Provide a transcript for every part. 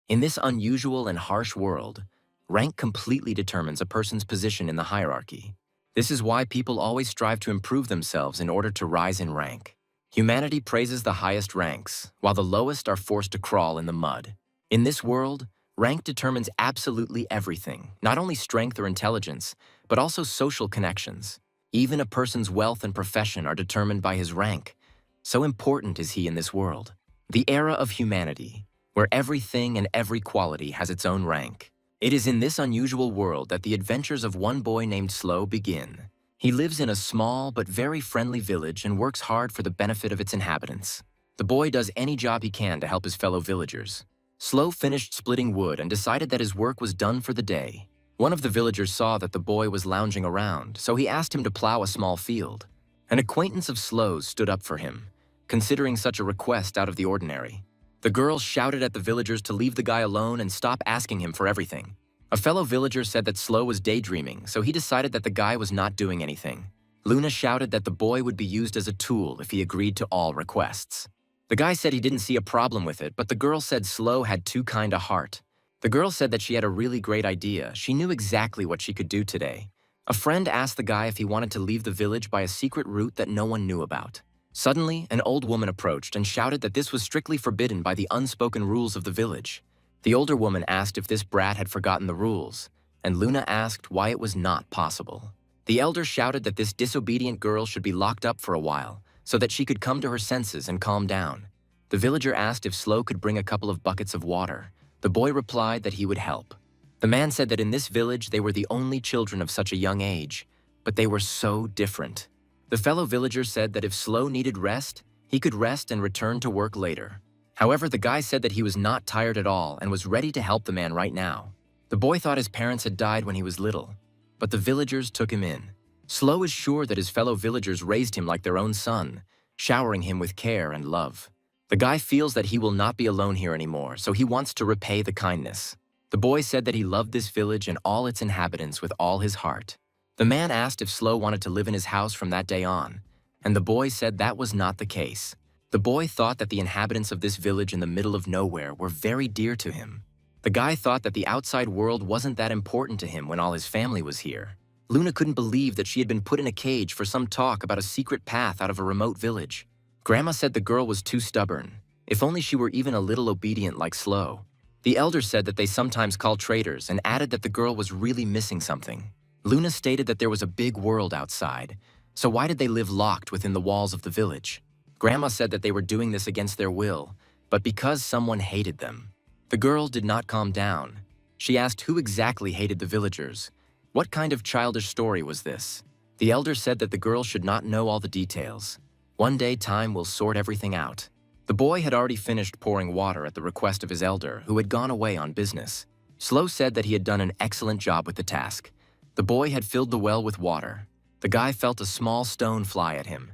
In this unusual and harsh world, rank completely determines a person's position in the hierarchy. This is why people always strive to improve themselves in order to rise in rank. Humanity praises the highest ranks, while the lowest are forced to crawl in the mud. In this world, rank determines absolutely everything, not only strength or intelligence, but also social connections. Even a person's wealth and profession are determined by his rank. So important is he in this world. The era of humanity, where everything and every quality has its own rank. It is in this unusual world that the adventures of one boy named Slow begin. He lives in a small but very friendly village and works hard for the benefit of its inhabitants. The boy does any job he can to help his fellow villagers. Slow finished splitting wood and decided that his work was done for the day. One of the villagers saw that the boy was lounging around, so he asked him to plow a small field. An acquaintance of Slow's stood up for him, considering such a request out of the ordinary. The girl shouted at the villagers to leave the guy alone and stop asking him for everything. A fellow villager said that Slow was daydreaming, so he decided that the guy was not doing anything. Luna shouted that the boy would be used as a tool if he agreed to all requests. The guy said he didn't see a problem with it, but the girl said Slow had too kind a heart. The girl said that she had a really great idea. She knew exactly what she could do today. A friend asked the guy if he wanted to leave the village by a secret route that no one knew about. Suddenly, an old woman approached and shouted that this was strictly forbidden by the unspoken rules of the village. The older woman asked if this brat had forgotten the rules, and Luna asked why it was not possible. The elder shouted that this disobedient girl should be locked up for a while, so that she could come to her senses and calm down. The villager asked if Slow could bring a couple of buckets of water. The boy replied that he would help. The man said that in this village they were the only children of such a young age, but they were so different. The fellow villager said that if Slow needed rest, he could rest and return to work later. However, the guy said that he was not tired at all and was ready to help the man right now. The boy thought his parents had died when he was little, but the villagers took him in. Slow is sure that his fellow villagers raised him like their own son, showering him with care and love. The guy feels that he will not be alone here anymore, so he wants to repay the kindness. The boy said that he loved this village and all its inhabitants with all his heart. The man asked if Slow wanted to live in his house from that day on, and the boy said that was not the case. The boy thought that the inhabitants of this village in the middle of nowhere were very dear to him. The guy thought that the outside world wasn't that important to him when all his family was here. Luna couldn't believe that she had been put in a cage for some talk about a secret path out of a remote village. Grandma said the girl was too stubborn. If only she were even a little obedient like Slow. The elder said that they sometimes call traitors and added that the girl was really missing something. Luna stated that there was a big world outside, so why did they live locked within the walls of the village? Grandma said that they were doing this against their will, but because someone hated them. The girl did not calm down. She asked who exactly hated the villagers. What kind of childish story was this? The elder said that the girl should not know all the details. One day time will sort everything out. The boy had already finished pouring water at the request of his elder, who had gone away on business. Slow said that he had done an excellent job with the task. The boy had filled the well with water. The guy felt a small stone fly at him.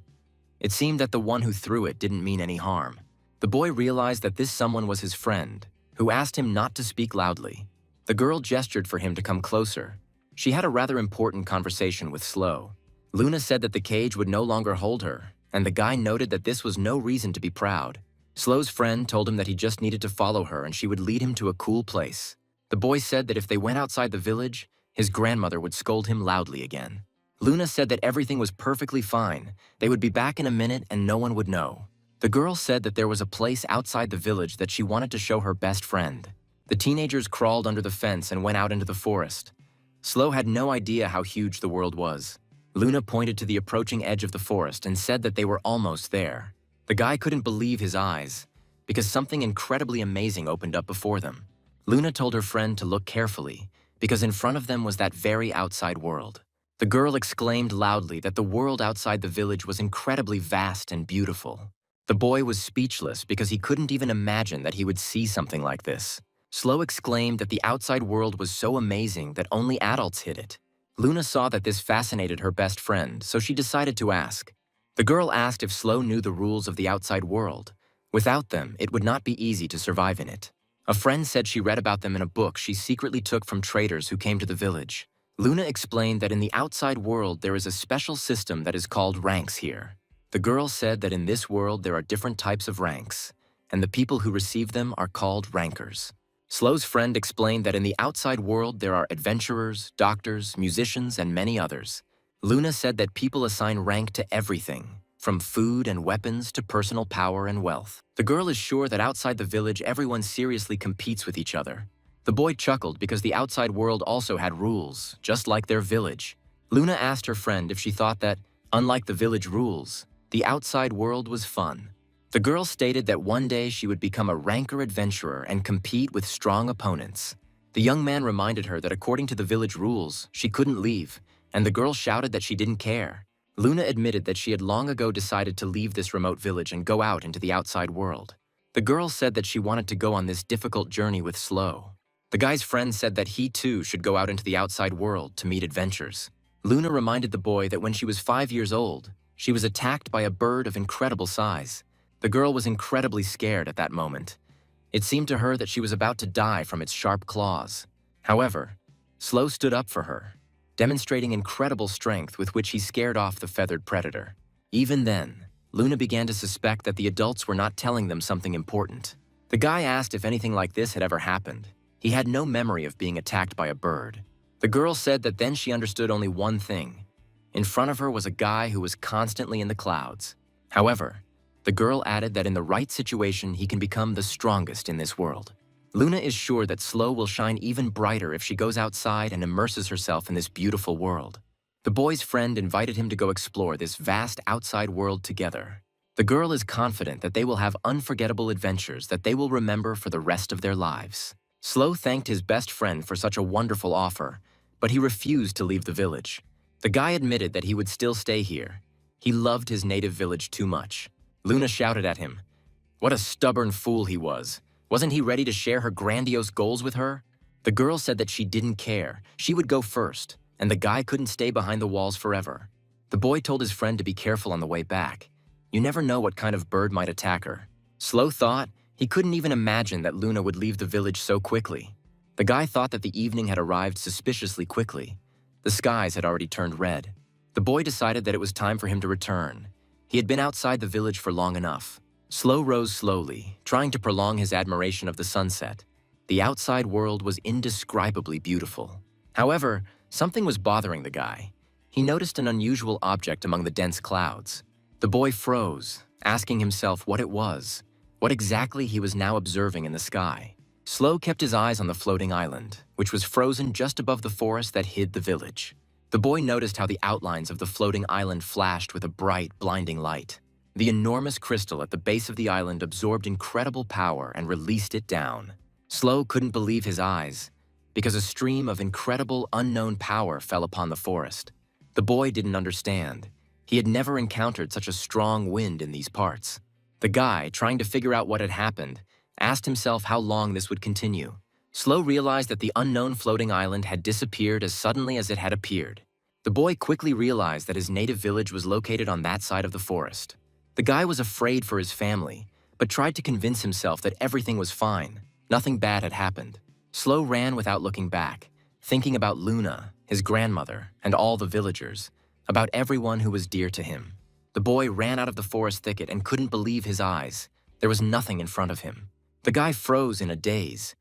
It seemed that the one who threw it didn't mean any harm. The boy realized that this someone was his friend, who asked him not to speak loudly. The girl gestured for him to come closer. She had a rather important conversation with Slow. Luna said that the cage would no longer hold her, and the guy noted that this was no reason to be proud. Slow's friend told him that he just needed to follow her and she would lead him to a cool place. The boy said that if they went outside the village, his grandmother would scold him loudly again. Luna said that everything was perfectly fine. They would be back in a minute and no one would know. The girl said that there was a place outside the village that she wanted to show her best friend. The teenagers crawled under the fence and went out into the forest. Slow had no idea how huge the world was. Luna pointed to the approaching edge of the forest and said that they were almost there. The guy couldn't believe his eyes, because something incredibly amazing opened up before them. Luna told her friend to look carefully, because in front of them was that very outside world. The girl exclaimed loudly that the world outside the village was incredibly vast and beautiful. The boy was speechless because he couldn't even imagine that he would see something like this. Slow exclaimed that the outside world was so amazing that only adults hid it. Luna saw that this fascinated her best friend, so she decided to ask. The girl asked if Slow knew the rules of the outside world. Without them, it would not be easy to survive in it. A friend said she read about them in a book she secretly took from traders who came to the village. Luna explained that in the outside world there is a special system that is called ranks here. The girl said that in this world there are different types of ranks, and the people who receive them are called rankers. Slow's friend explained that in the outside world there are adventurers, doctors, musicians, and many others. Luna said that people assign rank to everything, from food and weapons to personal power and wealth. The girl is sure that outside the village everyone seriously competes with each other. The boy chuckled because the outside world also had rules, just like their village. Luna asked her friend if she thought that, unlike the village rules, the outside world was fun. The girl stated that one day she would become a ranker adventurer and compete with strong opponents. The young man reminded her that according to the village rules, she couldn't leave, and the girl shouted that she didn't care. Luna admitted that she had long ago decided to leave this remote village and go out into the outside world. The girl said that she wanted to go on this difficult journey with Slow. The guy's friend said that he too should go out into the outside world to meet adventures. Luna reminded the boy that when she was 5 years old, she was attacked by a bird of incredible size. The girl was incredibly scared at that moment. It seemed to her that she was about to die from its sharp claws. However, Slow stood up for her, demonstrating incredible strength with which he scared off the feathered predator. Even then, Luna began to suspect that the adults were not telling them something important. The guy asked if anything like this had ever happened. He had no memory of being attacked by a bird. The girl said that then she understood only one thing. In front of her was a guy who was constantly in the clouds. However, the girl added that in the right situation, he can become the strongest in this world. Luna is sure that Slow will shine even brighter if she goes outside and immerses herself in this beautiful world. The boy's friend invited him to go explore this vast outside world together. The girl is confident that they will have unforgettable adventures that they will remember for the rest of their lives. Slow thanked his best friend for such a wonderful offer, but he refused to leave the village. The guy admitted that he would still stay here. He loved his native village too much. Luna shouted at him. What a stubborn fool he was. Wasn't he ready to share her grandiose goals with her? The girl said that she didn't care. She would go first, and the guy couldn't stay behind the walls forever. The boy told his friend to be careful on the way back. You never know what kind of bird might attack her. Slow thought he couldn't even imagine that Luna would leave the village so quickly. The guy thought that the evening had arrived suspiciously quickly. The skies had already turned red. The boy decided that it was time for him to return. He had been outside the village for long enough. Slow rose slowly, trying to prolong his admiration of the sunset. The outside world was indescribably beautiful. However, something was bothering the guy. He noticed an unusual object among the dense clouds. The boy froze, asking himself what it was, what exactly he was now observing in the sky. Slow kept his eyes on the floating island, which was frozen just above the forest that hid the village. The boy noticed how the outlines of the floating island flashed with a bright, blinding light. The enormous crystal at the base of the island absorbed incredible power and released it down. Slow couldn't believe his eyes, because a stream of incredible, unknown power fell upon the forest. The boy didn't understand. He had never encountered such a strong wind in these parts. The guy, trying to figure out what had happened, asked himself how long this would continue. Slow realized that the unknown floating island had disappeared as suddenly as it had appeared. The boy quickly realized that his native village was located on that side of the forest. The guy was afraid for his family, but tried to convince himself that everything was fine. Nothing bad had happened. Slow ran without looking back, thinking about Luna, his grandmother, and all the villagers, about everyone who was dear to him. The boy ran out of the forest thicket and couldn't believe his eyes. There was nothing in front of him. The guy froze in a daze.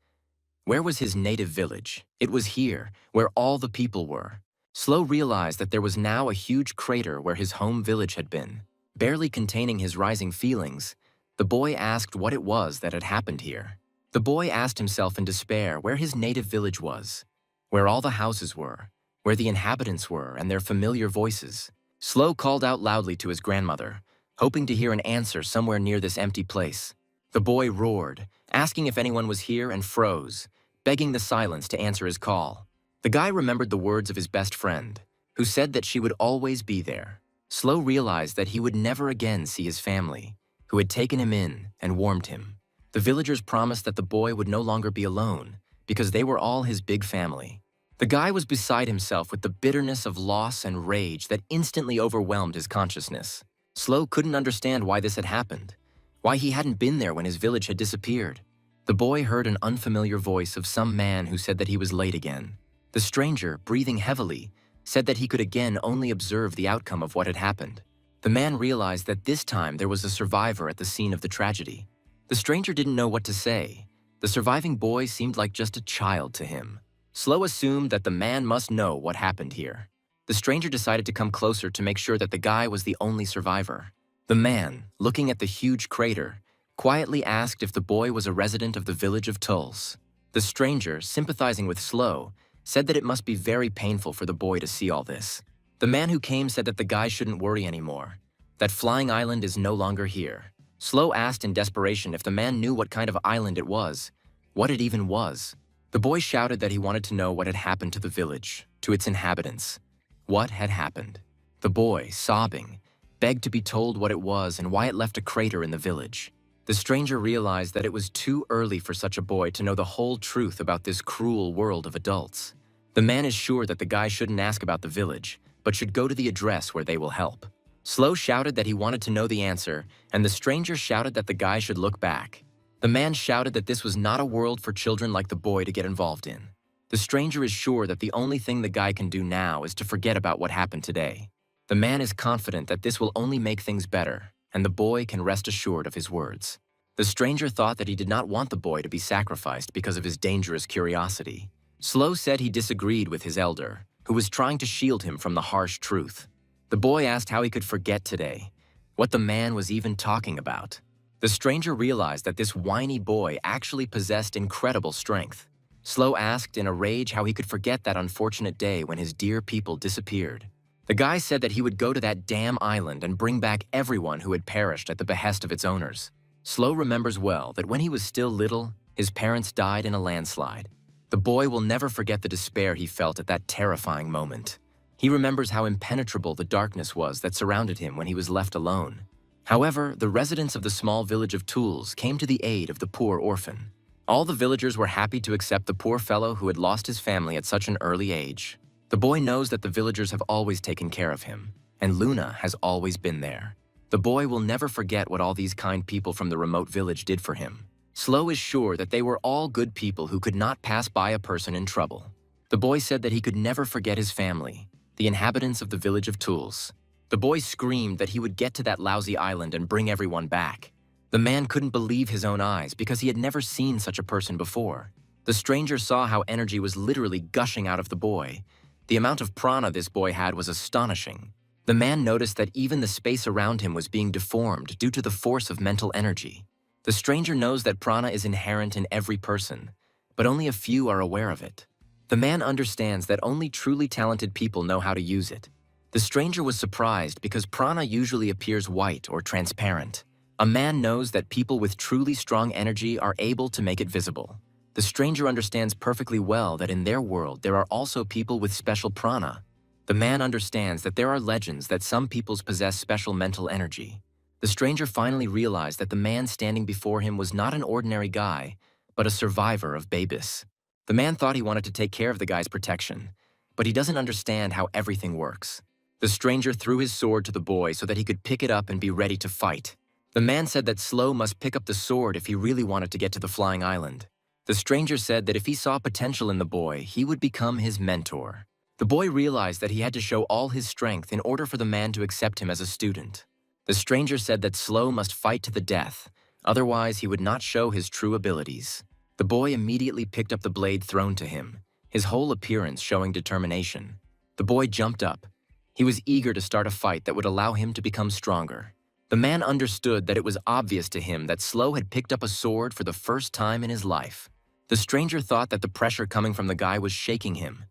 Where was his native village? It was here, where all the people were. Slow realized that there was now a huge crater where his home village had been. Barely containing his rising feelings, the boy asked what it was that had happened here. The boy asked himself in despair where his native village was, where all the houses were, where the inhabitants were and their familiar voices. Slow called out loudly to his grandmother, hoping to hear an answer somewhere near this empty place. The boy roared, asking if anyone was here, and froze, begging the silence to answer his call. The guy remembered the words of his best friend, who said that she would always be there. Slow realized that he would never again see his family, who had taken him in and warmed him. The villagers promised that the boy would no longer be alone, because they were all his big family. The guy was beside himself with the bitterness of loss and rage that instantly overwhelmed his consciousness. Slow couldn't understand why this had happened, why he hadn't been there when his village had disappeared. The boy heard an unfamiliar voice of some man who said that he was late again. The stranger, breathing heavily, said that he could again only observe the outcome of what had happened. The man realized that this time there was a survivor at the scene of the tragedy. The stranger didn't know what to say, The surviving boy seemed like just a child to him. Slow assumed that the man must know what happened here. The stranger decided to come closer to make sure that the guy was the only survivor. The man, looking at the huge crater, quietly asked if the boy was a resident of the village of Tulls. The stranger, sympathizing with Slow, said that it must be very painful for the boy to see all this. The man who came said that the guy shouldn't worry anymore, that Flying Island is no longer here. Slow asked in desperation if the man knew what kind of island it was, what it even was. The boy shouted that he wanted to know what had happened to the village, to its inhabitants. What had happened? The boy, sobbing, begged to be told what it was and why it left a crater in the village. The stranger realized that it was too early for such a boy to know the whole truth about this cruel world of adults. The man is sure that the guy shouldn't ask about the village, but should go to the address where they will help. Slow shouted that he wanted to know the answer, and the stranger shouted that the guy should look back. The man shouted that this was not a world for children like the boy to get involved in. The stranger is sure that the only thing the guy can do now is to forget about what happened today. The man is confident that this will only make things better, and the boy can rest assured of his words. The stranger thought that he did not want the boy to be sacrificed because of his dangerous curiosity. Slow said he disagreed with his elder, who was trying to shield him from the harsh truth. The boy asked how he could forget today, what the man was even talking about. The stranger realized that this whiny boy actually possessed incredible strength. Slow asked in a rage how he could forget that unfortunate day when his dear people disappeared. The guy said that he would go to that damn island and bring back everyone who had perished at the behest of its owners. Slow remembers well that when he was still little, his parents died in a landslide. The boy will never forget the despair he felt at that terrifying moment. He remembers how impenetrable the darkness was that surrounded him when he was left alone. However, the residents of the small village of Tools came to the aid of the poor orphan. All the villagers were happy to accept the poor fellow who had lost his family at such an early age. The boy knows that the villagers have always taken care of him, and Luna has always been there. The boy will never forget what all these kind people from the remote village did for him. Slow is sure that they were all good people who could not pass by a person in trouble. The boy said that he could never forget his family, the inhabitants of the village of Tools. The boy screamed that he would get to that lousy island and bring everyone back. The man couldn't believe his own eyes because he had never seen such a person before. The stranger saw how energy was literally gushing out of the boy. The amount of prana this boy had was astonishing. The man noticed that even the space around him was being deformed due to the force of mental energy. The stranger knows that prana is inherent in every person, but only a few are aware of it. The man understands that only truly talented people know how to use it. The stranger was surprised because prana usually appears white or transparent. A man knows that people with truly strong energy are able to make it visible. The stranger understands perfectly well that in their world there are also people with special prana. The man understands that there are legends that some peoples possess special mental energy. The stranger finally realized that the man standing before him was not an ordinary guy, but a survivor of Babis. The man thought he wanted to take care of the guy's protection, but he doesn't understand how everything works. The stranger threw his sword to the boy so that he could pick it up and be ready to fight. The man said that Slow must pick up the sword if he really wanted to get to the flying island. The stranger said that if he saw potential in the boy, he would become his mentor. The boy realized that he had to show all his strength in order for the man to accept him as a student. The stranger said that Slow must fight to the death, otherwise he would not show his true abilities. The boy immediately picked up the blade thrown to him, his whole appearance showing determination. The boy jumped up. He was eager to start a fight that would allow him to become stronger. The man understood that it was obvious to him that Slow had picked up a sword for the first time in his life. The stranger thought that the pressure coming from the guy was shaking him.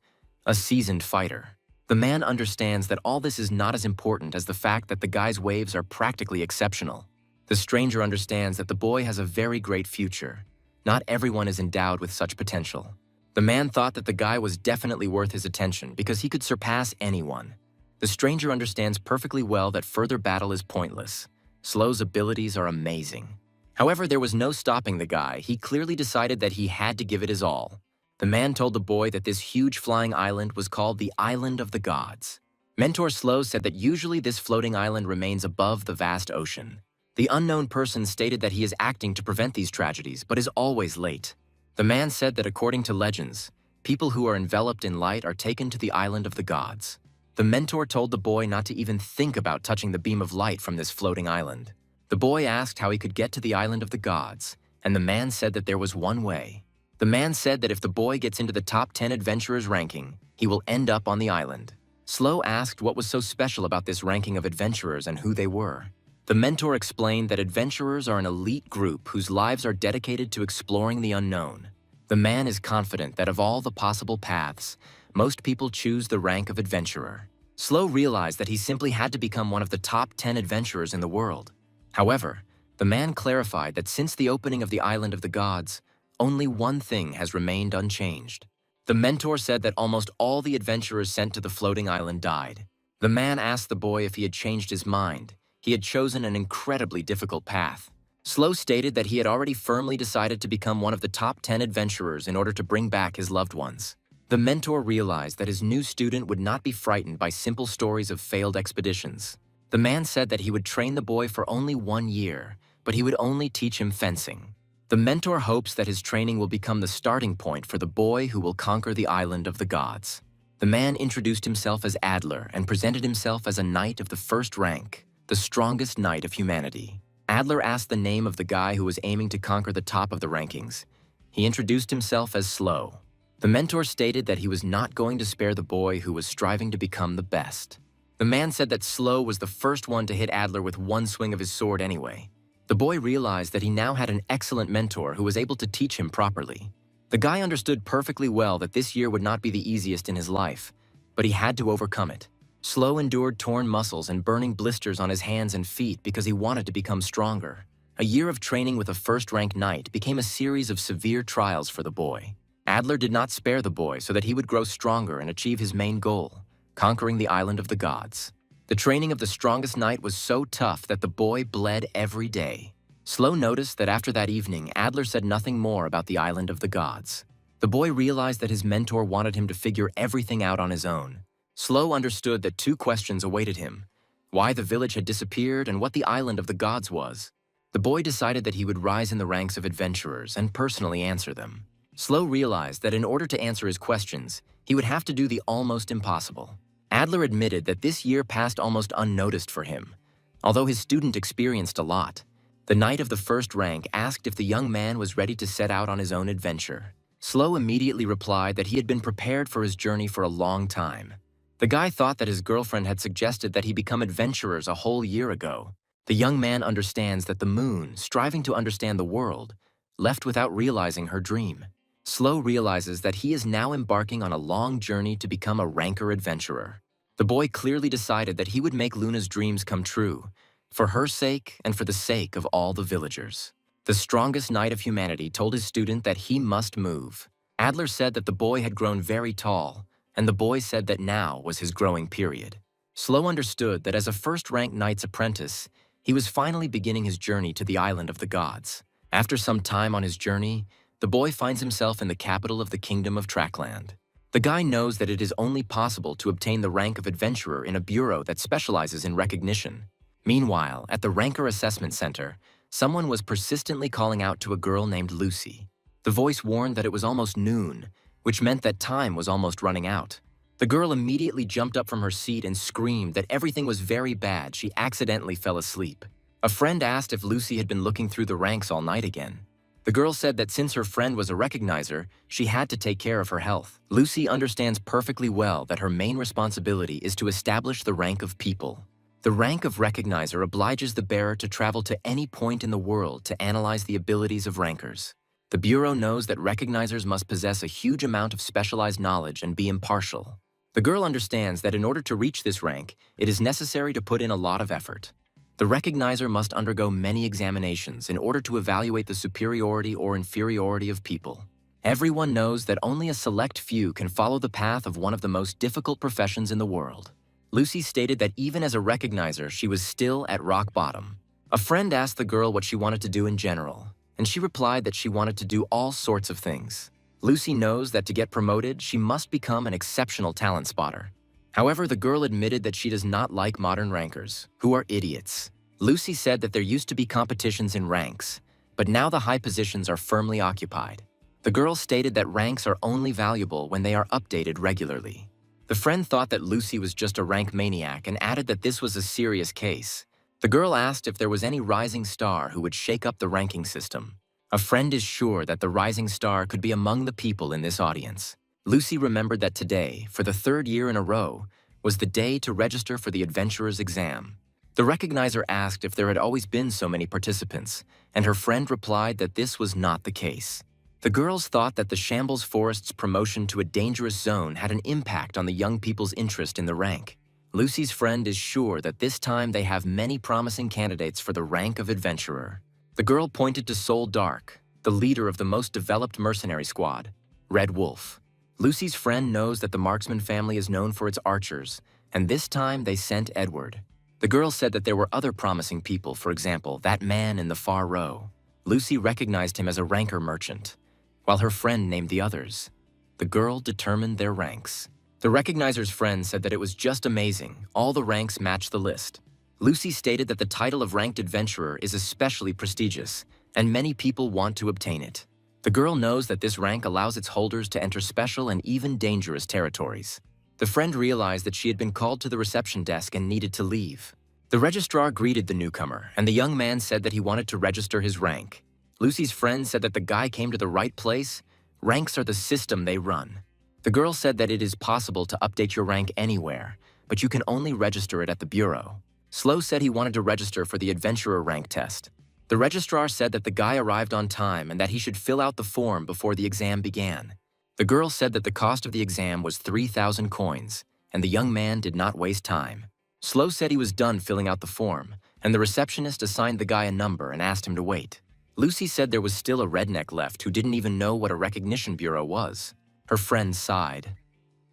A seasoned fighter. The man understands that all this is not as important as the fact that the guy's waves are practically exceptional. The stranger understands that the boy has a very great future. Not everyone is endowed with such potential. The man thought that the guy was definitely worth his attention because he could surpass anyone. The stranger understands perfectly well that further battle is pointless. Slow's abilities are amazing. However, there was no stopping the guy. He clearly decided that he had to give it his all. The man told the boy that this huge flying island was called the Island of the Gods. Mentor Slow said that usually this floating island remains above the vast ocean. The unknown person stated that he is acting to prevent these tragedies, but is always late. The man said that according to legends, people who are enveloped in light are taken to the Island of the Gods. The mentor told the boy not to even think about touching the beam of light from this floating island. The boy asked how he could get to the Island of the Gods, and the man said that there was one way. The man said that if the boy gets into the top 10 adventurers ranking, he will end up on the island. Slow asked what was so special about this ranking of adventurers and who they were. The mentor explained that adventurers are an elite group whose lives are dedicated to exploring the unknown. The man is confident that of all the possible paths, most people choose the rank of adventurer. Slow realized that he simply had to become one of the top 10 adventurers in the world. However, the man clarified that since the opening of the Island of the Gods, only one thing has remained unchanged. The mentor said that almost all the adventurers sent to the floating island died. The man asked the boy if he had changed his mind. He had chosen an incredibly difficult path. Slow stated that he had already firmly decided to become one of the top 10 adventurers in order to bring back his loved ones. The mentor realized that his new student would not be frightened by simple stories of failed expeditions. The man said that he would train the boy for only 1 year, but he would only teach him fencing. The mentor hopes that his training will become the starting point for the boy who will conquer the Island of the Gods. The man introduced himself as Adler and presented himself as a knight of the first rank, the strongest knight of humanity. Adler asked the name of the guy who was aiming to conquer the top of the rankings. He introduced himself as Slow. The mentor stated that he was not going to spare the boy who was striving to become the best. The man said that Slow was the first one to hit Adler with one swing of his sword anyway. The boy realized that he now had an excellent mentor who was able to teach him properly. The guy understood perfectly well that this year would not be the easiest in his life, but he had to overcome it. Slow endured torn muscles and burning blisters on his hands and feet because he wanted to become stronger. A year of training with a first-rank knight became a series of severe trials for the boy. Adler did not spare the boy so that he would grow stronger and achieve his main goal, conquering the Island of the Gods. The training of the strongest knight was so tough that the boy bled every day. Slow noticed that after that evening, Adler said nothing more about the Island of the Gods. The boy realized that his mentor wanted him to figure everything out on his own. Slow understood that 2 questions awaited him: why the village had disappeared and what the Island of the Gods was. The boy decided that he would rise in the ranks of adventurers and personally answer them. Slow realized that in order to answer his questions, he would have to do the almost impossible. Adler admitted that this year passed almost unnoticed for him. Although his student experienced a lot, the knight of the first rank asked if the young man was ready to set out on his own adventure. Slow immediately replied that he had been prepared for his journey for a long time. The guy thought that his girlfriend had suggested that he become adventurers a whole year ago. The young man understands that the moon, striving to understand the world, left without realizing her dream. Slow realizes that he is now embarking on a long journey to become a ranker adventurer. The boy clearly decided that he would make Luna's dreams come true, for her sake and for the sake of all the villagers. The strongest knight of humanity told his student that he must move. Adler said that the boy had grown very tall, and the boy said that now was his growing period. Slow understood that as a first-rank knight's apprentice, he was finally beginning his journey to the Island of the Gods. After some time on his journey, the boy finds himself in the capital of the Kingdom of Trackland. The guy knows that it is only possible to obtain the rank of adventurer in a bureau that specializes in recognition. Meanwhile, at the Ranker Assessment Center, someone was persistently calling out to a girl named Lucy. The voice warned that it was almost noon, which meant that time was almost running out. The girl immediately jumped up from her seat and screamed that everything was very bad. She accidentally fell asleep. A friend asked if Lucy had been looking through the ranks all night again. The girl said that since her friend was a recognizer, she had to take care of her health. Lucy understands perfectly well that her main responsibility is to establish the rank of people. The rank of recognizer obliges the bearer to travel to any point in the world to analyze the abilities of rankers. The Bureau knows that recognizers must possess a huge amount of specialized knowledge and be impartial. The girl understands that in order to reach this rank, it is necessary to put in a lot of effort. The recognizer must undergo many examinations in order to evaluate the superiority or inferiority of people. Everyone knows that only a select few can follow the path of one of the most difficult professions in the world. Lucy stated that even as a recognizer, she was still at rock bottom. A friend asked the girl what she wanted to do in general, and she replied that she wanted to do all sorts of things. Lucy knows that to get promoted, she must become an exceptional talent spotter. However, the girl admitted that she does not like modern rankers, who are idiots. Lucy said that there used to be competitions in ranks, but now the high positions are firmly occupied. The girl stated that ranks are only valuable when they are updated regularly. The friend thought that Lucy was just a rank maniac and added that this was a serious case. The girl asked if there was any rising star who would shake up the ranking system. A friend is sure that the rising star could be among the people in this audience. Lucy remembered that today, for the third year in a row, was the day to register for the adventurer's exam. The recognizer asked if there had always been so many participants, and her friend replied that this was not the case. The girls thought that the Shambles Forest's promotion to a dangerous zone had an impact on the young people's interest in the rank. Lucy's friend is sure that this time they have many promising candidates for the rank of adventurer. The girl pointed to Soul Dark, the leader of the most developed mercenary squad, Red Wolf. Lucy's friend knows that the marksman family is known for its archers, and this time they sent Edward. The girl said that there were other promising people, for example, that man in the far row. Lucy recognized him as a ranker merchant, while her friend named the others. The girl determined their ranks. The recognizer's friend said that it was just amazing. All the ranks matched the list. Lucy stated that the title of ranked adventurer is especially prestigious, and many people want to obtain it. The girl knows that this rank allows its holders to enter special and even dangerous territories. The friend realized that she had been called to the reception desk and needed to leave. The registrar greeted the newcomer, and the young man said that he wanted to register his rank. Lucy's friend said that the guy came to the right place. Ranks are the system they run. The girl said that it is possible to update your rank anywhere, but you can only register it at the bureau. Slow said he wanted to register for the adventurer rank test. The registrar said that the guy arrived on time and that he should fill out the form before the exam began. The girl said that the cost of the exam was 3,000 coins, and the young man did not waste time. Slow said he was done filling out the form, and the receptionist assigned the guy a number and asked him to wait. Lucy said there was still a redneck left who didn't even know what a recognition bureau was. Her friend sighed.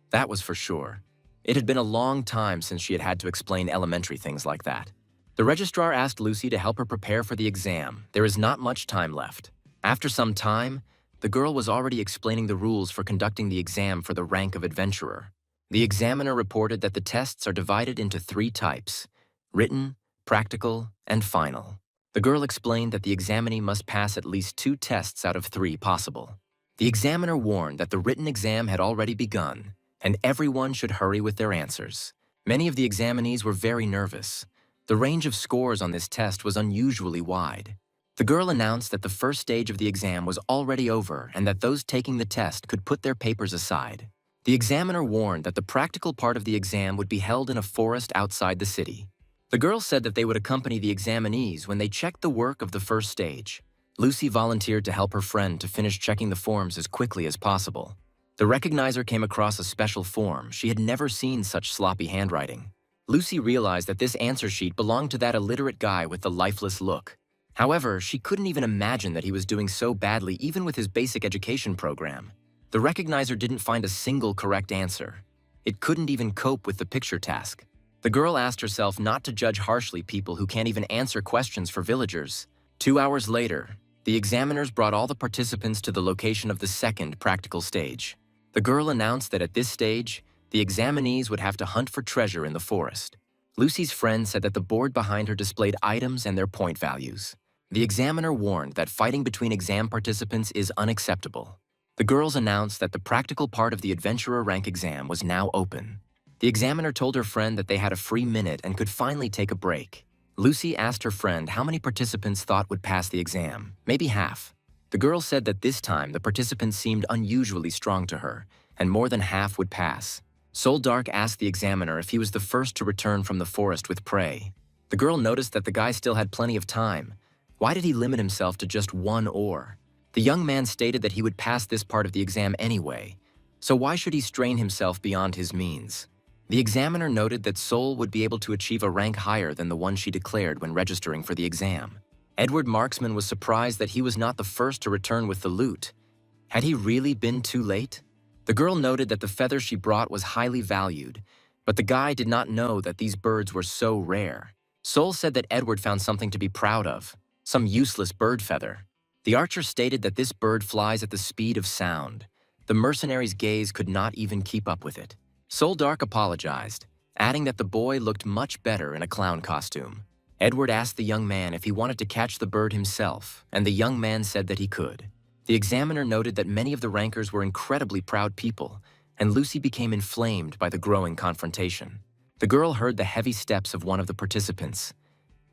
That was for sure. It had been a long time since she had had to explain elementary things like that. The registrar asked Lucy to help her prepare for the exam. There is not much time left. After some time, the girl was already explaining the rules for conducting the exam for the rank of adventurer. The examiner reported that the tests are divided into 3 types: written, practical, and final. The girl explained that the examinee must pass at least 2 tests out of 3 possible. The examiner warned that the written exam had already begun, and everyone should hurry with their answers. Many of the examinees were very nervous. The range of scores on this test was unusually wide. The girl announced that the first stage of the exam was already over and that those taking the test could put their papers aside. The examiner warned that the practical part of the exam would be held in a forest outside the city. The girl said that they would accompany the examinees when they checked the work of the first stage. Lucy volunteered to help her friend to finish checking the forms as quickly as possible. The recognizer came across a special form. She had never seen such sloppy handwriting. Lucy realized that this answer sheet belonged to that illiterate guy with the lifeless look. However, she couldn't even imagine that he was doing so badly even with his basic education program. The recognizer didn't find a single correct answer. It couldn't even cope with the picture task. The girl asked herself not to judge harshly people who can't even answer questions for villagers. 2 hours later, the examiners brought all the participants to the location of the second practical stage. The girl announced that at this stage, the examinees would have to hunt for treasure in the forest. Lucy's friend said that the board behind her displayed items and their point values. The examiner warned that fighting between exam participants is unacceptable. The girls announced that the practical part of the adventurer rank exam was now open. The examiner told her friend that they had a free minute and could finally take a break. Lucy asked her friend how many participants thought would pass the exam, maybe half. The girl said that this time the participants seemed unusually strong to her, and more than half would pass. Soul Dark asked the examiner if he was the first to return from the forest with prey. The girl noticed that the guy still had plenty of time. Why did he limit himself to just 1 oar? The young man stated that he would pass this part of the exam anyway, so why should he strain himself beyond his means? The examiner noted that Soul would be able to achieve a rank higher than the one she declared when registering for the exam. Edward Marksman was surprised that he was not the first to return with the loot. Had he really been too late? The girl noted that the feather she brought was highly valued, but the guy did not know that these birds were so rare. Soul said that Edward found something to be proud of, some useless bird feather. The archer stated that this bird flies at the speed of sound. The mercenary's gaze could not even keep up with it. Soul Dark apologized, adding that the boy looked much better in a clown costume. Edward asked the young man if he wanted to catch the bird himself, and the young man said that he could. The examiner noted that many of the rankers were incredibly proud people, and Lucy became inflamed by the growing confrontation. The girl heard the heavy steps of one of the participants.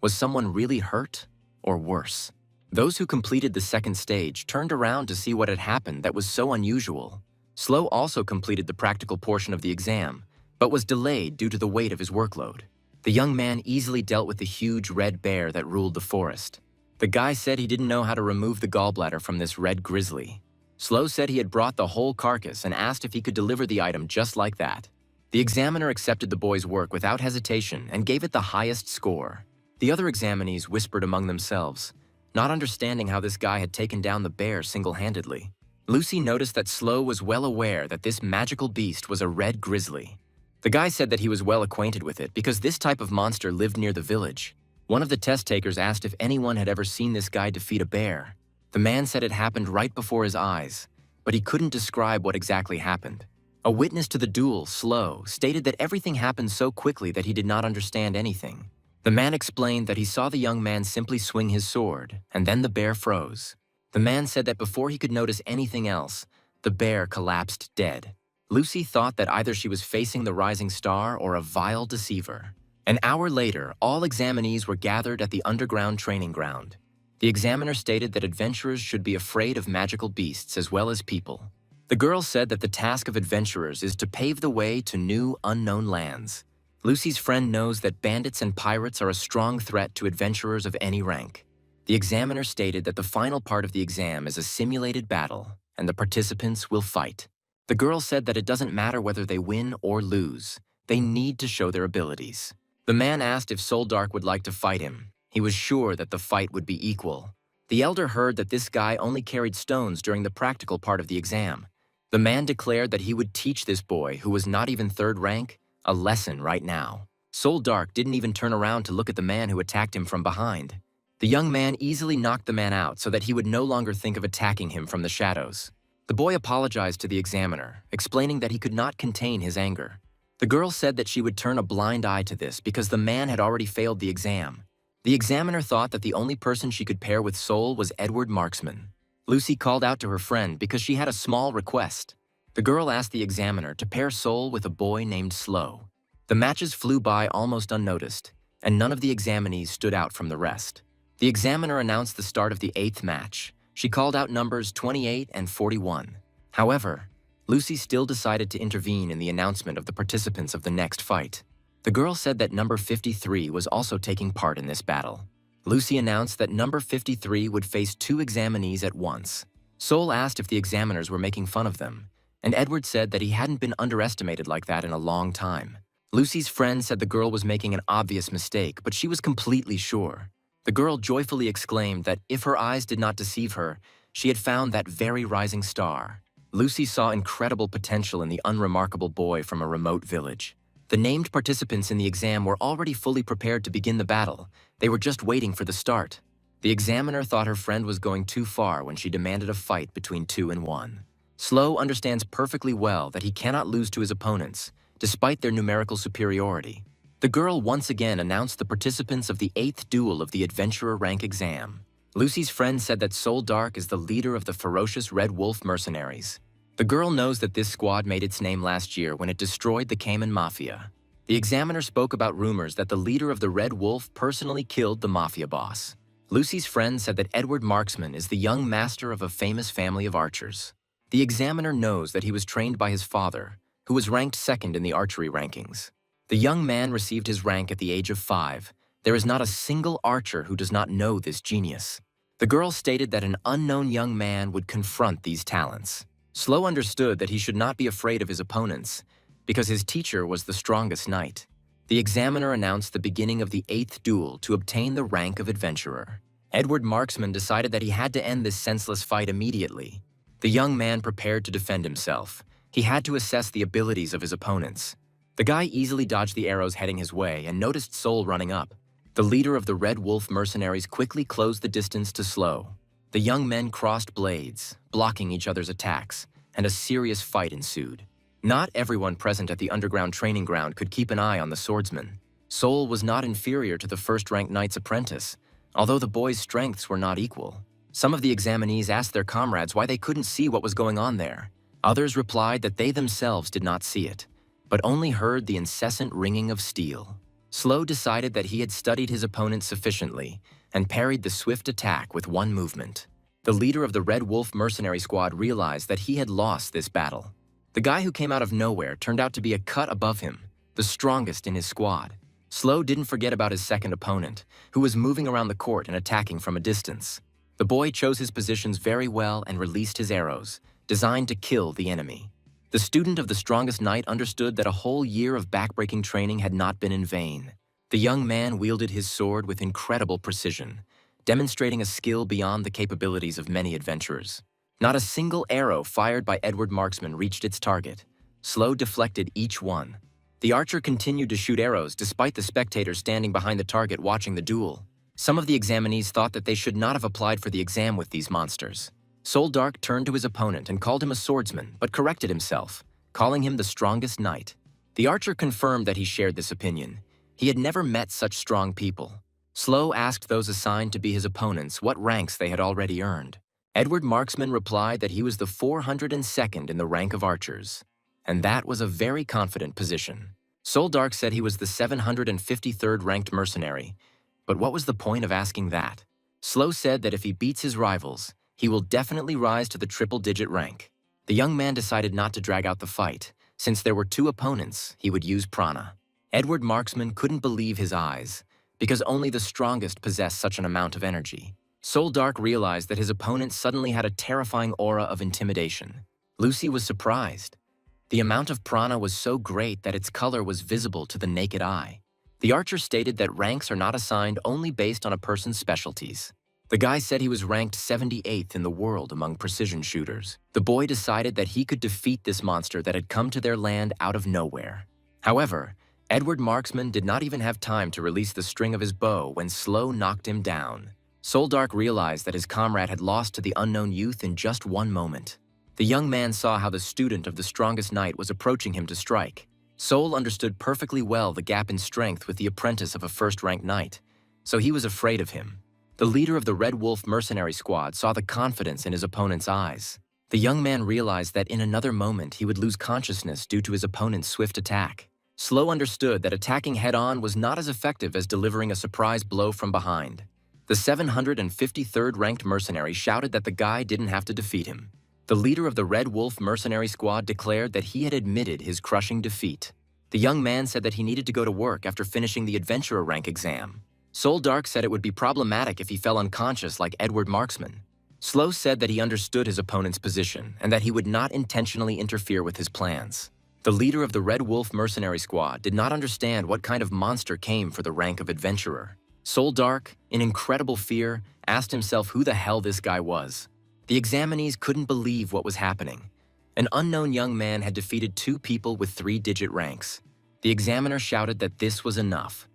Was someone really hurt, or worse? Those who completed the second stage turned around to see what had happened that was so unusual. Slow also completed the practical portion of the exam, but was delayed due to the weight of his workload. The young man easily dealt with the huge red bear that ruled the forest. The guy said he didn't know how to remove the gallbladder from this red grizzly. Slow said he had brought the whole carcass and asked if he could deliver the item just like that. The examiner accepted the boy's work without hesitation and gave it the highest score. The other examinees whispered among themselves, not understanding how this guy had taken down the bear single-handedly. Lucy noticed that Slow was well aware that this magical beast was a red grizzly. The guy said that he was well acquainted with it because this type of monster lived near the village. One of the test takers asked if anyone had ever seen this guy defeat a bear. The man said it happened right before his eyes, but he couldn't describe what exactly happened. A witness to the duel, Slow, stated that everything happened so quickly that he did not understand anything. The man explained that he saw the young man simply swing his sword, and then the bear froze. The man said that before he could notice anything else, the bear collapsed dead. Lucy thought that either she was facing the rising star or a vile deceiver. An hour later, all examinees were gathered at the underground training ground. The examiner stated that adventurers should be afraid of magical beasts as well as people. The girl said that the task of adventurers is to pave the way to new, unknown lands. Lucy's friend knows that bandits and pirates are a strong threat to adventurers of any rank. The examiner stated that the final part of the exam is a simulated battle, and the participants will fight. The girl said that it doesn't matter whether they win or lose. They need to show their abilities. The man asked if Soldark would like to fight him. He was sure that the fight would be equal. The elder heard that this guy only carried stones during the practical part of the exam. The man declared that he would teach this boy, who was not even third rank, a lesson right now. Soldark didn't even turn around to look at the man who attacked him from behind. The young man easily knocked the man out so that he would no longer think of attacking him from the shadows. The boy apologized to the examiner, explaining that he could not contain his anger. The girl said that she would turn a blind eye to this because the man had already failed the exam. The examiner thought that the only person she could pair with Sol was Edward Marksman. Lucy called out to her friend because she had a small request. The girl asked the examiner to pair Sol with a boy named Slow. The matches flew by almost unnoticed, and none of the examinees stood out from the rest. The examiner announced the start of the 8th match. She called out numbers 28 and 41. However, Lucy still decided to intervene in the announcement of the participants of the next fight. The girl said that number 53 was also taking part in this battle. Lucy announced that number 53 would face 2 examinees at once. Sol asked if the examiners were making fun of them, and Edward said that he hadn't been underestimated like that in a long time. Lucy's friend said the girl was making an obvious mistake, but she was completely sure. The girl joyfully exclaimed that if her eyes did not deceive her, she had found that very rising star. Lucy saw incredible potential in the unremarkable boy from a remote village. The named participants in the exam were already fully prepared to begin the battle. They were just waiting for the start. The examiner thought her friend was going too far when she demanded a fight between 2 and 1. Slow understands perfectly well that he cannot lose to his opponents, despite their numerical superiority. The girl once again announced the participants of the 8th duel of the Adventurer rank exam. Lucy's friend said that Soldark is the leader of the ferocious Red Wolf mercenaries. The girl knows that this squad made its name last year when it destroyed the Cayman Mafia. The examiner spoke about rumors that the leader of the Red Wolf personally killed the Mafia boss. Lucy's friend said that Edward Marksman is the young master of a famous family of archers. The examiner knows that he was trained by his father, who was ranked 2nd in the archery rankings. The young man received his rank at the age of 5. There is not a single archer who does not know this genius. The girl stated that an unknown young man would confront these talents. Slow understood that he should not be afraid of his opponents, because his teacher was the strongest knight. The examiner announced the beginning of the 8th duel to obtain the rank of adventurer. Edward Marksman decided that he had to end this senseless fight immediately. The young man prepared to defend himself. He had to assess the abilities of his opponents. The guy easily dodged the arrows heading his way and noticed Sol running up. The leader of the Red Wolf mercenaries quickly closed the distance to Slow. The young men crossed blades, blocking each other's attacks, and a serious fight ensued. Not everyone present at the underground training ground could keep an eye on the swordsman. Sol was not inferior to the first-ranked knight's apprentice, although the boy's strengths were not equal. Some of the examinees asked their comrades why they couldn't see what was going on there. Others replied that they themselves did not see it, but only heard the incessant ringing of steel. Slow decided that he had studied his opponent sufficiently and parried the swift attack with one movement. The leader of the Red Wolf mercenary squad realized that he had lost this battle. The guy who came out of nowhere turned out to be a cut above him, the strongest in his squad. Slow didn't forget about his second opponent, who was moving around the court and attacking from a distance. The boy chose his positions very well and released his arrows, designed to kill the enemy. The student of the strongest knight understood that a whole year of backbreaking training had not been in vain. The young man wielded his sword with incredible precision, demonstrating a skill beyond the capabilities of many adventurers. Not a single arrow fired by Edward Marksman reached its target. Slow deflected each one. The archer continued to shoot arrows despite the spectators standing behind the target watching the duel. Some of the examinees thought that they should not have applied for the exam with these monsters. Soul Dark turned to his opponent and called him a swordsman, but corrected himself, calling him the strongest knight. The archer confirmed that he shared this opinion. He had never met such strong people. Slow asked those assigned to be his opponents what ranks they had already earned. Edward Marksman replied that he was the 402nd in the rank of archers, and that was a very confident position. Soul Dark said he was the 753rd ranked mercenary, but what was the point of asking that? Slow said that if he beats his rivals, he will definitely rise to the triple-digit rank. The young man decided not to drag out the fight. Since there were two opponents, he would use prana. Edward Marksman couldn't believe his eyes, because only the strongest possessed such an amount of energy. Soul Dark realized that his opponent suddenly had a terrifying aura of intimidation. Lucy was surprised. The amount of prana was so great that its color was visible to the naked eye. The archer stated that ranks are not assigned only based on a person's specialties. The guy said he was ranked 78th in the world among precision shooters. The boy decided that he could defeat this monster that had come to their land out of nowhere. However, Edward Marksman did not even have time to release the string of his bow when Slow knocked him down. Soul Dark realized that his comrade had lost to the unknown youth in just one moment. The young man saw how the student of the strongest knight was approaching him to strike. Soul understood perfectly well the gap in strength with the apprentice of a first-ranked knight, so he was afraid of him. The leader of the Red Wolf mercenary squad saw the confidence in his opponent's eyes. The young man realized that in another moment he would lose consciousness due to his opponent's swift attack. Slow understood that attacking head-on was not as effective as delivering a surprise blow from behind. The 753rd ranked mercenary shouted that the guy didn't have to defeat him. The leader of the Red Wolf mercenary squad declared that he had admitted his crushing defeat. The young man said that he needed to go to work after finishing the adventurer rank exam. Soul Dark said it would be problematic if he fell unconscious like Edward Marksman. Slow said that he understood his opponent's position and that he would not intentionally interfere with his plans. The leader of the Red Wolf mercenary squad did not understand what kind of monster came for the rank of adventurer. Soul Dark, in incredible fear, asked himself who the hell this guy was. The examinees couldn't believe what was happening. An unknown young man had defeated two people with 3-digit ranks. The examiner shouted that this was enough.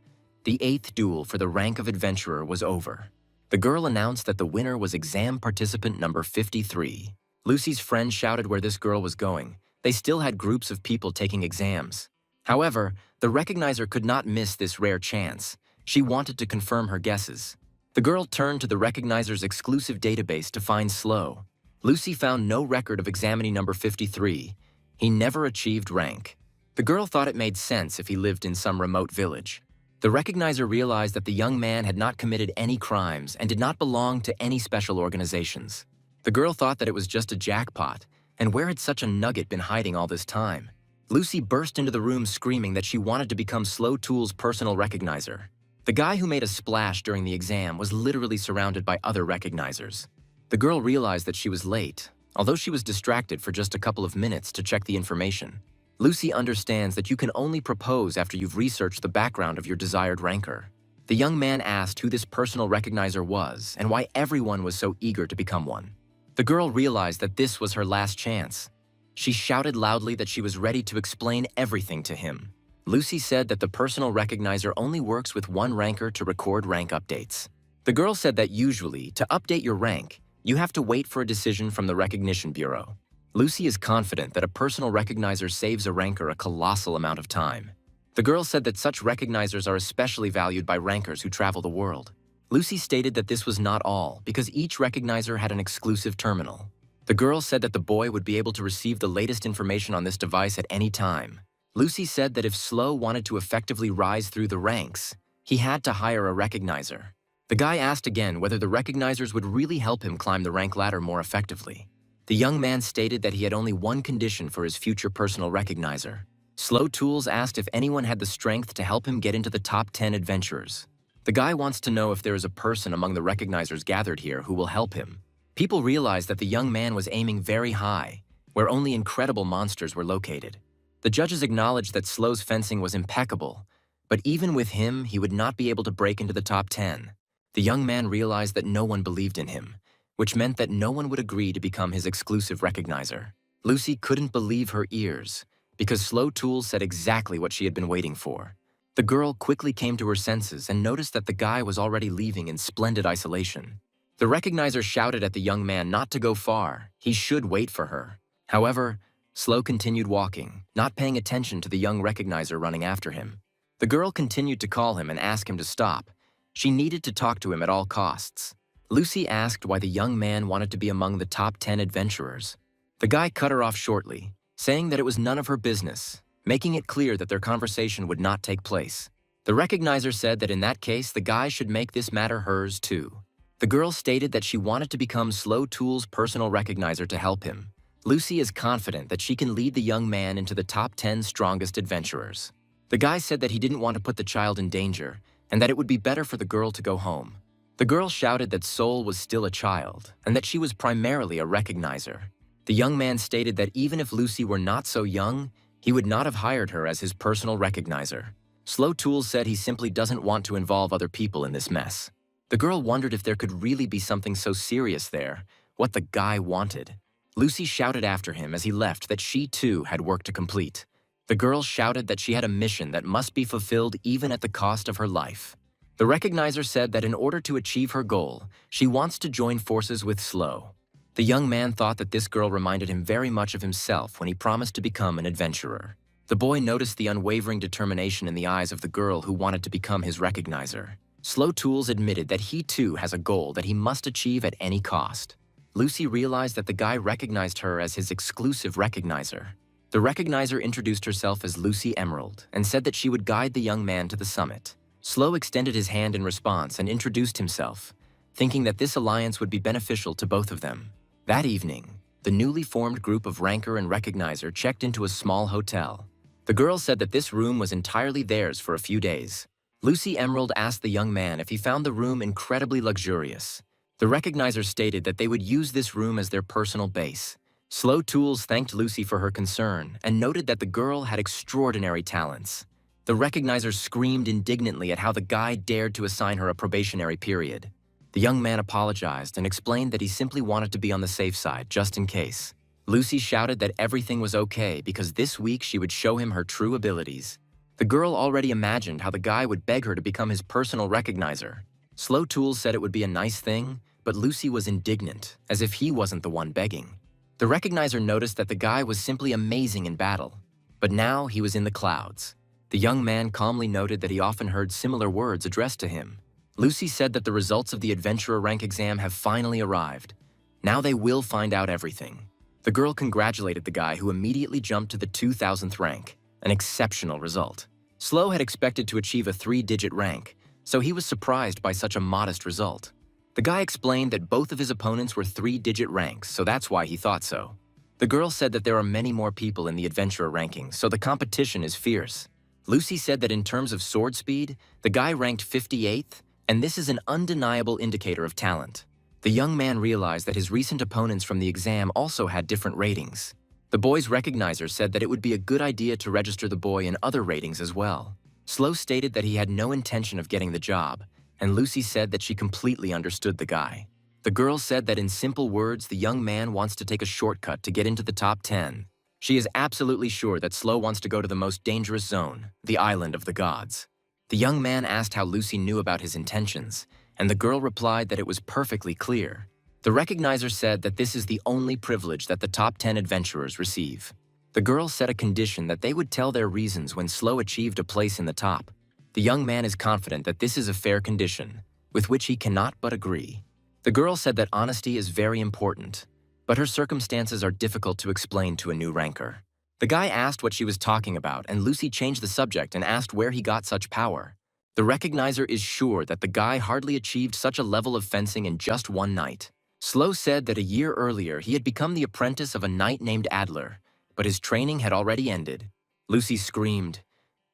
The 8th duel for the rank of adventurer was over. The girl announced that the winner was exam participant number 53. Lucy's friends shouted where this girl was going. They still had groups of people taking exams. However, the recognizer could not miss this rare chance. She wanted to confirm her guesses. The girl turned to the recognizer's exclusive database to find Slow. Lucy found no record of examinee number 53. He never achieved rank. The girl thought it made sense if he lived in some remote village. The recognizer realized that the young man had not committed any crimes and did not belong to any special organizations. The girl thought that it was just a jackpot, and where had such a nugget been hiding all this time? Lucy burst into the room screaming that she wanted to become Slow Tool's personal recognizer. The guy who made a splash during the exam was literally surrounded by other recognizers. The girl realized that she was late, although she was distracted for just a couple of minutes to check the information. Lucy understands that you can only propose after you've researched the background of your desired ranker. The young man asked who this personal recognizer was and why everyone was so eager to become one. The girl realized that this was her last chance. She shouted loudly that she was ready to explain everything to him. Lucy said that the personal recognizer only works with one ranker to record rank updates. The girl said that usually, to update your rank, you have to wait for a decision from the Recognition Bureau. Lucy is confident that a personal recognizer saves a ranker a colossal amount of time. The girl said that such recognizers are especially valued by rankers who travel the world. Lucy stated that this was not all, because each recognizer had an exclusive terminal. The girl said that the boy would be able to receive the latest information on this device at any time. Lucy said that if Slow wanted to effectively rise through the ranks, he had to hire a recognizer. The guy asked again whether the recognizers would really help him climb the rank ladder more effectively. The young man stated that he had only one condition for his future personal recognizer. Slow Tools asked if anyone had the strength to help him get into the top 10 adventurers. The guy wants to know if there is a person among the recognizers gathered here who will help him. People realized that the young man was aiming very high, where only incredible monsters were located. The judges acknowledged that Slow's fencing was impeccable, but even with him, he would not be able to break into the top 10. The young man realized that no one believed in him, which meant that no one would agree to become his exclusive recognizer. Lucy couldn't believe her ears, because Slow Tools said exactly what she had been waiting for. The girl quickly came to her senses and noticed that the guy was already leaving in splendid isolation. The recognizer shouted at the young man not to go far. He should wait for her. However, Slow continued walking, not paying attention to the young recognizer running after him. The girl continued to call him and ask him to stop. She needed to talk to him at all costs. Lucy asked why the young man wanted to be among the top 10 adventurers. The guy cut her off shortly, saying that it was none of her business, making it clear that their conversation would not take place. The recognizer said that in that case, the guy should make this matter hers too. The girl stated that she wanted to become Slow Tools' personal recognizer to help him. Lucy is confident that she can lead the young man into the top 10 strongest adventurers. The guy said that he didn't want to put the child in danger and that it would be better for the girl to go home. The girl shouted that Soul was still a child and that she was primarily a recognizer. The young man stated that even if Lucy were not so young, he would not have hired her as his personal recognizer. Slow Tools said he simply doesn't want to involve other people in this mess. The girl wondered if there could really be something so serious there, what the guy wanted. Lucy shouted after him as he left that she too had work to complete. The girl shouted that she had a mission that must be fulfilled even at the cost of her life. The recognizer said that in order to achieve her goal, she wants to join forces with Slow. The young man thought that this girl reminded him very much of himself when he promised to become an adventurer. The boy noticed the unwavering determination in the eyes of the girl who wanted to become his recognizer. Slow Tools admitted that he too has a goal that he must achieve at any cost. Lucy realized that the guy recognized her as his exclusive recognizer. The recognizer introduced herself as Lucy Emerald and said that she would guide the young man to the summit. Slow extended his hand in response and introduced himself, thinking that this alliance would be beneficial to both of them. That evening, the newly formed group of ranker and recognizer checked into a small hotel. The girl said that this room was entirely theirs for a few days. Lucy Emerald asked the young man if he found the room incredibly luxurious. The recognizer stated that they would use this room as their personal base. Slow Tools thanked Lucy for her concern and noted that the girl had extraordinary talents. The recognizer screamed indignantly at how the guy dared to assign her a probationary period. The young man apologized and explained that he simply wanted to be on the safe side, just in case. Lucy shouted that everything was okay because this week she would show him her true abilities. The girl already imagined how the guy would beg her to become his personal recognizer. Slow Tools said it would be a nice thing, but Lucy was indignant, as if he wasn't the one begging. The recognizer noticed that the guy was simply amazing in battle, but now he was in the clouds. The young man calmly noted that he often heard similar words addressed to him. Lucy said that the results of the adventurer rank exam have finally arrived. Now they will find out everything. The girl congratulated the guy who immediately jumped to the 2000th rank, an exceptional result. Slow had expected to achieve a 3-digit rank, so he was surprised by such a modest result. The guy explained that both of his opponents were 3-digit ranks, so that's why he thought so. The girl said that there are many more people in the adventurer rankings, so the competition is fierce. Lucy said that in terms of sword speed, the guy ranked 58th, and this is an undeniable indicator of talent. The young man realized that his recent opponents from the exam also had different ratings. The boy's recognizer said that it would be a good idea to register the boy in other ratings as well. Slow stated that he had no intention of getting the job, and Lucy said that she completely understood the guy. The girl said that in simple words, the young man wants to take a shortcut to get into the top 10. She is absolutely sure that Slow wants to go to the most dangerous zone, the Island of the Gods. The young man asked how Lucy knew about his intentions, and the girl replied that it was perfectly clear. The recognizer said that this is the only privilege that the top 10 adventurers receive. The girl set a condition that they would tell their reasons when Slow achieved a place in the top. The young man is confident that this is a fair condition, with which he cannot but agree. The girl said that honesty is very important, but her circumstances are difficult to explain to a new ranker. The guy asked what she was talking about, and Lucy changed the subject and asked where he got such power. The recognizer is sure that the guy hardly achieved such a level of fencing in just one night. Slow said that a year earlier he had become the apprentice of a knight named Adler, but his training had already ended. Lucy screamed.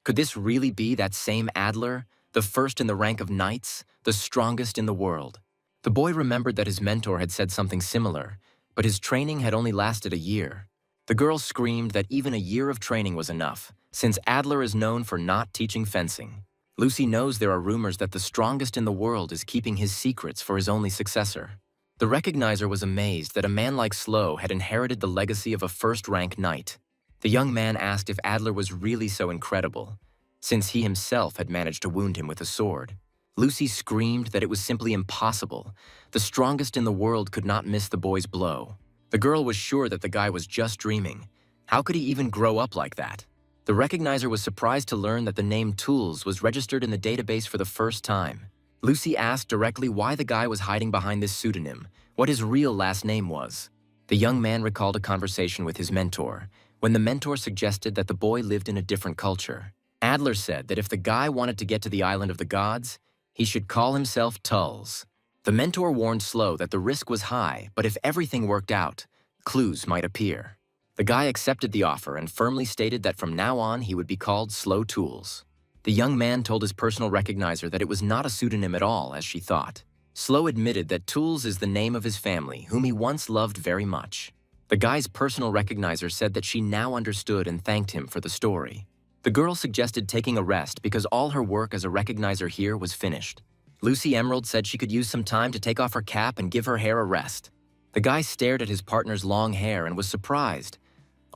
Could this really be that same Adler, the first in the rank of knights, the strongest in the world? The boy remembered that his mentor had said something similar, but his training had only lasted a year. The girl screamed that even a year of training was enough, since Adler is known for not teaching fencing. Lucy knows there are rumors that the strongest in the world is keeping his secrets for his only successor. The recognizer was amazed that a man like Slow had inherited the legacy of a first-rank knight. The young man asked if Adler was really so incredible, since he himself had managed to wound him with a sword. Lucy screamed that it was simply impossible. The strongest in the world could not miss the boy's blow. The girl was sure that the guy was just dreaming. How could he even grow up like that? The recognizer was surprised to learn that the name Tools was registered in the database for the first time. Lucy asked directly why the guy was hiding behind this pseudonym, what his real last name was. The young man recalled a conversation with his mentor, when the mentor suggested that the boy lived in a different culture. Adler said that if the guy wanted to get to the island of the gods, he should call himself Tulls. The mentor warned Slow that the risk was high, but if everything worked out, clues might appear. The guy accepted the offer and firmly stated that from now on he would be called Slow Tools. The young man told his personal recognizer that it was not a pseudonym at all, as she thought. Slow admitted that Tools is the name of his family, whom he once loved very much. The guy's personal recognizer said that she now understood and thanked him for the story. The girl suggested taking a rest because all her work as a recognizer here was finished. Lucy Emerald said she could use some time to take off her cap and give her hair a rest. The guy stared at his partner's long hair and was surprised.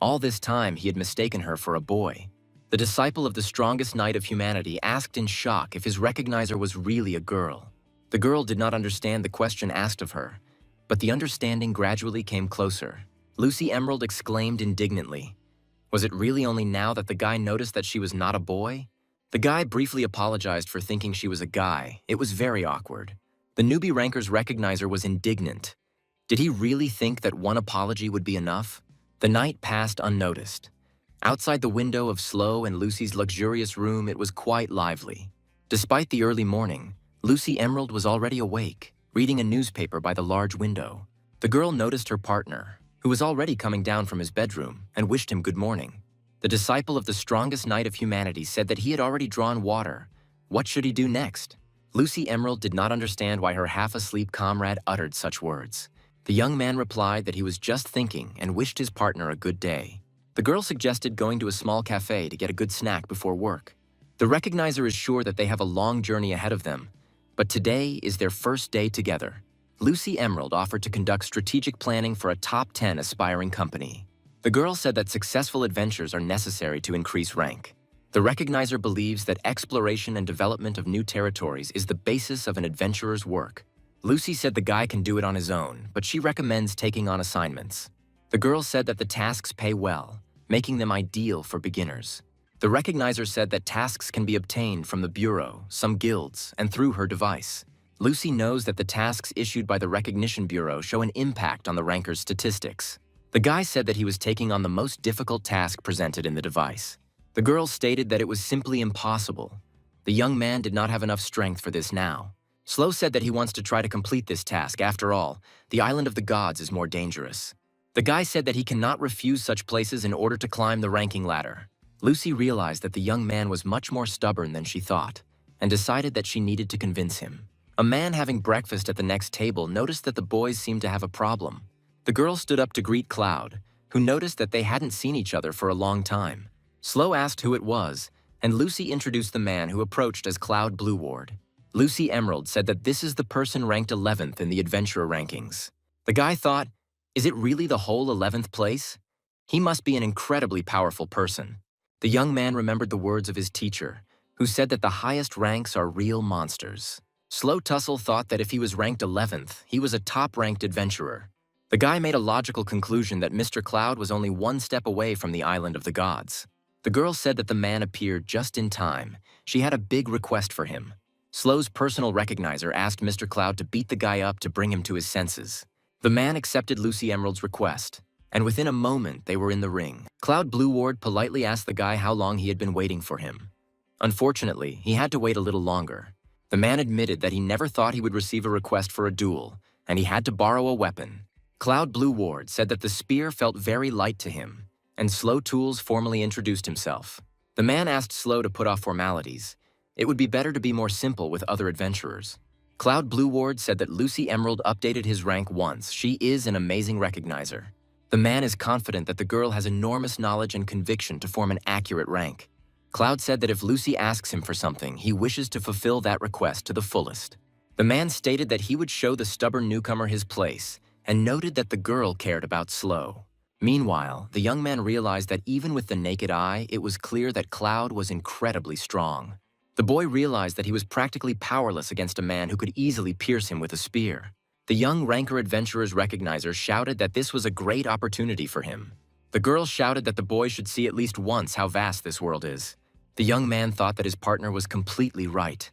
All this time, he had mistaken her for a boy. The disciple of the strongest knight of humanity asked in shock if his recognizer was really a girl. The girl did not understand the question asked of her, but the understanding gradually came closer. Lucy Emerald exclaimed indignantly. Was it really only now that the guy noticed that she was not a boy? The guy briefly apologized for thinking she was a guy. It was very awkward. The newbie ranker's recognizer was indignant. Did he really think that one apology would be enough? The night passed unnoticed. Outside the window of Slow and Lucy's luxurious room, it was quite lively. Despite the early morning, Lucy Emerald was already awake, reading a newspaper by the large window. The girl noticed her partner, who was already coming down from his bedroom, and wished him good morning. The disciple of the strongest knight of humanity said that he had already drawn water. What should he do next? Lucy Emerald did not understand why her half-asleep comrade uttered such words. The young man replied that he was just thinking and wished his partner a good day. The girl suggested going to a small cafe to get a good snack before work. The recognizer is sure that they have a long journey ahead of them, but today is their first day together. Lucy Emerald offered to conduct strategic planning for a top 10 aspiring company. The girl said that successful adventures are necessary to increase rank. The recognizer believes that exploration and development of new territories is the basis of an adventurer's work. Lucy said the guy can do it on his own, but she recommends taking on assignments. The girl said that the tasks pay well, making them ideal for beginners. The recognizer said that tasks can be obtained from the bureau, some guilds, and through her device. Lucy knows that the tasks issued by the Recognition Bureau show an impact on the ranker's statistics. The guy said that he was taking on the most difficult task presented in the device. The girl stated that it was simply impossible. The young man did not have enough strength for this now. Slow said that he wants to try to complete this task. After all, the island of the gods is more dangerous. The guy said that he cannot refuse such places in order to climb the ranking ladder. Lucy realized that the young man was much more stubborn than she thought, and decided that she needed to convince him. A man having breakfast at the next table noticed that the boys seemed to have a problem. The girl stood up to greet Cloud, who noticed that they hadn't seen each other for a long time. Slow asked who it was, and Lucy introduced the man who approached as Cloud Blueward. Lucy Emerald said that this is the person ranked 11th in the adventurer rankings. The guy thought, is it really the whole 11th place? He must be an incredibly powerful person. The young man remembered the words of his teacher, who said that the highest ranks are real monsters. Slow Tussle thought that if he was ranked 11th, he was a top-ranked adventurer. The guy made a logical conclusion that Mr. Cloud was only one step away from the island of the gods. The girl said that the man appeared just in time. She had a big request for him. Slow's personal recognizer asked Mr. Cloud to beat the guy up to bring him to his senses. The man accepted Lucy Emerald's request. and within a moment they were in the ring. Cloud Blue Ward politely asked the guy how long he had been waiting for him. Unfortunately, he had to wait a little longer. The man admitted that he never thought he would receive a request for a duel, and he had to borrow a weapon. Cloud Blue Ward said that the spear felt very light to him, and Slow Tools formally introduced himself. The man asked Slow to put off formalities. It would be better to be more simple with other adventurers. Cloud Blue Ward said that Lucy Emerald updated his rank once. She is an amazing recognizer. The man is confident that the girl has enormous knowledge and conviction to form an accurate rank. Cloud said that if Lucy asks him for something, he wishes to fulfill that request to the fullest. The man stated that he would show the stubborn newcomer his place, and noted that the girl cared about Slow. Meanwhile, the young man realized that even with the naked eye, it was clear that Cloud was incredibly strong. The boy realized that he was practically powerless against a man who could easily pierce him with a spear. The young ranker adventurer's recognizer shouted that this was a great opportunity for him. The girl shouted that the boy should see at least once how vast this world is. The young man thought that his partner was completely right.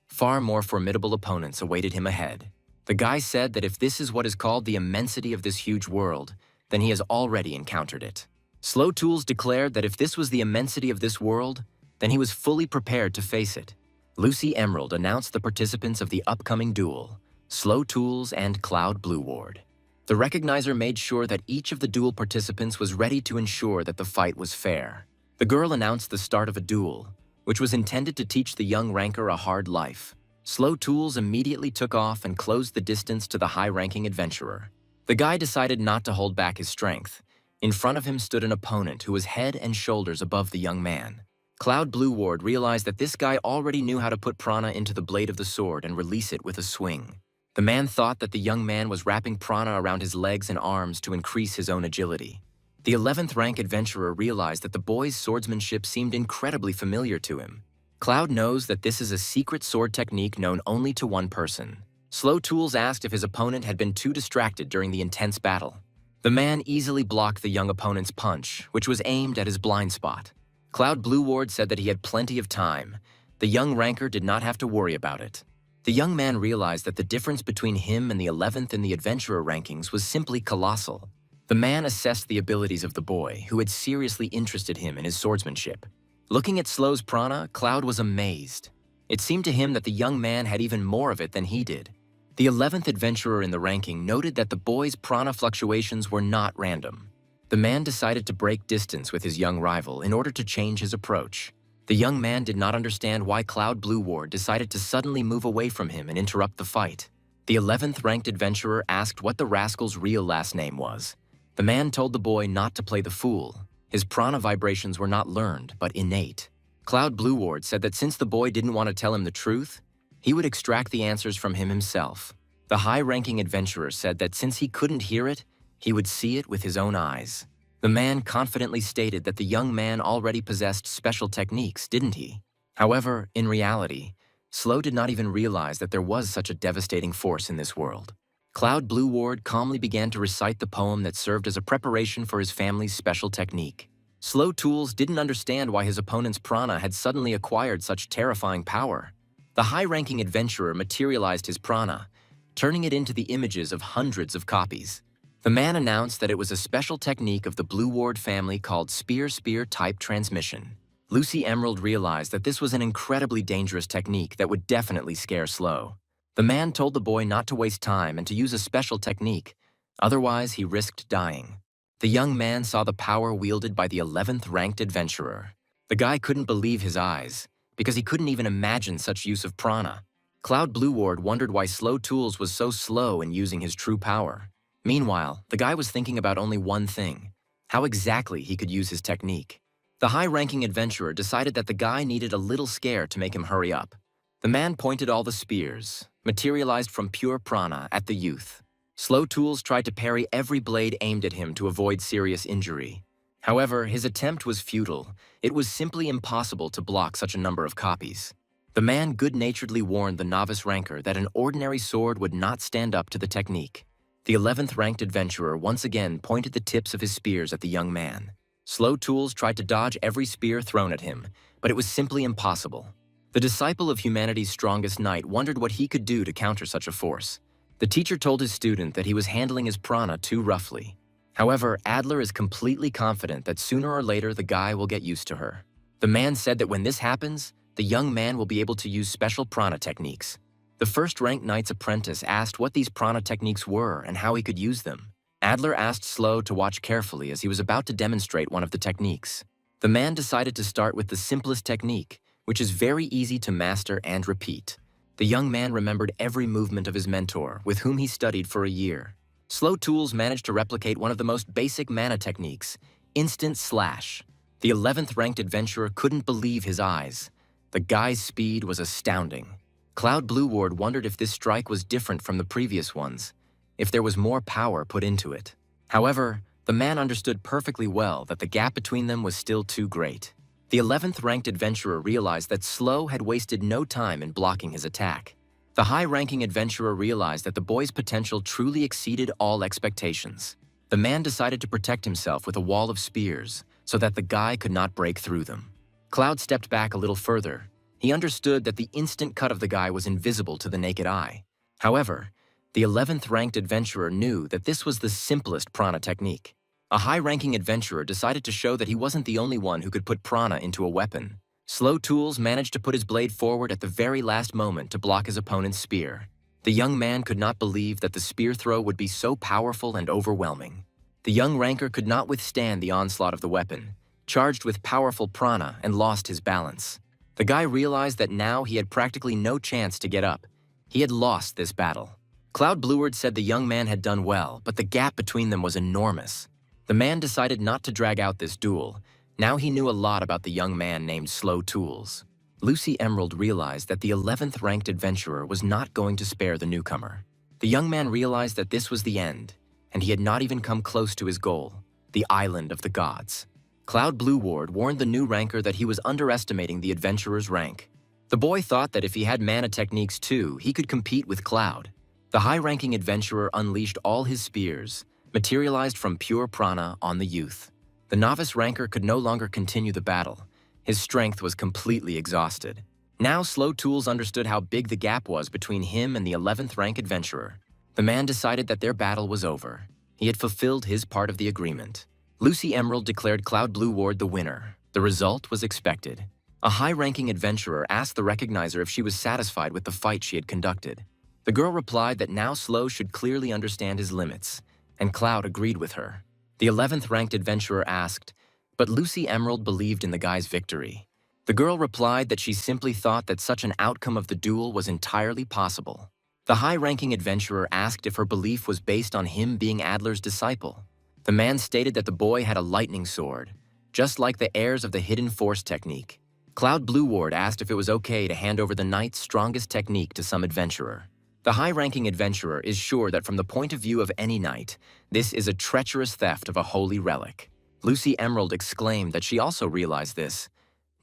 Far more formidable opponents awaited him ahead. The guy said that if this is what is called the immensity of this huge world, then he has already encountered it. Slow Tools declared that if this was the immensity of this world, then he was fully prepared to face it. Lucy Emerald announced the participants of the upcoming duel, Slow Tools and Cloud Blue Ward. The recognizer made sure that each of the duel participants was ready to ensure that the fight was fair. The girl announced the start of a duel, which was intended to teach the young ranker a hard life. Slow Tools immediately took off and closed the distance to the high-ranking adventurer. The guy decided not to hold back his strength. In front of him stood an opponent who was head and shoulders above the young man. Cloud Blue Ward realized that this guy already knew how to put prana into the blade of the sword and release it with a swing. The man thought that the young man was wrapping prana around his legs and arms to increase his own agility. The 11th rank adventurer realized that the boy's swordsmanship seemed incredibly familiar to him. Cloud knows that this is a secret sword technique known only to one person. Slow Tools asked if his opponent had been too distracted during the intense battle. The man easily blocked the young opponent's punch, which was aimed at his blind spot. Cloud Blue Ward said that he had plenty of time. The young ranker did not have to worry about it. The young man realized that the difference between him and the 11th in the adventurer rankings was simply colossal. The man assessed the abilities of the boy, who had seriously interested him in his swordsmanship. Looking at Slow's prana, Cloud was amazed. It seemed to him that the young man had even more of it than he did. The 11th adventurer in the ranking noted that the boy's prana fluctuations were not random. The man decided to break distance with his young rival in order to change his approach. The young man did not understand why Cloud Blue Ward decided to suddenly move away from him and interrupt the fight. The 11th ranked adventurer asked what the rascal's real last name was. The man told the boy not to play the fool. His prana vibrations were not learned, but innate. Cloud Blue Ward said that since the boy didn't want to tell him the truth, he would extract the answers from him himself. The high-ranking adventurer said that since he couldn't hear it, he would see it with his own eyes. The man confidently stated that the young man already possessed special techniques, didn't he? However, in reality, Slow did not even realize that there was such a devastating force in this world. Cloud Blue Ward calmly began to recite the poem that served as a preparation for his family's special technique. Slow Tools didn't understand why his opponent's prana had suddenly acquired such terrifying power. The high-ranking adventurer materialized his prana, turning it into the images of hundreds of copies. The man announced that it was a special technique of the Blue Ward family called Spear type transmission. Lucy Emerald realized that this was an incredibly dangerous technique that would definitely scare Slow. The man told the boy not to waste time and to use a special technique, otherwise he risked dying. The young man saw the power wielded by the 11th ranked adventurer. The guy couldn't believe his eyes, because he couldn't even imagine such use of prana. Cloud Blue Ward wondered why Slow Tools was so slow in using his true power. Meanwhile, the guy was thinking about only one thing: how exactly he could use his technique. The high-ranking adventurer decided that the guy needed a little scare to make him hurry up. The man pointed all the spears, materialized from pure prana, at the youth. Slow Tools tried to parry every blade aimed at him to avoid serious injury. However, his attempt was futile. It was simply impossible to block such a number of copies. The man good-naturedly warned the novice ranker that an ordinary sword would not stand up to the technique. The 11th ranked adventurer once again pointed the tips of his spears at the young man. Slow Tools tried to dodge every spear thrown at him, but it was simply impossible. The disciple of humanity's strongest knight wondered what he could do to counter such a force. The teacher told his student that he was handling his prana too roughly. However, Adler is completely confident that sooner or later the guy will get used to her. The man said that when this happens, the young man will be able to use special prana techniques. The first-ranked knight's apprentice asked what these prana techniques were and how he could use them. Adler asked Slow to watch carefully as he was about to demonstrate one of the techniques. The man decided to start with the simplest technique, which is very easy to master and repeat. The young man remembered every movement of his mentor, with whom he studied for a year. Slow Tools managed to replicate one of the most basic mana techniques, Instant Slash. The 11th ranked adventurer couldn't believe his eyes. The guy's speed was astounding. Cloud Blue Ward wondered if this strike was different from the previous ones, if there was more power put into it. However, the man understood perfectly well that the gap between them was still too great. The 11th ranked adventurer realized that Slow had wasted no time in blocking his attack. The high-ranking adventurer realized that the boy's potential truly exceeded all expectations. The man decided to protect himself with a wall of spears so that the guy could not break through them. Cloud stepped back a little further. He understood that the instant cut of the guy was invisible to the naked eye. However, the 11th ranked adventurer knew that this was the simplest prana technique. A high-ranking adventurer decided to show that he wasn't the only one who could put prana into a weapon. Slow Tools managed to put his blade forward at the very last moment to block his opponent's spear. The young man could not believe that the spear throw would be so powerful and overwhelming. The young ranker could not withstand the onslaught of the weapon, charged with powerful prana, and lost his balance. The guy realized that now he had practically no chance to get up. He had lost this battle. Cloud Blueward said the young man had done well, but the gap between them was enormous. The man decided not to drag out this duel. Now he knew a lot about the young man named Slow Tools. Lucy Emerald realized that the 11th ranked adventurer was not going to spare the newcomer. The young man realized that this was the end, and he had not even come close to his goal, the Island of the Gods. Cloud Blue Ward warned the new ranker that he was underestimating the adventurer's rank. The boy thought that if he had mana techniques too, he could compete with Cloud. The high-ranking adventurer unleashed all his spears, materialized from pure prana on the youth. The novice ranker could no longer continue the battle. His strength was completely exhausted. Now Slow Tools understood how big the gap was between him and the 11th rank adventurer. The man decided that their battle was over. He had fulfilled his part of the agreement. Lucy Emerald declared Cloud Blue Ward the winner. The result was expected. A high-ranking adventurer asked the recognizer if she was satisfied with the fight she had conducted. The girl replied that now Slow should clearly understand his limits, and Cloud agreed with her. The 11th ranked adventurer asked, but Lucy Emerald believed in the guy's victory. The girl replied that she simply thought that such an outcome of the duel was entirely possible. The high-ranking adventurer asked if her belief was based on him being Adler's disciple. The man stated that the boy had a lightning sword, just like the heirs of the Hidden Force technique. Cloud Blue Ward asked if it was okay to hand over the knight's strongest technique to some adventurer. The high-ranking adventurer is sure that from the point of view of any knight, this is a treacherous theft of a holy relic. Lucy Emerald exclaimed that she also realized this.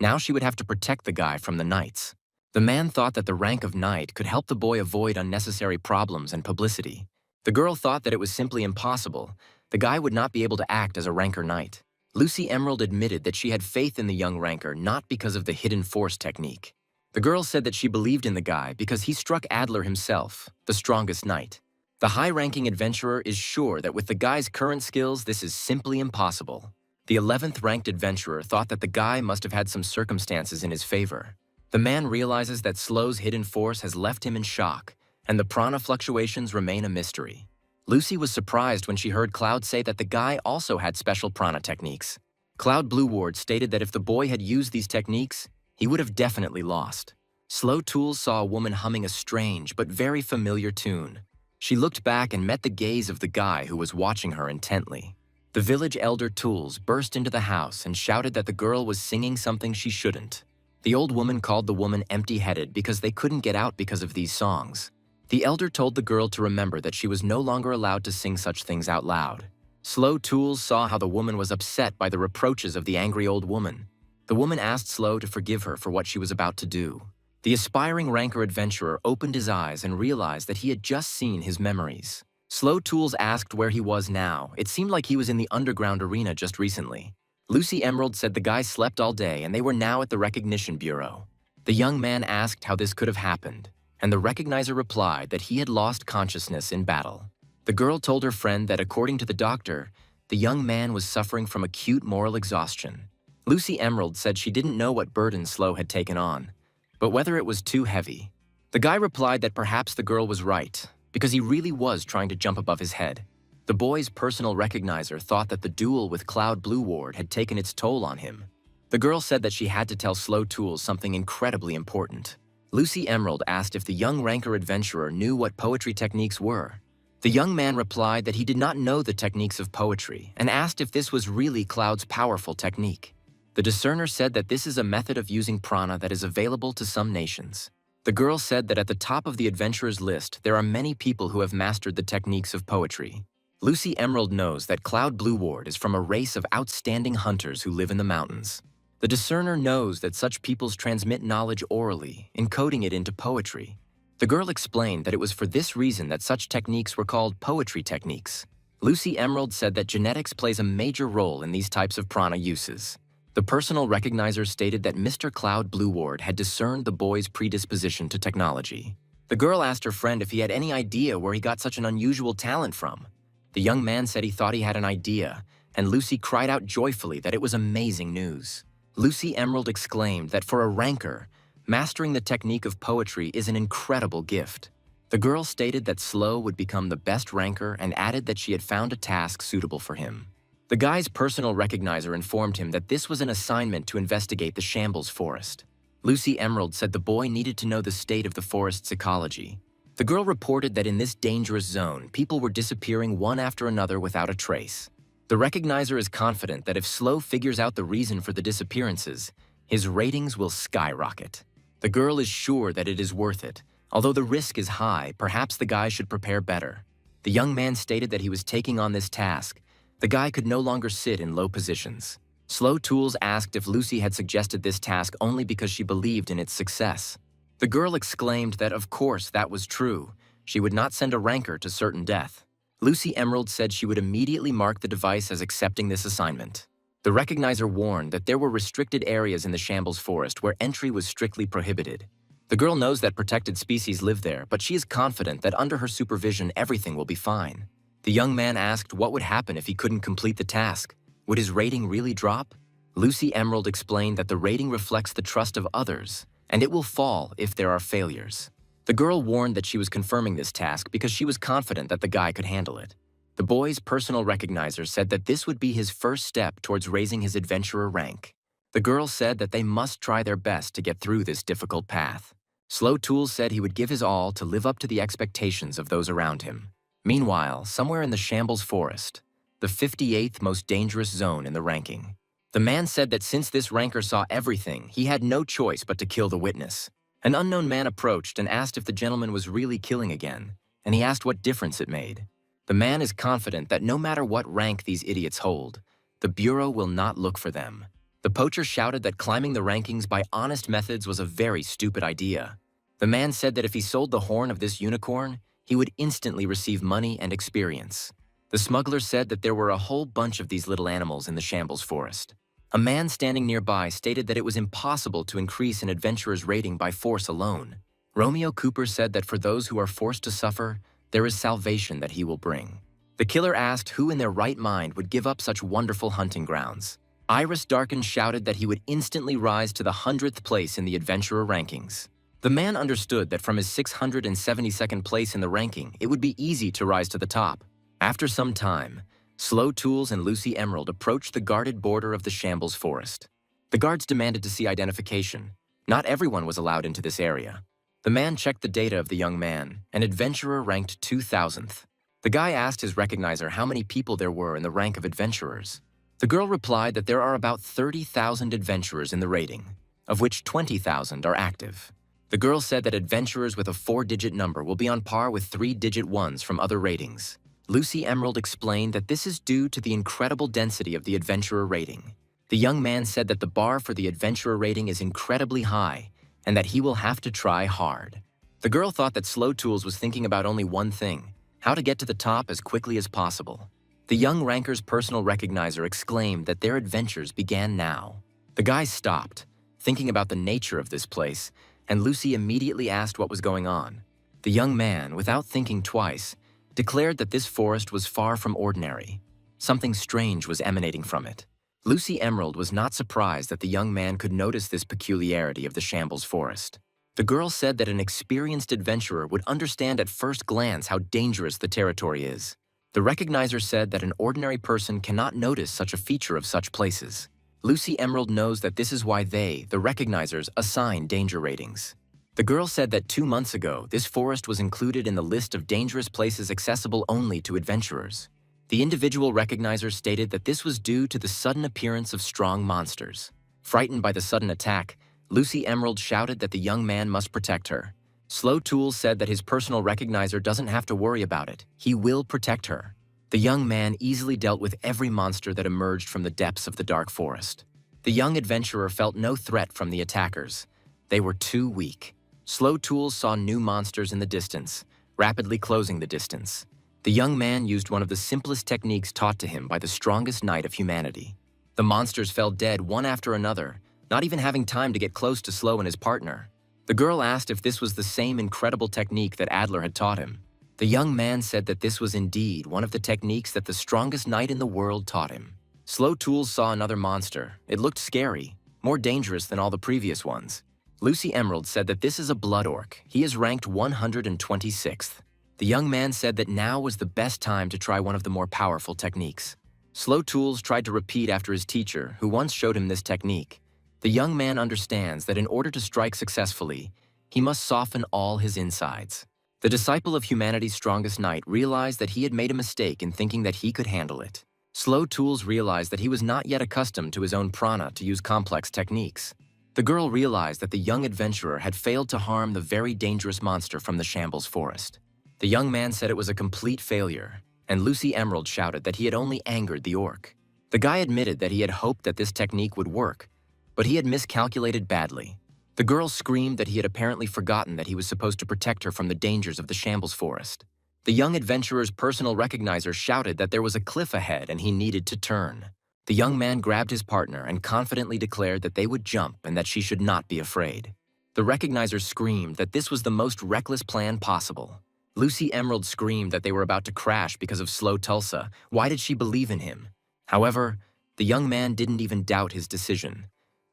Now she would have to protect the guy from the knights. The man thought that the rank of knight could help the boy avoid unnecessary problems and publicity. The girl thought that it was simply impossible. The guy would not be able to act as a ranker knight. Lucy Emerald admitted that she had faith in the young ranker not because of the Hidden Force technique. The girl said that she believed in the guy because he struck Adler himself, the strongest knight. The high-ranking adventurer is sure that with the guy's current skills, this is simply impossible. The 11th ranked adventurer thought that the guy must have had some circumstances in his favor. The man realizes that Slow's Hidden Force has left him in shock, and the prana fluctuations remain a mystery. Lucy was surprised when she heard Cloud say that the guy also had special prana techniques. Cloud Blue Ward stated that if the boy had used these techniques, he would have definitely lost. Slow Tools saw a woman humming a strange but very familiar tune. She looked back and met the gaze of the guy who was watching her intently. The village elder Tools burst into the house and shouted that the girl was singing something she shouldn't. The old woman called the woman empty-headed because they couldn't get out because of these songs. The elder told the girl to remember that she was no longer allowed to sing such things out loud. Slow Tools saw how the woman was upset by the reproaches of the angry old woman. The woman asked Slow to forgive her for what she was about to do. The aspiring ranker adventurer opened his eyes and realized that he had just seen his memories. Slow Tools asked where he was now. It seemed like he was in the underground arena just recently. Lucy Emerald said the guy slept all day and they were now at the recognition bureau. The young man asked how this could have happened, and the recognizer replied that he had lost consciousness in battle. The girl told her friend that according to the doctor, the young man was suffering from acute moral exhaustion. Lucy Emerald said she didn't know what burden Slow had taken on, but whether it was too heavy. The guy replied that perhaps the girl was right, because he really was trying to jump above his head. The boy's personal recognizer thought that the duel with Cloud Blue Ward had taken its toll on him. The girl said that she had to tell Slow Tools something incredibly important. Lucy Emerald asked if the young ranker adventurer knew what poetry techniques were. The young man replied that he did not know the techniques of poetry and asked if this was really Cloud's powerful technique. The discerner said that this is a method of using prana that is available to some nations. The girl said that at the top of the adventurers list, there are many people who have mastered the techniques of poetry. Lucy Emerald knows that Cloud Blue Ward is from a race of outstanding hunters who live in the mountains. The discerner knows that such peoples transmit knowledge orally, encoding it into poetry. The girl explained that it was for this reason that such techniques were called poetry techniques. Lucy Emerald said that genetics plays a major role in these types of prana uses. The personal recognizer stated that Mr. Cloud Blue Ward had discerned the boy's predisposition to technology. The girl asked her friend if he had any idea where he got such an unusual talent from. The young man said he thought he had an idea, and Lucy cried out joyfully that it was amazing news. Lucy Emerald exclaimed that for a ranker, mastering the technique of poetry is an incredible gift. The girl stated that Slow would become the best ranker and added that she had found a task suitable for him. The guy's personal recognizer informed him that this was an assignment to investigate the Shambles Forest. Lucy Emerald said the boy needed to know the state of the forest's ecology. The girl reported that in this dangerous zone, people were disappearing one after another without a trace. The recognizer is confident that if Slow figures out the reason for the disappearances, his ratings will skyrocket. The girl is sure that it is worth it. Although the risk is high, perhaps the guy should prepare better. The young man stated that he was taking on this task. The guy could no longer sit in low positions. Slow Tools asked if Lucy had suggested this task only because she believed in its success. The girl exclaimed that of course that was true. She would not send a ranker to certain death. Lucy Emerald said she would immediately mark the device as accepting this assignment. The recognizer warned that there were restricted areas in the Shambles Forest where entry was strictly prohibited. The girl knows that protected species live there, but she is confident that under her supervision everything will be fine. The young man asked what would happen if he couldn't complete the task. Would his rating really drop? Lucy Emerald explained that the rating reflects the trust of others, and it will fall if there are failures. The girl warned that she was confirming this task because she was confident that the guy could handle it. The boy's personal recognizer said that this would be his first step towards raising his adventurer rank. The girl said that they must try their best to get through this difficult path. Slow Tools said he would give his all to live up to the expectations of those around him. Meanwhile, somewhere in the Shambles Forest, the 58th most dangerous zone in the ranking, the man said that since this ranker saw everything, he had no choice but to kill the witness. An unknown man approached and asked if the gentleman was really killing again, and he asked what difference it made. The man is confident that no matter what rank these idiots hold, the Bureau will not look for them. The poacher shouted that climbing the rankings by honest methods was a very stupid idea. The man said that if he sold the horn of this unicorn, he would instantly receive money and experience. The smuggler said that there were a whole bunch of these little animals in the Shambles Forest. A man standing nearby stated that it was impossible to increase an adventurer's rating by force alone. Romeo Cooper said that for those who are forced to suffer, there is salvation that he will bring. The killer asked who in their right mind would give up such wonderful hunting grounds. Iris Darkin shouted that he would instantly rise to the 100th place in the adventurer rankings. The man understood that from his 672nd place in the ranking, it would be easy to rise to the top. After some time, Slow Tools and Lucy Emerald approached the guarded border of the Shambles Forest. The guards demanded to see identification. Not everyone was allowed into this area. The man checked the data of the young man, an adventurer ranked 2000th. The guy asked his recognizer how many people there were in the rank of adventurers. The girl replied that there are about 30,000 adventurers in the rating, of which 20,000 are active. The girl said that adventurers with a 4-digit number will be on par with 3-digit ones from other ratings. Lucy Emerald explained that this is due to the incredible density of the adventurer rating. The young man said that the bar for the adventurer rating is incredibly high and that he will have to try hard. The girl thought that Slow Tools was thinking about only one thing: how to get to the top as quickly as possible. The young ranker's personal recognizer exclaimed that their adventures began now. The guy stopped, thinking about the nature of this place, and Lucy immediately asked what was going on. The young man, without thinking twice, declared that this forest was far from ordinary. Something strange was emanating from it. Lucy Emerald was not surprised that the young man could notice this peculiarity of the shambles forest. The girl said that an experienced adventurer would understand at first glance how dangerous the territory is. The recognizer said that an ordinary person cannot notice such a feature of such places. Lucy Emerald knows that this is why they, the recognizers, assign danger ratings. The girl said that 2 months ago, this forest was included in the list of dangerous places accessible only to adventurers. The individual recognizer stated that this was due to the sudden appearance of strong monsters. Frightened by the sudden attack, Lucy Emerald shouted that the young man must protect her. Slow Tools said that his personal recognizer doesn't have to worry about it. He will protect her. The young man easily dealt with every monster that emerged from the depths of the dark forest. The young adventurer felt no threat from the attackers. They were too weak. Slow Tools saw new monsters in the distance, rapidly closing the distance. The young man used one of the simplest techniques taught to him by the strongest knight of humanity. The monsters fell dead one after another, not even having time to get close to Slow and his partner. The girl asked if this was the same incredible technique that Adler had taught him. The young man said that this was indeed one of the techniques that the strongest knight in the world taught him. Slow Tools saw another monster. It looked scary, more dangerous than all the previous ones. Lucy Emerald said that this is a blood orc. He is ranked 126th. The young man said that now was the best time to try one of the more powerful techniques. Slow Tools tried to repeat after his teacher, who once showed him this technique. The young man understands that in order to strike successfully, he must soften all his insides. The disciple of humanity's strongest knight realized that he had made a mistake in thinking that he could handle it. Slow Tools realized that he was not yet accustomed to his own prana to use complex techniques. The girl realized that the young adventurer had failed to harm the very dangerous monster from the shambles forest. The young man said it was a complete failure, and Lucy Emerald shouted that he had only angered the orc. The guy admitted that he had hoped that this technique would work, but he had miscalculated badly. The girl screamed that he had apparently forgotten that he was supposed to protect her from the dangers of the shambles forest. The young adventurer's personal recognizer shouted that there was a cliff ahead and he needed to turn. The young man grabbed his partner and confidently declared that they would jump and that she should not be afraid. The recognizer screamed that this was the most reckless plan possible. Lucy Emerald screamed that they were about to crash because of Slow Tulsa. Why did she believe in him? However, the young man didn't even doubt his decision.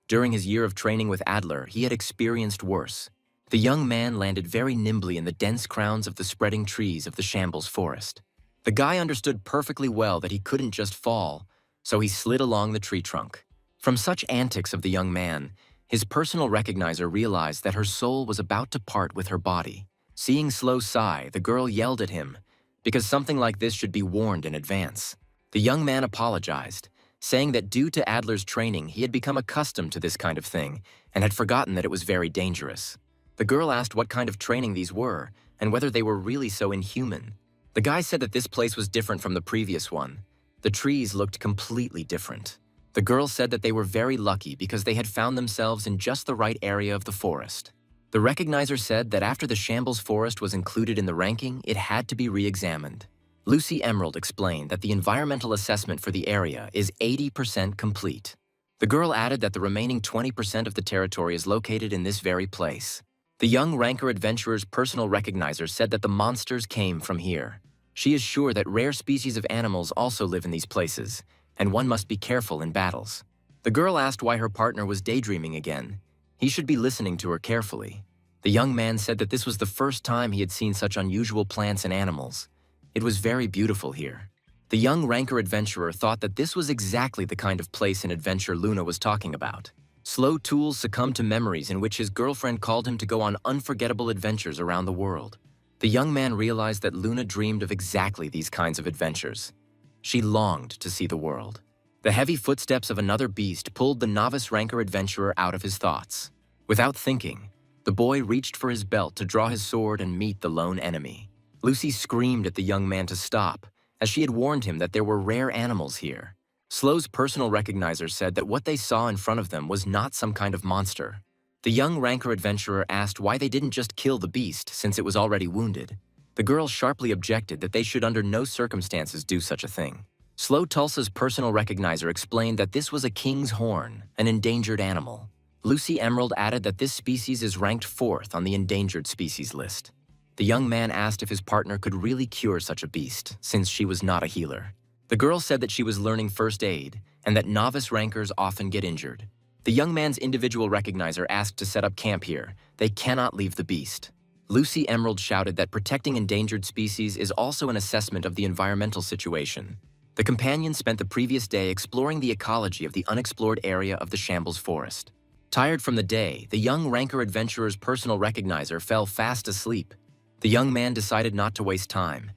During his year of training with Adler, he had experienced worse. The young man landed very nimbly in the dense crowns of the spreading trees of the shambles forest. The guy understood perfectly well that he couldn't just fall, so he slid along the tree trunk. From such antics of the young man, his personal recognizer realized that her soul was about to part with her body. Seeing Slow sigh, the girl yelled at him, because something like this should be warned in advance. The young man apologized, saying that due to Adler's training, he had become accustomed to this kind of thing and had forgotten that it was very dangerous. The girl asked what kind of training these were and whether they were really so inhuman. The guy said that this place was different from the previous one. The trees looked completely different. The girl said that they were very lucky because they had found themselves in just the right area of the forest. The recognizer said that after the shambles forest was included in the ranking, it had to be re-examined. Lucy Emerald explained that the environmental assessment for the area is 80% complete. The girl added that the remaining 20% of the territory is located in this very place. The young ranker adventurer's personal recognizer said that the monsters came from here. She is sure that rare species of animals also live in these places, and one must be careful in battles. The girl asked why her partner was daydreaming again. He should be listening to her carefully. The young man said that this was the first time he had seen such unusual plants and animals. It was very beautiful here. The young ranker adventurer thought that this was exactly the kind of place and adventure Luna was talking about. Slow Tools succumbed to memories in which his girlfriend called him to go on unforgettable adventures around the world. The young man realized that Luna dreamed of exactly these kinds of adventures. She longed to see the world. The heavy footsteps of another beast pulled the novice ranker adventurer out of his thoughts. Without thinking, the boy reached for his belt to draw his sword and meet the lone enemy. Lucy screamed at the young man to stop, as she had warned him that there were rare animals here. Slow's personal recognizer said that what they saw in front of them was not some kind of monster. The young ranker adventurer asked why they didn't just kill the beast since it was already wounded. The girl sharply objected that they should under no circumstances do such a thing. Slow Tulsa's personal recognizer explained that this was a king's horn, an endangered animal. Lucy Emerald added that this species is ranked 4th on the endangered species list. The young man asked if his partner could really cure such a beast, since she was not a healer. The girl said that she was learning first aid and that novice rankers often get injured. The young man's individual recognizer asked to set up camp here. They cannot leave the beast. Lucy Emerald shouted that protecting endangered species is also an assessment of the environmental situation. The companions spent the previous day exploring the ecology of the unexplored area of the Shambles Forest. Tired from the day, the young ranker adventurer's personal recognizer fell fast asleep. The young man decided not to waste time.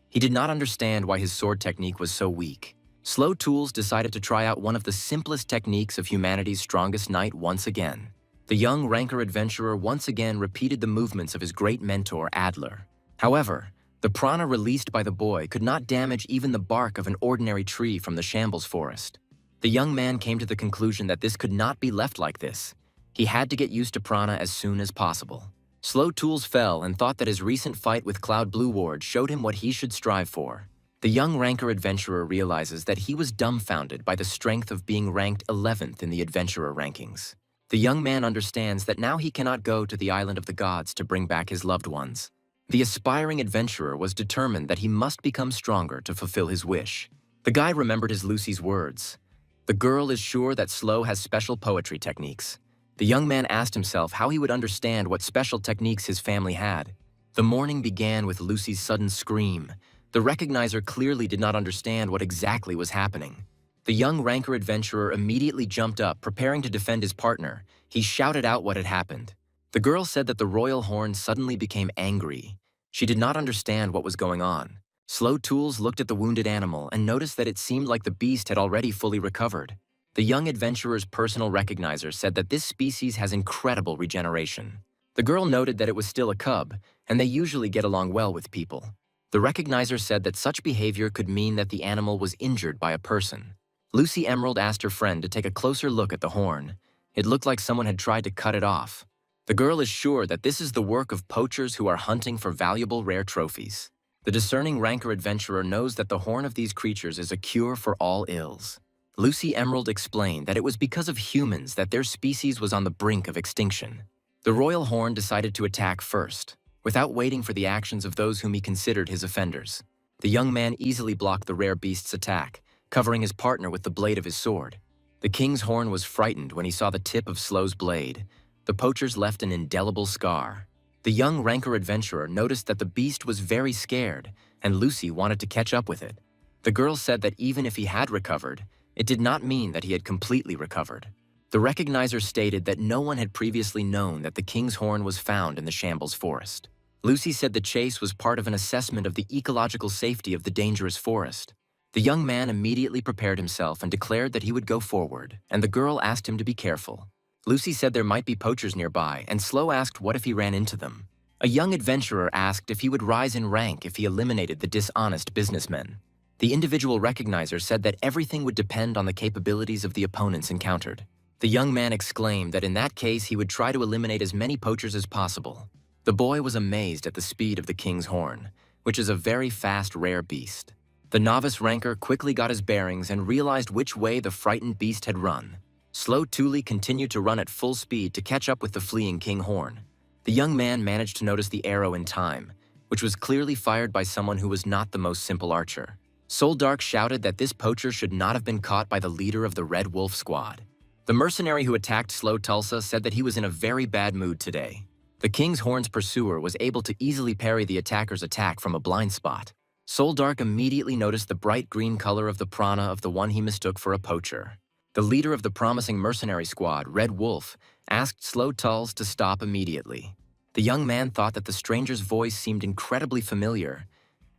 He did not understand why his sword technique was so weak. Slow Tools decided to try out one of the simplest techniques of humanity's strongest knight once again. The young ranker adventurer once again repeated the movements of his great mentor, Adler. However, the prana released by the boy could not damage even the bark of an ordinary tree from the Shambles Forest. The young man came to the conclusion that this could not be left like this. He had to get used to prana as soon as possible. Slow Tools fell and thought that his recent fight with Cloud Blue Ward showed him what he should strive for. The young ranker adventurer realizes that he was dumbfounded by the strength of being ranked 11th in the adventurer rankings. The young man understands that now he cannot go to the island of the gods to bring back his loved ones. The aspiring adventurer was determined that he must become stronger to fulfill his wish. The guide remembered his Lucy's words. The girl is sure that Slow has special poetry techniques. The young man asked himself how he would understand what special techniques his family had. The morning began with Lucy's sudden scream. The recognizer clearly did not understand what exactly was happening. The young ranker adventurer immediately jumped up, preparing to defend his partner. He shouted out what had happened. The girl said that the royal horn suddenly became angry. She did not understand what was going on. Slow Tools looked at the wounded animal and noticed that it seemed like the beast had already fully recovered. The young adventurer's personal recognizer said that this species has incredible regeneration. The girl noted that it was still a cub, and they usually get along well with people. The recognizer said that such behavior could mean that the animal was injured by a person. Lucy Emerald asked her friend to take a closer look at the horn. It looked like someone had tried to cut it off. The girl is sure that this is the work of poachers who are hunting for valuable rare trophies. The discerning ranker adventurer knows that the horn of these creatures is a cure for all ills. Lucy Emerald explained that it was because of humans that their species was on the brink of extinction. The royal horn decided to attack first, without waiting for the actions of those whom he considered his offenders. The young man easily blocked the rare beast's attack, covering his partner with the blade of his sword. The king's horn was frightened when he saw the tip of Slow's blade. The poachers left an indelible scar. The young ranker adventurer noticed that the beast was very scared, and Lucy wanted to catch up with it. The girl said that even if he had recovered, it did not mean that he had completely recovered. The recognizer stated that no one had previously known that the king's horn was found in the Shambles Forest. Lucy said the chase was part of an assessment of the ecological safety of the dangerous forest. The young man immediately prepared himself and declared that he would go forward, and the girl asked him to be careful. Lucy said there might be poachers nearby, and Slow asked what if he ran into them. A young adventurer asked if he would rise in rank if he eliminated the dishonest businessmen. The individual recognizer said that everything would depend on the capabilities of the opponents encountered. The young man exclaimed that in that case he would try to eliminate as many poachers as possible. The boy was amazed at the speed of the king's horn, which is a very fast, rare beast. The novice ranker quickly got his bearings and realized which way the frightened beast had run. Slow Tools continued to run at full speed to catch up with the fleeing king horn. The young man managed to notice the arrow in time, which was clearly fired by someone who was not the most simple archer. Soldark shouted that this poacher should not have been caught by the leader of the Red Wolf Squad. The mercenary who attacked Slow Tulsa said that he was in a very bad mood today. The king's horn's pursuer was able to easily parry the attacker's attack from a blind spot. Soldark immediately noticed the bright green color of the prana of the one he mistook for a poacher. The leader of the promising mercenary squad, Red Wolf, asked Slow Tulls to stop immediately. The young man thought that the stranger's voice seemed incredibly familiar,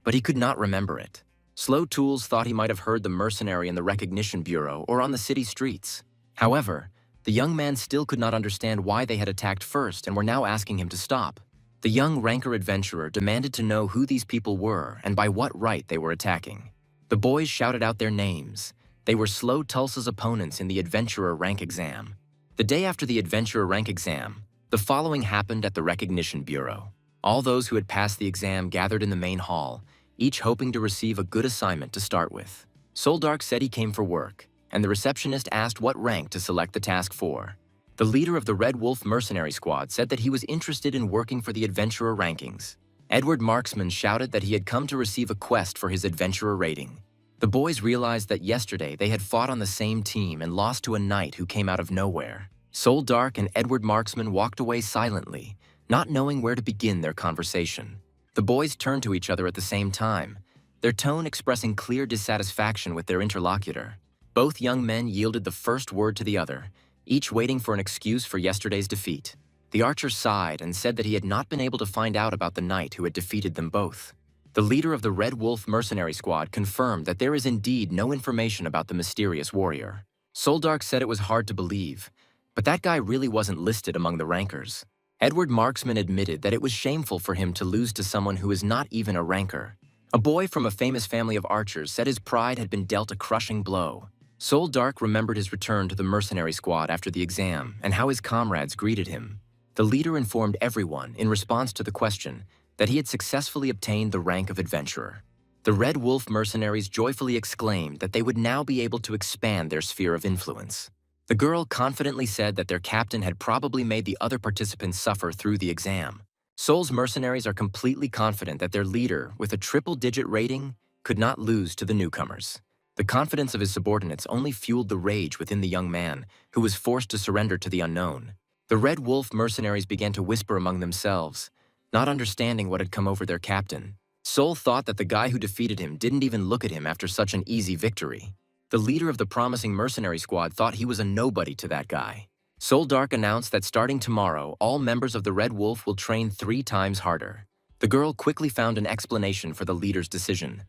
but he could not remember it. Slow Tools thought he might have heard the mercenary in the recognition bureau or on the city streets. However, the young man still could not understand why they had attacked first and were now asking him to stop. The young ranker adventurer demanded to know who these people were and by what right they were attacking. The boys shouted out their names. They were Slow Tulsa's opponents in the adventurer rank exam. The day after the adventurer rank exam, the following happened at the recognition bureau. All those who had passed the exam gathered in the main hall, each hoping to receive a good assignment to start with. Soldark said he came for work, and the receptionist asked what rank to select the task for. The leader of the Red Wolf mercenary squad said that he was interested in working for the adventurer rankings. Edward Marksman shouted that he had come to receive a quest for his adventurer rating. The boys realized that yesterday they had fought on the same team and lost to a knight who came out of nowhere. Soul Dark and Edward Marksman walked away silently, not knowing where to begin their conversation. The boys turned to each other at the same time, their tone expressing clear dissatisfaction with their interlocutor. Both young men yielded the first word to the other, each waiting for an excuse for yesterday's defeat. The archer sighed and said that he had not been able to find out about the knight who had defeated them both. The leader of the Red Wolf mercenary squad confirmed that there is indeed no information about the mysterious warrior. Soul Dark said it was hard to believe, but that guy really wasn't listed among the rankers. Edward Marksman admitted that it was shameful for him to lose to someone who is not even a ranker. A boy from a famous family of archers said his pride had been dealt a crushing blow. Soul Dark remembered his return to the mercenary squad after the exam and how his comrades greeted him. The leader informed everyone, in response to the question, that he had successfully obtained the rank of adventurer. The Red Wolf mercenaries joyfully exclaimed that they would now be able to expand their sphere of influence. The girl confidently said that their captain had probably made the other participants suffer through the exam. Soul's mercenaries are completely confident that their leader, with a triple-digit rating, could not lose to the newcomers. The confidence of his subordinates only fueled the rage within the young man, who was forced to surrender to the unknown. The Red Wolf mercenaries began to whisper among themselves, not understanding what had come over their captain. Soul thought that the guy who defeated him didn't even look at him after such an easy victory. The leader of the promising mercenary squad thought he was a nobody to that guy. Soul Dark announced that starting tomorrow, all members of the Red Wolf will train 3 times harder. The girl quickly found an explanation for the leader's decision.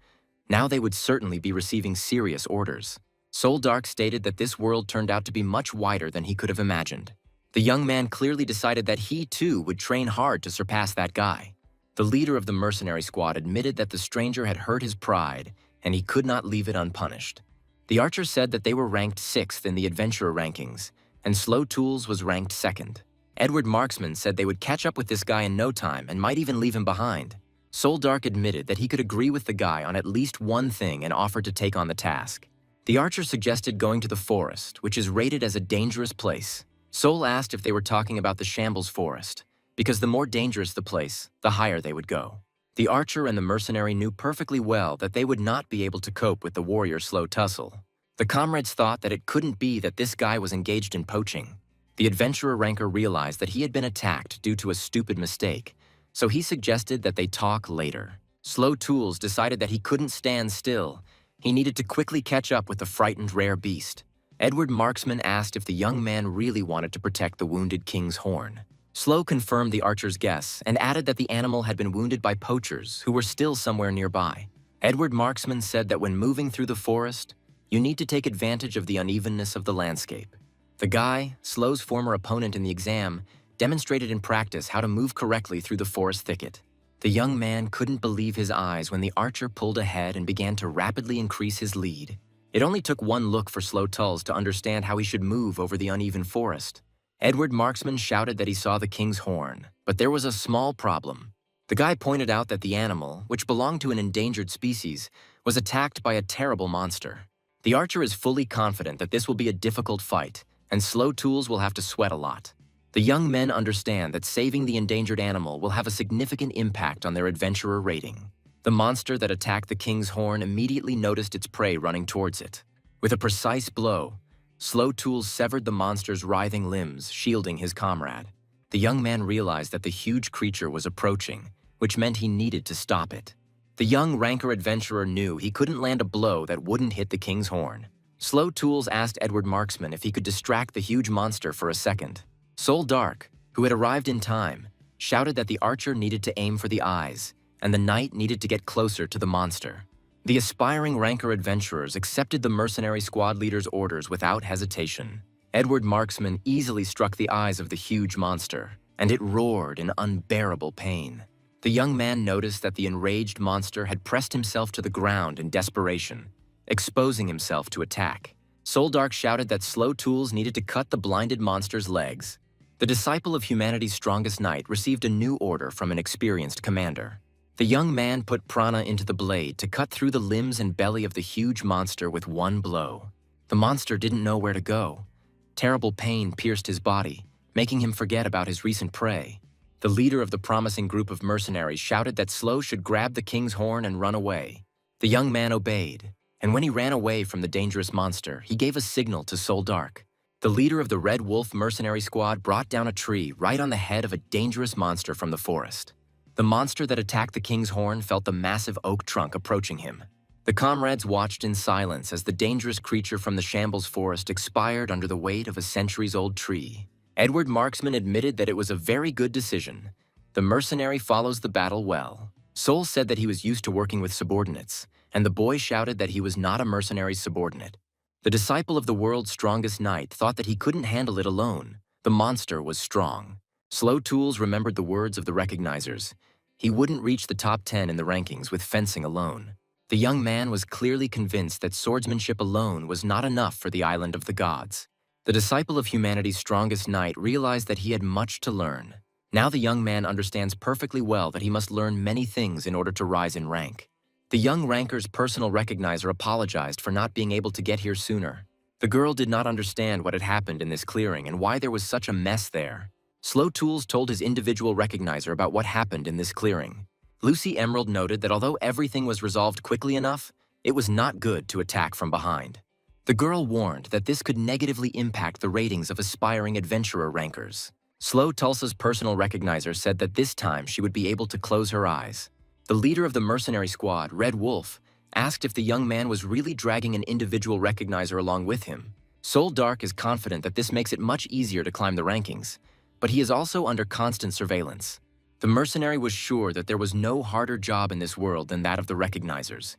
Now they would certainly be receiving serious orders. Soul Dark stated that this world turned out to be much wider than he could have imagined. The young man clearly decided that he too would train hard to surpass that guy. The leader of the mercenary squad admitted that the stranger had hurt his pride and he could not leave it unpunished. The archer said that they were ranked 6th in the adventurer rankings, and Slow Tools was ranked 2nd. Edward Marksman said they would catch up with this guy in no time and might even leave him behind. Soul Dark admitted that he could agree with the guy on at least one thing and offered to take on the task. The archer suggested going to the forest, which is rated as a dangerous place. Soul asked if they were talking about the Shambles Forest, because the more dangerous the place, the higher they would go. The archer and the mercenary knew perfectly well that they would not be able to cope with the warrior's slow tussle. The comrades thought that it couldn't be that this guy was engaged in poaching. The adventurer ranker realized that he had been attacked due to a stupid mistake, so he suggested that they talk later. Slow Tools decided that he couldn't stand still. He needed to quickly catch up with the frightened rare beast. Edward Marksman asked if the young man really wanted to protect the wounded king's horn. Slow confirmed the archer's guess and added that the animal had been wounded by poachers who were still somewhere nearby. Edward Marksman said that when moving through the forest, you need to take advantage of the unevenness of the landscape. The guy, Slow's former opponent in the exam, demonstrated in practice how to move correctly through the forest thicket. The young man couldn't believe his eyes when the archer pulled ahead and began to rapidly increase his lead. It only took one look for Slow Tools to understand how he should move over the uneven forest. Edward Marksman shouted that he saw the king's horn, but there was a small problem. The guy pointed out that the animal, which belonged to an endangered species, was attacked by a terrible monster. The archer is fully confident that this will be a difficult fight, and Slow Tools will have to sweat a lot. The young men understand that saving the endangered animal will have a significant impact on their adventurer rating. The monster that attacked the king's horn immediately noticed its prey running towards it. With a precise blow, Slow Tools severed the monster's writhing limbs, shielding his comrade. The young man realized that the huge creature was approaching, which meant he needed to stop it. The young ranker adventurer knew he couldn't land a blow that wouldn't hit the king's horn. Slow Tools asked Edward Marksman if he could distract the huge monster for a second. Soul Dark, who had arrived in time, shouted that the archer needed to aim for the eyes, and the knight needed to get closer to the monster. The aspiring ranker adventurers accepted the mercenary squad leader's orders without hesitation. Edward Marksman easily struck the eyes of the huge monster, and it roared in unbearable pain. The young man noticed that the enraged monster had pressed himself to the ground in desperation, exposing himself to attack. Soul Dark shouted that Slow Tools needed to cut the blinded monster's legs. The disciple of humanity's strongest knight received a new order from an experienced commander. The young man put prana into the blade to cut through the limbs and belly of the huge monster with one blow. The monster didn't know where to go. Terrible pain pierced his body, making him forget about his recent prey. The leader of the promising group of mercenaries shouted that Slow should grab the king's horn and run away. The young man obeyed. And when he ran away from the dangerous monster, he gave a signal to Soul Dark. The leader of the Red Wolf mercenary squad brought down a tree right on the head of a dangerous monster from the forest. The monster that attacked the king's horn felt the massive oak trunk approaching him. The comrades watched in silence as the dangerous creature from the shambles forest expired under the weight of a centuries-old tree. Edward Marksman admitted that it was a very good decision. The mercenary follows the battle well. Soul said that he was used to working with subordinates, and the boy shouted that he was not a mercenary's subordinate. The disciple of the world's strongest knight thought that he couldn't handle it alone. The monster was strong. Slow Tools remembered the words of the recognizers. He wouldn't reach the top 10 in the rankings with fencing alone. The young man was clearly convinced that swordsmanship alone was not enough for the island of the gods. The disciple of humanity's strongest knight realized that he had much to learn. Now the young man understands perfectly well that he must learn many things in order to rise in rank. The young ranker's personal recognizer apologized for not being able to get here sooner. The girl did not understand what had happened in this clearing and why there was such a mess there. Slow Tools told his individual recognizer about what happened in this clearing. Lucy Emerald noted that although everything was resolved quickly enough, it was not good to attack from behind. The girl warned that this could negatively impact the ratings of aspiring adventurer rankers. Slow Tulsa's personal recognizer said that this time she would be able to close her eyes. The leader of the mercenary squad, Red Wolf, asked if the young man was really dragging an individual recognizer along with him. Soul Dark is confident that this makes it much easier to climb the rankings, but he is also under constant surveillance. The mercenary was sure that there was no harder job in this world than that of the recognizers,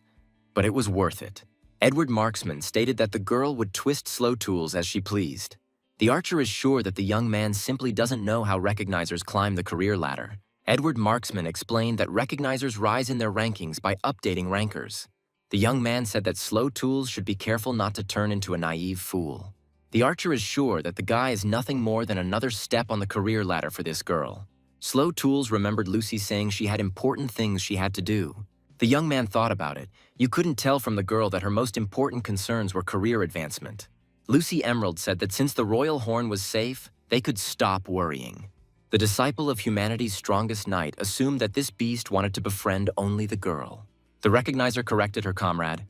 but it was worth it. Edward Marksman stated that the girl would twist Slow Tools as she pleased. The archer is sure that the young man simply doesn't know how recognizers climb the career ladder. Edward Marksman explained that recognizers rise in their rankings by updating rankers. The young man said that Slow Tools should be careful not to turn into a naive fool. The archer is sure that the guy is nothing more than another step on the career ladder for this girl. Slow Tools remembered Lucy saying she had important things she had to do. The young man thought about it. You couldn't tell from the girl that her most important concerns were career advancement. Lucy Emerald said that since the royal horn was safe, they could stop worrying. The disciple of humanity's strongest knight assumed that this beast wanted to befriend only the girl. The recognizer corrected her comrade.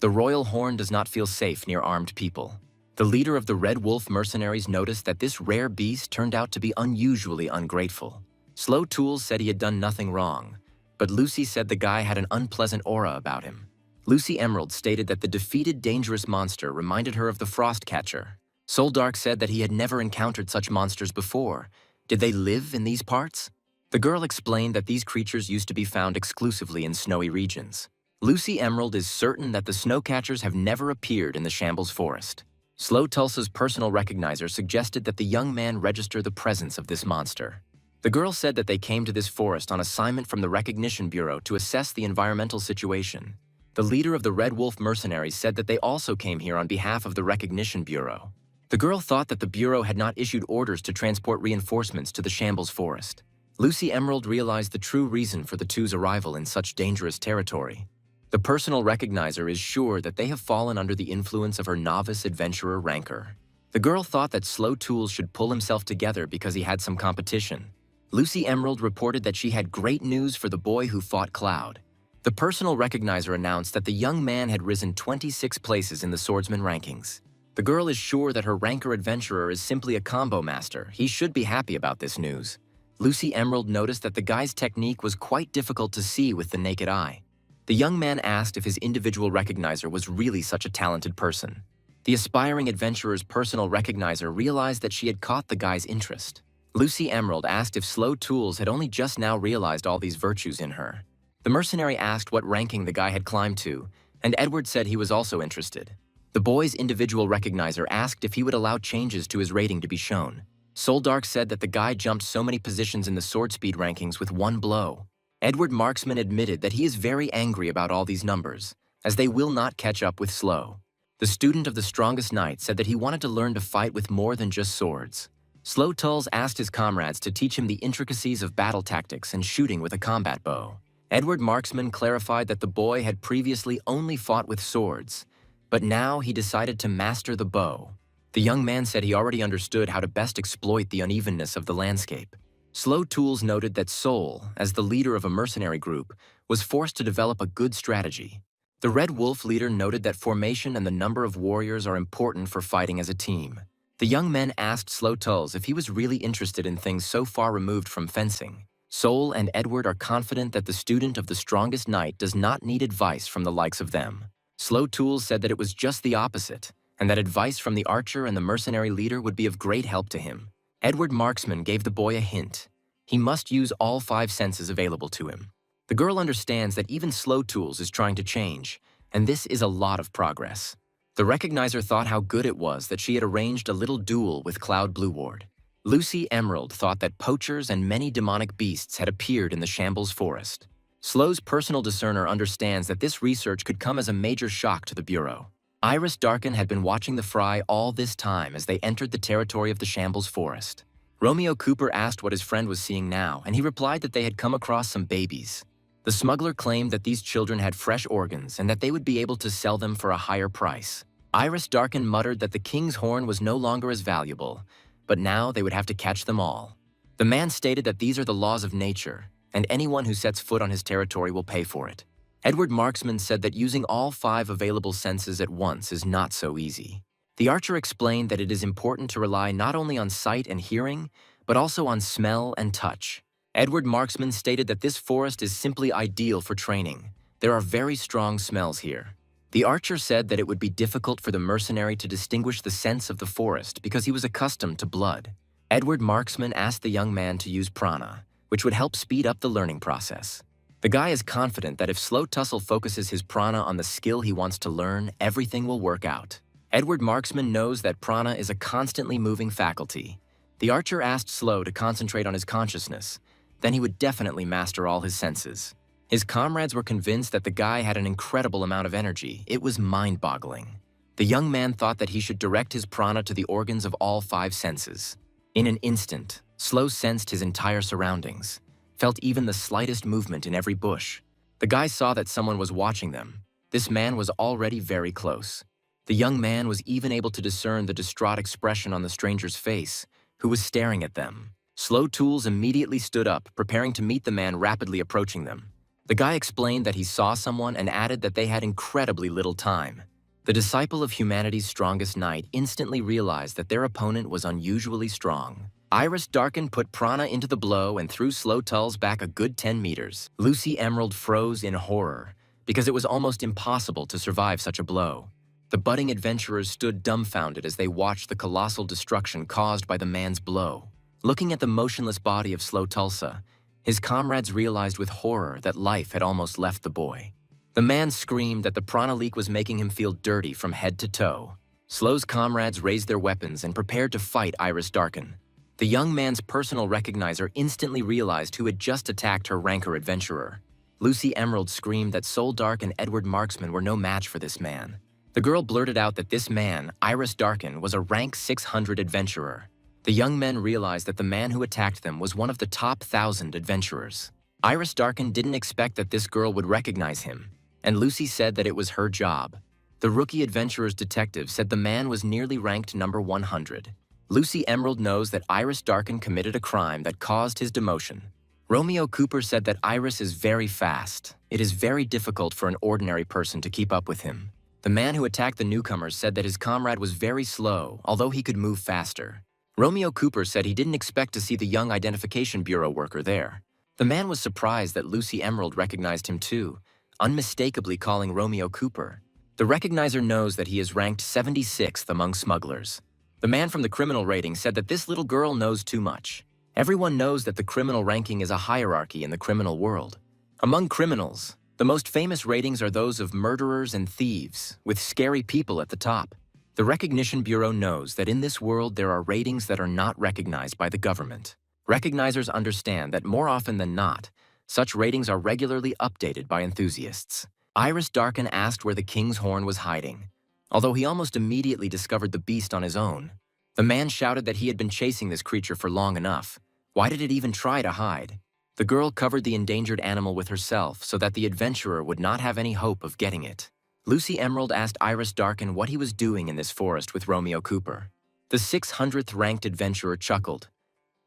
The royal horn does not feel safe near armed people. The leader of the Red Wolf mercenaries noticed that this rare beast turned out to be unusually ungrateful. Slow Tools said he had done nothing wrong, but Lucy said the guy had an unpleasant aura about him. Lucy Emerald stated that the defeated dangerous monster reminded her of the Frost Catcher. Soul Dark said that he had never encountered such monsters before. Did they live in these parts? The girl explained that these creatures used to be found exclusively in snowy regions. Lucy Emerald is certain that the snowcatchers have never appeared in the Shambles Forest. Slow Tulsa's personal recognizer suggested that the young man register the presence of this monster. The girl said that they came to this forest on assignment from the Recognition Bureau to assess the environmental situation. The leader of the Red Wolf mercenaries said that they also came here on behalf of the Recognition Bureau. The girl thought that the Bureau had not issued orders to transport reinforcements to the Shambles Forest. Lucy Emerald realized the true reason for the two's arrival in such dangerous territory. The personal recognizer is sure that they have fallen under the influence of her novice adventurer ranker. The girl thought that Slow Tools should pull himself together because he had some competition. Lucy Emerald reported that she had great news for the boy who fought Cloud. The personal recognizer announced that the young man had risen 26 places in the swordsman rankings. The girl is sure that her ranker adventurer is simply a combo master. He should be happy about this news. Lucy Emerald noticed that the guy's technique was quite difficult to see with the naked eye. The young man asked if his individual recognizer was really such a talented person. The aspiring adventurer's personal recognizer realized that she had caught the guy's interest. Lucy Emerald asked if Slow Tools had only just now realized all these virtues in her. The mercenary asked what ranking the guy had climbed to, and Edward said he was also interested. The boy's individual recognizer asked if he would allow changes to his rating to be shown. Soul Dark said that the guy jumped so many positions in the sword speed rankings with one blow. Edward Marksman admitted that he is very angry about all these numbers, as they will not catch up with Slow. The student of the strongest knight said that he wanted to learn to fight with more than just swords. Slow Tulls asked his comrades to teach him the intricacies of battle tactics and shooting with a combat bow. Edward Marksman clarified that the boy had previously only fought with swords, but now he decided to master the bow. The young man said he already understood how to best exploit the unevenness of the landscape. Slow Tools noted that Soul, as the leader of a mercenary group, was forced to develop a good strategy. The Red Wolf leader noted that formation and the number of warriors are important for fighting as a team. The young men asked Slow Tulls if he was really interested in things so far removed from fencing. Sol and Edward are confident that the student of the strongest knight does not need advice from the likes of them. Slow Tools said that it was just the opposite, and that advice from the archer and the mercenary leader would be of great help to him. Edward Marksman gave the boy a hint. He must use all 5 senses available to him. The girl understands that even Slow Tools is trying to change, and this is a lot of progress. The recognizer thought how good it was that she had arranged a little duel with Cloud Blueward. Lucy Emerald thought that poachers and many demonic beasts had appeared in the Shambles Forest. Slow's personal discerner understands that this research could come as a major shock to the Bureau. Iris Darkin had been watching the fry all this time as they entered the territory of the Shambles Forest. Romeo Cooper asked what his friend was seeing now, and he replied that they had come across some babies. The smuggler claimed that these children had fresh organs and that they would be able to sell them for a higher price. Iris Darkin muttered that the king's horn was no longer as valuable, but now they would have to catch them all. The man stated that these are the laws of nature, and anyone who sets foot on his territory will pay for it. Edward Marksman said that using all 5 available senses at once is not so easy. The archer explained that it is important to rely not only on sight and hearing, but also on smell and touch. Edward Marksman stated that this forest is simply ideal for training. There are very strong smells here. The archer said that it would be difficult for the mercenary to distinguish the scents of the forest because he was accustomed to blood. Edward Marksman asked the young man to use prana, which would help speed up the learning process. The guy is confident that if Slow Tussle focuses his prana on the skill he wants to learn, everything will work out. Edward Marksman knows that prana is a constantly moving faculty. The archer asked Slow to concentrate on his consciousness. Then he would definitely master all his senses. His comrades were convinced that the guy had an incredible amount of energy. It was mind-boggling. The young man thought that he should direct his prana to the organs of all 5 senses. In an instant, Slow sensed his entire surroundings, felt even the slightest movement in every bush. The guy saw that someone was watching them. This man was already very close. The young man was even able to discern the distraught expression on the stranger's face, who was staring at them. Slow Tools immediately stood up, preparing to meet the man rapidly approaching them. The guy explained that he saw someone and added that they had incredibly little time. The disciple of humanity's strongest knight instantly realized that their opponent was unusually strong. Iris Darkin put prana into the blow and threw Slow Tulls back a good 10 meters. Lucy Emerald froze in horror, because it was almost impossible to survive such a blow. The budding adventurers stood dumbfounded as they watched the colossal destruction caused by the man's blow. Looking at the motionless body of Slow Tulsa, his comrades realized with horror that life had almost left the boy. The man screamed that the prana leak was making him feel dirty from head to toe. Slow's comrades raised their weapons and prepared to fight Iris Darkin. The young man's personal recognizer instantly realized who had just attacked her ranker adventurer. Lucy Emerald screamed that Soul Dark and Edward Marksman were no match for this man. The girl blurted out that this man, Iris Darkin, was a rank 600 adventurer. The young men realized that the man who attacked them was one of the top 1,000 adventurers. Iris Darkin didn't expect that this girl would recognize him, and Lucy said that it was her job. The rookie adventurer's detective said the man was nearly ranked number 100. Lucy Emerald knows that Iris Darkin committed a crime that caused his demotion. Romeo Cooper said that Iris is very fast. It is very difficult for an ordinary person to keep up with him. The man who attacked the newcomers said that his comrade was very slow, although he could move faster. Romeo Cooper said he didn't expect to see the young Identification Bureau worker there. The man was surprised that Lucy Emerald recognized him too, unmistakably calling Romeo Cooper. The recognizer knows that he is ranked 76th among smugglers. The man from the criminal rating said that this little girl knows too much. Everyone knows that the criminal ranking is a hierarchy in the criminal world. Among criminals, the most famous ratings are those of murderers and thieves, with scary people at the top. The Recognition Bureau knows that in this world there are ratings that are not recognized by the government. Recognizers understand that more often than not, such ratings are regularly updated by enthusiasts. Iris Darkin asked where the king's horn was hiding. Although he almost immediately discovered the beast on his own, the man shouted that he had been chasing this creature for long enough. Why did it even try to hide? The girl covered the endangered animal with herself so that the adventurer would not have any hope of getting it. Lucy Emerald asked Iris Darkin what he was doing in this forest with Romeo Cooper. The 600th ranked adventurer chuckled.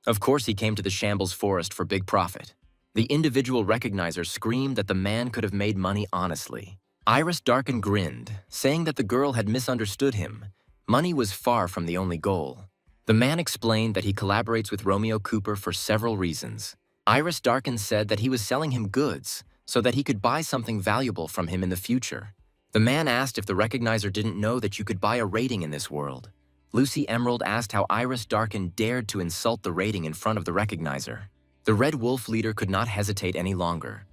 Of course he came to the Shambles Forest for big profit. The individual recognizer screamed that the man could have made money honestly. Iris Darkin grinned, saying that the girl had misunderstood him. Money was far from the only goal. The man explained that he collaborates with Romeo Cooper for several reasons. Iris Darkin said that he was selling him goods so that he could buy something valuable from him in the future. The man asked if the recognizer didn't know that you could buy a rating in this world. Lucy Emerald asked how Iris Darkin dared to insult the rating in front of the recognizer. The Red Wolf leader could not hesitate any longer.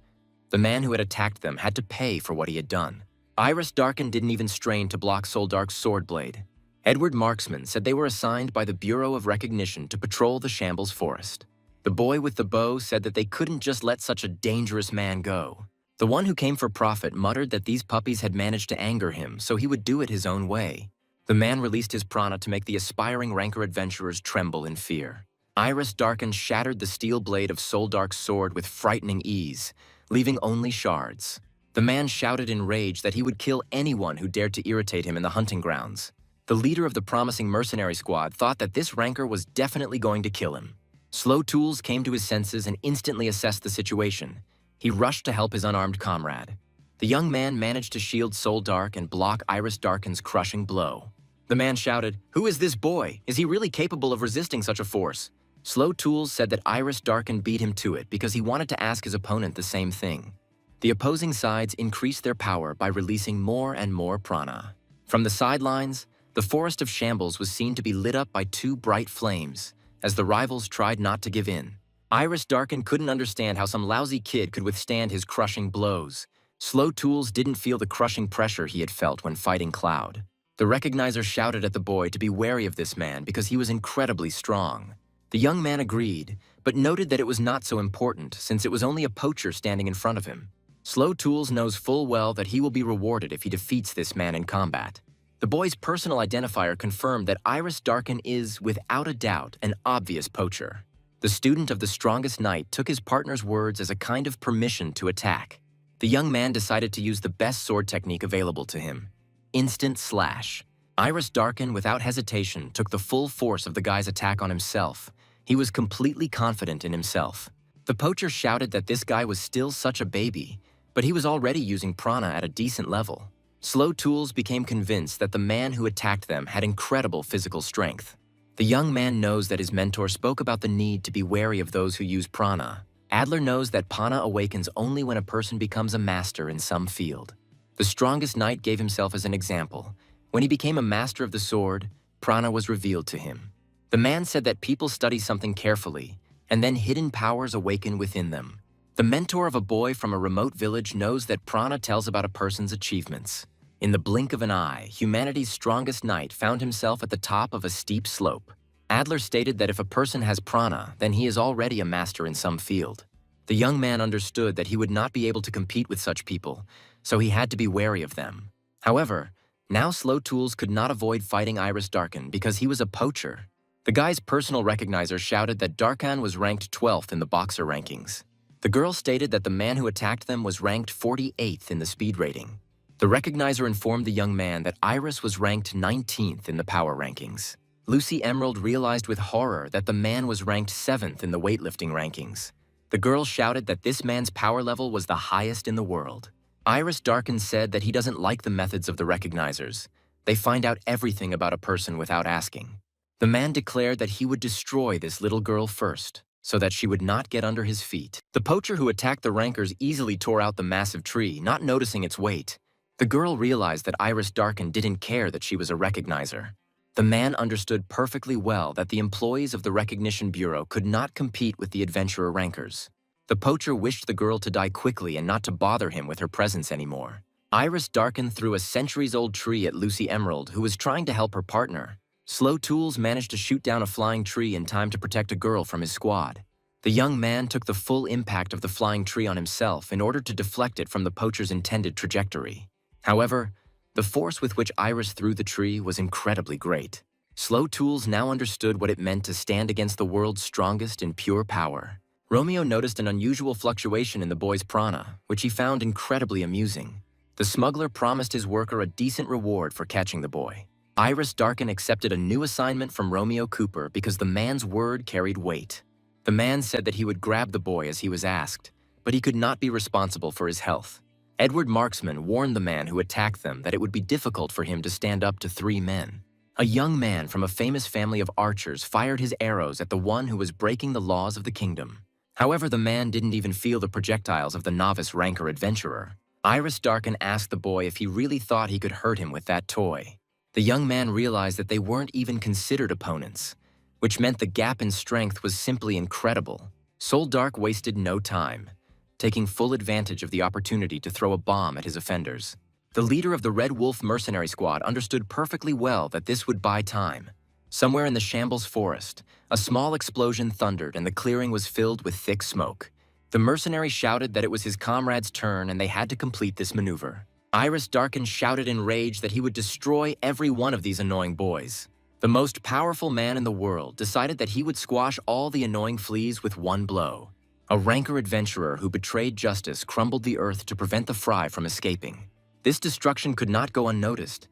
The man who had attacked them had to pay for what he had done. Iris Darkin didn't even strain to block Soldark's sword blade. Edward Marksman said they were assigned by the Bureau of Recognition to patrol the Shambles Forest. The boy with the bow said that they couldn't just let such a dangerous man go. The one who came for profit muttered that these puppies had managed to anger him, so he would do it his own way. The man released his prana to make the aspiring rancor adventurers tremble in fear. Iris Darkin shattered the steel blade of Soldark's sword with frightening ease, leaving only shards. The man shouted in rage that he would kill anyone who dared to irritate him in the hunting grounds. The leader of the promising mercenary squad thought that this rancor was definitely going to kill him. Slow Tools came to his senses and instantly assessed the situation. He rushed to help his unarmed comrade. The young man managed to shield Soldark and block Iris Darkin's crushing blow. The man shouted, "Who is this boy? Is he really capable of resisting such a force?" Slow Tools said that Iris Darkin beat him to it because he wanted to ask his opponent the same thing. The opposing sides increased their power by releasing more and more prana. From the sidelines, the Forest of Shambles was seen to be lit up by two bright flames, as the rivals tried not to give in. Iris Darkin couldn't understand how some lousy kid could withstand his crushing blows. Slow Tools didn't feel the crushing pressure he had felt when fighting Cloud. The recognizer shouted at the boy to be wary of this man because he was incredibly strong. The young man agreed, but noted that it was not so important since it was only a poacher standing in front of him. Slow Tools knows full well that he will be rewarded if he defeats this man in combat. The boy's personal identifier confirmed that Iris Darkin is, without a doubt, an obvious poacher. The student of the strongest knight took his partner's words as a kind of permission to attack. The young man decided to use the best sword technique available to him: instant slash. Iris Darkin, without hesitation, took the full force of the guy's attack on himself. He was completely confident in himself. The poacher shouted that this guy was still such a baby, but he was already using prana at a decent level. Slow Tools became convinced that the man who attacked them had incredible physical strength. The young man knows that his mentor spoke about the need to be wary of those who use prana. Adler knows that prana awakens only when a person becomes a master in some field. The strongest knight gave himself as an example. When he became a master of the sword, prana was revealed to him. The man said that people study something carefully, and then hidden powers awaken within them. The mentor of a boy from a remote village knows that prana tells about a person's achievements. In the blink of an eye, humanity's strongest knight found himself at the top of a steep slope. Adler stated that if a person has prana, then he is already a master in some field. The young man understood that he would not be able to compete with such people, so he had to be wary of them. However, now Slow Tools could not avoid fighting Iris Darkin because he was a poacher. The guy's personal recognizer shouted that Darkin was ranked 12th in the boxer rankings. The girl stated that the man who attacked them was ranked 48th in the speed rating. The recognizer informed the young man that Iris was ranked 19th in the power rankings. Lucy Emerald realized with horror that the man was ranked 7th in the weightlifting rankings. The girl shouted that this man's power level was the highest in the world. Iris Darkin said that he doesn't like the methods of the recognizers. They find out everything about a person without asking. The man declared that he would destroy this little girl first, so that she would not get under his feet. The poacher who attacked the rankers easily tore out the massive tree, not noticing its weight. The girl realized that Iris Darkin didn't care that she was a recognizer. The man understood perfectly well that the employees of the Recognition Bureau could not compete with the adventurer rankers. The poacher wished the girl to die quickly and not to bother him with her presence anymore. Iris Darkin threw a centuries-old tree at Lucy Emerald, who was trying to help her partner. Slow Tools managed to shoot down a flying tree in time to protect a girl from his squad. The young man took the full impact of the flying tree on himself in order to deflect it from the poacher's intended trajectory. However, the force with which Iris threw the tree was incredibly great. Slow Tools now understood what it meant to stand against the world's strongest in pure power. Romeo noticed an unusual fluctuation in the boy's prana, which he found incredibly amusing. The smuggler promised his worker a decent reward for catching the boy. Iris Darkin accepted a new assignment from Romeo Cooper because the man's word carried weight. The man said that he would grab the boy as he was asked, but he could not be responsible for his health. Edward Marksman warned the man who attacked them that it would be difficult for him to stand up to 3 men. A young man from a famous family of archers fired his arrows at the one who was breaking the laws of the kingdom. However, the man didn't even feel the projectiles of the novice ranker adventurer. Iris Darken asked the boy if he really thought he could hurt him with that toy. The young man realized that they weren't even considered opponents, which meant the gap in strength was simply incredible. Soul Dark wasted no time, taking full advantage of the opportunity to throw a bomb at his offenders. The leader of the Red Wolf mercenary squad understood perfectly well that this would buy time. Somewhere in the Shambles forest, a small explosion thundered and the clearing was filled with thick smoke. The mercenary shouted that it was his comrade's turn and they had to complete this maneuver. Iris Darken shouted in rage that he would destroy every one of these annoying boys. The most powerful man in the world decided that he would squash all the annoying fleas with one blow. A ranker adventurer who betrayed justice crumbled the earth to prevent the fry from escaping. This destruction could not go unnoticed.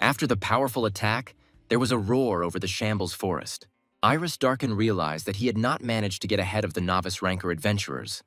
After the powerful attack, there was a roar over the Shambles forest. Iris Darken realized that he had not managed to get ahead of the novice ranker adventurers.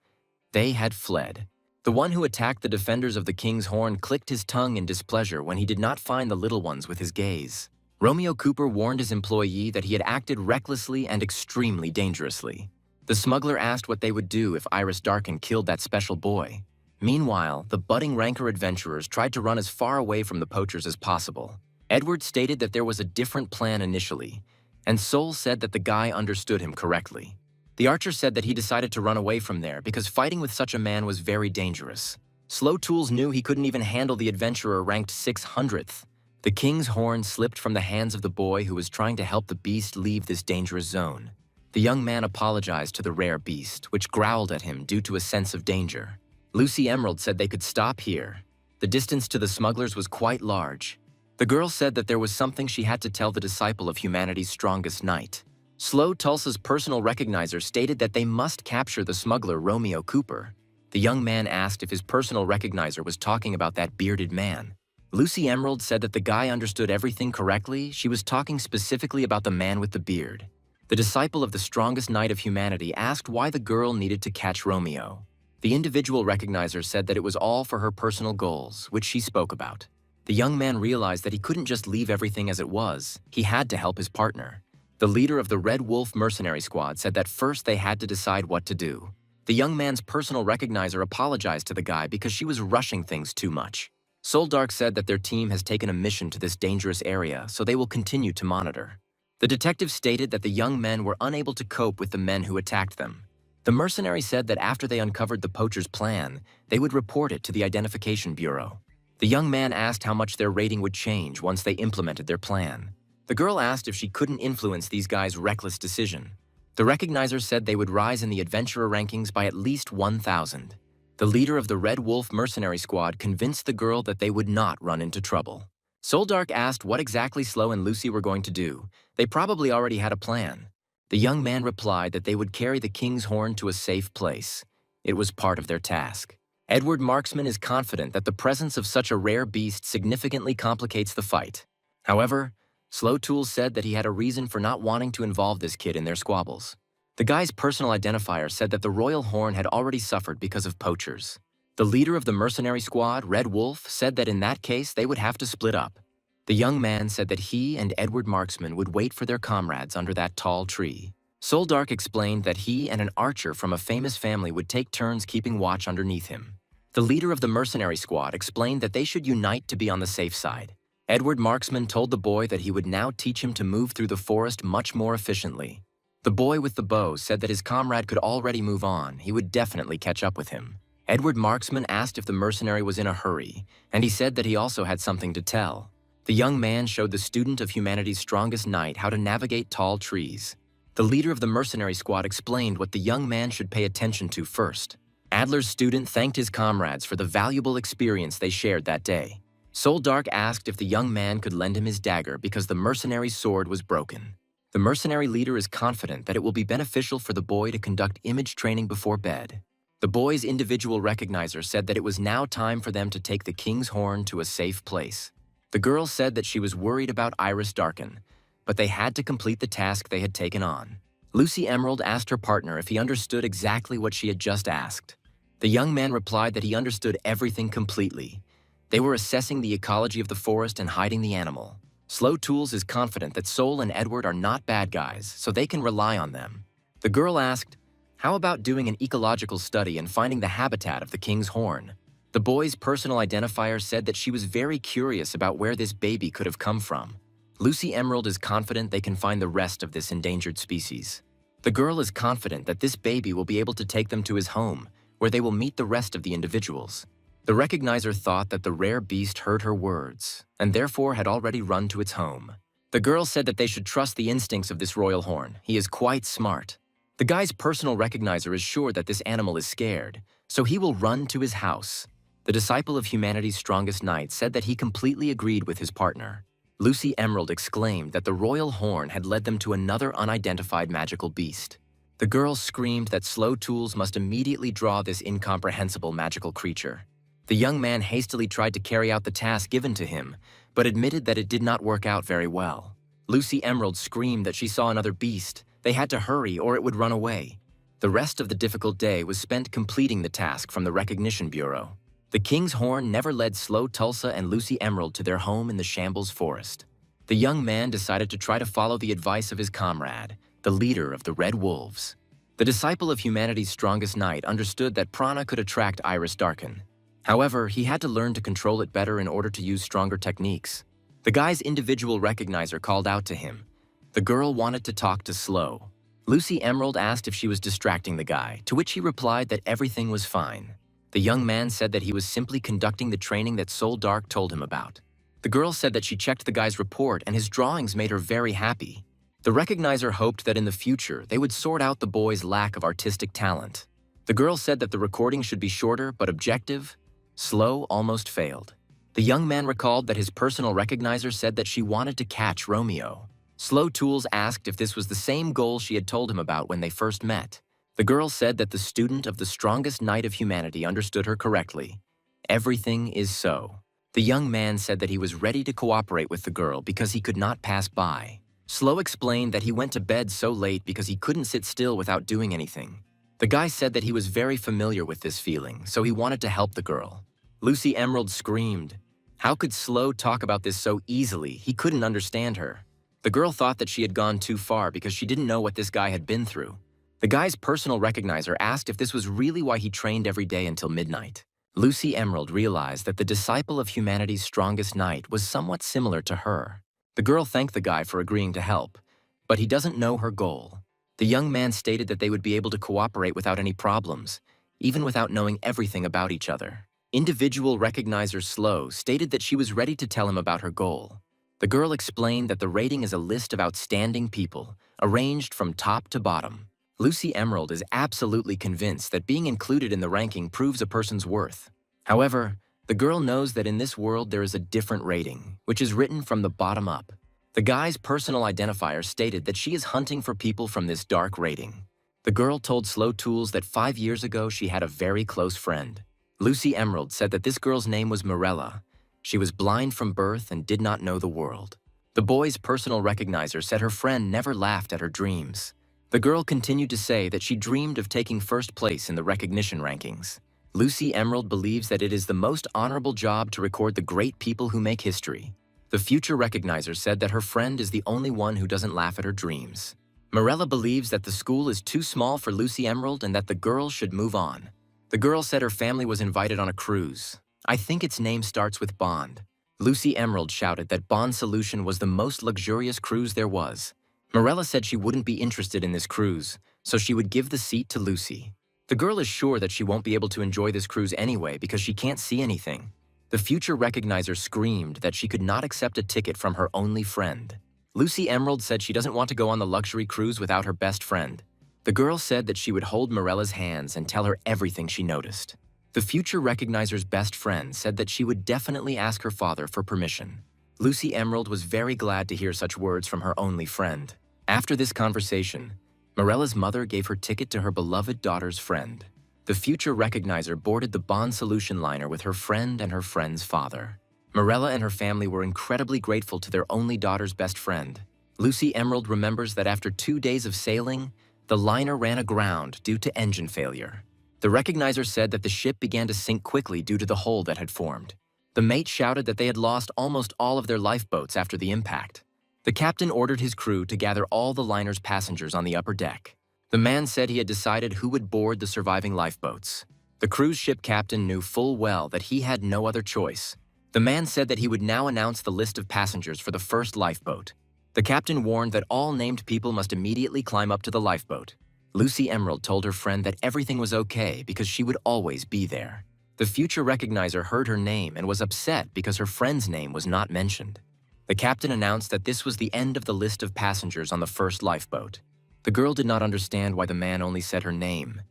They had fled. The one who attacked the defenders of the King's Horn clicked his tongue in displeasure when he did not find the little ones with his gaze. Romeo Cooper warned his employee that he had acted recklessly and extremely dangerously. The smuggler asked what they would do if Iris Darken killed that special boy. Meanwhile, the budding ranker adventurers tried to run as far away from the poachers as possible. Edward stated that there was a different plan initially, and Soul said that the guy understood him correctly. The archer said that he decided to run away from there because fighting with such a man was very dangerous. Slow Tools knew he couldn't even handle the adventurer ranked 600th. The King's Horn slipped from the hands of the boy who was trying to help the beast leave this dangerous zone. The young man apologized to the rare beast, which growled at him due to a sense of danger. Lucy Emerald said they could stop here. The distance to the smugglers was quite large. The girl said that there was something she had to tell the disciple of humanity's strongest knight. Slow Tulsa's personal recognizer stated that they must capture the smuggler Romeo Cooper. The young man asked if his personal recognizer was talking about that bearded man. Lucy Emerald said that the guy understood everything correctly. She was talking specifically about the man with the beard. The disciple of the strongest knight of humanity asked why the girl needed to catch Romeo. The individual recognizer said that it was all for her personal goals, which she spoke about. The young man realized that he couldn't just leave everything as it was. He had to help his partner. The leader of the Red Wolf mercenary squad said that first they had to decide what to do. The young man's personal recognizer apologized to the guy because she was rushing things too much. Soul Dark said that their team has taken a mission to this dangerous area, so they will continue to monitor. The detective stated that the young men were unable to cope with the men who attacked them. The mercenary said that after they uncovered the poacher's plan, they would report it to the Identification Bureau. The young man asked how much their rating would change once they implemented their plan. The girl asked if she couldn't influence these guys' reckless decision. The recognizer said they would rise in the adventurer rankings by at least 1,000. The leader of the Red Wolf mercenary squad convinced the girl that they would not run into trouble. Soul Dark asked what exactly Slow and Lucy were going to do. They probably already had a plan. The young man replied that they would carry the King's Horn to a safe place. It was part of their task. Edward Marksman is confident that the presence of such a rare beast significantly complicates the fight. However, Slow Tools said that he had a reason for not wanting to involve this kid in their squabbles. The guy's personal identifier said that the Royal Horn had already suffered because of poachers. The leader of the mercenary squad, Red Wolf, said that in that case they would have to split up. The young man said that he and Edward Marksman would wait for their comrades under that tall tree. Soul Dark explained that he and an archer from a famous family would take turns keeping watch underneath him. The leader of the mercenary squad explained that they should unite to be on the safe side. Edward Marksman told the boy that he would now teach him to move through the forest much more efficiently. The boy with the bow said that his comrade could already move on. He would definitely catch up with him. Edward Marksman asked if the mercenary was in a hurry, and he said that he also had something to tell. The young man showed the student of humanity's strongest knight how to navigate tall trees. The leader of the mercenary squad explained what the young man should pay attention to first. Adler's student thanked his comrades for the valuable experience they shared that day. Soul Dark asked if the young man could lend him his dagger because the mercenary's sword was broken. The mercenary leader is confident that it will be beneficial for the boy to conduct image training before bed. The boy's individual recognizer said that it was now time for them to take the King's Horn to a safe place. The girl said that she was worried about Iris Darken, but they had to complete the task they had taken on. Lucy Emerald asked her partner if he understood exactly what she had just asked. The young man replied that he understood everything completely. They were assessing the ecology of the forest and hiding the animal. Slow Tools is confident that Sol and Edward are not bad guys, so they can rely on them. The girl asked, "How about doing an ecological study and finding the habitat of the king's horn?" The boy's personal identifier said that she was very curious about where this baby could have come from. Lucy Emerald is confident they can find the rest of this endangered species. The girl is confident that this baby will be able to take them to his home, where they will meet the rest of the individuals. The recognizer thought that the rare beast heard her words, and therefore had already run to its home. The girl said that they should trust the instincts of this royal horn. He is quite smart. The guy's personal recognizer is sure that this animal is scared, so he will run to his house. The disciple of humanity's strongest knight said that he completely agreed with his partner. Lucy Emerald exclaimed that the royal horn had led them to another unidentified magical beast. The girl screamed that Slow Tools must immediately draw this incomprehensible magical creature. The young man hastily tried to carry out the task given to him, but admitted that it did not work out very well. Lucy Emerald screamed that she saw another beast. They had to hurry or it would run away. The rest of the difficult day was spent completing the task from the Recognition Bureau. The King's Horn never led Slow Tulsa and Lucy Emerald to their home in the Shambles Forest. The young man decided to try to follow the advice of his comrade, the leader of the Red Wolves. The disciple of humanity's strongest knight understood that prana could attract Iris Darkin. However, he had to learn to control it better in order to use stronger techniques. The guy's individual recognizer called out to him. The girl wanted to talk to Slow. Lucy Emerald asked if she was distracting the guy, to which he replied that everything was fine. The young man said that he was simply conducting the training that Soul Dark told him about. The girl said that she checked the guy's report and his drawings made her very happy. The recognizer hoped that in the future they would sort out the boy's lack of artistic talent. The girl said that the recording should be shorter but objective. Slow almost failed. The young man recalled that his personal recognizer said that she wanted to catch Romeo. Slow Tools asked if this was the same goal she had told him about when they first met. The girl said that the student of the strongest knight of humanity understood her correctly. Everything is so. The young man said that he was ready to cooperate with the girl because he could not pass by. Slow explained that he went to bed so late because he couldn't sit still without doing anything. The guy said that he was very familiar with this feeling, so he wanted to help the girl. Lucy Emerald screamed. How could Slow talk about this so easily? He couldn't understand her. The girl thought that she had gone too far because she didn't know what this guy had been through. The guy's personal recognizer asked if this was really why he trained every day until midnight. Lucy Emerald realized that the disciple of humanity's strongest knight was somewhat similar to her. The girl thanked the guy for agreeing to help, but he doesn't know her goal. The young man stated that they would be able to cooperate without any problems, even without knowing everything about each other. Individual recognizer Slow stated that she was ready to tell him about her goal. The girl explained that the rating is a list of outstanding people, arranged from top to bottom. Lucy Emerald is absolutely convinced that being included in the ranking proves a person's worth. However, the girl knows that in this world there is a different rating, which is written from the bottom up. The guy's personal identifier stated that she is hunting for people from this dark rating. The girl told Slow Tools that 5 years ago she had a very close friend. Lucy Emerald said that this girl's name was Morella. She was blind from birth and did not know the world. The boy's personal recognizer said her friend never laughed at her dreams. The girl continued to say that she dreamed of taking first place in the recognition rankings. Lucy Emerald believes that it is the most honorable job to record the great people who make history. The future recognizer said that her friend is the only one who doesn't laugh at her dreams. Morella believes that the school is too small for Lucy Emerald and that the girl should move on. The girl said her family was invited on a cruise. I think its name starts with Bond. Lucy Emerald shouted that Bond Solution was the most luxurious cruise there was. Morella said she wouldn't be interested in this cruise, so she would give the seat to Lucy. The girl is sure that she won't be able to enjoy this cruise anyway because she can't see anything. The future recognizer screamed that she could not accept a ticket from her only friend. Lucy Emerald said she doesn't want to go on the luxury cruise without her best friend. The girl said that she would hold Morella's hands and tell her everything she noticed. The future recognizer's best friend said that she would definitely ask her father for permission. Lucy Emerald was very glad to hear such words from her only friend. After this conversation, Morella's mother gave her ticket to her beloved daughter's friend. The future recognizer boarded the Bond Solution liner with her friend and her friend's father. Morella and her family were incredibly grateful to their only daughter's best friend. Lucy Emerald remembers that after 2 days of sailing, the liner ran aground due to engine failure. The recognizer said that the ship began to sink quickly due to the hole that had formed. The mate shouted that they had lost almost all of their lifeboats after the impact. The captain ordered his crew to gather all the liner's passengers on the upper deck. The man said he had decided who would board the surviving lifeboats. The cruise ship captain knew full well that he had no other choice. The man said that he would now announce the list of passengers for the first lifeboat. The captain warned that all named people must immediately climb up to the lifeboat. Lucy Emerald told her friend that everything was okay because she would always be there. The future recognizer heard her name and was upset because her friend's name was not mentioned. The captain announced that this was the end of the list of passengers on the first lifeboat. The girl did not understand why the man only said her name,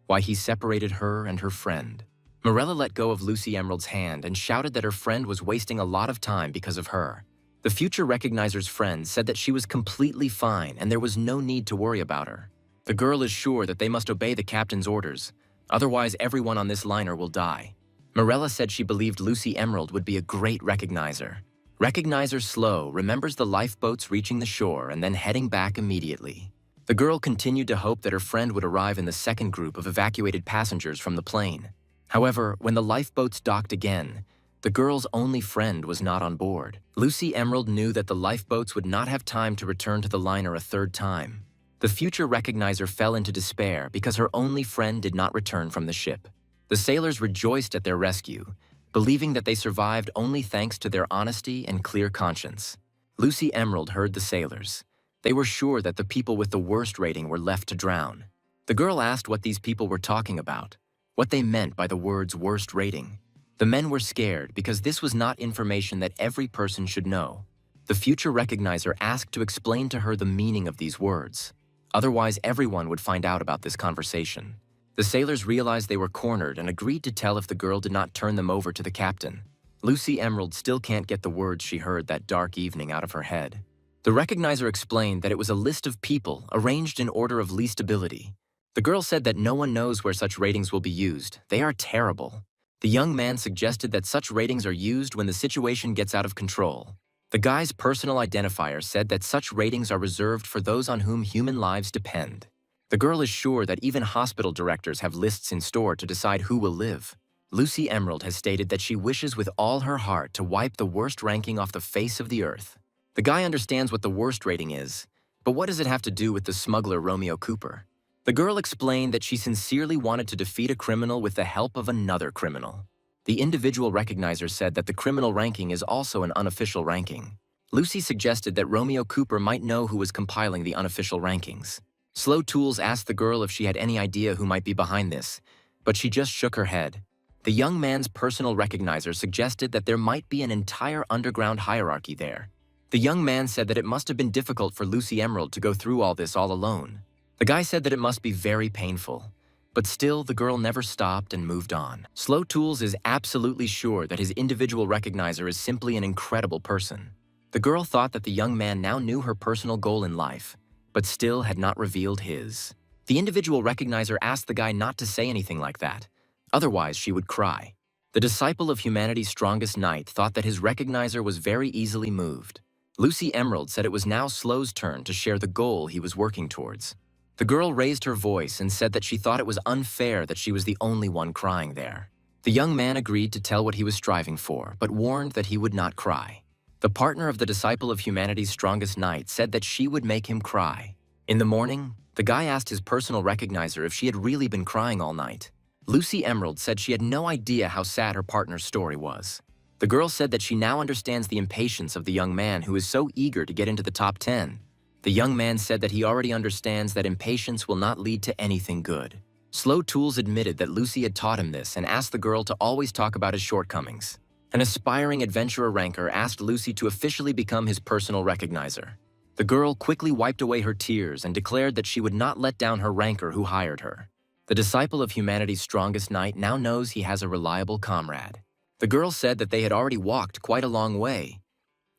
why he separated her and her friend. Morella let go of Lucy Emerald's hand and shouted that her friend was wasting a lot of time because of her. The future recognizer's friend said that she was completely fine and there was no need to worry about her. The girl is sure that they must obey the captain's orders, otherwise everyone on this liner will die. Morella said she believed Lucy Emerald would be a great recognizer. Recognizer Slow remembers the lifeboats reaching the shore and then heading back immediately. The girl continued to hope that her friend would arrive in the second group of evacuated passengers from the plane. However, when the lifeboats docked again, the girl's only friend was not on board. Lucy Emerald knew that the lifeboats would not have time to return to the liner a third time. The future recognizer fell into despair because her only friend did not return from the ship. The sailors rejoiced at their rescue, believing that they survived only thanks to their honesty and clear conscience. Lucy Emerald heard the sailors. They were sure that the people with the worst rating were left to drown. The girl asked what these people were talking about, what they meant by the words worst rating. The men were scared because this was not information that every person should know. The future recognizer asked to explain to her the meaning of these words. Otherwise, everyone would find out about this conversation. The sailors realized they were cornered and agreed to tell if the girl did not turn them over to the captain. Lucy Emerald still can't get the words she heard that dark evening out of her head. The recognizer explained that it was a list of people arranged in order of least ability. The girl said that no one knows where such ratings will be used. They are terrible. The young man suggested that such ratings are used when the situation gets out of control. The guy's personal identifier said that such ratings are reserved for those on whom human lives depend. The girl is sure that even hospital directors have lists in store to decide who will live. Lucy Emerald has stated that she wishes with all her heart to wipe the worst ranking off the face of the earth. The guy understands what the worst rating is, but what does it have to do with the smuggler Romeo Cooper? The girl explained that she sincerely wanted to defeat a criminal with the help of another criminal. The individual recognizer said that the criminal ranking is also an unofficial ranking. Lucy suggested that Romeo Cooper might know who was compiling the unofficial rankings. Slow Tools asked the girl if she had any idea who might be behind this, but she just shook her head. The young man's personal recognizer suggested that there might be an entire underground hierarchy there. The young man said that it must have been difficult for Lucy Emerald to go through all this all alone. The guy said that it must be very painful, but still the girl never stopped and moved on. Slow Tools is absolutely sure that his individual recognizer is simply an incredible person. The girl thought that the young man now knew her personal goal in life, but still had not revealed his. The individual recognizer asked the guy not to say anything like that, otherwise she would cry. The disciple of humanity's strongest knight thought that his recognizer was very easily moved. Lucy Emerald said it was now Slow's turn to share the goal he was working towards. The girl raised her voice and said that she thought it was unfair that she was the only one crying there. The young man agreed to tell what he was striving for, but warned that he would not cry. The partner of the disciple of humanity's strongest knight said that she would make him cry. In the morning, the guy asked his personal recognizer if she had really been crying all night. Lucy Emerald said she had no idea how sad her partner's story was. The girl said that she now understands the impatience of the young man who is so eager to get into the top 10. The young man said that he already understands that impatience will not lead to anything good. Slow Tools admitted that Lucy had taught him this and asked the girl to always talk about his shortcomings. An aspiring adventurer ranker asked Lucy to officially become his personal recognizer. The girl quickly wiped away her tears and declared that she would not let down her ranker who hired her. The disciple of humanity's strongest knight now knows he has a reliable comrade. The girl said that they had already walked quite a long way.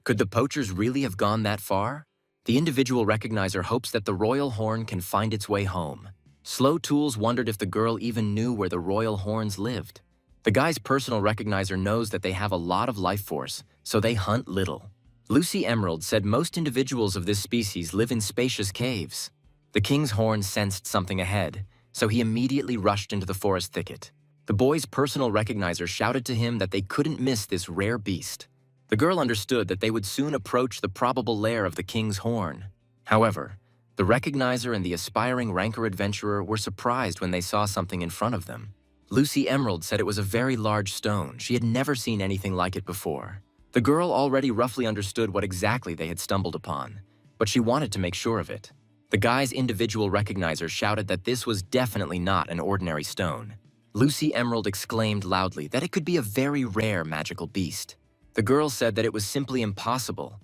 Could the poachers really have gone that far? The individual recognizer hopes that the royal horn can find its way home. Slow Tools wondered if the girl even knew where the royal horns lived. The guy's personal recognizer knows that they have a lot of life force, so they hunt little. Lucy Emerald said most individuals of this species live in spacious caves. The king's horn sensed something ahead, so he immediately rushed into the forest thicket. The boy's personal recognizer shouted to him that they couldn't miss this rare beast. The girl understood that they would soon approach the probable lair of the king's horn. However, the recognizer and the aspiring ranker adventurer were surprised when they saw something in front of them. Lucy Emerald said it was a very large stone. She had never seen anything like it before. The girl already roughly understood what exactly they had stumbled upon, but she wanted to make sure of it. The guy's individual recognizer shouted that this was definitely not an ordinary stone. Lucy Emerald exclaimed loudly that it could be a very rare magical beast. The girl said that it was simply impossible.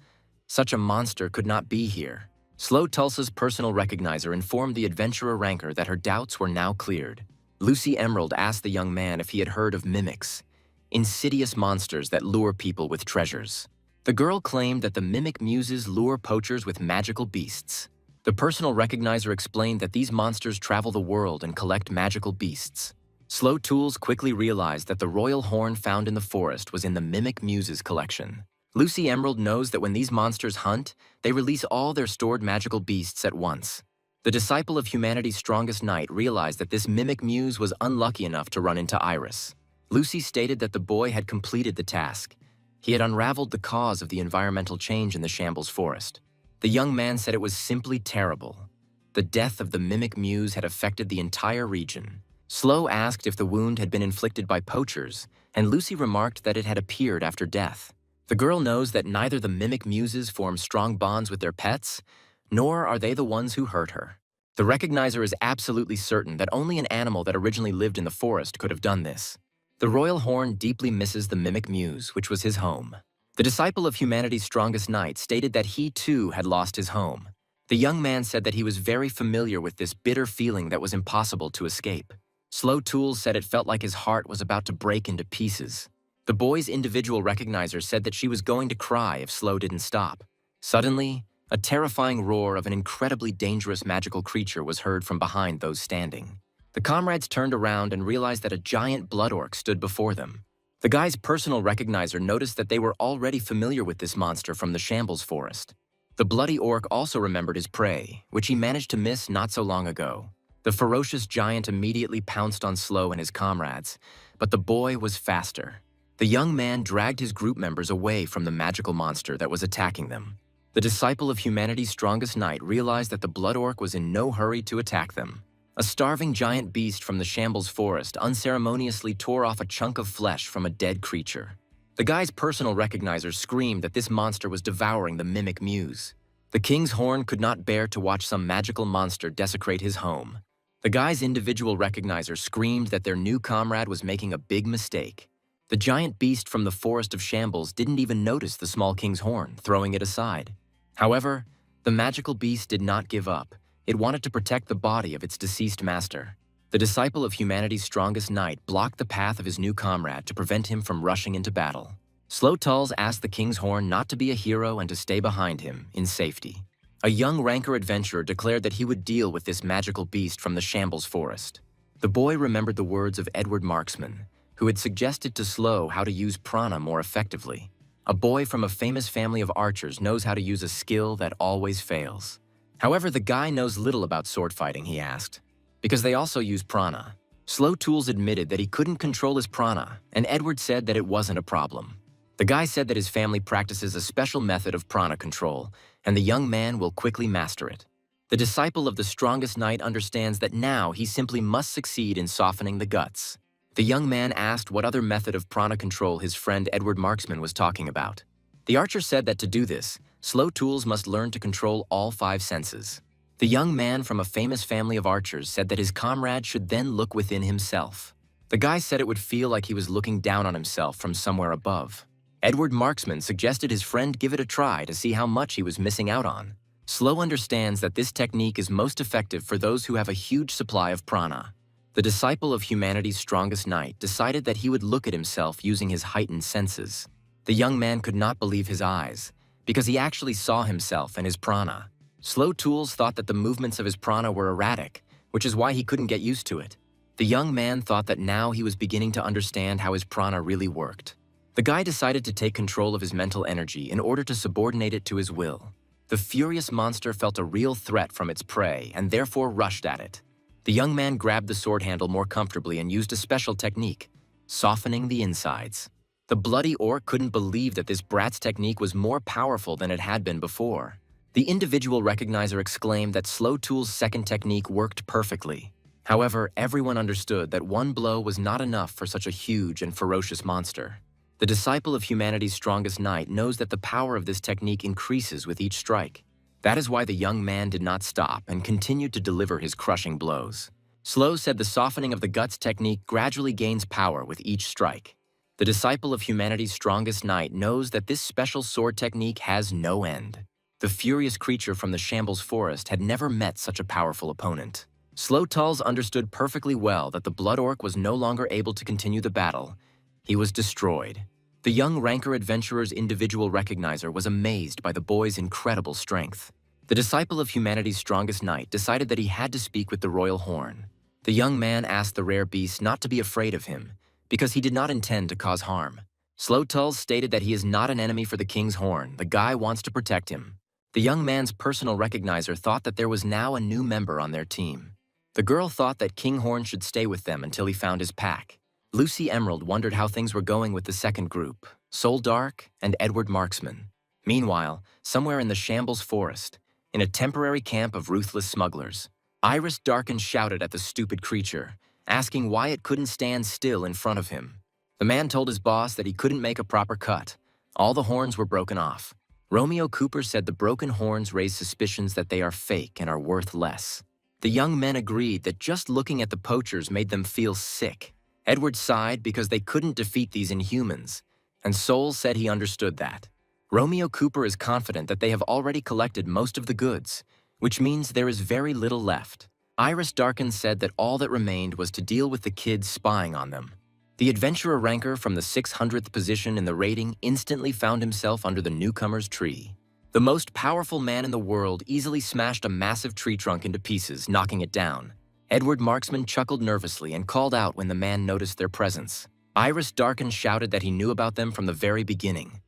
Such a monster could not be here. Slow Tulsa's personal recognizer informed the adventurer ranker that her doubts were now cleared. Lucy Emerald asked the young man if he had heard of mimics, insidious monsters that lure people with treasures. The girl claimed that the mimic muses lure poachers with magical beasts. The personal recognizer explained that these monsters travel the world and collect magical beasts. Slow Tools quickly realized that the royal horn found in the forest was in the Mimic Muses collection. Lucy Emerald knows that when these monsters hunt, they release all their stored magical beasts at once. The disciple of humanity's strongest knight realized that this Mimic Muse was unlucky enough to run into Iris. Lucy stated that the boy had completed the task. He had unraveled the cause of the environmental change in the Shambles forest. The young man said it was simply terrible. The death of the Mimic Muse had affected the entire region. Slow asked if the wound had been inflicted by poachers, and Lucy remarked that it had appeared after death. The girl knows that neither the Mimic Muses form strong bonds with their pets, nor are they the ones who hurt her. The recognizer is absolutely certain that only an animal that originally lived in the forest could have done this. The royal horn deeply misses the Mimic Muse, which was his home. The disciple of humanity's strongest knight stated that he too had lost his home. The young man said that he was very familiar with this bitter feeling that was impossible to escape. Slow Tools said it felt like his heart was about to break into pieces. The boy's individual recognizer said that she was going to cry if Slow didn't stop. Suddenly, a terrifying roar of an incredibly dangerous magical creature was heard from behind those standing. The comrades turned around and realized that a giant blood orc stood before them. The guy's personal recognizer noticed that they were already familiar with this monster from the Shambles forest. The bloody orc also remembered his prey, which he managed to miss not so long ago. The ferocious giant immediately pounced on Slow and his comrades, but the boy was faster. The young man dragged his group members away from the magical monster that was attacking them. The disciple of humanity's strongest knight realized that the blood orc was in no hurry to attack them. A starving giant beast from the Shambles forest unceremoniously tore off a chunk of flesh from a dead creature. The guy's personal recognizer screamed that this monster was devouring the Mimic Muse. The king's horn could not bear to watch some magical monster desecrate his home. The guy's individual recognizer screamed that their new comrade was making a big mistake. The giant beast from the forest of Shambles didn't even notice the small king's horn, throwing it aside. However, the magical beast did not give up. It wanted to protect the body of its deceased master. The disciple of humanity's strongest knight blocked the path of his new comrade to prevent him from rushing into battle. Slow Tulls asked the king's horn not to be a hero and to stay behind him, in safety. A young ranker adventurer declared that he would deal with this magical beast from the Shambles forest. The boy remembered the words of Edward Marksman, who had suggested to Slow how to use prana more effectively. A boy from a famous family of archers knows how to use a skill that always fails. However, the guy knows little about sword fighting, he asked, because they also use prana. Slow Tools admitted that he couldn't control his prana, and Edward said that it wasn't a problem. The guy said that his family practices a special method of prana control, and the young man will quickly master it. The disciple of the strongest knight understands that now he simply must succeed in softening the guts. The young man asked what other method of prana control his friend Edward Marksman was talking about. The archer said that to do this, Slow Tools must learn to control all 5 senses. The young man from a famous family of archers said that his comrade should then look within himself. The guy said it would feel like he was looking down on himself from somewhere above. Edward Marksman suggested his friend give it a try to see how much he was missing out on. Slow understands that this technique is most effective for those who have a huge supply of prana. The disciple of humanity's strongest knight decided that he would look at himself using his heightened senses. The young man could not believe his eyes, because he actually saw himself and his prana. Slow Tools thought that the movements of his prana were erratic, which is why he couldn't get used to it. The young man thought that now he was beginning to understand how his prana really worked. The guy decided to take control of his mental energy in order to subordinate it to his will. The furious monster felt a real threat from its prey and therefore rushed at it. The young man grabbed the sword handle more comfortably and used a special technique, softening the insides. The bloody orc couldn't believe that this brat's technique was more powerful than it had been before. The individual recognizer exclaimed that Slow Tool's second technique worked perfectly. However, everyone understood that one blow was not enough for such a huge and ferocious monster. The disciple of humanity's strongest knight knows that the power of this technique increases with each strike. That is why the young man did not stop and continued to deliver his crushing blows. Slow said the softening of the guts technique gradually gains power with each strike. The disciple of humanity's strongest knight knows that this special sword technique has no end. The furious creature from the Shambles Forest had never met such a powerful opponent. Slow Tulls understood perfectly well that the Blood Orc was no longer able to continue the battle. He was destroyed. The young Ranker Adventurer's individual recognizer was amazed by the boy's incredible strength. The disciple of humanity's strongest knight decided that he had to speak with the Royal Horn. The young man asked the rare beast not to be afraid of him, because he did not intend to cause harm. Slow Tulls stated that he is not an enemy for the King's Horn. The guy wants to protect him. The young man's personal recognizer thought that there was now a new member on their team. The girl thought that King Horn should stay with them until he found his pack. Lucy Emerald wondered how things were going with the second group, Soul Dark and Edward Marksman. Meanwhile, somewhere in the Shambles Forest, in a temporary camp of ruthless smugglers, Iris Darken shouted at the stupid creature, asking why it couldn't stand still in front of him. The man told his boss that he couldn't make a proper cut. All the horns were broken off. Romeo Cooper said the broken horns raise suspicions that they are fake and are worth less. The young men agreed that just looking at the poachers made them feel sick. Edward sighed because they couldn't defeat these Inhumans, and Soul said he understood that. Romeo Cooper is confident that they have already collected most of the goods, which means there is very little left. Iris Darken said that all that remained was to deal with the kids spying on them. The adventurer ranker from the 600th position in the rating instantly found himself under the newcomer's tree. The most powerful man in the world easily smashed a massive tree trunk into pieces, knocking it down. Edward Marksman chuckled nervously and called out when the man noticed their presence. Iris Darken shouted that he knew about them from the very beginning.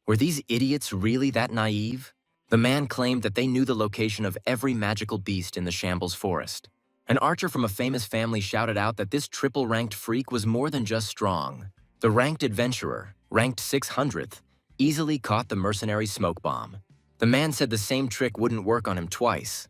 Were these idiots really that naive? The man claimed that they knew the location of every magical beast in the Shambles Forest. An archer from a famous family shouted out that this triple-ranked freak was more than just strong. The ranked adventurer, ranked 600th, easily caught the mercenary smoke bomb. The man said the same trick wouldn't work on him twice.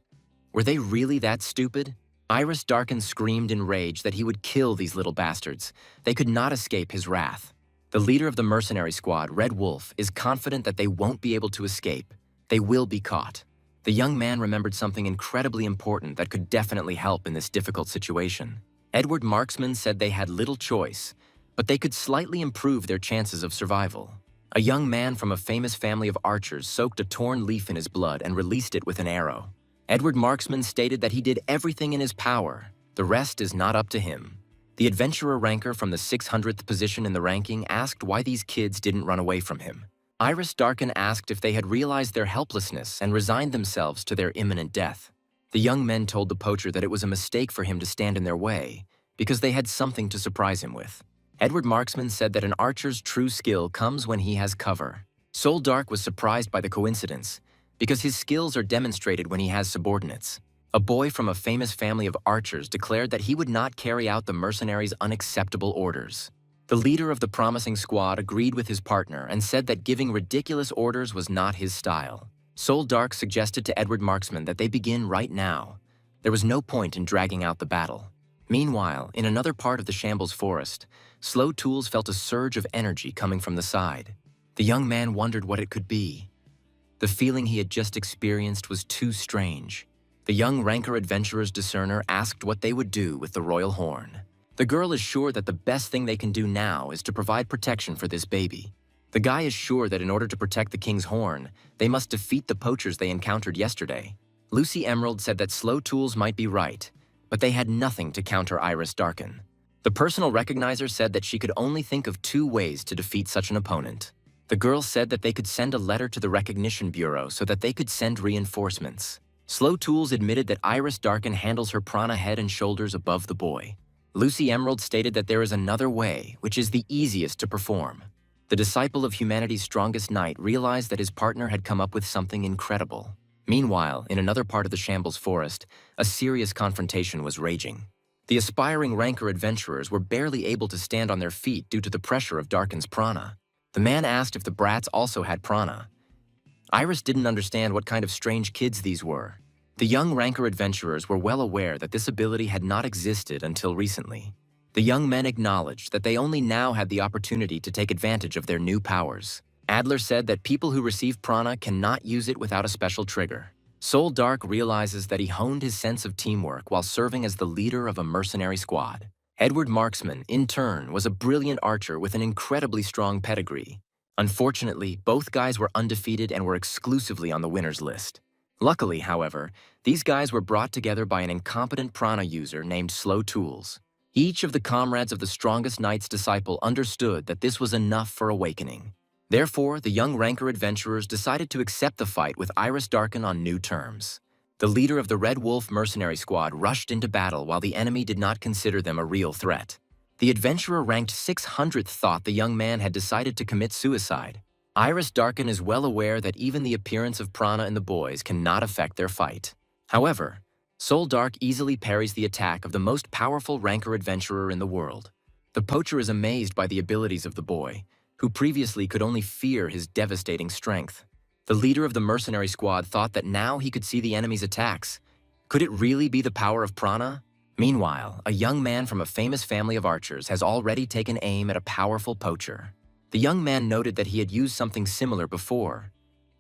Were they really that stupid? Iris Darken screamed in rage that he would kill these little bastards. They could not escape his wrath. The leader of the mercenary squad, Red Wolf, is confident that they won't be able to escape. They will be caught. The young man remembered something incredibly important that could definitely help in this difficult situation. Edward Marksman said they had little choice, but they could slightly improve their chances of survival. A young man from a famous family of archers soaked a torn leaf in his blood and released it with an arrow. Edward Marksman stated that he did everything in his power. The rest is not up to him. The adventurer ranker from the 600th position in the ranking asked why these kids didn't run away from him. Iris Darken asked if they had realized their helplessness and resigned themselves to their imminent death. The young men told the poacher that it was a mistake for him to stand in their way, because they had something to surprise him with. Edward Marksman said that an archer's true skill comes when he has cover. Soul Dark was surprised by the coincidence, because his skills are demonstrated when he has subordinates. A boy from a famous family of archers declared that he would not carry out the mercenaries' unacceptable orders. The leader of the promising squad agreed with his partner and said that giving ridiculous orders was not his style. Soul Dark suggested to Edward Marksman that they begin right now. There was no point in dragging out the battle. Meanwhile, in another part of the Shambles Forest, Slow Tools felt a surge of energy coming from the side. The young man wondered what it could be. The feeling he had just experienced was too strange. The young ranker adventurer's discerner asked what they would do with the Royal Horn. The girl is sure that the best thing they can do now is to provide protection for this baby. The guy is sure that in order to protect the King's Horn, they must defeat the poachers they encountered yesterday. Lucy Emerald said that Slow Tools might be right, but they had nothing to counter Iris Darken. The personal recognizer said that she could only think of 2 ways to defeat such an opponent. The girl said that they could send a letter to the Recognition Bureau so that they could send reinforcements. Slow Tools admitted that Iris Darken handles her prana head and shoulders above the boy. Lucy Emerald stated that there is another way, which is the easiest to perform. The disciple of humanity's strongest knight realized that his partner had come up with something incredible. Meanwhile, in another part of the Shambles forest, a serious confrontation was raging. The aspiring ranker adventurers were barely able to stand on their feet due to the pressure of Darkin's prana. The man asked if the brats also had prana. Iris didn't understand what kind of strange kids these were. The young ranker adventurers were well aware that this ability had not existed until recently. The young men acknowledged that they only now had the opportunity to take advantage of their new powers. Adler said that people who receive prana cannot use it without a special trigger. Soul Dark realizes that he honed his sense of teamwork while serving as the leader of a mercenary squad. Edward Marksman, in turn, was a brilliant archer with an incredibly strong pedigree. Unfortunately, both guys were undefeated and were exclusively on the winners list. Luckily, however, these guys were brought together by an incompetent prana user named Slow Tools. Each of the comrades of the strongest knight's disciple understood that this was enough for awakening. Therefore, the young ranker adventurers decided to accept the fight with Iris Darkin on new terms. The leader of the Red Wolf mercenary squad rushed into battle while the enemy did not consider them a real threat. The adventurer ranked 600th thought the young man had decided to commit suicide. Iris Darkin is well aware that even the appearance of prana in the boys cannot affect their fight. However, Soul Dark easily parries the attack of the most powerful ranker adventurer in the world. The poacher is amazed by the abilities of the boy, who previously could only fear his devastating strength. The leader of the mercenary squad thought that now he could see the enemy's attacks. Could it really be the power of prana? Meanwhile, a young man from a famous family of archers has already taken aim at a powerful poacher. The young man noted that he had used something similar before,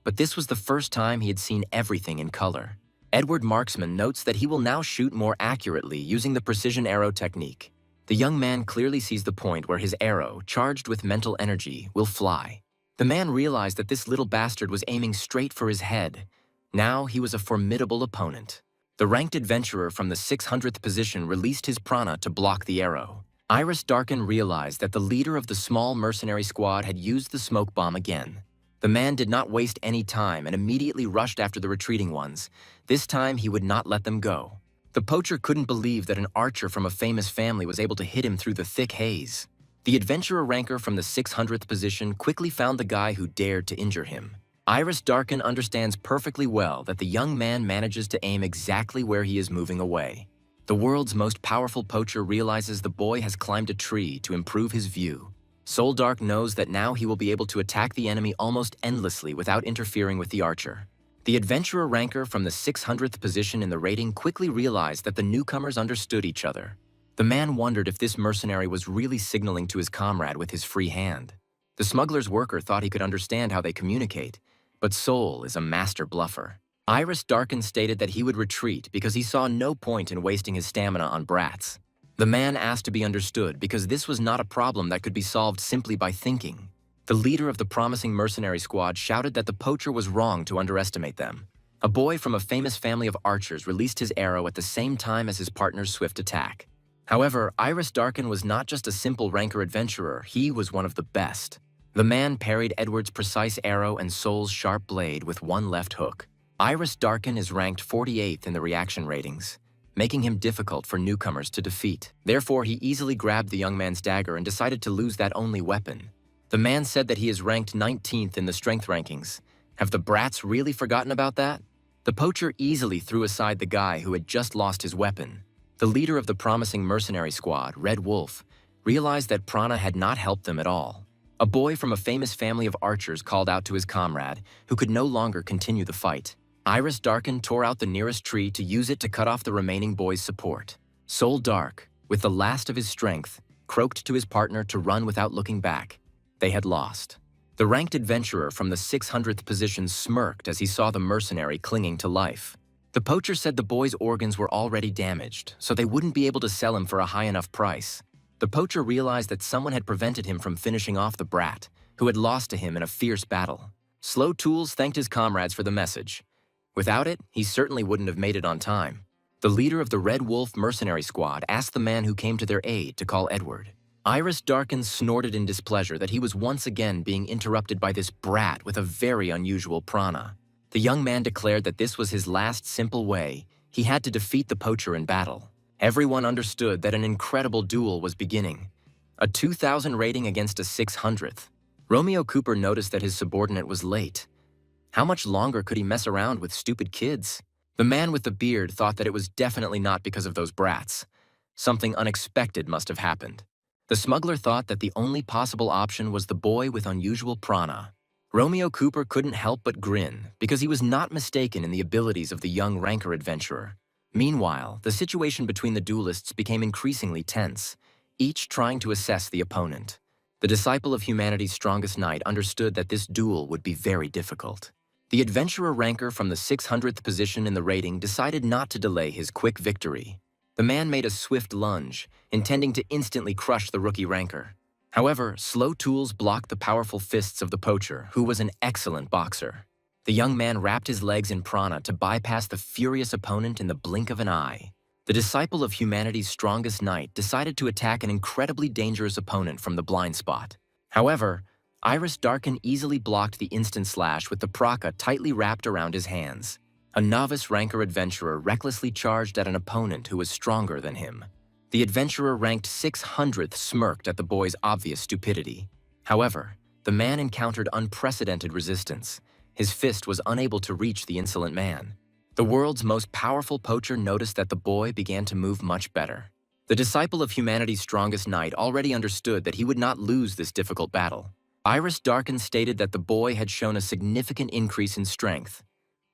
but this was the first time he had seen everything in color. Edward Marksman notes that he will now shoot more accurately using the precision arrow technique. The young man clearly sees the point where his arrow, charged with mental energy, will fly. The man realized that this little bastard was aiming straight for his head. Now he was a formidable opponent. The ranked adventurer from the 600th position released his prana to block the arrow. Iris Darkin realized that the leader of the small mercenary squad had used the smoke bomb again. The man did not waste any time and immediately rushed after the retreating ones. This time he would not let them go. The poacher couldn't believe that an archer from a famous family was able to hit him through the thick haze. The adventurer ranker from the 600th position quickly found the guy who dared to injure him. Iris Darkin understands perfectly well that the young man manages to aim exactly where he is moving away. The world's most powerful poacher realizes the boy has climbed a tree to improve his view. Soul Dark knows that now he will be able to attack the enemy almost endlessly without interfering with the archer. The adventurer ranker from the 600th position in the rating quickly realized that the newcomers understood each other. The man wondered if this mercenary was really signaling to his comrade with his free hand. The smuggler's worker thought he could understand how they communicate, but Soul is a master bluffer. Iris Darkin stated that he would retreat because he saw no point in wasting his stamina on brats. The man asked to be understood because this was not a problem that could be solved simply by thinking. The leader of the promising mercenary squad shouted that the poacher was wrong to underestimate them. A boy from a famous family of archers released his arrow at the same time as his partner's swift attack. However, Iris Darkin was not just a simple ranker adventurer, he was one of the best. The man parried Edward's precise arrow and Soul's sharp blade with one left hook. Iris Darkin is ranked 48th in the reaction ratings, making him difficult for newcomers to defeat. Therefore, he easily grabbed the young man's dagger and decided to lose that only weapon. The man said that he is ranked 19th in the strength rankings. Have the brats really forgotten about that? The poacher easily threw aside the guy who had just lost his weapon. The leader of the promising mercenary squad, Red Wolf, realized that prana had not helped them at all. A boy from a famous family of archers called out to his comrade, who could no longer continue the fight. Iris Darkin tore out the nearest tree to use it to cut off the remaining boy's support. Soul Dark, with the last of his strength, croaked to his partner to run without looking back. They had lost. The ranked adventurer from the 600th position smirked as he saw the mercenary clinging to life. The poacher said the boy's organs were already damaged, so they wouldn't be able to sell him for a high enough price. The poacher realized that someone had prevented him from finishing off the brat, who had lost to him in a fierce battle. Slow Tools thanked his comrades for the message. Without it, he certainly wouldn't have made it on time. The leader of the Red Wolf mercenary squad asked the man who came to their aid to call Edward. Iris Darkin snorted in displeasure that he was once again being interrupted by this brat with a very unusual prana. The young man declared that this was his last simple way. He had to defeat the poacher in battle. Everyone understood that an incredible duel was beginning. A 2,000 rating against a 600th. Romeo Cooper noticed that his subordinate was late. How much longer could he mess around with stupid kids? The man with the beard thought that it was definitely not because of those brats. Something unexpected must have happened. The smuggler thought that the only possible option was the boy with unusual prana. Romeo Cooper couldn't help but grin because he was not mistaken in the abilities of the young ranker adventurer. Meanwhile, the situation between the duelists became increasingly tense, each trying to assess the opponent. The disciple of humanity's strongest knight understood that this duel would be very difficult. The adventurer ranker from the 600th position in the rating decided not to delay his quick victory. The man made a swift lunge, intending to instantly crush the rookie ranker. However, slow tools blocked the powerful fists of the poacher, who was an excellent boxer. The young man wrapped his legs in prana to bypass the furious opponent in the blink of an eye. The disciple of humanity's strongest knight decided to attack an incredibly dangerous opponent from the blind spot. However, Iris Darkin easily blocked the instant slash with the praka tightly wrapped around his hands. A novice ranker adventurer recklessly charged at an opponent who was stronger than him. The adventurer ranked 600th smirked at the boy's obvious stupidity. However, the man encountered unprecedented resistance. His fist was unable to reach the insolent man. The world's most powerful poacher noticed that the boy began to move much better. The disciple of humanity's strongest knight already understood that he would not lose this difficult battle. Iris Darkin stated that the boy had shown a significant increase in strength,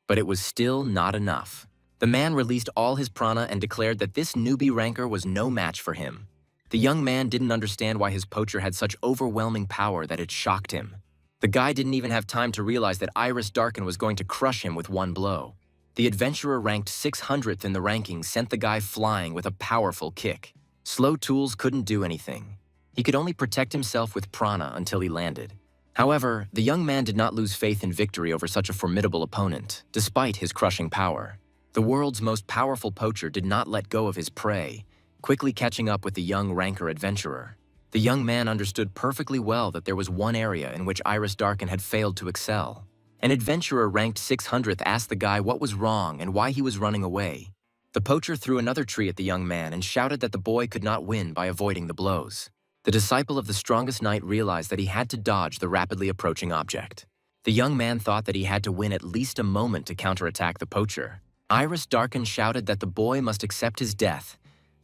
but it was still not enough. The man released all his prana and declared that this newbie ranker was no match for him. The young man didn't understand why his poacher had such overwhelming power that it shocked him. The guy didn't even have time to realize that Iris Darkin was going to crush him with one blow. The adventurer ranked 600th in the rankings sent the guy flying with a powerful kick. Slow tools couldn't do anything. He could only protect himself with prana until he landed. However, the young man did not lose faith in victory over such a formidable opponent, despite his crushing power. The world's most powerful poacher did not let go of his prey, quickly catching up with the young ranker adventurer. The young man understood perfectly well that there was one area in which Iris Darkin had failed to excel. An adventurer ranked 600th asked the guy what was wrong and why he was running away. The poacher threw another tree at the young man and shouted that the boy could not win by avoiding the blows. The disciple of the strongest knight realized that he had to dodge the rapidly approaching object. The young man thought that he had to win at least a moment to counterattack the poacher. Iris Darkin shouted that the boy must accept his death.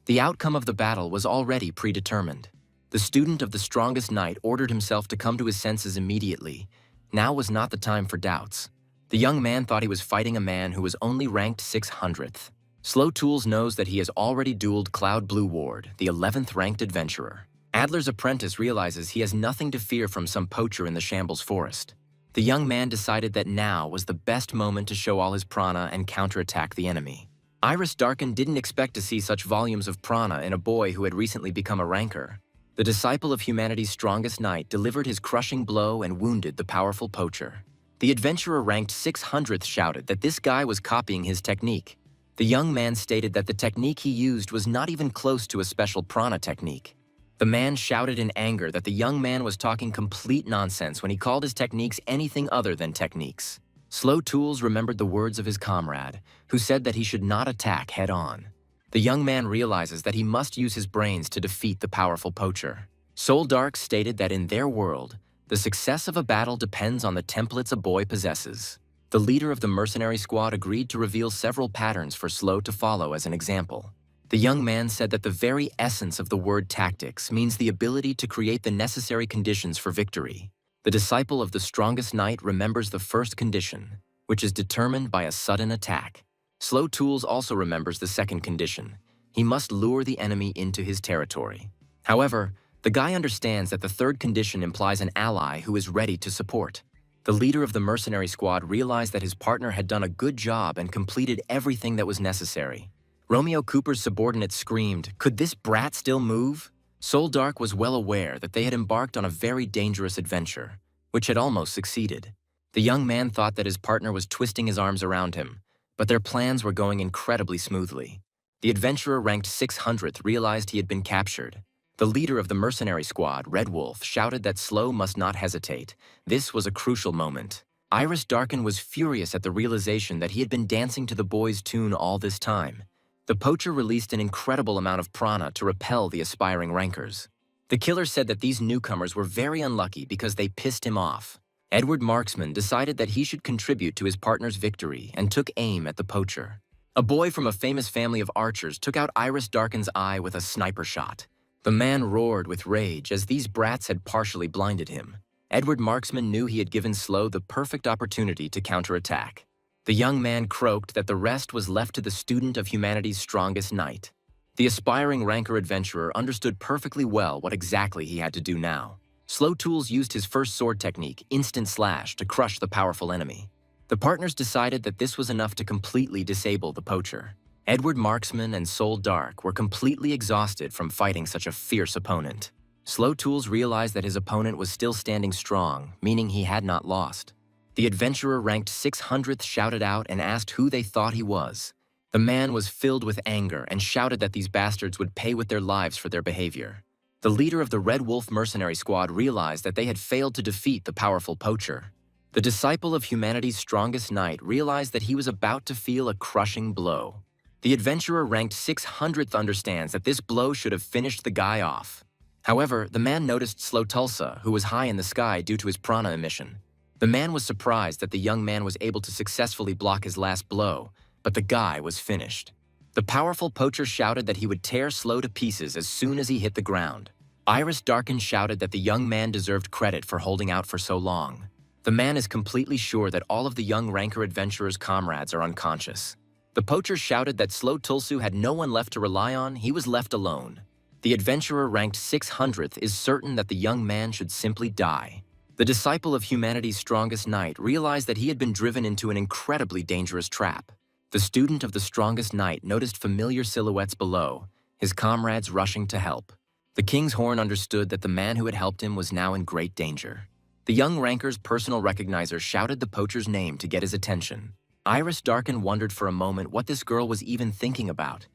The outcome of the battle was already predetermined. The student of the strongest knight ordered himself to come to his senses immediately. Now was not the time for doubts. The young man thought he was fighting a man who was only ranked 600th. Slow Tools knows that he has already dueled Cloud Blue Ward, the 11th ranked adventurer. Adler's apprentice realizes he has nothing to fear from some poacher in the Shambles Forest. The young man decided that now was the best moment to show all his prana and counterattack the enemy. Iris Darkin didn't expect to see such volumes of prana in a boy who had recently become a ranker. The disciple of humanity's strongest knight delivered his crushing blow and wounded the powerful poacher. The adventurer ranked 600th shouted that this guy was copying his technique. The young man stated that the technique he used was not even close to a special prana technique. The man shouted in anger that the young man was talking complete nonsense when he called his techniques anything other than techniques. Slow Tools remembered the words of his comrade, who said that he should not attack head-on. The young man realizes that he must use his brains to defeat the powerful poacher. Soul Dark stated that in their world, the success of a battle depends on the templates a boy possesses. The leader of the mercenary squad agreed to reveal several patterns for Slow to follow as an example. The young man said that the very essence of the word tactics means the ability to create the necessary conditions for victory. The disciple of the strongest knight remembers the first condition, which is determined by a sudden attack. Slow Tools also remembers the second condition. He must lure the enemy into his territory. However, the guy understands that the third condition implies an ally who is ready to support. The leader of the mercenary squad realized that his partner had done a good job and completed everything that was necessary. Romeo Cooper's subordinate screamed, "Could this brat still move?" Soul Dark was well aware that they had embarked on a very dangerous adventure, which had almost succeeded. The young man thought that his partner was twisting his arms around him, but their plans were going incredibly smoothly. The adventurer ranked 600th realized he had been captured. The leader of the mercenary squad, Red Wolf, shouted that Slow must not hesitate. This was a crucial moment. Iris Darkin was furious at the realization that he had been dancing to the boy's tune all this time. The poacher released an incredible amount of prana to repel the aspiring rankers. The killer said that these newcomers were very unlucky because they pissed him off. Edward Marksman decided that he should contribute to his partner's victory and took aim at the poacher. A boy from a famous family of archers took out Iris Darken's eye with a sniper shot. The man roared with rage as these brats had partially blinded him. Edward Marksman knew he had given Slow the perfect opportunity to counterattack. The young man croaked that the rest was left to the student of humanity's strongest knight. The aspiring ranker adventurer understood perfectly well what exactly he had to do now. Slow Tools used his first sword technique, Instant Slash, to crush the powerful enemy. The partners decided that this was enough to completely disable the poacher. Edward Marksman and Soul Dark were completely exhausted from fighting such a fierce opponent. Slow Tools realized that his opponent was still standing strong, meaning he had not lost. The adventurer ranked 600th shouted out and asked who they thought he was. The man was filled with anger and shouted that these bastards would pay with their lives for their behavior. The leader of the Red Wolf mercenary squad realized that they had failed to defeat the powerful poacher. The disciple of humanity's strongest knight realized that he was about to feel a crushing blow. The adventurer ranked 600th understands that this blow should have finished the guy off. However, the man noticed Slow Tulsa, who was high in the sky due to his prana emission. The man was surprised that the young man was able to successfully block his last blow, but the guy was finished. The powerful poacher shouted that he would tear Slow to pieces as soon as he hit the ground. Iris Darken shouted that the young man deserved credit for holding out for so long. The man is completely sure that all of the young ranker adventurer's comrades are unconscious. The poacher shouted that Slow Tulsu had no one left to rely on, he was left alone. The adventurer ranked 600th is certain that the young man should simply die. The disciple of humanity's strongest knight realized that he had been driven into an incredibly dangerous trap. The student of the strongest knight noticed familiar silhouettes below, his comrades rushing to help. The King's Horn understood that the man who had helped him was now in great danger. The young ranker's personal recognizer shouted the poacher's name to get his attention. Iris Darken wondered for a moment what this girl was even thinking about.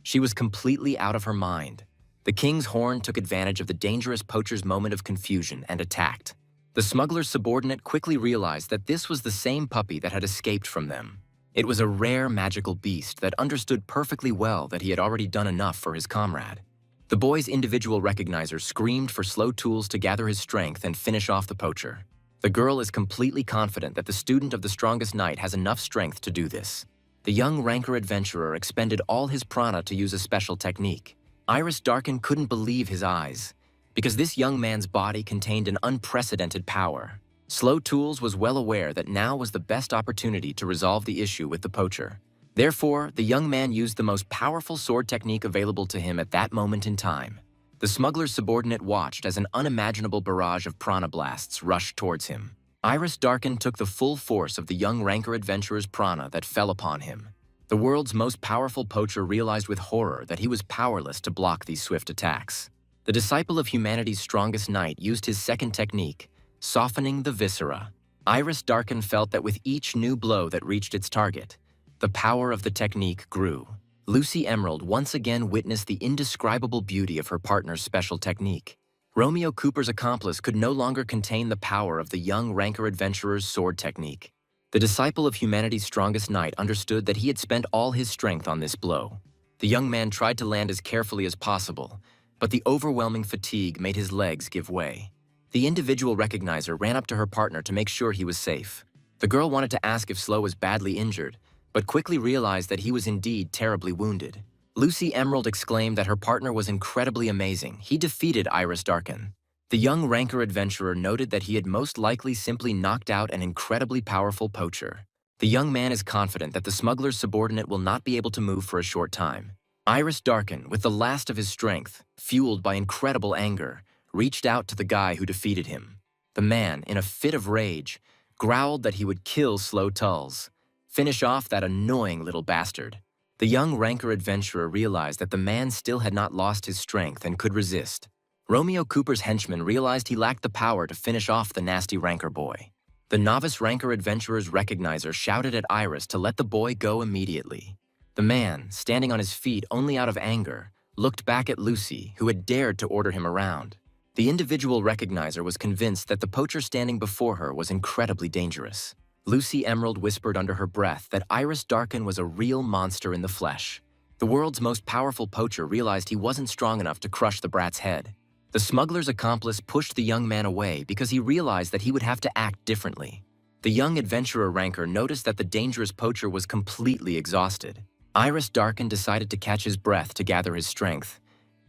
She was completely out of her mind. The King's Horn took advantage of the dangerous poacher's moment of confusion and attacked. The smuggler's subordinate quickly realized that this was the same puppy that had escaped from them. It was a rare magical beast that understood perfectly well that he had already done enough for his comrade. The boy's individual recognizer screamed for Slow Tools to gather his strength and finish off the poacher. The girl is completely confident that the student of the strongest knight has enough strength to do this. The young ranker adventurer expended all his prana to use a special technique. Iris Darken couldn't believe his eyes, because this young man's body contained an unprecedented power. Slow Tools was well aware that now was the best opportunity to resolve the issue with the poacher. Therefore, the young man used the most powerful sword technique available to him at that moment in time. The smuggler's subordinate watched as an unimaginable barrage of prana blasts rushed towards him. Iris Darken took the full force of the young ranker adventurer's prana that fell upon him. The world's most powerful poacher realized with horror that he was powerless to block these swift attacks. The disciple of humanity's strongest knight used his second technique, softening the viscera. Iris Darken felt that with each new blow that reached its target, the power of the technique grew. Lucy Emerald once again witnessed the indescribable beauty of her partner's special technique. Romeo Cooper's accomplice could no longer contain the power of the young ranker adventurer's sword technique. The disciple of humanity's strongest knight understood that he had spent all his strength on this blow. The young man tried to land as carefully as possible, but the overwhelming fatigue made his legs give way. The individual recognizer ran up to her partner to make sure he was safe. The girl wanted to ask if Slow was badly injured, but quickly realized that he was indeed terribly wounded. Lucy Emerald exclaimed that her partner was incredibly amazing. He defeated Iris Darken. The young ranker adventurer noted that he had most likely simply knocked out an incredibly powerful poacher. The young man is confident that the smuggler's subordinate will not be able to move for a short time. Iris Darken, with the last of his strength, fueled by incredible anger, reached out to the guy who defeated him. The man, in a fit of rage, growled that he would kill Slow Tulls. Finish off that annoying little bastard. The young ranker adventurer realized that the man still had not lost his strength and could resist. Romeo Cooper's henchman realized he lacked the power to finish off the nasty ranker boy. The novice ranker adventurer's recognizer shouted at Iris to let the boy go immediately. The man, standing on his feet only out of anger, looked back at Lucy, who had dared to order him around. The individual recognizer was convinced that the poacher standing before her was incredibly dangerous. Lucy Emerald whispered under her breath that Iris Darken was a real monster in the flesh. The world's most powerful poacher realized he wasn't strong enough to crush the brat's head. The smuggler's accomplice pushed the young man away because he realized that he would have to act differently. The young adventurer ranker noticed that the dangerous poacher was completely exhausted. Iris darkened, decided to catch his breath to gather his strength,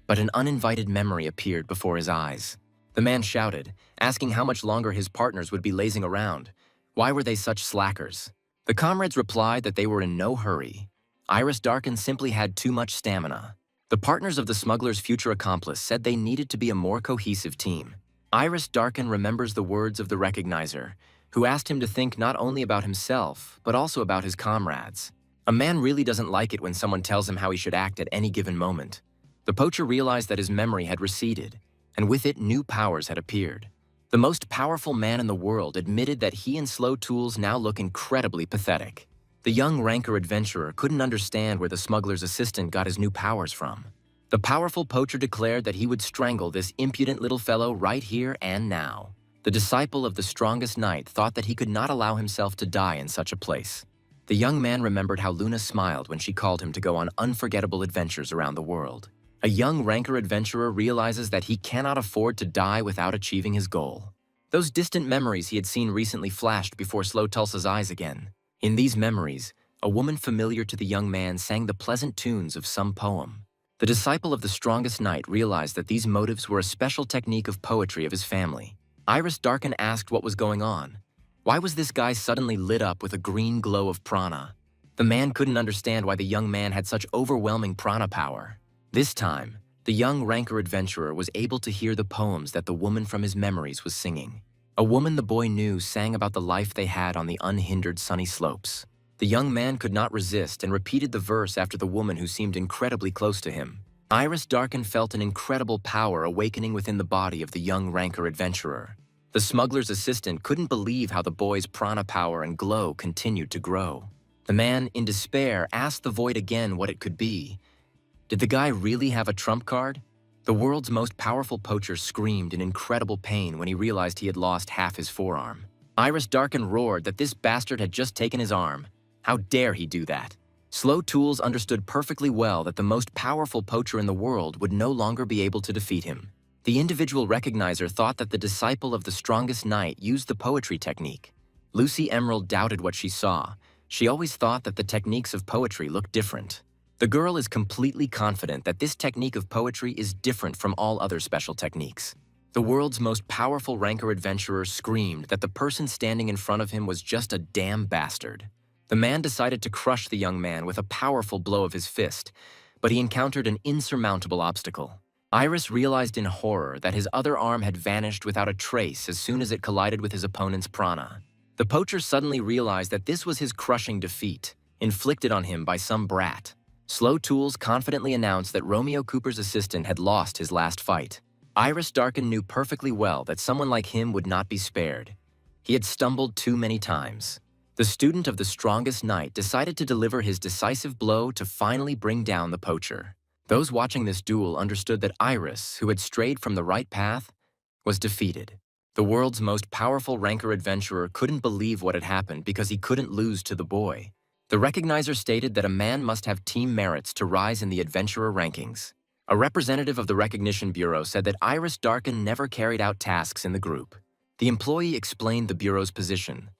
but an uninvited memory appeared before his eyes. The man shouted, asking how much longer his partners would be lazing around. Why were they such slackers? The comrades replied that they were in no hurry. Iris darkened simply had too much stamina. The partners of the smuggler's future accomplice said they needed to be a more cohesive team. Iris darkened remembers the words of the recognizer, who asked him to think not only about himself, but also about his comrades. A man really doesn't like it when someone tells him how he should act at any given moment. The poacher realized that his memory had receded, and with it, new powers had appeared. The most powerful man in the world admitted that he and Slow Tools now look incredibly pathetic. The young ranker adventurer couldn't understand where the smuggler's assistant got his new powers from. The powerful poacher declared that he would strangle this impudent little fellow right here and now. The disciple of the strongest knight thought that he could not allow himself to die in such a place. The young man remembered how Luna smiled when she called him to go on unforgettable adventures around the world. A young ranker adventurer realizes that he cannot afford to die without achieving his goal. Those distant memories he had seen recently flashed before Slow Tulsa's eyes again. In these memories, a woman familiar to the young man sang the pleasant tunes of some poem. The disciple of the strongest knight realized that these motives were a special technique of poetry of his family. Iris darkened, asked what was going on. Why was this guy suddenly lit up with a green glow of prana? The man couldn't understand why the young man had such overwhelming prana power. This time, the young ranker adventurer was able to hear the poems that the woman from his memories was singing. A woman the boy knew sang about the life they had on the unhindered sunny slopes. The young man could not resist and repeated the verse after the woman who seemed incredibly close to him. Iris darkened, felt an incredible power awakening within the body of the young ranker adventurer. The smuggler's assistant couldn't believe how the boy's prana power and glow continued to grow. The man, in despair, asked the void again what it could be. Did the guy really have a trump card? The world's most powerful poacher screamed in incredible pain when he realized he had lost half his forearm. Iris darkened roared that this bastard had just taken his arm. How dare he do that? Slow Tools understood perfectly well that the most powerful poacher in the world would no longer be able to defeat him. The individual recognizer thought that the disciple of the strongest knight used the poetry technique. Lucy Emerald doubted what she saw. She always thought that the techniques of poetry looked different. The girl is completely confident that this technique of poetry is different from all other special techniques. The world's most powerful ranker adventurer screamed that the person standing in front of him was just a damn bastard. The man decided to crush the young man with a powerful blow of his fist, but he encountered an insurmountable obstacle. Iris realized in horror that his other arm had vanished without a trace as soon as it collided with his opponent's prana. The poacher suddenly realized that this was his crushing defeat, inflicted on him by some brat. Slow Tools confidently announced that Romeo Cooper's assistant had lost his last fight. Iris darkened knew perfectly well that someone like him would not be spared. He had stumbled too many times. The student of the strongest knight decided to deliver his decisive blow to finally bring down the poacher. Those watching this duel understood that Iris, who had strayed from the right path, was defeated. The world's most powerful ranker adventurer couldn't believe what had happened because he couldn't lose to the boy. The recognizer stated that a man must have team merits to rise in the adventurer rankings. A representative of the Recognition Bureau said that Iris darkened never carried out tasks in the group. The employee explained the Bureau's position.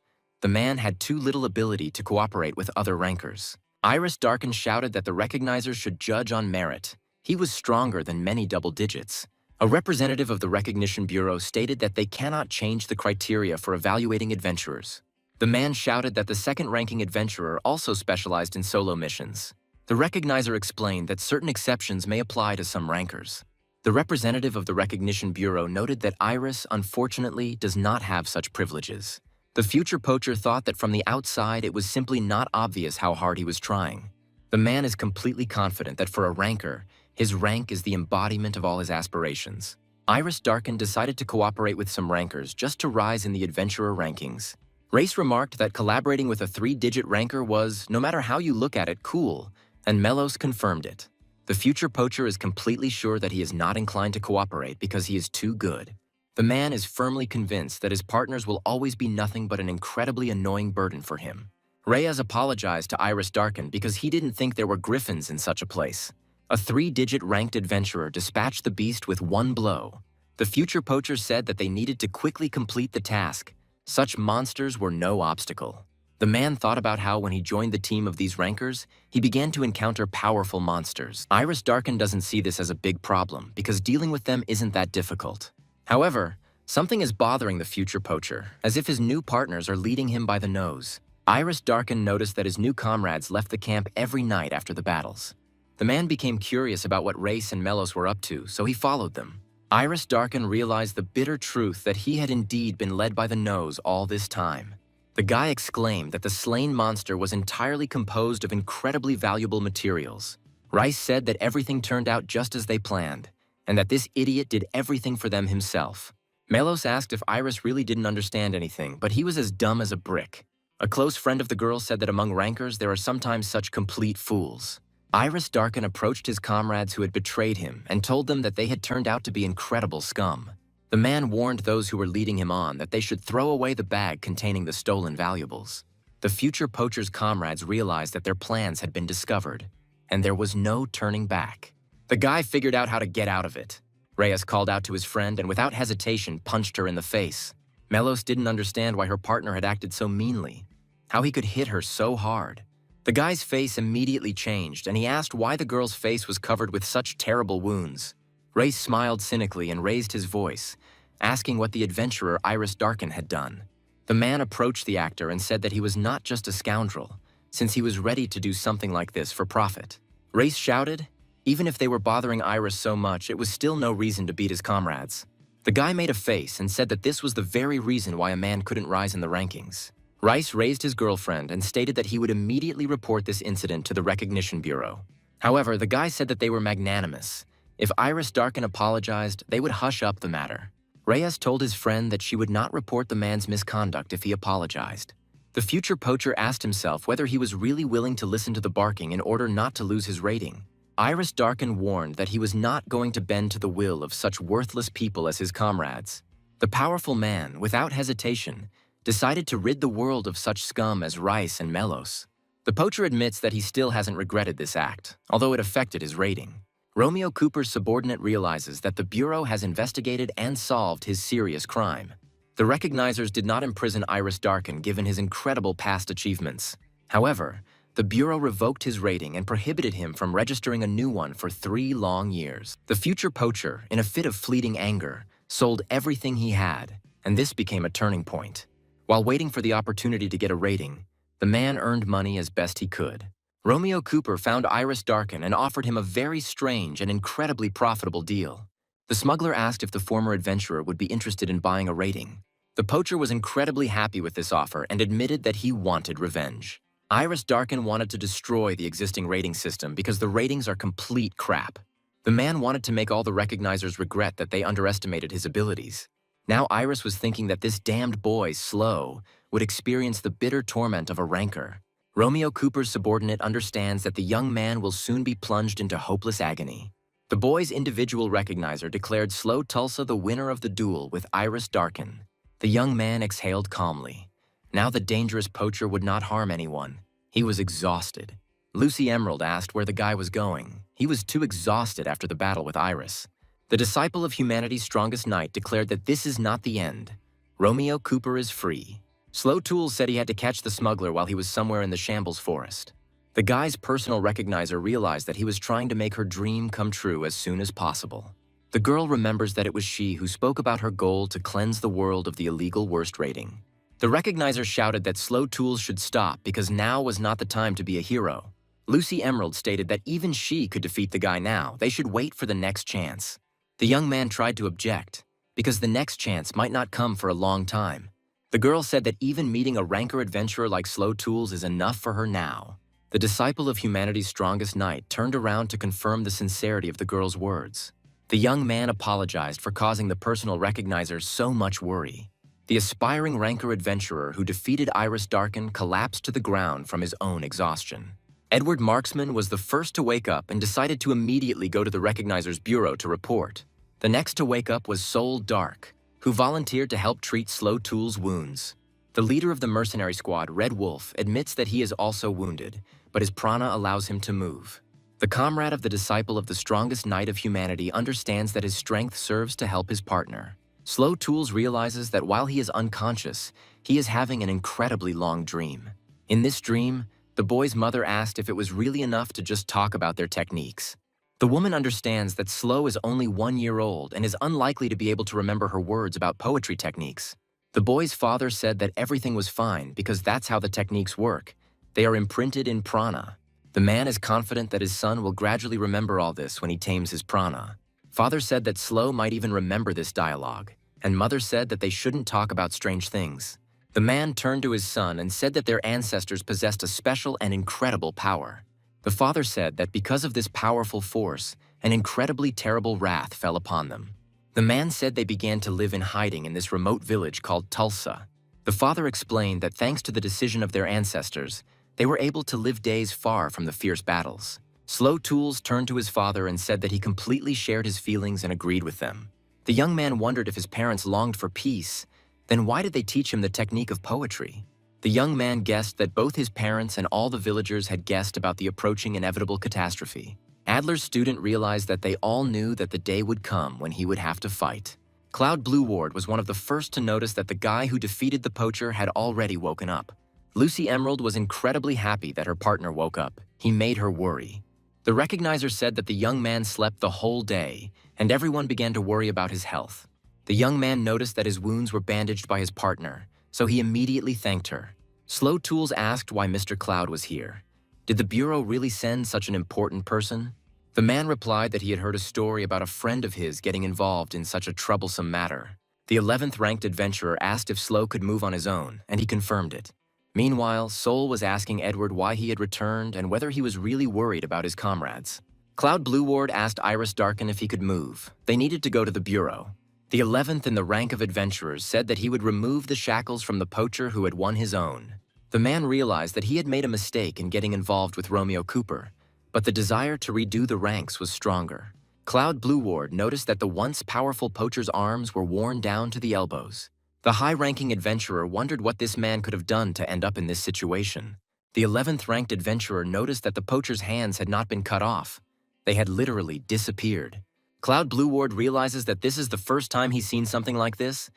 The man had too little ability to cooperate with other rankers. Iris darkened shouted that the recognizer should judge on merit. He was stronger than many double digits. A representative of the Recognition Bureau stated that they cannot change the criteria for evaluating adventurers. The man shouted that the second-ranking adventurer also specialized in solo missions. The recognizer explained that certain exceptions may apply to some rankers. The representative of the Recognition Bureau noted that Iris, unfortunately, does not have such privileges. The future poacher thought that from the outside it was simply not obvious how hard he was trying. The man is completely confident that for a ranker, his rank is the embodiment of all his aspirations. Iris darkened decided to cooperate with some rankers just to rise in the adventurer rankings. Race remarked that collaborating with a 3-digit ranker was, no matter how you look at it, cool, and Melos confirmed it. The future poacher is completely sure that he is not inclined to cooperate because he is too good. The man is firmly convinced that his partners will always be nothing but an incredibly annoying burden for him. Reyes apologized to Iris darkened because he didn't think there were griffins in such a place. A 3-digit ranked adventurer dispatched the beast with one blow. The future poacher said that they needed to quickly complete the task. Such monsters were no obstacle. The man thought about how when he joined the team of these rankers, he began to encounter powerful monsters. Iris Darken doesn't see this as a big problem because dealing with them isn't that difficult. However, something is bothering the future poacher, as if his new partners are leading him by the nose. Iris Darken noticed that his new comrades left the camp every night after the battles. The man became curious about what Race and Melos were up to, so he followed them. Iris Darken realized the bitter truth that he had indeed been led by the nose all this time. The guy exclaimed that the slain monster was entirely composed of incredibly valuable materials. Rice said that everything turned out just as they planned, and that this idiot did everything for them himself. Melos asked if Iris really didn't understand anything, but he was as dumb as a brick. A close friend of the girl said that among rankers there are sometimes such complete fools. Iris Darken approached his comrades who had betrayed him and told them that they had turned out to be incredible scum. The man warned those who were leading him on that they should throw away the bag containing the stolen valuables. The future poacher's comrades realized that their plans had been discovered, and there was no turning back. The guy figured out how to get out of it. Reyes called out to his friend and without hesitation punched her in the face. Melos didn't understand why her partner had acted so meanly, how he could hit her so hard. The guy's face immediately changed, and he asked why the girl's face was covered with such terrible wounds. Ray smiled cynically and raised his voice, asking what the adventurer Iris Darken had done. The man approached the actor and said that he was not just a scoundrel, since he was ready to do something like this for profit. Race shouted, even if they were bothering Iris so much, it was still no reason to beat his comrades. The guy made a face and said that this was the very reason why a man couldn't rise in the rankings. Rice raised his girlfriend and stated that he would immediately report this incident to the Recognition Bureau. However, the guy said that they were magnanimous. If Iris Darken apologized, they would hush up the matter. Reyes told his friend that she would not report the man's misconduct if he apologized. The future poacher asked himself whether he was really willing to listen to the barking in order not to lose his rating. Iris Darken warned that he was not going to bend to the will of such worthless people as his comrades. The powerful man, without hesitation, decided to rid the world of such scum as Rice and Melos. The poacher admits that he still hasn't regretted this act, although it affected his rating. Romeo Cooper's subordinate realizes that the Bureau has investigated and solved his serious crime. The recognizers did not imprison Iris Darken given his incredible past achievements. However, the Bureau revoked his rating and prohibited him from registering a new one for 3 long years. The future poacher, in a fit of fleeting anger, sold everything he had, and this became a turning point. While waiting for the opportunity to get a rating, the man earned money as best he could. Romeo Cooper found Iris Darken and offered him a very strange and incredibly profitable deal. The smuggler asked if the former adventurer would be interested in buying a rating. The poacher was incredibly happy with this offer and admitted that he wanted revenge. Iris Darken wanted to destroy the existing rating system because the ratings are complete crap. The man wanted to make all the recognizers regret that they underestimated his abilities. Now Iris was thinking that this damned boy, Slow, would experience the bitter torment of a ranker. Romeo Cooper's subordinate understands that the young man will soon be plunged into hopeless agony. The boy's individual recognizer declared Slow Tulsa the winner of the duel with Iris Darken. The young man exhaled calmly. Now the dangerous poacher would not harm anyone. He was exhausted. Lucy Emerald asked where the guy was going. He was too exhausted after the battle with Iris. The disciple of humanity's strongest knight declared that this is not the end. Romeo Cooper is free. Slow Tools said he had to catch the smuggler while he was somewhere in the Shambles Forest. The guy's personal recognizer realized that he was trying to make her dream come true as soon as possible. The girl remembers that it was she who spoke about her goal to cleanse the world of the illegal worst rating. The recognizer shouted that Slow Tools should stop because now was not the time to be a hero. Lucy Emerald stated that even she could defeat the guy now, they should wait for the next chance. The young man tried to object, because the next chance might not come for a long time. The girl said that even meeting a ranker adventurer like Slow Tools is enough for her now. The disciple of humanity's strongest knight turned around to confirm the sincerity of the girl's words. The young man apologized for causing the personal recognizer so much worry. The aspiring ranker adventurer who defeated Iris Darken collapsed to the ground from his own exhaustion. Edward Marksman was the first to wake up and decided to immediately go to the recognizer's bureau to report. The next to wake up was Soul Dark, who volunteered to help treat Slow Tools' wounds. The leader of the mercenary squad, Red Wolf, admits that he is also wounded, but his prana allows him to move. The comrade of the disciple of the strongest knight of humanity understands that his strength serves to help his partner. Slow Tools realizes that while he is unconscious, he is having an incredibly long dream. In this dream, the boy's mother asked if it was really enough to just talk about their techniques. The woman understands that Slow is only 1 year old and is unlikely to be able to remember her words about poetry techniques. The boy's father said that everything was fine because that's how the techniques work. They are imprinted in prana. The man is confident that his son will gradually remember all this when he tames his prana. Father said that Slow might even remember this dialogue, and mother said that they shouldn't talk about strange things. The man turned to his son and said that their ancestors possessed a special and incredible power. The father said that because of this powerful force, an incredibly terrible wrath fell upon them. The man said they began to live in hiding in this remote village called Tulsa. The father explained that thanks to the decision of their ancestors, they were able to live days far from the fierce battles. Slow Tools turned to his father and said that he completely shared his feelings and agreed with them. The young man wondered if his parents longed for peace, then why did they teach him the technique of poetry? The young man guessed that both his parents and all the villagers had guessed about the approaching inevitable catastrophe. Adler's student realized that they all knew that the day would come when he would have to fight. Cloud Blue Ward was one of the first to notice that the guy who defeated the poacher had already woken up. Lucy Emerald was incredibly happy that her partner woke up. He made her worry. The recognizer said that the young man slept the whole day, and everyone began to worry about his health. The young man noticed that his wounds were bandaged by his partner, so he immediately thanked her. Slow Tools asked why Mr. Cloud was here. Did the Bureau really send such an important person? The man replied that he had heard a story about a friend of his getting involved in such a troublesome matter. The 11th ranked adventurer asked if Slow could move on his own, and he confirmed it. Meanwhile, Soul was asking Edward why he had returned and whether he was really worried about his comrades. Cloud Blue Ward asked Iris Darken if he could move. They needed to go to the Bureau. The 11th in the rank of adventurers said that he would remove the shackles from the poacher who had won his own. The man realized that he had made a mistake in getting involved with Romeo Cooper, but the desire to redo the ranks was stronger. Cloud Blue Ward noticed that the once powerful poacher's arms were worn down to the elbows. The high-ranking adventurer wondered what this man could have done to end up in this situation. The 11th ranked adventurer noticed that the poacher's hands had not been cut off. They had literally disappeared. Cloud Blue Ward realizes that this is the first time he's seen something like this.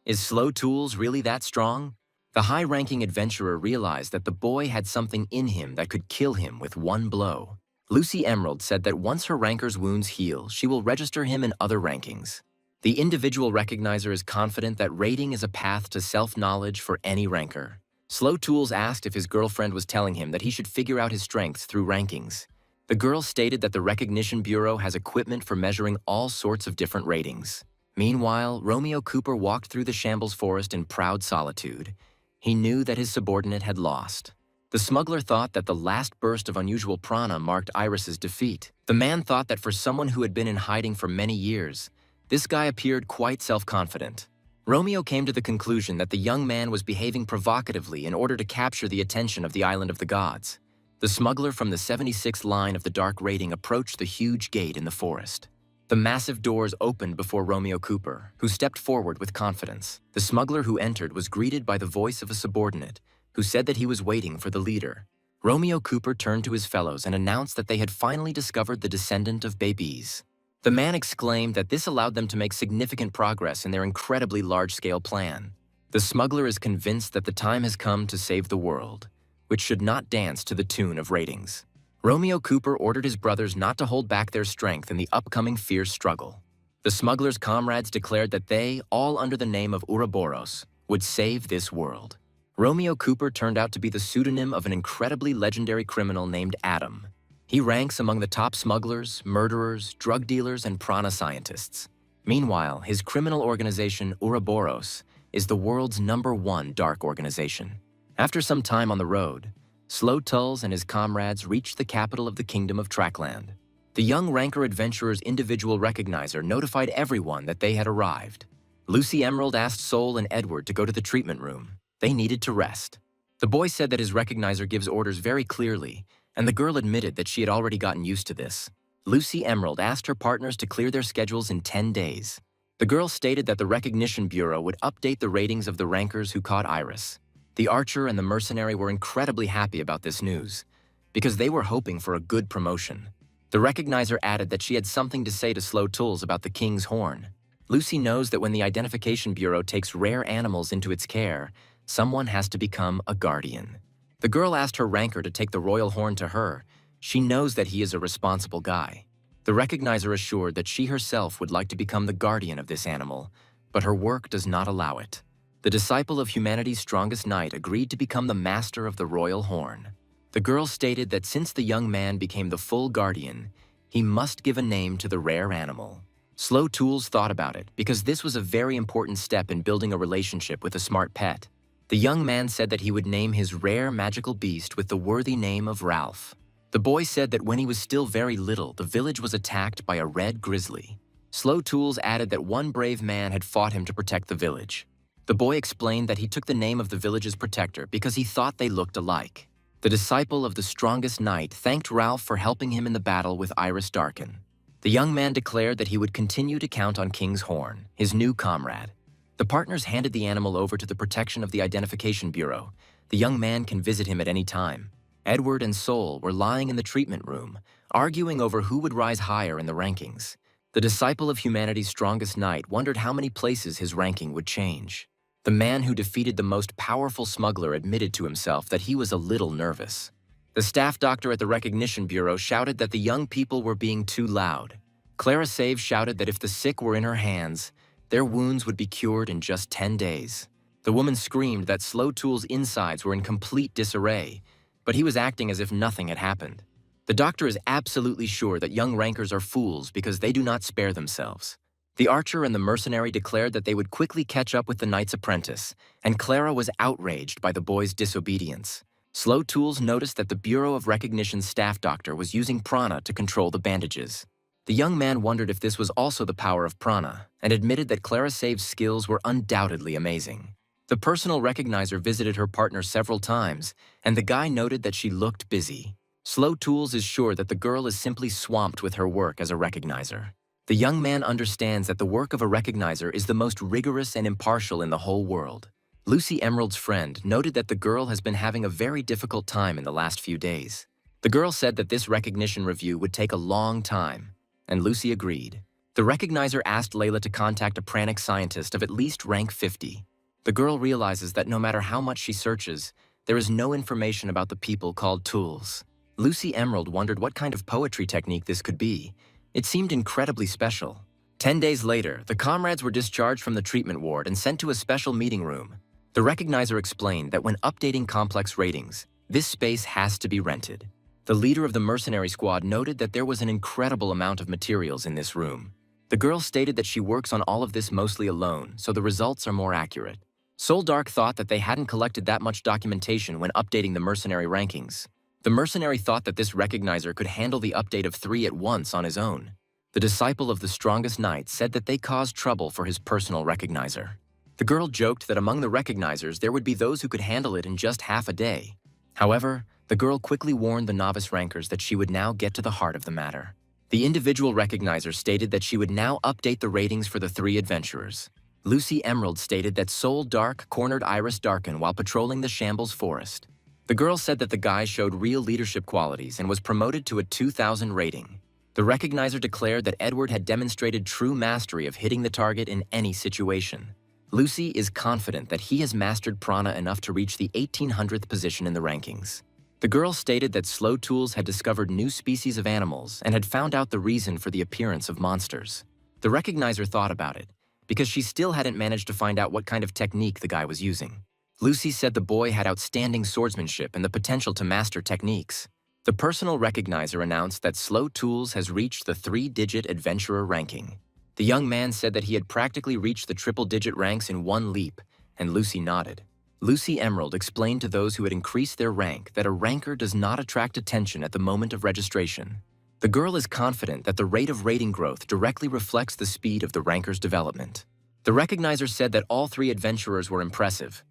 Is Slow Tools really that strong? The high-ranking adventurer realized that the boy had something in him that could kill him with one blow. Lucy Emerald said that once her ranker's wounds heal, she will register him in other rankings. The individual recognizer is confident that rating is a path to self-knowledge for any ranker. Slow Tools asked if his girlfriend was telling him that he should figure out his strengths through rankings. The girl stated that the Recognition Bureau has equipment for measuring all sorts of different ratings. Meanwhile, Romeo Cooper walked through the Shambles Forest in proud solitude. He knew that his subordinate had lost. The smuggler thought that the last burst of unusual prana marked Iris's defeat. The man thought that for someone who had been in hiding for many years, this guy appeared quite self-confident. Romeo came to the conclusion that the young man was behaving provocatively in order to capture the attention of the Island of the Gods. The smuggler from the 76th line of the dark rating approached the huge gate in the forest. The massive doors opened before Romeo Cooper, who stepped forward with confidence. The smuggler who entered was greeted by the voice of a subordinate, who said that he was waiting for the leader. Romeo Cooper turned to his fellows and announced that they had finally discovered the descendant of babies. The man exclaimed that this allowed them to make significant progress in their incredibly large-scale plan. The smuggler is convinced that the time has come to save the world, which should not dance to the tune of ratings. Romeo Cooper ordered his brothers not to hold back their strength in the upcoming fierce struggle. The smuggler's comrades declared that they, all under the name of Ouroboros, would save this world. Romeo Cooper turned out to be the pseudonym of an incredibly legendary criminal named Adam. He ranks among the top smugglers, murderers, drug dealers, and prana scientists. Meanwhile, his criminal organization, Ouroboros, is the world's #1 dark organization. After some time on the road, Slow Tools and his comrades reached the capital of the Kingdom of Trackland. The young ranker adventurer's individual recognizer notified everyone that they had arrived. Lucy Emerald asked Soul and Edward to go to the treatment room. They needed to rest. The boy said that his recognizer gives orders very clearly, and the girl admitted that she had already gotten used to this. Lucy Emerald asked her partners to clear their schedules in 10 days. The girl stated that the Recognition Bureau would update the ratings of the rankers who caught Iris. The archer and the mercenary were incredibly happy about this news. because they were hoping for a good promotion. The recognizer added that she had something to say to Slow Tools about the king's horn. Lucy knows that when the Identification Bureau takes rare animals into its care, someone has to become a guardian. The girl asked her ranker to take the royal horn to her. She knows that he is a responsible guy. The recognizer assured that she herself would like to become the guardian of this animal, but her work does not allow it. The disciple of humanity's strongest knight agreed to become the master of the royal horn. The girl stated that since the young man became the full guardian, he must give a name to the rare animal. Slow Tools thought about it because this was a very important step in building a relationship with a smart pet. The young man said that he would name his rare magical beast with the worthy name of Ralph. The boy said that when he was still very little, the village was attacked by a red grizzly. Slow Tools added that one brave man had fought him to protect the village. The boy explained that he took the name of the village's protector because he thought they looked alike. The disciple of the strongest knight thanked Ralph for helping him in the battle with Iris Darken. The young man declared that he would continue to count on King's Horn, his new comrade. The partners handed the animal over to the protection of the Identification Bureau. The young man can visit him at any time. Edward and Sol were lying in the treatment room, arguing over who would rise higher in the rankings. The disciple of humanity's strongest knight wondered how many places his ranking would change. The man who defeated the most powerful smuggler admitted to himself that he was a little nervous. The staff doctor at the Recognition Bureau shouted that the young people were being too loud. Clara Save shouted that if the sick were in her hands, their wounds would be cured in just 10 days. The woman screamed that Slow Tool's insides were in complete disarray, but he was acting as if nothing had happened. The doctor is absolutely sure that young rankers are fools because they do not spare themselves. The archer and the mercenary declared that they would quickly catch up with the knight's apprentice, and Clara was outraged by the boy's disobedience. Slow Tools noticed that the Bureau of Recognition's staff doctor was using prana to control the bandages. The young man wondered if this was also the power of prana, and admitted that Clara Save's skills were undoubtedly amazing. The personal recognizer visited her partner several times, and the guy noted that she looked busy. Slow Tools is sure that the girl is simply swamped with her work as a recognizer. The young man understands that the work of a recognizer is the most rigorous and impartial in the whole world. Lucy Emerald's friend noted that the girl has been having a very difficult time in the last few days. The girl said that this recognition review would take a long time, and Lucy agreed. The recognizer asked Layla to contact a pranic scientist of at least rank 50. The girl realizes that no matter how much she searches, there is no information about the people called Tools. Lucy Emerald wondered what kind of poetry technique this could be. It seemed incredibly special. 10 days later, the comrades were discharged from the treatment ward and sent to a special meeting room. The recognizer explained that when updating complex ratings, this space has to be rented. The leader of the mercenary squad noted that there was an incredible amount of materials in this room. The girl stated that she works on all of this mostly alone, so the results are more accurate. Soldark thought that they hadn't collected that much documentation when updating the mercenary rankings. The mercenary thought that this recognizer could handle the update of 3 at once on his own. The disciple of the strongest knight said that they caused trouble for his personal recognizer. The girl joked that among the recognizers there would be those who could handle it in just half a day. However, the girl quickly warned the novice rankers that she would now get to the heart of the matter. The individual recognizer stated that she would now update the ratings for the 3 adventurers. Lucy Emerald stated that Soul Dark cornered Iris Darken while patrolling the Shambles Forest. The girl said that the guy showed real leadership qualities and was promoted to a 2,000 rating. The recognizer declared that Edward had demonstrated true mastery of hitting the target in any situation. Lucy is confident that he has mastered prana enough to reach the 1800th position in the rankings. The girl stated that Slow Tools had discovered new species of animals and had found out the reason for the appearance of monsters. The recognizer thought about it, because she still hadn't managed to find out what kind of technique the guy was using. Lucy said the boy had outstanding swordsmanship and the potential to master techniques. The personal recognizer announced that Slow Tools has reached the 3-digit adventurer ranking. The young man said that he had practically reached the triple-digit ranks in one leap, and Lucy nodded. Lucy Emerald explained to those who had increased their rank that a ranker does not attract attention at the moment of registration. The girl is confident that the rate of rating growth directly reflects the speed of the ranker's development. The recognizer said that all 3 adventurers were impressive,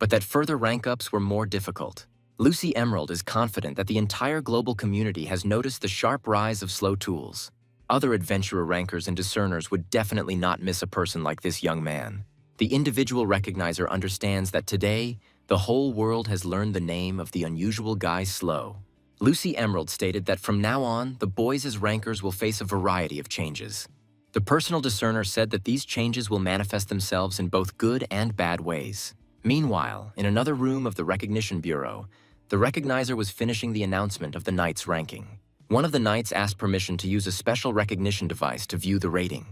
but that further rank-ups were more difficult. Lucy Emerald is confident that the entire global community has noticed the sharp rise of Slow Tools. Other adventurer rankers and discerners would definitely not miss a person like this young man. The individual recognizer understands that today, the whole world has learned the name of the unusual guy Slow. Lucy Emerald stated that from now on, the boys as rankers will face a variety of changes. The personal discerner said that these changes will manifest themselves in both good and bad ways. Meanwhile, in another room of the Recognition Bureau, the recognizer was finishing the announcement of the knight's ranking. One of the knights asked permission to use a special recognition device to view the rating.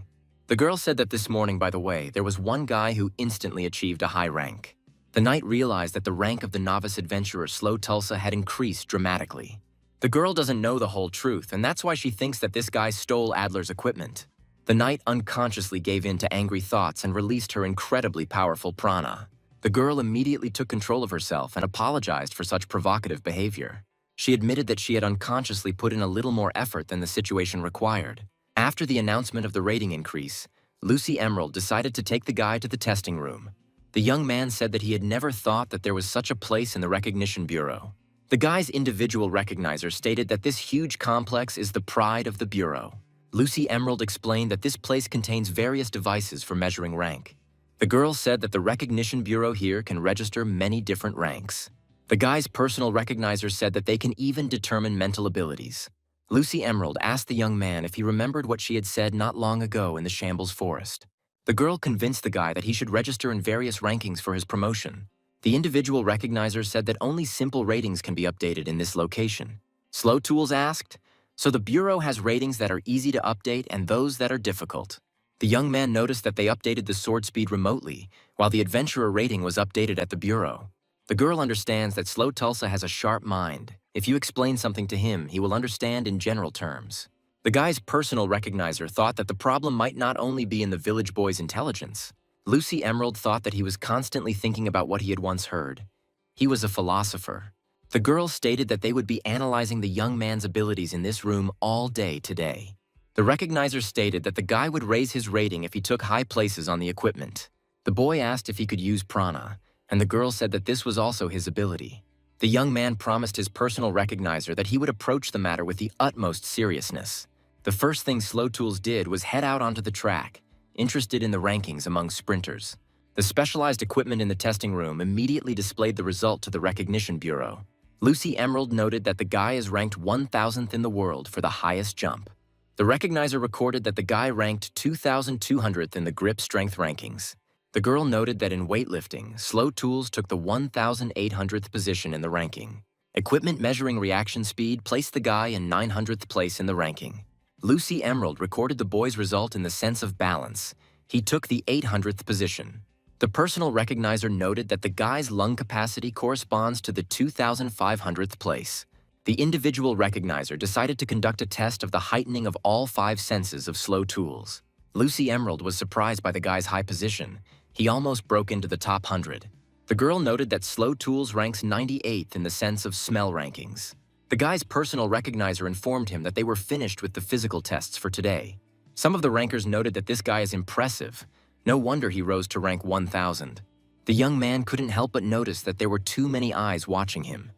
The girl said that this morning, by the way, there was one guy who instantly achieved a high rank. The knight realized that the rank of the novice adventurer Slow Tulsa had increased dramatically. The girl doesn't know the whole truth, and that's why she thinks that this guy stole Adler's equipment. The knight unconsciously gave in to angry thoughts and released her incredibly powerful prana. The girl immediately took control of herself and apologized for such provocative behavior. She admitted that she had unconsciously put in a little more effort than the situation required. After the announcement of the rating increase, Lucy Emerald decided to take the guy to the testing room. The young man said that he had never thought that there was such a place in the Recognition Bureau. The guy's individual recognizer stated that this huge complex is the pride of the Bureau. Lucy Emerald explained that this place contains various devices for measuring rank. The girl said that the Recognition Bureau here can register many different ranks. The guy's personal recognizer said that they can even determine mental abilities. Lucy Emerald asked the young man if he remembered what she had said not long ago in the Shambles Forest. The girl convinced the guy that he should register in various rankings for his promotion. The individual recognizer said that only simple ratings can be updated in this location. Slow Tools asked, "So the Bureau has ratings that are easy to update and those that are difficult?" The young man noticed that they updated the sword speed remotely, while the adventurer rating was updated at the Bureau. The girl understands that Slow Tulsa has a sharp mind. If you explain something to him, he will understand in general terms. The guy's personal recognizer thought that the problem might not only be in the village boy's intelligence. Lucy Emerald thought that he was constantly thinking about what he had once heard. He was a philosopher. The girl stated that they would be analyzing the young man's abilities in this room all day today. The recognizer stated that the guy would raise his rating if he took high places on the equipment. The boy asked if he could use prana, and the girl said that this was also his ability. The young man promised his personal recognizer that he would approach the matter with the utmost seriousness. The first thing Slow Tools did was head out onto the track, interested in the rankings among sprinters. The specialized equipment in the testing room immediately displayed the result to the Recognition Bureau. Lucy Emerald noted that the guy is ranked 1,000th in the world for the highest jump. The recognizer recorded that the guy ranked 2,200th in the grip strength rankings. The girl noted that in weightlifting, Slow Tools took the 1,800th position in the ranking. Equipment measuring reaction speed placed the guy in 900th place in the ranking. Lucy Emerald recorded the boy's result in the sense of balance. He took the 800th position. The personal recognizer noted that the guy's lung capacity corresponds to the 2,500th place. The individual recognizer decided to conduct a test of the heightening of all 5 senses of Slow Tools. Lucy Emerald was surprised by the guy's high position. He almost broke into the top 100. The girl noted that Slow Tools ranks 98th in the sense of smell rankings. The guy's personal recognizer informed him that they were finished with the physical tests for today. Some of the rankers noted that this guy is impressive. No wonder he rose to rank 1,000. The young man couldn't help but notice that there were too many eyes watching him,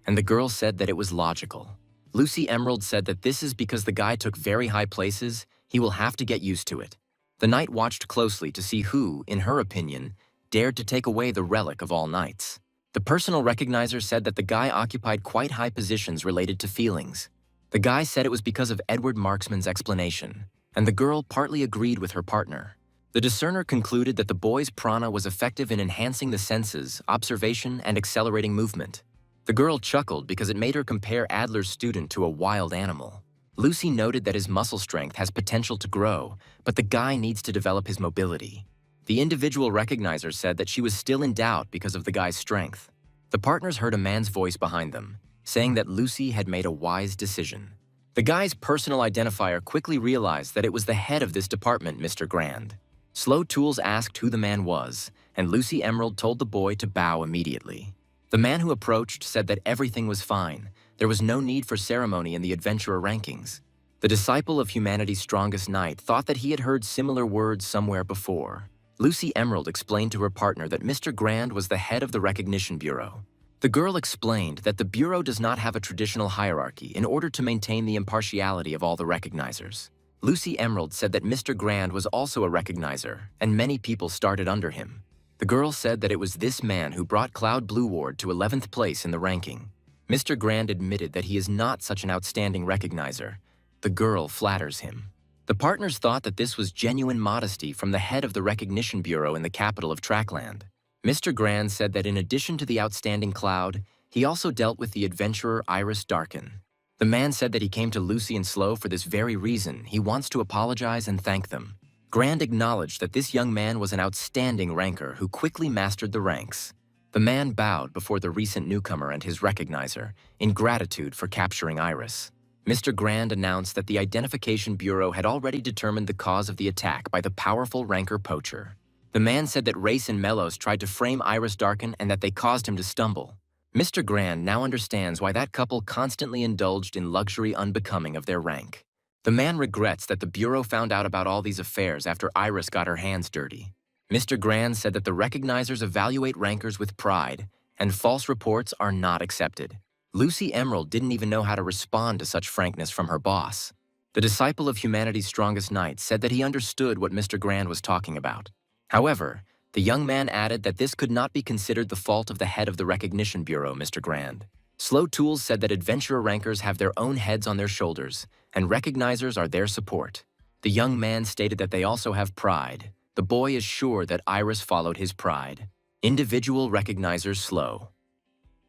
and the girl said that it was logical. Lucy Emerald said that this is because the guy took very high places. He will have to get used to it. The knight watched closely to see who, in her opinion, dared to take away the relic of all knights. The personal recognizer said that the guy occupied quite high positions related to feelings. The guy said it was because of Edward Marksman's explanation, and the girl partly agreed with her partner. The discerner concluded that the boy's prana was effective in enhancing the senses, observation, and accelerating movement. The girl chuckled because it made her compare Adler's student to a wild animal. Lucy noted that his muscle strength has potential to grow, but the guy needs to develop his mobility. The individual recognizer said that she was still in doubt because of the guy's strength. The partners heard a man's voice behind them, saying that Lucy had made a wise decision. The guy's personal identifier quickly realized that it was the head of this department, Mr. Grand. Slow Tools asked who the man was, and Lucy Emerald told the boy to bow immediately. The man who approached said that everything was fine. There was no need for ceremony in the adventurer rankings. The disciple of humanity's strongest knight thought that he had heard similar words somewhere before. Lucy Emerald explained to her partner that Mr. Grand was the head of the Recognition Bureau. The girl explained that the Bureau does not have a traditional hierarchy in order to maintain the impartiality of all the recognizers. Lucy Emerald said that Mr. Grand was also a recognizer, and many people started under him. The girl said that it was this man who brought Cloud Blue Ward to 11th place in the ranking. Mr. Grand admitted that he is not such an outstanding recognizer. The girl flatters him. The partners thought that this was genuine modesty from the head of the recognition bureau in the capital of Trackland. Mr. Grand said that in addition to the outstanding Cloud, he also dealt with the adventurer Iris Darkin. The man said that he came to Lucy and Slow for this very reason. He wants to apologize and thank them. Grand acknowledged that this young man was an outstanding ranker who quickly mastered the ranks. The man bowed before the recent newcomer and his recognizer in gratitude for capturing Iris. Mr. Grand announced that the Identification Bureau had already determined the cause of the attack by the powerful ranker poacher. The man said that Race and Mellows tried to frame Iris Darkin and that they caused him to stumble. Mr. Grand now understands why that couple constantly indulged in luxury unbecoming of their rank. The man regrets that the Bureau found out about all these affairs after Iris got her hands dirty. Mr. Grand said that the recognizers evaluate rankers with pride, and false reports are not accepted. Lucy Emerald didn't even know how to respond to such frankness from her boss. The disciple of humanity's strongest knight said that he understood what Mr. Grand was talking about. However, the young man added that this could not be considered the fault of the head of the Recognition Bureau, Mr. Grand. Slow Tools said that adventurer rankers have their own heads on their shoulders, and recognizers are their support. The young man stated that they also have pride. The boy is sure that Iris followed his pride. Individual recognizers slow.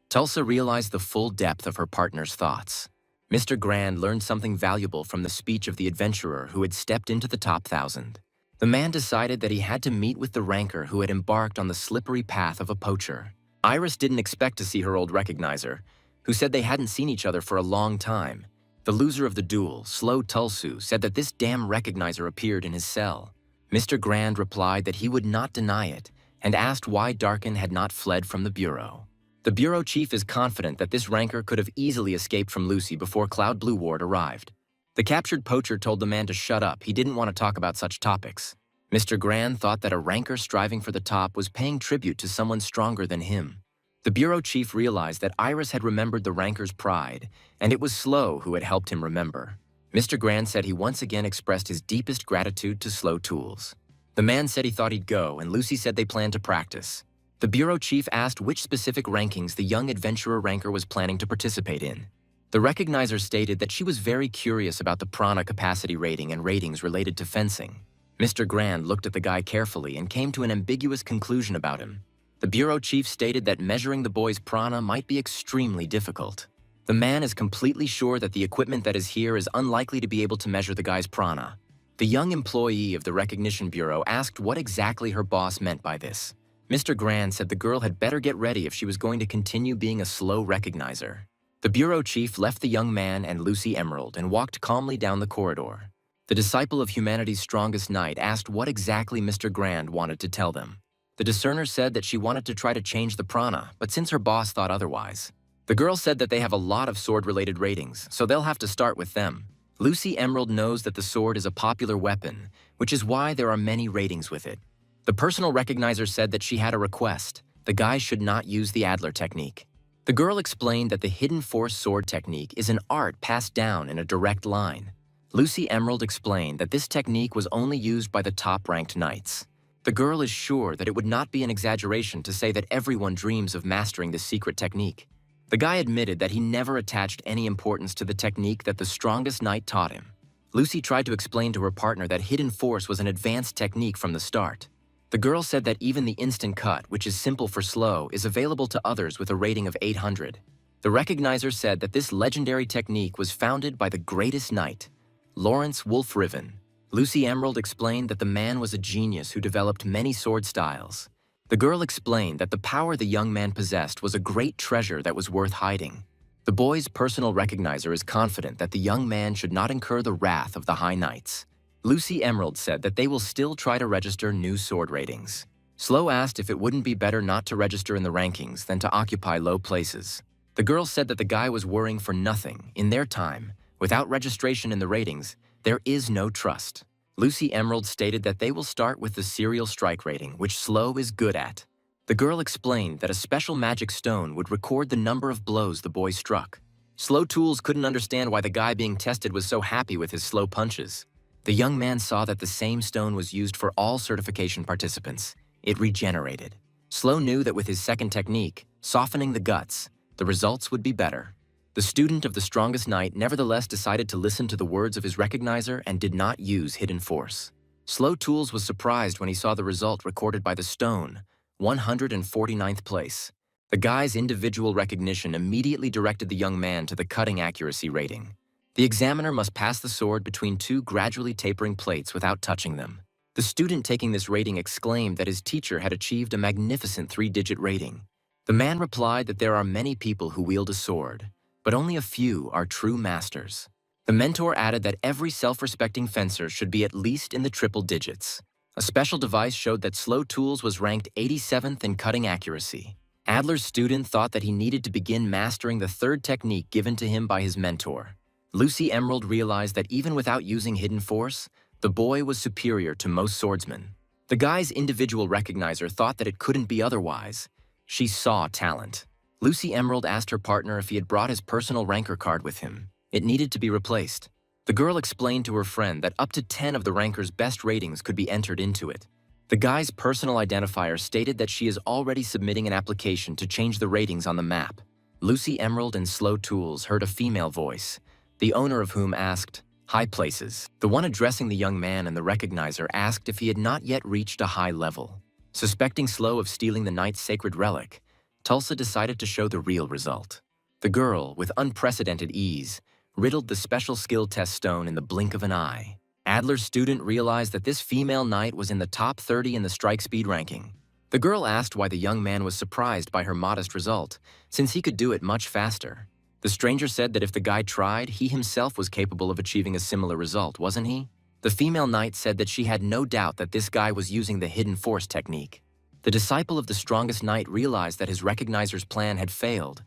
Tulsa realized the full depth of her partner's thoughts. Mr. Grand learned something valuable from the speech of the adventurer who had stepped into the top 1,000. The man decided that he had to meet with the ranker who had embarked on the slippery path of a poacher. Iris didn't expect to see her old recognizer, who said they hadn't seen each other for a long time. The loser of the duel, Slow Tulsu, said that this damn recognizer appeared in his cell. Mr. Grand replied that he would not deny it and asked why Darkin had not fled from the Bureau. The Bureau chief is confident that this ranker could have easily escaped from Lucy before Cloud Blue Ward arrived. The captured poacher told the man to shut up. He didn't want to talk about such topics. Mr. Grand thought that a ranker striving for the top was paying tribute to someone stronger than him. The Bureau chief realized that Iris had remembered the ranker's pride, and it was Slow who had helped him remember. Mr. Grand said he once again expressed his deepest gratitude to Slow Tools. The man said he thought he'd go, and Lucy said they planned to practice. The Bureau chief asked which specific rankings the young adventurer ranker was planning to participate in. The recognizer stated that she was very curious about the prana capacity rating and ratings related to fencing. Mr. Grand looked at the guy carefully and came to an ambiguous conclusion about him. The Bureau chief stated that measuring the boy's prana might be extremely difficult. The man is completely sure that the equipment that is here is unlikely to be able to measure the guy's prana. The young employee of the Recognition Bureau asked what exactly her boss meant by this. Mr. Grand said the girl had better get ready if she was going to continue being a slow recognizer. The Bureau chief left the young man and Lucy Emerald and walked calmly down the corridor. The disciple of humanity's strongest knight asked what exactly Mr. Grand wanted to tell them. The discerner said that she wanted to try to change the prana, but since her boss thought otherwise. The girl said that they have a lot of sword-related ratings, so they'll have to start with them. Lucy Emerald knows that the sword is a popular weapon, which is why there are many ratings with it. The personal recognizer said that she had a request. The guy should not use the Adler technique. The girl explained that the hidden force sword technique is an art passed down in a direct line. Lucy Emerald explained that this technique was only used by the top-ranked knights. The girl is sure that it would not be an exaggeration to say that everyone dreams of mastering this secret technique. The guy admitted that he never attached any importance to the technique that the strongest knight taught him. Lucy tried to explain to her partner that hidden force was an advanced technique from the start. The girl said that even the instant cut, which is simple for slow, is available to others with a rating of 800. The recognizer said that this legendary technique was founded by the greatest knight, Lawrence Wolfriven. Lucy Emerald explained that the man was a genius who developed many sword styles. The girl explained that the power the young man possessed was a great treasure that was worth hiding. The boy's personal recognizer is confident that the young man should not incur the wrath of the High Knights. Lucy Emerald said that they will still try to register new sword ratings. Slow asked if it wouldn't be better not to register in the rankings than to occupy low places. The girl said that the guy was worrying for nothing. In their time, without registration in the ratings, there is no trust. Lucy Emerald stated that they will start with the serial strike rating, which Slow is good at. The girl explained that a special magic stone would record the number of blows the boy struck. Slow Tools couldn't understand why the guy being tested was so happy with his slow punches. The young man saw that the same stone was used for all certification participants. It regenerated. Slow knew that with his second technique, softening the guts, the results would be better. The student of the strongest knight nevertheless decided to listen to the words of his recognizer and did not use hidden force. Slow Tools was surprised when he saw the result recorded by the stone, 149th place. The guy's individual recognition immediately directed the young man to the cutting accuracy rating. The examiner must pass the sword between two gradually tapering plates without touching them. The student taking this rating exclaimed that his teacher had achieved a magnificent 3-digit rating. The man replied that there are many people who wield a sword, but only a few are true masters. The mentor added that every self-respecting fencer should be at least in the triple digits. A special device showed that Slow Tools was ranked 87th in cutting accuracy. Adler's student thought that he needed to begin mastering the third technique given to him by his mentor. Lucy Emerald realized that even without using hidden force, the boy was superior to most swordsmen. The guy's individual recognizer thought that it couldn't be otherwise. She saw talent. Lucy Emerald asked her partner if he had brought his personal ranker card with him. It needed to be replaced. The girl explained to her friend that up to 10 of the ranker's best ratings could be entered into it. The guy's personal identifier stated that she is already submitting an application to change the ratings on the map. Lucy Emerald and Slow Tools heard a female voice, the owner of whom asked, "High places." The one addressing the young man and the recognizer asked if he had not yet reached a high level. Suspecting Slow of stealing the knight's sacred relic, Tulsa decided to show the real result. The girl, with unprecedented ease, riddled the special skill test stone in the blink of an eye. Adler's student realized that this female knight was in the top 30 in the strike speed ranking. The girl asked why the young man was surprised by her modest result, since he could do it much faster. The stranger said that if the guy tried, he himself was capable of achieving a similar result, wasn't he? The female knight said that she had no doubt that this guy was using the hidden force technique. The disciple of the strongest knight realized that his recognizer's plan had failed.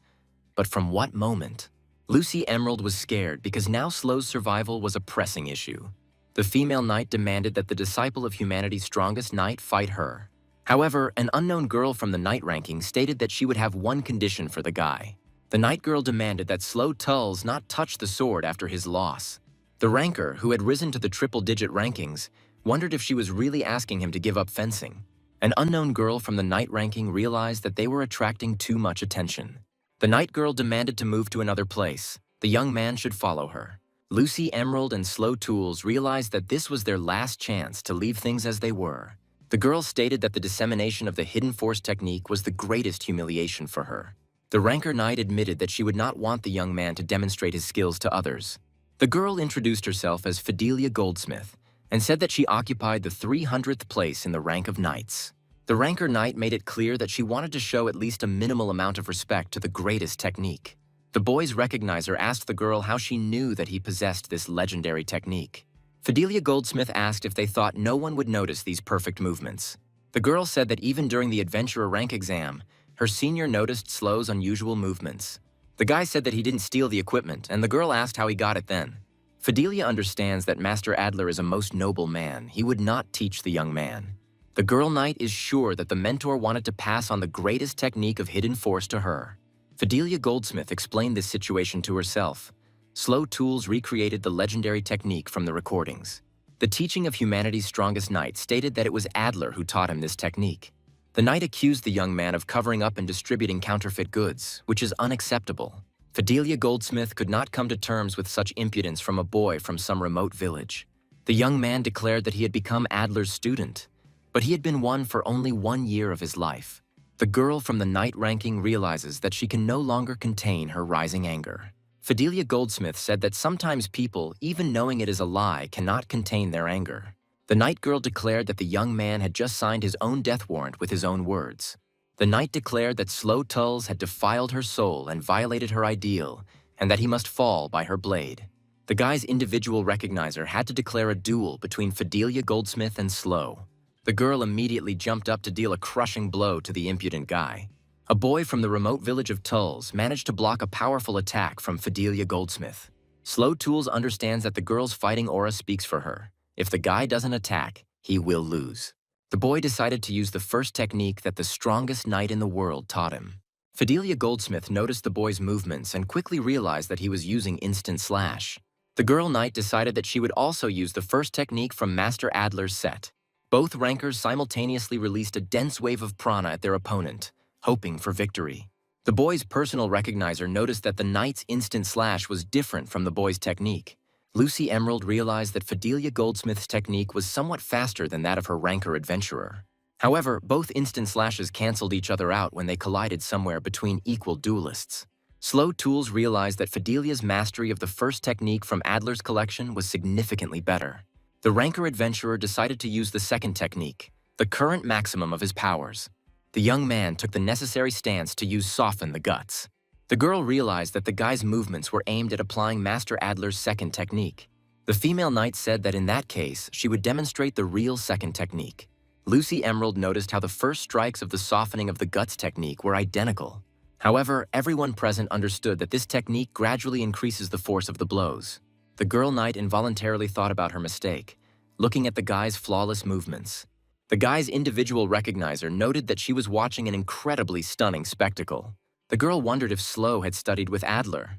But from what moment? Lucy Emerald was scared because now Slow's survival was a pressing issue. The female knight demanded that the disciple of humanity's strongest knight fight her. However, an unknown girl from the knight ranking stated that she would have one condition for the guy. The knight girl demanded that Slow Tulls not touch the sword after his loss. The ranker, who had risen to the triple-digit rankings, wondered if she was really asking him to give up fencing. An unknown girl from the knight ranking realized that they were attracting too much attention. The knight girl demanded to move to another place. The young man should follow her. Lucy Emerald and Slow Tools realized that this was their last chance to leave things as they were. The girl stated that the dissemination of the hidden force technique was the greatest humiliation for her. The ranker knight admitted that she would not want the young man to demonstrate his skills to others. The girl introduced herself as Fidelia Goldsmith and said that she occupied the 300th place in the rank of knights. The ranker knight made it clear that she wanted to show at least a minimal amount of respect to the greatest technique. The boy's recognizer asked the girl how she knew that he possessed this legendary technique. Fidelia Goldsmith asked if they thought no one would notice these perfect movements. The girl said that even during the adventurer rank exam, her senior noticed Slow's unusual movements. The guy said that he didn't steal the equipment, and the girl asked how he got it then. Fidelia understands that Master Adler is a most noble man. He would not teach the young man. The girl knight is sure that the mentor wanted to pass on the greatest technique of hidden force to her. Fidelia Goldsmith explained this situation to herself. Slow Tools recreated the legendary technique from the recordings. The teaching of humanity's strongest knight stated that it was Adler who taught him this technique. The knight accused the young man of covering up and distributing counterfeit goods, which is unacceptable. Fidelia Goldsmith could not come to terms with such impudence from a boy from some remote village. The young man declared that he had become Adler's student, but he had been one for only 1 year of his life. The girl from the knight ranking realizes that she can no longer contain her rising anger. Fidelia Goldsmith said that sometimes people, even knowing it is a lie, cannot contain their anger. The knight girl declared that the young man had just signed his own death warrant with his own words. The knight declared that Slow Tulls had defiled her soul and violated her ideal, and that he must fall by her blade. The guy's individual recognizer had to declare a duel between Fidelia Goldsmith and Slow. The girl immediately jumped up to deal a crushing blow to the impudent guy. A boy from the remote village of Tulls managed to block a powerful attack from Fidelia Goldsmith. Slow Tools understands that the girl's fighting aura speaks for her. If the guy doesn't attack, he will lose. The boy decided to use the first technique that the strongest knight in the world taught him. Fidelia Goldsmith noticed the boy's movements and quickly realized that he was using instant slash. The girl knight decided that she would also use the first technique from Master Adler's set. Both rankers simultaneously released a dense wave of prana at their opponent, hoping for victory. The boy's personal recognizer noticed that the knight's instant slash was different from the boy's technique. Lucy Emerald realized that Fidelia Goldsmith's technique was somewhat faster than that of her ranker adventurer. However, both instant slashes canceled each other out when they collided somewhere between equal duelists. Slow Tools realized that Fidelia's mastery of the first technique from Adler's collection was significantly better. The ranker adventurer decided to use the second technique, the current maximum of his powers. The young man took the necessary stance to use Soften the Guts. The girl realized that the guy's movements were aimed at applying Master Adler's second technique. The female knight said that in that case, she would demonstrate the real second technique. Lucy Emerald noticed how the first strikes of the Softening of the Guts technique were identical. However, everyone present understood that this technique gradually increases the force of the blows. The girl knight involuntarily thought about her mistake, looking at the guy's flawless movements. The guy's individual recognizer noted that she was watching an incredibly stunning spectacle. The girl wondered if Slow had studied with Adler.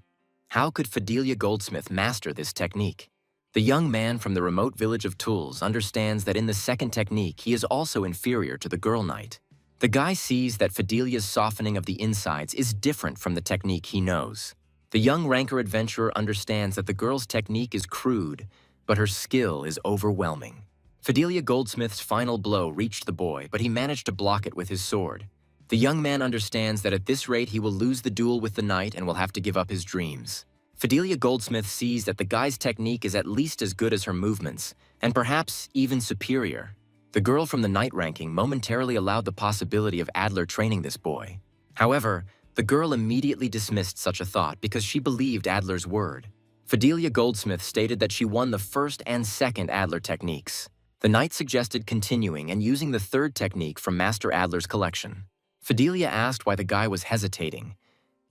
How could Fidelia Goldsmith master this technique? The young man from the remote village of Tools understands that in the second technique he is also inferior to the girl knight. The guy sees that Fidelia's softening of the insides is different from the technique he knows. The young ranker adventurer understands that the girl's technique is crude, but her skill is overwhelming. Fidelia Goldsmith's final blow reached the boy, but he managed to block it with his sword. The young man understands that at this rate he will lose the duel with the knight and will have to give up his dreams. Fidelia Goldsmith sees that the guy's technique is at least as good as her movements, and perhaps even superior. The girl from the knight ranking momentarily allowed the possibility of Adler training this boy. However, the girl immediately dismissed such a thought because she believed Adler's word. Fidelia Goldsmith stated that she won the first and second Adler techniques. The knight suggested continuing and using the third technique from Master Adler's collection. Fidelia asked why the guy was hesitating.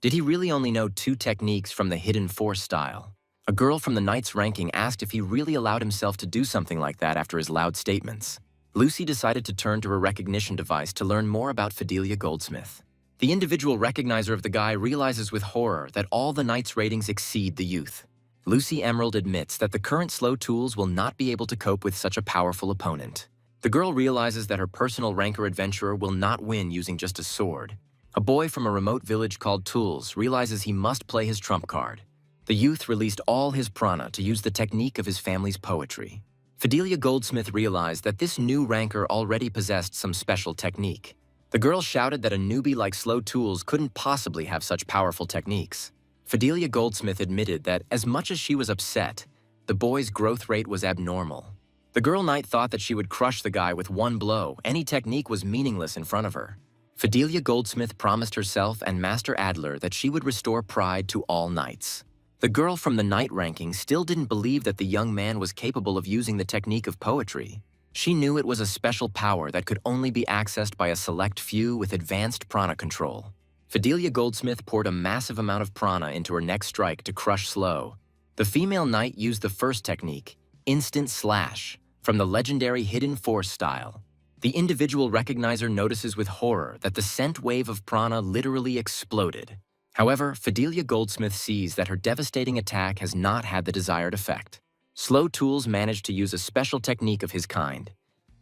Did he really only know 2 techniques from the Hidden Force style? A girl from the knight's ranking asked if he really allowed himself to do something like that after his loud statements. Lucy decided to turn to her recognition device to learn more about Fidelia Goldsmith. The individual recognizer of the guy realizes with horror that all the knight's ratings exceed the youth. Lucy Emerald admits that the current Slow Tools will not be able to cope with such a powerful opponent. The girl realizes that her personal ranker adventurer will not win using just a sword. A boy from a remote village called Tools realizes he must play his trump card. The youth released all his prana to use the technique of his family's poetry. Fidelia Goldsmith realized that this new ranker already possessed some special technique. The girl shouted that a newbie like Slow Tools couldn't possibly have such powerful techniques. Fidelia Goldsmith admitted that as much as she was upset, the boy's growth rate was abnormal. The girl knight thought that she would crush the guy with one blow. Any technique was meaningless in front of her. Fidelia Goldsmith promised herself and Master Adler that she would restore pride to all knights. The girl from the knight ranking still didn't believe that the young man was capable of using the technique of poetry. She knew it was a special power that could only be accessed by a select few with advanced prana control. Fidelia Goldsmith poured a massive amount of prana into her next strike to crush Slow. The female knight used the first technique, Instant Slash, from the legendary Hidden Force style. The individual recognizer notices with horror that the scent wave of prana literally exploded. However, Fidelia Goldsmith sees that her devastating attack has not had the desired effect. Slow Tools managed to use a special technique of his kind.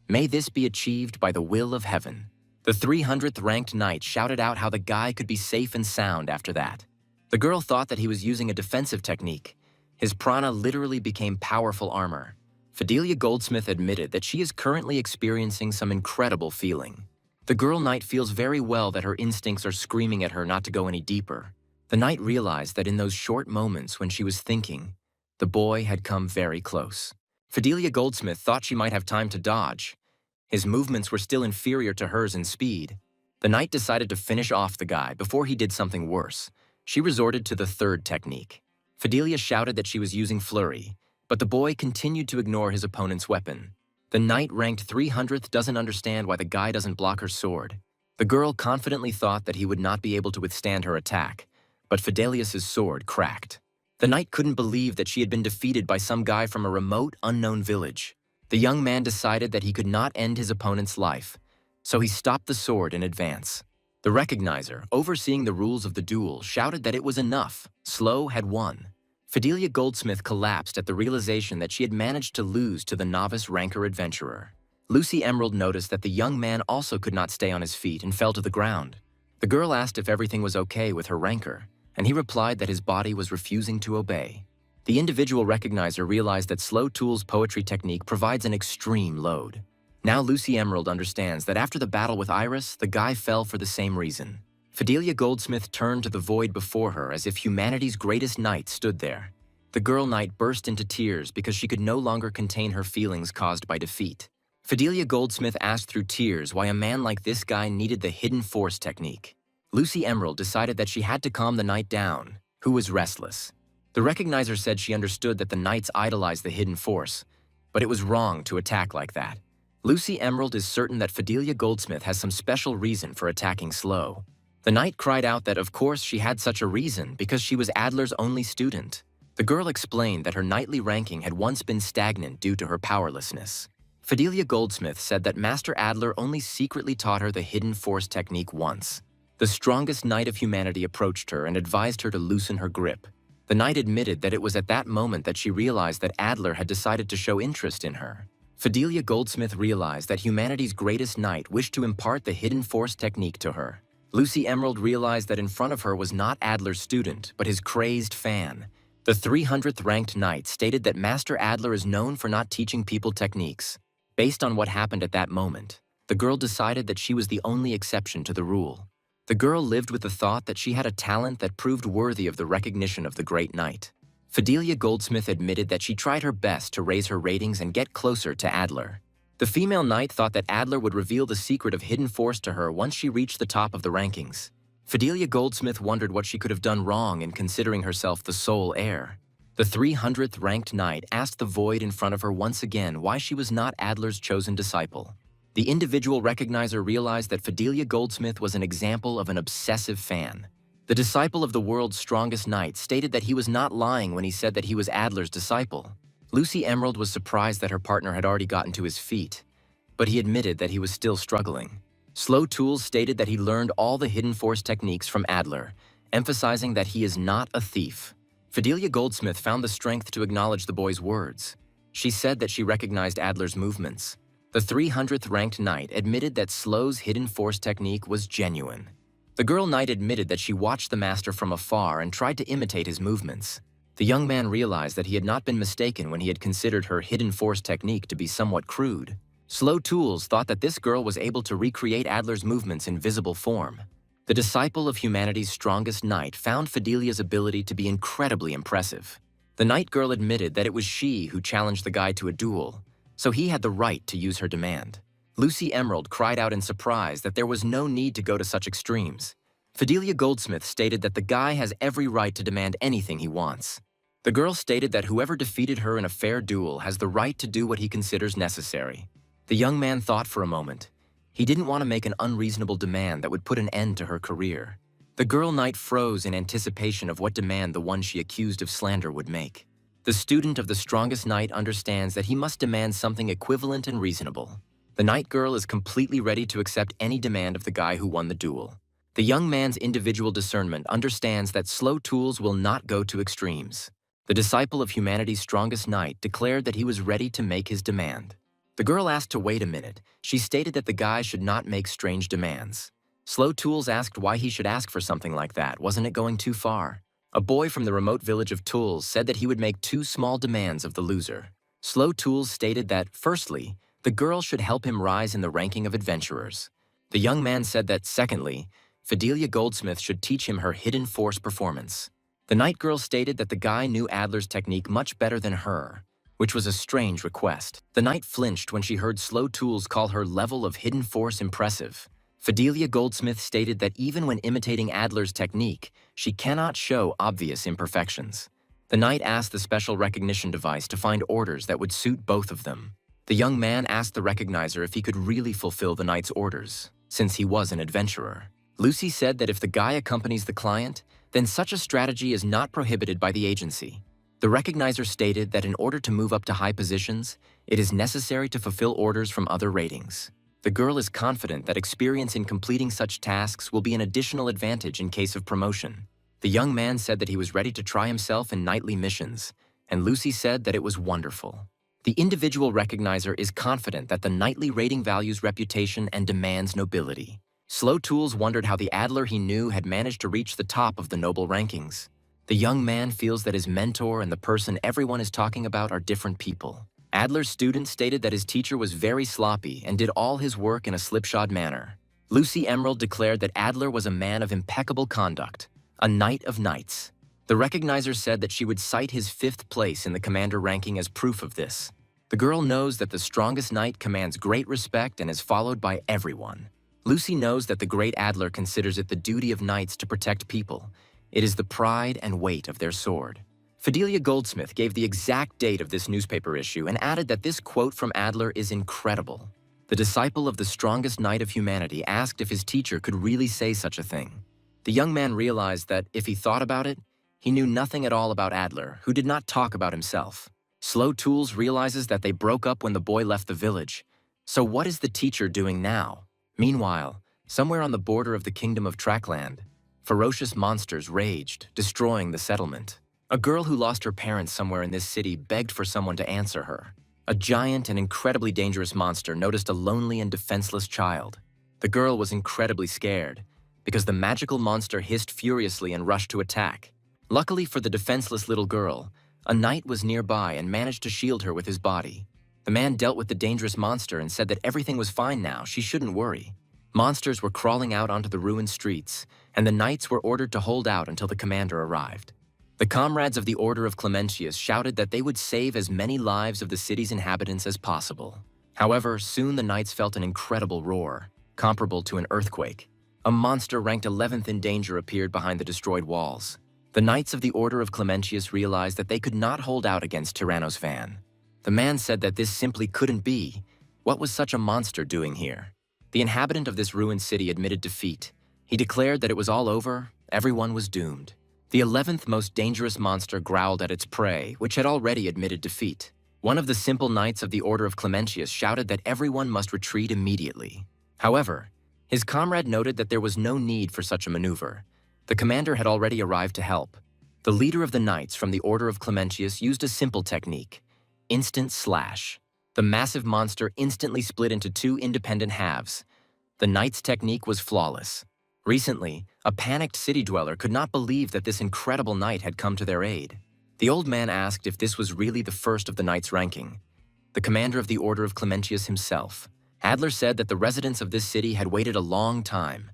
May this be achieved by the will of heaven. The 300th ranked knight shouted out how the guy could be safe and sound after that. The girl thought that he was using a defensive technique. His prana literally became powerful armor. Fidelia Goldsmith admitted that she is currently experiencing some incredible feeling. The girl knight feels very well that her instincts are screaming at her not to go any deeper. The knight realized that in those short moments when she was thinking, the boy had come very close. Fidelia Goldsmith thought she might have time to dodge. His movements were still inferior to hers in speed. The knight decided to finish off the guy before he did something worse. She resorted to the third technique. Fidelia shouted that she was using flurry, but the boy continued to ignore his opponent's weapon. The knight ranked 300th doesn't understand why the guy doesn't block her sword. The girl confidently thought that he would not be able to withstand her attack, but Fidelius's sword cracked. The knight couldn't believe that she had been defeated by some guy from a remote, unknown village. The young man decided that he could not end his opponent's life, so he stopped the sword in advance. The recognizer, overseeing the rules of the duel, shouted that it was enough. Slow had won. Fidelia Goldsmith collapsed at the realization that she had managed to lose to the novice ranker adventurer. Lucy Emerald noticed that the young man also could not stay on his feet and fell to the ground. The girl asked if everything was okay with her ranker, and he replied that his body was refusing to obey. The individual recognizer realized that Slow Tool's poetry technique provides an extreme load. Now Lucy Emerald understands that after the battle with Iris, the guy fell for the same reason. Fidelia Goldsmith turned to the void before her as if humanity's greatest knight stood there. The girl knight burst into tears because she could no longer contain her feelings caused by defeat. Fidelia Goldsmith asked through tears why a man like this guy needed the hidden force technique. Lucy Emerald decided that she had to calm the knight down, who was restless. The recognizer said she understood that the knights idolized the hidden force, but it was wrong to attack like that. Lucy Emerald is certain that Fidelia Goldsmith has some special reason for attacking Slow. The knight cried out that of course she had such a reason because she was Adler's only student. The girl explained that her knightly ranking had once been stagnant due to her powerlessness. Fidelia Goldsmith said that Master Adler only secretly taught her the hidden force technique once. The strongest knight of humanity approached her and advised her to loosen her grip. The knight admitted that it was at that moment that she realized that Adler had decided to show interest in her. Fidelia Goldsmith realized that humanity's greatest knight wished to impart the hidden force technique to her. Lucy Emerald realized that in front of her was not Adler's student, but his crazed fan. The 300th ranked knight stated that Master Adler is known for not teaching people techniques. Based on what happened at that moment, the girl decided that she was the only exception to the rule. The girl lived with the thought that she had a talent that proved worthy of the recognition of the great knight. Fidelia Goldsmith admitted that she tried her best to raise her ratings and get closer to Adler. The female knight thought that Adler would reveal the secret of hidden force to her once she reached the top of the rankings. Fidelia Goldsmith wondered what she could have done wrong in considering herself the sole heir. The 300th ranked knight asked the void in front of her once again why she was not Adler's chosen disciple. The individual recognizer realized that Fidelia Goldsmith was an example of an obsessive fan. The disciple of the world's strongest knight stated that he was not lying when he said that he was Adler's disciple. Lucy Emerald was surprised that her partner had already gotten to his feet, but he admitted that he was still struggling. Slow Tools stated that he learned all the hidden force techniques from Adler, emphasizing that he is not a thief. Fidelia Goldsmith found the strength to acknowledge the boy's words. She said that she recognized Adler's movements. The 300th ranked knight admitted that Slow's hidden force technique was genuine. The girl knight admitted that she watched the master from afar and tried to imitate his movements. The young man realized that he had not been mistaken when he had considered her hidden force technique to be somewhat crude. Slow Tools thought that this girl was able to recreate Adler's movements in visible form. The disciple of humanity's strongest knight found Fidelia's ability to be incredibly impressive. The knight girl admitted that it was she who challenged the guy to a duel, so he had the right to use her demand. Lucy Emerald cried out in surprise that there was no need to go to such extremes. Fidelia Goldsmith stated that the guy has every right to demand anything he wants. The girl stated that whoever defeated her in a fair duel has the right to do what he considers necessary. The young man thought for a moment. He didn't want to make an unreasonable demand that would put an end to her career. The girl knight froze in anticipation of what demand the one she accused of slander would make. The student of the strongest knight understands that he must demand something equivalent and reasonable. The knight girl is completely ready to accept any demand of the guy who won the duel. The young man's individual discernment understands that Slow Tools will not go to extremes. The disciple of humanity's strongest knight declared that he was ready to make his demand. The girl asked to wait a minute. She stated that the guy should not make strange demands. Slow Tools asked why he should ask for something like that. Wasn't it going too far? A boy from the remote village of Tools said that he would make 2 small demands of the loser. Slow Tools stated that, firstly, the girl should help him rise in the ranking of adventurers. The young man said that, secondly, Fidelia Goldsmith should teach him her hidden force performance. The knight girl stated that the guy knew Adler's technique much better than her, which was a strange request. The knight flinched when she heard Slow Tools call her level of hidden force impressive. Fidelia Goldsmith stated that even when imitating Adler's technique, she cannot show obvious imperfections. The knight asked the special recognition device to find orders that would suit both of them. The young man asked the recognizer if he could really fulfill the knight's orders, since he was an adventurer. Lucy said that if the guy accompanies the client, then such a strategy is not prohibited by the agency. The recognizer stated that in order to move up to high positions, it is necessary to fulfill orders from other ratings. The girl is confident that experience in completing such tasks will be an additional advantage in case of promotion. The young man said that he was ready to try himself in knightly missions, and Lucy said that it was wonderful. The individual recognizer is confident that the knightly rating values reputation and demands nobility. Slow Tools wondered how the Adler he knew had managed to reach the top of the noble rankings. The young man feels that his mentor and the person everyone is talking about are different people. Adler's student stated that his teacher was very sloppy and did all his work in a slipshod manner. Lucy Emerald declared that Adler was a man of impeccable conduct, a knight of knights. The recognizer said that she would cite his 5th place in the commander ranking as proof of this. The girl knows that the strongest knight commands great respect and is followed by everyone. Lucy knows that the great Adler considers it the duty of knights to protect people. It is the pride and weight of their sword. Fidelia Goldsmith gave the exact date of this newspaper issue and added that this quote from Adler is incredible. The disciple of the strongest knight of humanity asked if his teacher could really say such a thing. The young man realized that, if he thought about it, he knew nothing at all about Adler, who did not talk about himself. Slow Tools realizes that they broke up when the boy left the village. So what is the teacher doing now? Meanwhile, somewhere on the border of the kingdom of Trackland, ferocious monsters raged, destroying the settlement. A girl who lost her parents somewhere in this city begged for someone to answer her. A giant and incredibly dangerous monster noticed a lonely and defenseless child. The girl was incredibly scared, because the magical monster hissed furiously and rushed to attack. Luckily for the defenseless little girl, a knight was nearby and managed to shield her with his body. The man dealt with the dangerous monster and said that everything was fine now, she shouldn't worry. Monsters were crawling out onto the ruined streets, and the knights were ordered to hold out until the commander arrived. The comrades of the Order of Clementius shouted that they would save as many lives of the city's inhabitants as possible. However, soon the knights felt an incredible roar, comparable to an earthquake. A monster ranked 11th in danger appeared behind the destroyed walls. The knights of the Order of Clementius realized that they could not hold out against Tyrannos Van. The man said that this simply couldn't be. What was such a monster doing here? The inhabitant of this ruined city admitted defeat. He declared that it was all over, everyone was doomed. The 11th most dangerous monster growled at its prey, which had already admitted defeat. One of the simple knights of the Order of Clementius shouted that everyone must retreat immediately. However, his comrade noted that there was no need for such a maneuver. The commander had already arrived to help. The leader of the knights from the Order of Clementius used a simple technique: instant slash. The massive monster instantly split into 2 independent halves. The knight's technique was flawless. Recently, a panicked city dweller could not believe that this incredible knight had come to their aid. The old man asked if this was really the first of the knights ranking. The commander of the Order of Clementius himself. Adler said that the residents of this city had waited a long time.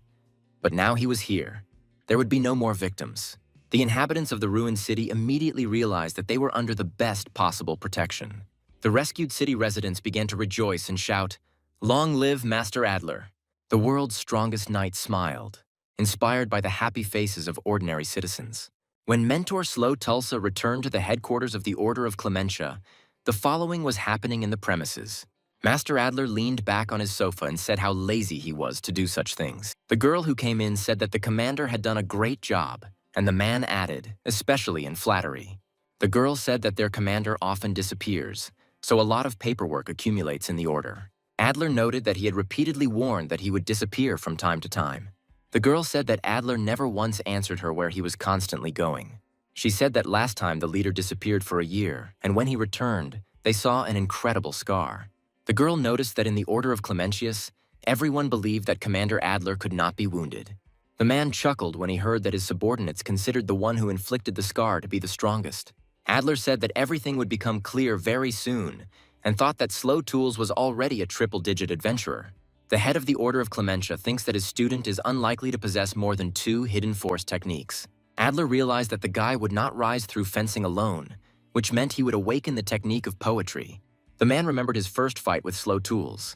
But now he was here. There would be no more victims. The inhabitants of the ruined city immediately realized that they were under the best possible protection. The rescued city residents began to rejoice and shout, "Long live Master Adler!" The world's strongest knight smiled, inspired by the happy faces of ordinary citizens. When Mentor Slow Tulsa returned to the headquarters of the Order of Clementia, the following was happening in the premises. Master Adler leaned back on his sofa and said how lazy he was to do such things. The girl who came in said that the commander had done a great job, and the man added, especially in flattery. The girl said that their commander often disappears, so a lot of paperwork accumulates in the order. Adler noted that he had repeatedly warned that he would disappear from time to time. The girl said that Adler never once answered her where he was constantly going. She said that last time the leader disappeared for a year, and when he returned, they saw an incredible scar. The girl noticed that in the Order of Clementius, everyone believed that Commander Adler could not be wounded. The man chuckled when he heard that his subordinates considered the one who inflicted the scar to be the strongest. Adler said that everything would become clear very soon, and thought that Slow Tools was already a triple-digit adventurer. The head of the Order of Clementia thinks that his student is unlikely to possess more than 2 hidden force techniques. Adler realized that the guy would not rise through fencing alone, which meant he would awaken the technique of poetry. The man remembered his first fight with Slow Tools.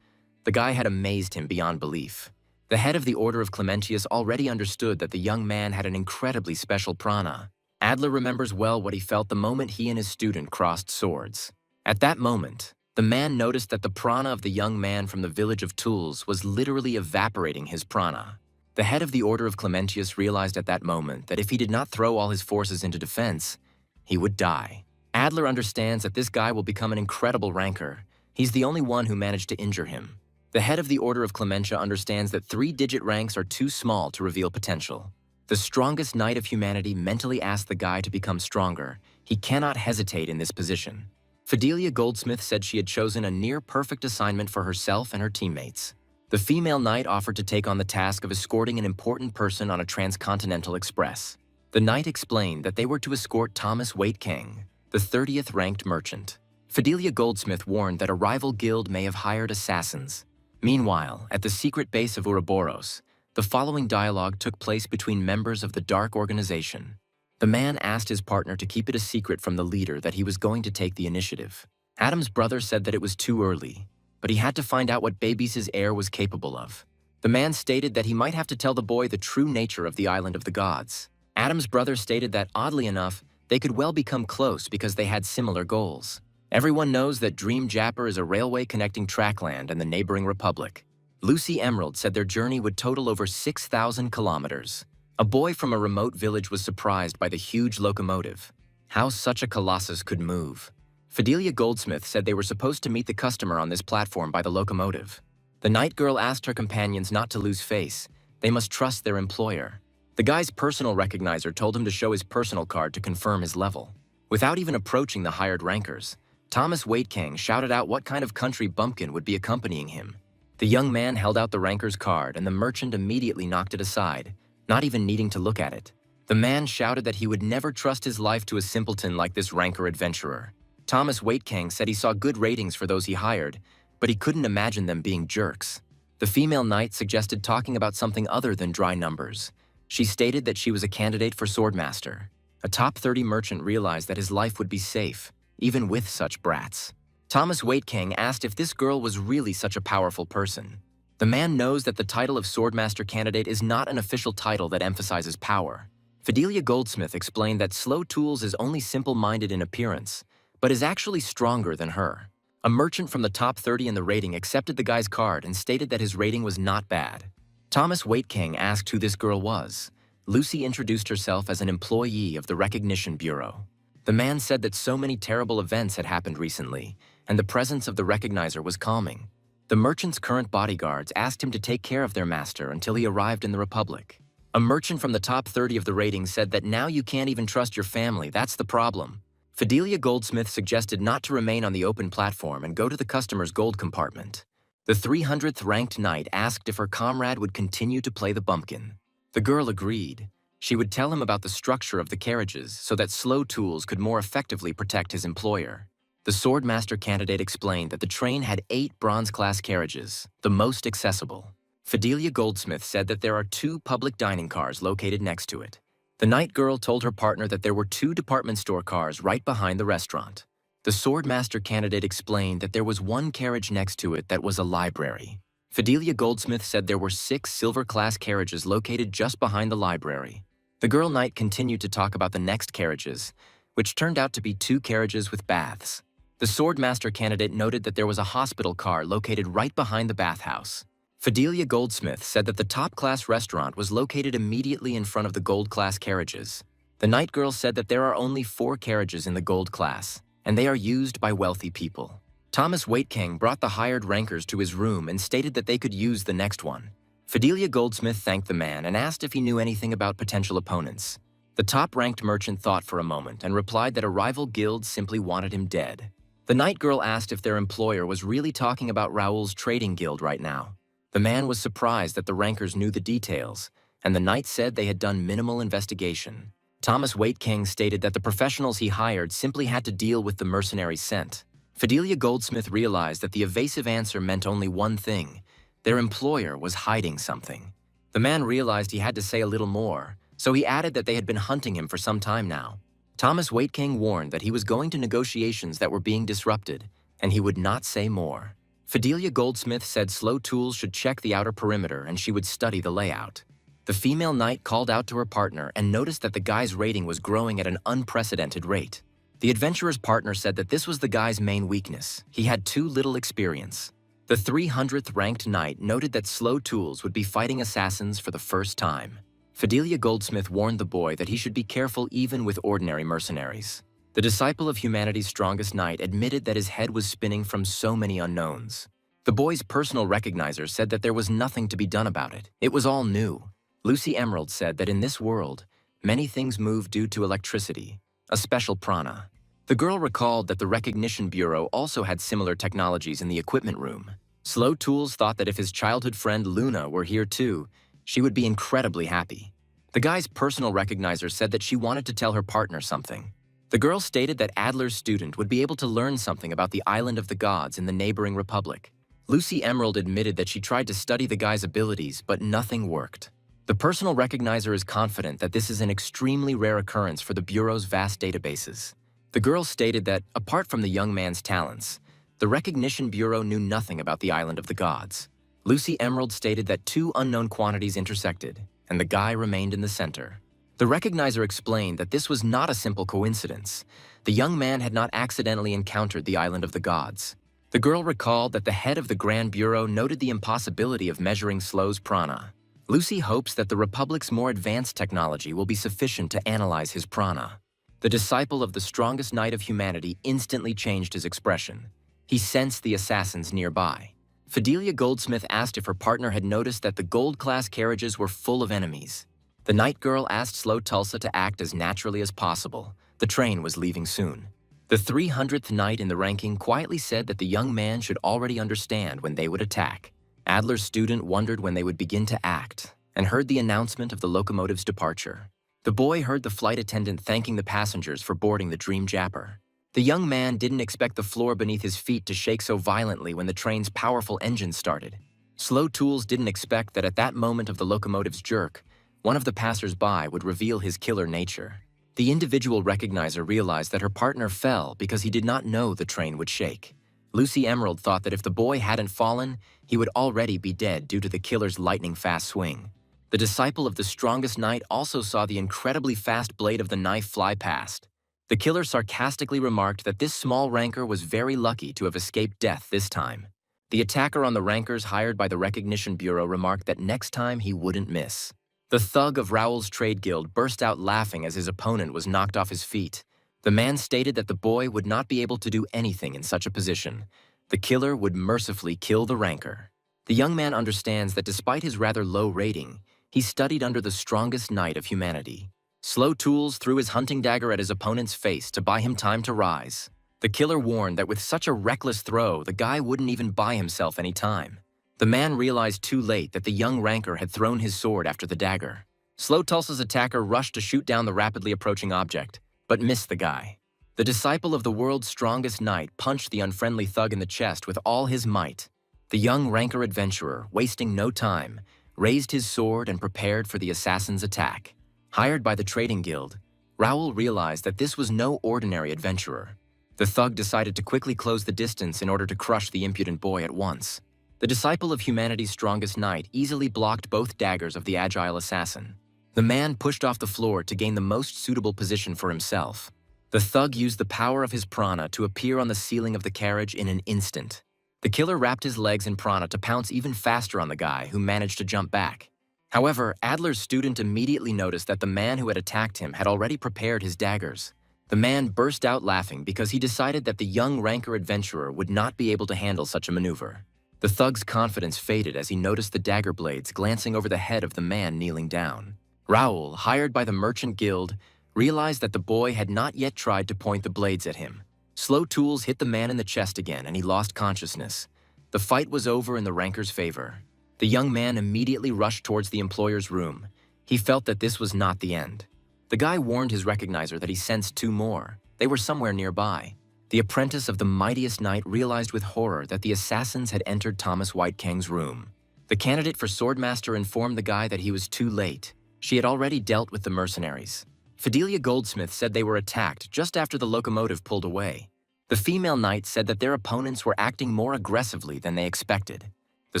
The guy had amazed him beyond belief. The head of the Order of Clementius already understood that the young man had an incredibly special prana. Adler remembers well what he felt the moment he and his student crossed swords. At that moment, the man noticed that the prana of the young man from the village of Tools was literally evaporating his prana. The head of the Order of Clementius realized at that moment that if he did not throw all his forces into defense, he would die. Adler understands that this guy will become an incredible ranker. He's the only one who managed to injure him. The head of the Order of Clementia understands that 3-digit ranks are too small to reveal potential. The strongest knight of humanity mentally asked the guy to become stronger. He cannot hesitate in this position. Fidelia Goldsmith said she had chosen a near-perfect assignment for herself and her teammates. The female knight offered to take on the task of escorting an important person on a transcontinental express. The knight explained that they were to escort Thomas Waitking, the 30th ranked merchant. Fidelia Goldsmith warned that a rival guild may have hired assassins. Meanwhile, at the secret base of Ouroboros, the following dialogue took place between members of the dark organization. The man asked his partner to keep it a secret from the leader that he was going to take the initiative. Adam's brother said that it was too early, but he had to find out what Babies' heir was capable of. The man stated that he might have to tell the boy the true nature of the island of the gods. Adam's brother stated that, oddly enough, they could well become close because they had similar goals. Everyone knows that Dream Japper is a railway connecting Trackland and the neighboring republic. Lucy Emerald said their journey would total over 6,000 kilometers. A boy from a remote village was surprised by the huge locomotive. How such a colossus could move. Fidelia Goldsmith said they were supposed to meet the customer on this platform by the locomotive. The night girl asked her companions not to lose face. They must trust their employer. The guy's personal recognizer told him to show his personal card to confirm his level. Without even approaching the hired rankers, Thomas Waitking shouted out what kind of country bumpkin would be accompanying him. The young man held out the ranker's card and the merchant immediately knocked it aside, not even needing to look at it. The man shouted that he would never trust his life to a simpleton like this ranker adventurer. Thomas Waitking said he saw good ratings for those he hired, but he couldn't imagine them being jerks. The female knight suggested talking about something other than dry numbers. She stated that she was a candidate for Swordmaster. A top 30 merchant realized that his life would be safe, even with such brats. Thomas Waitking asked if this girl was really such a powerful person. The man knows that the title of Swordmaster candidate is not an official title that emphasizes power. Fidelia Goldsmith explained that Slow Tools is only simple-minded in appearance, but is actually stronger than her. A merchant from the top 30 in the rating accepted the guy's card and stated that his rating was not bad. Thomas Waitking asked who this girl was. Lucy introduced herself as an employee of the Recognition Bureau. The man said that so many terrible events had happened recently, and the presence of the recognizer was calming. The merchant's current bodyguards asked him to take care of their master until he arrived in the Republic. A merchant from the top 30 of the rating said that now you can't even trust your family, that's the problem. Fidelia Goldsmith suggested not to remain on the open platform and go to the customer's gold compartment. The 300th ranked knight asked if her comrade would continue to play the bumpkin. The girl agreed. She would tell him about the structure of the carriages so that Slow Tools could more effectively protect his employer. The Swordmaster candidate explained that the train had 8 bronze-class carriages, the most accessible. Fidelia Goldsmith said that there are 2 public dining cars located next to it. The night girl told her partner that there were 2 department store cars right behind the restaurant. The Swordmaster candidate explained that there was 1 carriage next to it that was a library. Fidelia Goldsmith said there were 6 silver-class carriages located just behind the library. The girl knight continued to talk about the next carriages, which turned out to be 2 carriages with baths. The Swordmaster candidate noted that there was a hospital car located right behind the bathhouse. Fidelia Goldsmith said that the top-class restaurant was located immediately in front of the gold-class carriages. The night girl said that there are only 4 carriages in the gold class, and they are used by wealthy people. Thomas Waitking brought the hired rankers to his room and stated that they could use the next one. Fidelia Goldsmith thanked the man and asked if he knew anything about potential opponents. The top-ranked merchant thought for a moment and replied that a rival guild simply wanted him dead. The night girl asked if their employer was really talking about Raoul's trading guild right now. The man was surprised that the rankers knew the details, and the knight said they had done minimal investigation. Thomas Waitking stated that the professionals he hired simply had to deal with the mercenary scent. Fidelia Goldsmith realized that the evasive answer meant only one thing: their employer was hiding something. The man realized he had to say a little more, so he added that they had been hunting him for some time now. Thomas Waitking warned that he was going to negotiations that were being disrupted, and he would not say more. Fidelia Goldsmith said Slow Tools should check the outer perimeter and she would study the layout. The female knight called out to her partner and noticed that the guy's rating was growing at an unprecedented rate. The adventurer's partner said that this was the guy's main weakness. He had too little experience. The 300th ranked knight noted that Slow Tools would be fighting assassins for the first time. Fidelia Goldsmith warned the boy that he should be careful even with ordinary mercenaries. The disciple of humanity's strongest knight admitted that his head was spinning from so many unknowns. The boy's personal recognizer said that there was nothing to be done about it. It was all new. Lucy Emerald said that in this world, many things move due to electricity, a special prana. The girl recalled that the Recognition Bureau also had similar technologies in the equipment room. Slow Tools thought that if his childhood friend Luna were here too, she would be incredibly happy. The guy's personal recognizer said that she wanted to tell her partner something. The girl stated that Adler's student would be able to learn something about the island of the gods in the neighboring republic. Lucy Emerald admitted that she tried to study the guy's abilities, but nothing worked. The personal recognizer is confident that this is an extremely rare occurrence for the Bureau's vast databases. The girl stated that, apart from the young man's talents, the Recognition Bureau knew nothing about the island of the gods. Lucy Emerald stated that two unknown quantities intersected, and the guy remained in the center. The recognizer explained that this was not a simple coincidence. The young man had not accidentally encountered the island of the gods. The girl recalled that the head of the Grand Bureau noted the impossibility of measuring Slow's prana. Lucy hopes that the Republic's more advanced technology will be sufficient to analyze his prana. The disciple of the strongest knight of humanity instantly changed his expression. He sensed the assassins nearby. Fidelia Goldsmith asked if her partner had noticed that the gold-class carriages were full of enemies. The night girl asked Slow Tulsa to act as naturally as possible. The train was leaving soon. The 300th knight in the ranking quietly said that the young man should already understand when they would attack. Adler's student wondered when they would begin to act, and heard the announcement of the locomotive's departure. The boy heard the flight attendant thanking the passengers for boarding the Dream Japper. The young man didn't expect the floor beneath his feet to shake so violently when the train's powerful engines started. Slow Tools didn't expect that at that moment of the locomotive's jerk, one of the passers-by would reveal his killer nature. The individual recognizer realized that her partner fell because he did not know the train would shake. Lucy Emerald thought that if the boy hadn't fallen, he would already be dead due to the killer's lightning-fast swing. The disciple of the strongest knight also saw the incredibly fast blade of the knife fly past. The killer sarcastically remarked that this small ranker was very lucky to have escaped death this time. The attacker on the rankers hired by the Recognition Bureau remarked that next time he wouldn't miss. The thug of Raoul's trade guild burst out laughing as his opponent was knocked off his feet. The man stated that the boy would not be able to do anything in such a position. The killer would mercifully kill the ranker. The young man understands that despite his rather low rating, he studied under the strongest knight of humanity. Slow Tools threw his hunting dagger at his opponent's face to buy him time to rise. The killer warned that with such a reckless throw, the guy wouldn't even buy himself any time. The man realized too late that the young ranker had thrown his sword after the dagger. Slow Tulsa's attacker rushed to shoot down the rapidly approaching object, but missed the guy. The disciple of the world's strongest knight punched the unfriendly thug in the chest with all his might. The young ranker adventurer, wasting no time, raised his sword and prepared for the assassin's attack. Hired by the trading guild, Raoul realized that this was no ordinary adventurer. The thug decided to quickly close the distance in order to crush the impudent boy at once. The disciple of humanity's strongest knight easily blocked both daggers of the agile assassin. The man pushed off the floor to gain the most suitable position for himself. The thug used the power of his prana to appear on the ceiling of the carriage in an instant. The killer wrapped his legs in prana to pounce even faster on the guy, who managed to jump back. However, Adler's student immediately noticed that the man who had attacked him had already prepared his daggers. The man burst out laughing because he decided that the young ranker adventurer would not be able to handle such a maneuver. The thug's confidence faded as he noticed the dagger blades glancing over the head of the man kneeling down. Raoul, hired by the Merchant Guild, realized that the boy had not yet tried to point the blades at him. Slow Tools hit the man in the chest again and he lost consciousness. The fight was over in the ranker's favor. The young man immediately rushed towards the employer's room. He felt that this was not the end. The guy warned his recognizer that he sensed two more. They were somewhere nearby. The apprentice of the mightiest knight realized with horror that the assassins had entered Thomas Whitekang's room. The candidate for Swordmaster informed the guy that he was too late. She had already dealt with the mercenaries. Fidelia Goldsmith said they were attacked just after the locomotive pulled away. The female knight said that their opponents were acting more aggressively than they expected. The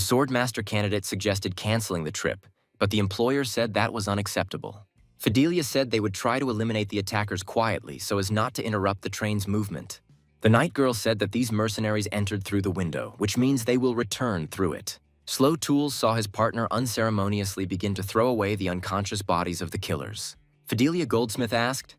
Swordmaster candidate suggested canceling the trip, but the employer said that was unacceptable. Fidelia said they would try to eliminate the attackers quietly so as not to interrupt the train's movement. The night girl said that these mercenaries entered through the window, which means they will return through it. Slow Tools saw his partner unceremoniously begin to throw away the unconscious bodies of the killers. Fidelia Goldsmith asked,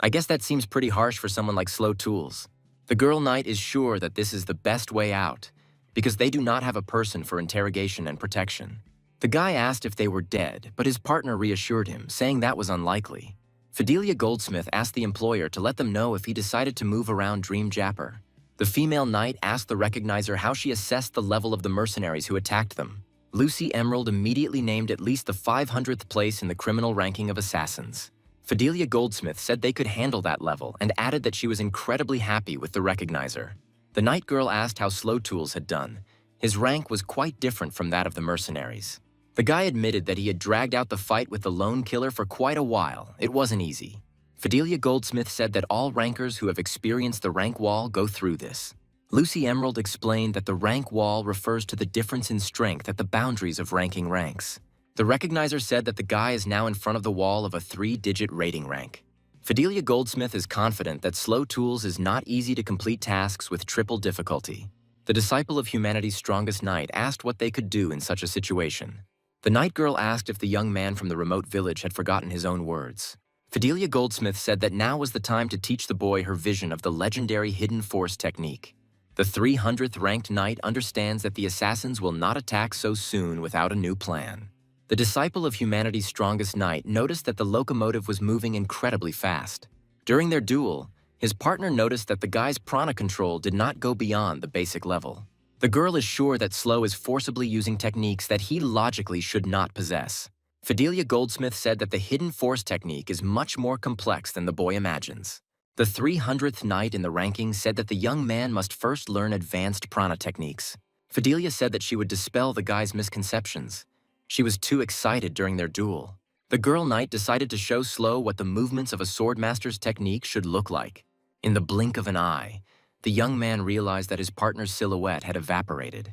"I guess that seems pretty harsh for someone like Slow Tools." The girl knight is sure that this is the best way out, because they do not have a person for interrogation and protection. The guy asked if they were dead, but his partner reassured him, saying that was unlikely. Fidelia Goldsmith asked the employer to let them know if he decided to move around Dream Japper. The female knight asked the recognizer how she assessed the level of the mercenaries who attacked them. Lucy Emerald immediately named at least the 500th place in the criminal ranking of assassins. Fidelia Goldsmith said they could handle that level and added that she was incredibly happy with the recognizer. The night girl asked how Slow Tools had done. His rank was quite different from that of the mercenaries. The guy admitted that he had dragged out the fight with the lone killer for quite a while. It wasn't easy. Fidelia Goldsmith said that all rankers who have experienced the rank wall go through this. Lucy Emerald explained that the rank wall refers to the difference in strength at the boundaries of ranking ranks. The recognizer said that the guy is now in front of the wall of a 3-digit rating rank. Fidelia Goldsmith is confident that Slow Tools is not easy to complete tasks with triple difficulty. The disciple of humanity's strongest knight asked what they could do in such a situation. The night girl asked if the young man from the remote village had forgotten his own words. Fidelia Goldsmith said that now was the time to teach the boy her vision of the legendary hidden force technique. The 300th ranked knight understands that the assassins will not attack so soon without a new plan. The disciple of humanity's strongest knight noticed that the locomotive was moving incredibly fast. During their duel, his partner noticed that the guy's prana control did not go beyond the basic level. The girl is sure that Slow is forcibly using techniques that he logically should not possess. Fidelia Goldsmith said that the hidden force technique is much more complex than the boy imagines. The 300th knight in the ranking said that the young man must first learn advanced prana techniques. Fidelia said that she would dispel the guy's misconceptions. She was too excited during their duel. The girl knight decided to show Slow what the movements of a swordmaster's technique should look like. In the blink of an eye, the young man realized that his partner's silhouette had evaporated.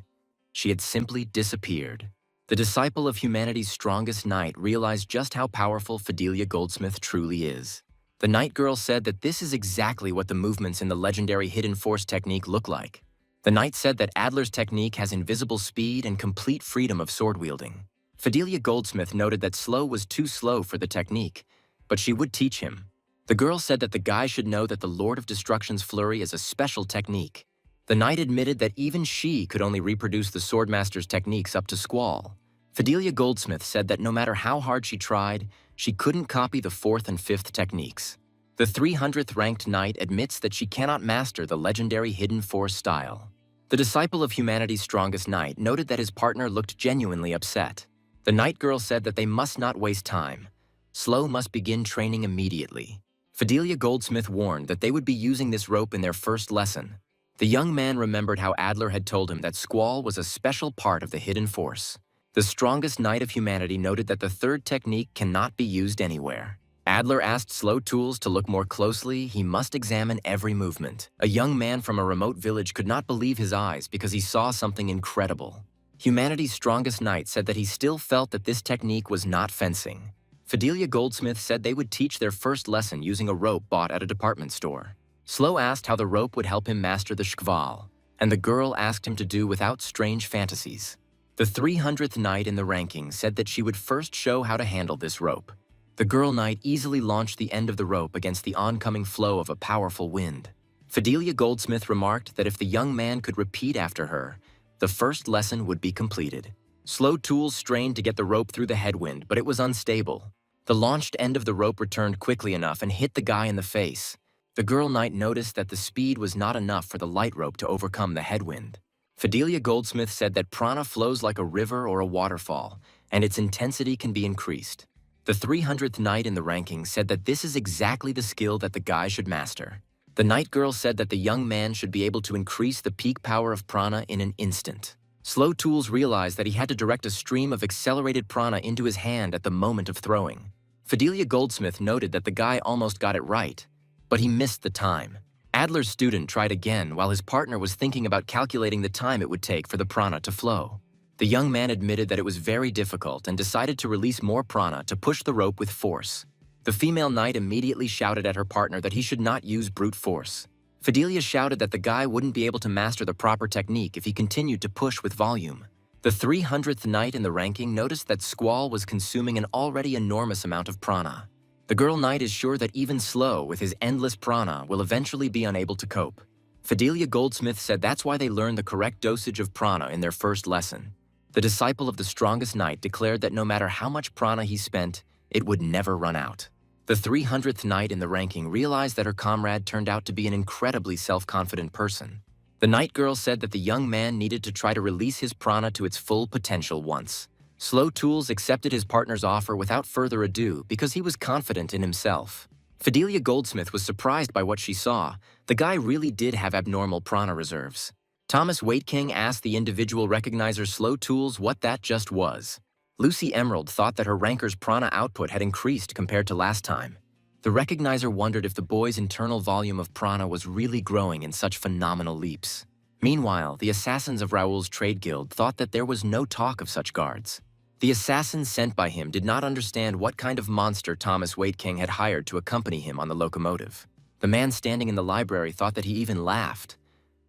She had simply disappeared. The disciple of humanity's strongest knight realized just how powerful Fidelia Goldsmith truly is. The night girl said that this is exactly what the movements in the legendary hidden force technique look like. The knight said that Adler's technique has invisible speed and complete freedom of sword wielding. Fidelia Goldsmith noted that Slow was too slow for the technique, but she would teach him. The girl said that the guy should know that the Lord of Destruction's flurry is a special technique. The knight admitted that even she could only reproduce the swordmaster's techniques up to Squall. Fidelia Goldsmith said that no matter how hard she tried, she couldn't copy the 4th and 5th techniques. The 300th ranked knight admits that she cannot master the legendary hidden force style. The disciple of humanity's strongest knight noted that his partner looked genuinely upset. The night girl said that they must not waste time. Slow must begin training immediately. Fidelia Goldsmith warned that they would be using this rope in their first lesson. The young man remembered how Adler had told him that Squall was a special part of the hidden force. The strongest knight of humanity noted that the 3rd technique cannot be used anywhere. Adler asked Slow Tools to look more closely. He must examine every movement. A young man from a remote village could not believe his eyes because he saw something incredible. Humanity's strongest knight said that he still felt that this technique was not fencing. Fidelia Goldsmith said they would teach their first lesson using a rope bought at a department store. Slow asked how the rope would help him master the shkval, and the girl asked him to do without strange fantasies. The 300th knight in the ranking said that she would first show how to handle this rope. The girl knight easily launched the end of the rope against the oncoming flow of a powerful wind. Fidelia Goldsmith remarked that if the young man could repeat after her, the first lesson would be completed. Slow Tools strained to get the rope through the headwind, but it was unstable. The launched end of the rope returned quickly enough and hit the guy in the face. The girl knight noticed that the speed was not enough for the light rope to overcome the headwind. Fidelia Goldsmith said that prana flows like a river or a waterfall, and its intensity can be increased. The 300th knight in the ranking said that this is exactly the skill that the guy should master. The night girl said that the young man should be able to increase the peak power of prana in an instant. Slow Tools realized that he had to direct a stream of accelerated prana into his hand at the moment of throwing. Fidelia Goldsmith noted that the guy almost got it right, but he missed the time. Adler's student tried again while his partner was thinking about calculating the time it would take for the prana to flow. The young man admitted that it was very difficult and decided to release more prana to push the rope with force. The female knight immediately shouted at her partner that he should not use brute force. Fidelia shouted that the guy wouldn't be able to master the proper technique if he continued to push with volume. The 300th knight in the ranking noticed that Squall was consuming an already enormous amount of prana. The girl knight is sure that even Slow, with his endless prana, will eventually be unable to cope. Fidelia Goldsmith said that's why they learned the correct dosage of prana in their first lesson. The disciple of the strongest knight declared that no matter how much prana he spent, it would never run out. The 300th knight in the ranking realized that her comrade turned out to be an incredibly self-confident person. The night girl said that the young man needed to try to release his prana to its full potential once. Slow Tools accepted his partner's offer without further ado because he was confident in himself. Fidelia Goldsmith was surprised by what she saw. The guy really did have abnormal prana reserves. Thomas Waitking asked the individual recognizer Slow Tools what that just was. Lucy Emerald thought that her ranker's prana output had increased compared to last time. The recognizer wondered if the boy's internal volume of prana was really growing in such phenomenal leaps. Meanwhile, the assassins of Raoul's trade guild thought that there was no talk of such guards. The assassins sent by him did not understand what kind of monster Thomas Waitking had hired to accompany him on the locomotive. The man standing in the library thought that he even laughed.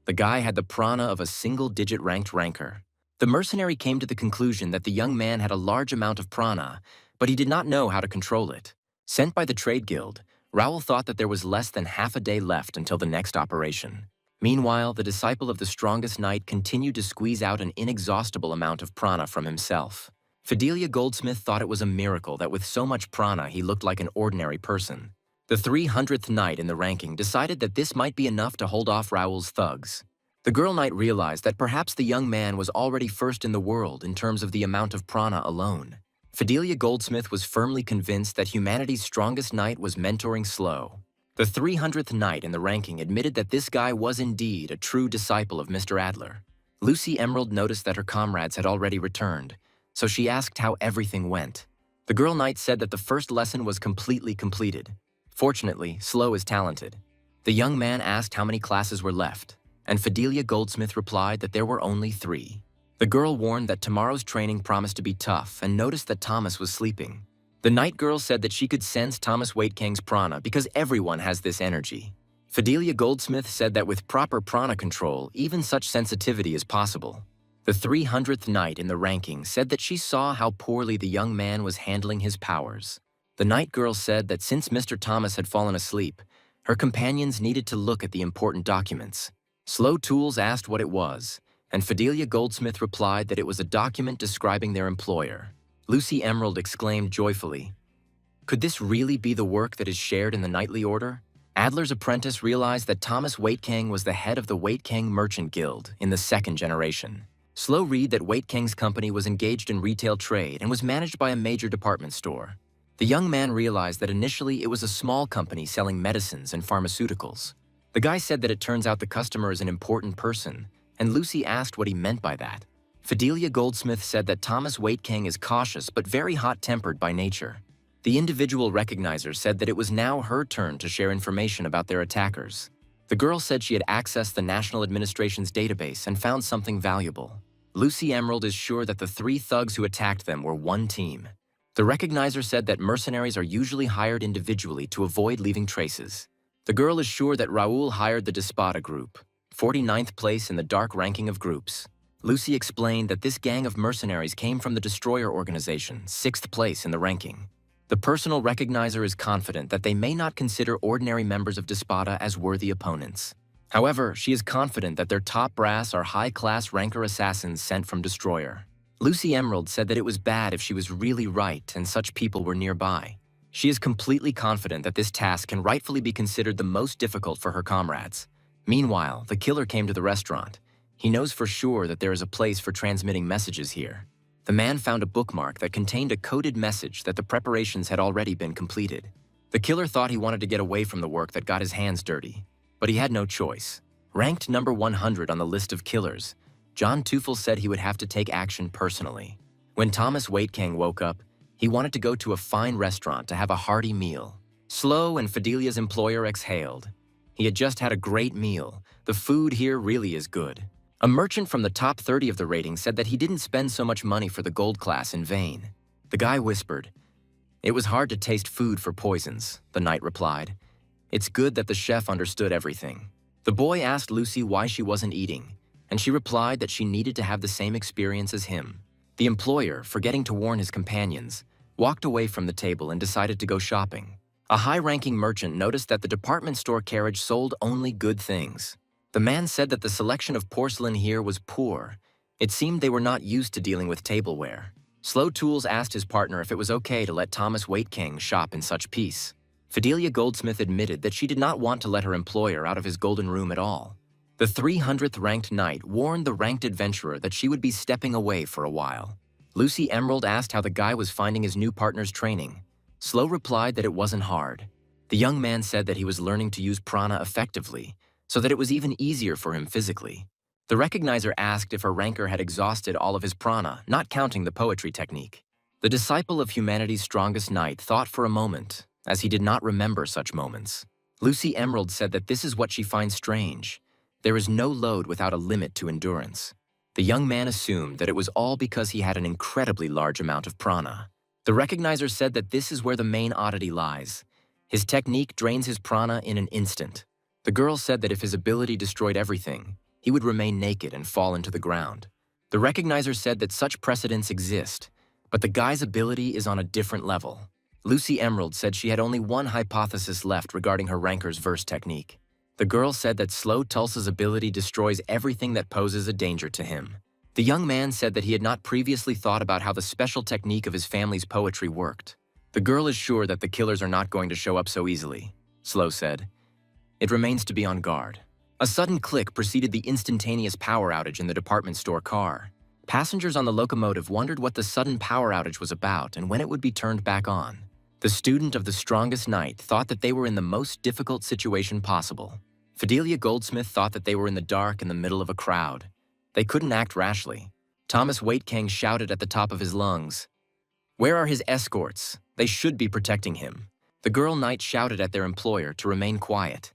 The guy had the prana of a single-digit ranked ranker. The mercenary came to the conclusion that the young man had a large amount of prana, but he did not know how to control it. Sent by the trade guild, Raoul thought that there was less than half a day left until the next operation. Meanwhile, the disciple of the strongest knight continued to squeeze out an inexhaustible amount of prana from himself. Fidelia Goldsmith thought it was a miracle that with so much prana he looked like an ordinary person. The 300th knight in the ranking decided that this might be enough to hold off Raoul's thugs. The girl knight realized that perhaps the young man was already first in the world in terms of the amount of prana alone. Fidelia Goldsmith was firmly convinced that humanity's strongest knight was mentoring Slow. The 300th knight in the ranking admitted that this guy was indeed a true disciple of Mr. Adler. Lucy Emerald noticed that her comrades had already returned, so she asked how everything went. The girl knight said that the first lesson was completely completed. Fortunately, Slow is talented. The young man asked how many classes were left, and Fidelia Goldsmith replied that there were only 3. The girl warned that tomorrow's training promised to be tough and noticed that Thomas was sleeping. The night girl said that she could sense Thomas Waitking's prana because everyone has this energy. Fidelia Goldsmith said that with proper prana control, even such sensitivity is possible. The 300th knight in the ranking said that she saw how poorly the young man was handling his powers. The night girl said that since Mr. Thomas had fallen asleep, her companions needed to look at the important documents. Slow Tools asked what it was, and Fidelia Goldsmith replied that it was a document describing their employer. Lucy Emerald exclaimed joyfully, "Could this really be the work that is shared in the knightly order?" Adler's apprentice realized that Thomas Waitking was the head of the Waitking Merchant Guild in the 2nd generation. Slow read that Waitking's company was engaged in retail trade and was managed by a major department store. The young man realized that initially it was a small company selling medicines and pharmaceuticals. The guy said that it turns out the customer is an important person, and Lucy asked what he meant by that. Fidelia Goldsmith said that Thomas Waitking is cautious but very hot-tempered by nature. The individual recognizer said that it was now her turn to share information about their attackers. The girl said she had accessed the National Administration's database and found something valuable. Lucy Emerald is sure that the 3 thugs who attacked them were one team. The recognizer said that mercenaries are usually hired individually to avoid leaving traces. The girl is sure that Raoul hired the Despada group, 49th place in the dark ranking of groups. Lucy explained that this gang of mercenaries came from the Destroyer organization, 6th place in the ranking. The personal recognizer is confident that they may not consider ordinary members of Despada as worthy opponents. However, she is confident that their top brass are high-class ranker assassins sent from Destroyer. Lucy Emerald said that it was bad if she was really right and such people were nearby. She is completely confident that this task can rightfully be considered the most difficult for her comrades. Meanwhile, the killer came to the restaurant. He knows for sure that there is a place for transmitting messages here. The man found a bookmark that contained a coded message that the preparations had already been completed. The killer thought he wanted to get away from the work that got his hands dirty, but he had no choice. Ranked number 100 on the list of killers, John Teufel said he would have to take action personally. When Thomas Waitking woke up, he wanted to go to a fine restaurant to have a hearty meal. Slow and Fidelia's employer exhaled. He had just had a great meal. The food here really is good. A merchant from the top 30 of the rating said that he didn't spend so much money for the gold class in vain. The guy whispered, "It was hard to taste food for poisons," the knight replied. "It's good that the chef understood everything." The boy asked Lucy why she wasn't eating, and she replied that she needed to have the same experience as him. The employer, forgetting to warn his companions, walked away from the table and decided to go shopping. A high-ranking merchant noticed that the department store carriage sold only good things. The man said that the selection of porcelain here was poor. It seemed they were not used to dealing with tableware. Slow Tools asked his partner if it was okay to let Thomas Waitking shop in such peace. Fidelia Goldsmith admitted that she did not want to let her employer out of his golden room at all. The 300th ranked knight warned the ranked adventurer that she would be stepping away for a while. Lucy Emerald asked how the guy was finding his new partner's training. Slow replied that it wasn't hard. The young man said that he was learning to use prana effectively, so that it was even easier for him physically. The recognizer asked if her ranker had exhausted all of his prana, not counting the poetry technique. The disciple of humanity's strongest knight thought for a moment, as he did not remember such moments. Lucy Emerald said that this is what she finds strange. There is no load without a limit to endurance. The young man assumed that it was all because he had an incredibly large amount of prana. The recognizer said that this is where the main oddity lies. His technique drains his prana in an instant. The girl said that if his ability destroyed everything, he would remain naked and fall into the ground. The recognizer said that such precedents exist, but the guy's ability is on a different level. Lucy Emerald said she had only one hypothesis left regarding her ranker's verse technique. The girl said that Slow Tulsa's ability destroys everything that poses a danger to him. The young man said that he had not previously thought about how the special technique of his family's poetry worked. The girl is sure that the killers are not going to show up so easily, Slow said. It remains to be on guard. A sudden click preceded the instantaneous power outage in the department store car. Passengers on the locomotive wondered what the sudden power outage was about and when it would be turned back on. The student of the strongest knight thought that they were in the most difficult situation possible. Fidelia Goldsmith thought that they were in the dark in the middle of a crowd. They couldn't act rashly. Thomas Waitking shouted at the top of his lungs, "Where are his escorts? They should be protecting him." The girl knight shouted at their employer to remain quiet.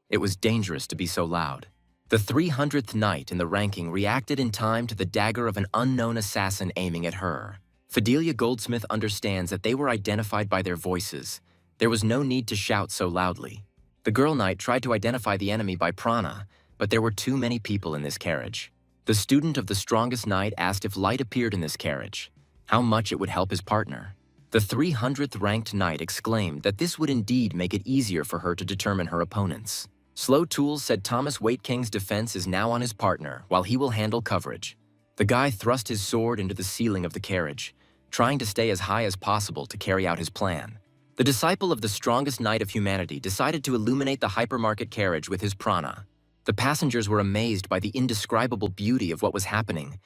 It was dangerous to be so loud. The 300th knight in the ranking reacted in time to the dagger of an unknown assassin aiming at her. Fidelia Goldsmith understands that they were identified by their voices. There was no need to shout so loudly. The girl knight tried to identify the enemy by prana, but there were too many people in this carriage. The student of the strongest knight asked if light appeared in this carriage, how much it would help his partner. The 300th ranked knight exclaimed that this would indeed make it easier for her to determine her opponents. Slow Tools said Thomas Waitking's defense is now on his partner, while he will handle coverage. The guy thrust his sword into the ceiling of the carriage, trying to stay as high as possible to carry out his plan. The disciple of the strongest knight of humanity decided to illuminate the hypermarket carriage with his prana. The passengers were amazed by the indescribable beauty of what was happening.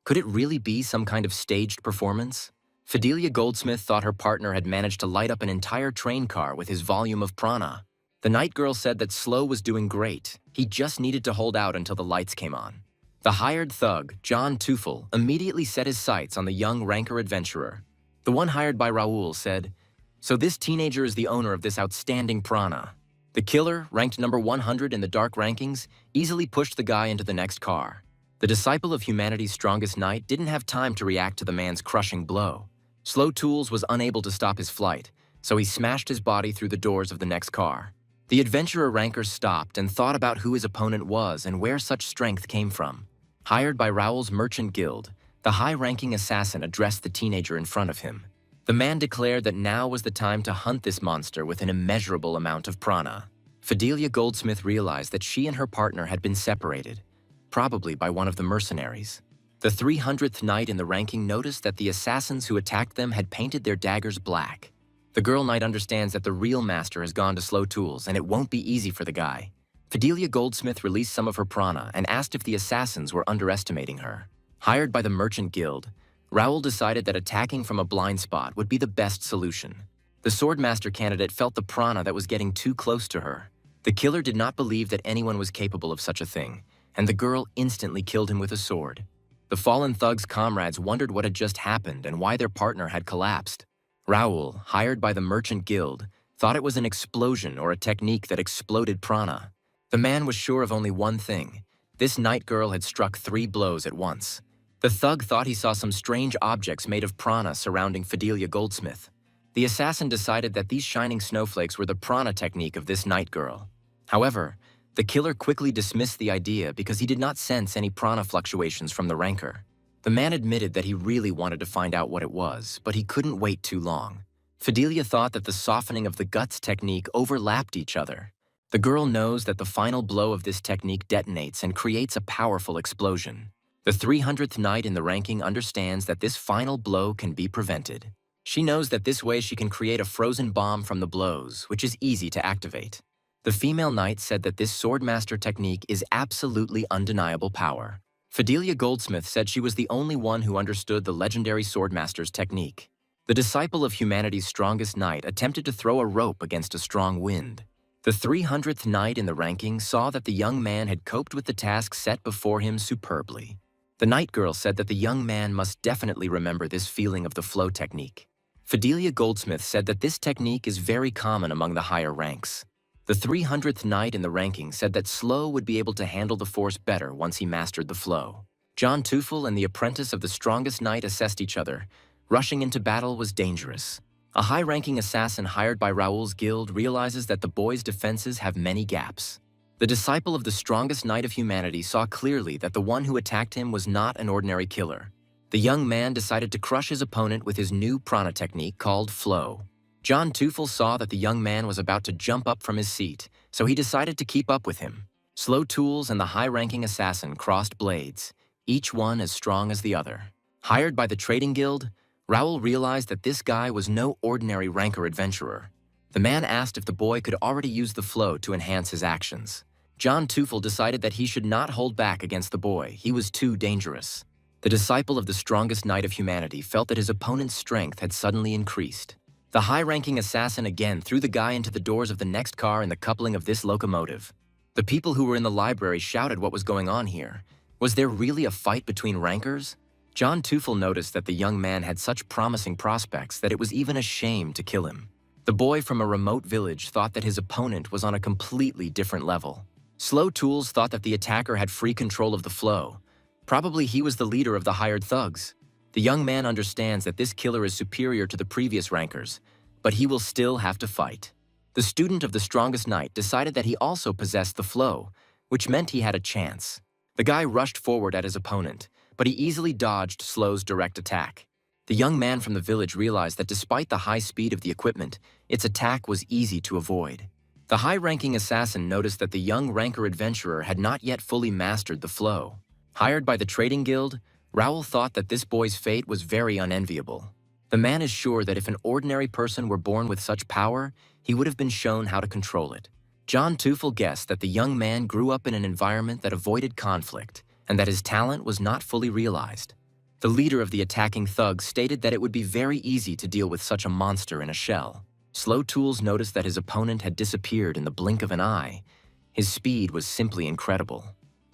Could it really be some kind of staged performance? Fidelia Goldsmith thought her partner had managed to light up an entire train car with his volume of prana. The night girl said that Slow was doing great. He just needed to hold out until the lights came on. The hired thug, John Teufel, immediately set his sights on the young ranker adventurer. The one hired by Raoul said, "So this teenager is the owner of this outstanding prana." The killer, ranked number 100 in the dark rankings, easily pushed the guy into the next car. The disciple of humanity's strongest knight didn't have time to react to the man's crushing blow. Slow Tools was unable to stop his flight, so he smashed his body through the doors of the next car. The adventurer ranker stopped and thought about who his opponent was and where such strength came from. Hired by Raoul's merchant guild, the high-ranking assassin addressed the teenager in front of him. The man declared that now was the time to hunt this monster with an immeasurable amount of prana. Fidelia Goldsmith realized that she and her partner had been separated, probably by one of the mercenaries. The 300th knight in the ranking noticed that the assassins who attacked them had painted their daggers black. The girl knight understands that the real master has gone to Slow Tools and it won't be easy for the guy. Fidelia Goldsmith released some of her prana and asked if the assassins were underestimating her. Hired by the merchant guild, Raoul decided that attacking from a blind spot would be the best solution. The swordmaster candidate felt the prana that was getting too close to her. The killer did not believe that anyone was capable of such a thing, and the girl instantly killed him with a sword. The fallen thug's comrades wondered what had just happened and why their partner had collapsed. Raoul, hired by the merchant guild, thought it was an explosion or a technique that exploded prana. The man was sure of only one thing. This night girl had struck 3 blows at once. The thug thought he saw some strange objects made of prana surrounding Fidelia Goldsmith. The assassin decided that these shining snowflakes were the prana technique of this night girl. However, the killer quickly dismissed the idea because he did not sense any prana fluctuations from the ranker. The man admitted that he really wanted to find out what it was, but he couldn't wait too long. Fidelia thought that the softening of the guts technique overlapped each other. The girl knows that the final blow of this technique detonates and creates a powerful explosion. The 300th knight in the ranking understands that this final blow can be prevented. She knows that this way she can create a frozen bomb from the blows, which is easy to activate. The female knight said that this swordmaster technique is absolutely undeniable power. Fidelia Goldsmith said she was the only one who understood the legendary swordmaster's technique. The disciple of humanity's strongest knight attempted to throw a rope against a strong wind. The 300th knight in the ranking saw that the young man had coped with the task set before him superbly. The knight girl said that the young man must definitely remember this feeling of the flow technique. Fidelia Goldsmith said that this technique is very common among the higher ranks. The 300th knight in the ranking said that Slow would be able to handle the force better once he mastered the flow. John Teufel and the apprentice of the strongest knight assessed each other. Rushing into battle was dangerous. A high-ranking assassin hired by Raoul's guild realizes that the boy's defenses have many gaps. The disciple of the strongest knight of humanity saw clearly that the one who attacked him was not an ordinary killer. The young man decided to crush his opponent with his new prana technique called flow. John Teufel saw that the young man was about to jump up from his seat, so he decided to keep up with him. Slow Tools and the high-ranking assassin crossed blades, each one as strong as the other. Hired by the trading guild, Raoul realized that this guy was no ordinary ranker adventurer. The man asked if the boy could already use the flow to enhance his actions. John Teufel decided that he should not hold back against the boy. He was too dangerous. The disciple of the strongest knight of humanity felt that his opponent's strength had suddenly increased. The high-ranking assassin again threw the guy into the doors of the next car in the coupling of this locomotive. The people who were in the library shouted what was going on here. Was there really a fight between rankers? John Teufel noticed that the young man had such promising prospects that it was even a shame to kill him. The boy from a remote village thought that his opponent was on a completely different level. Slow Tools thought that the attacker had free control of the flow. Probably he was the leader of the hired thugs. The young man understands that this killer is superior to the previous rankers, but he will still have to fight. The student of the strongest knight decided that he also possessed the flow, which meant he had a chance. The guy rushed forward at his opponent, but he easily dodged Slow's direct attack. The young man from the village realized that despite the high speed of the equipment, its attack was easy to avoid. The high-ranking assassin noticed that the young ranker adventurer had not yet fully mastered the flow. Hired by the trading guild, Raoul thought that this boy's fate was very unenviable. The man is sure that if an ordinary person were born with such power, he would have been shown how to control it. John Teufel guessed that the young man grew up in an environment that avoided conflict, and that his talent was not fully realized. The leader of the attacking thugs stated that it would be very easy to deal with such a monster in a shell. Slow Tools noticed that his opponent had disappeared in the blink of an eye. His speed was simply incredible.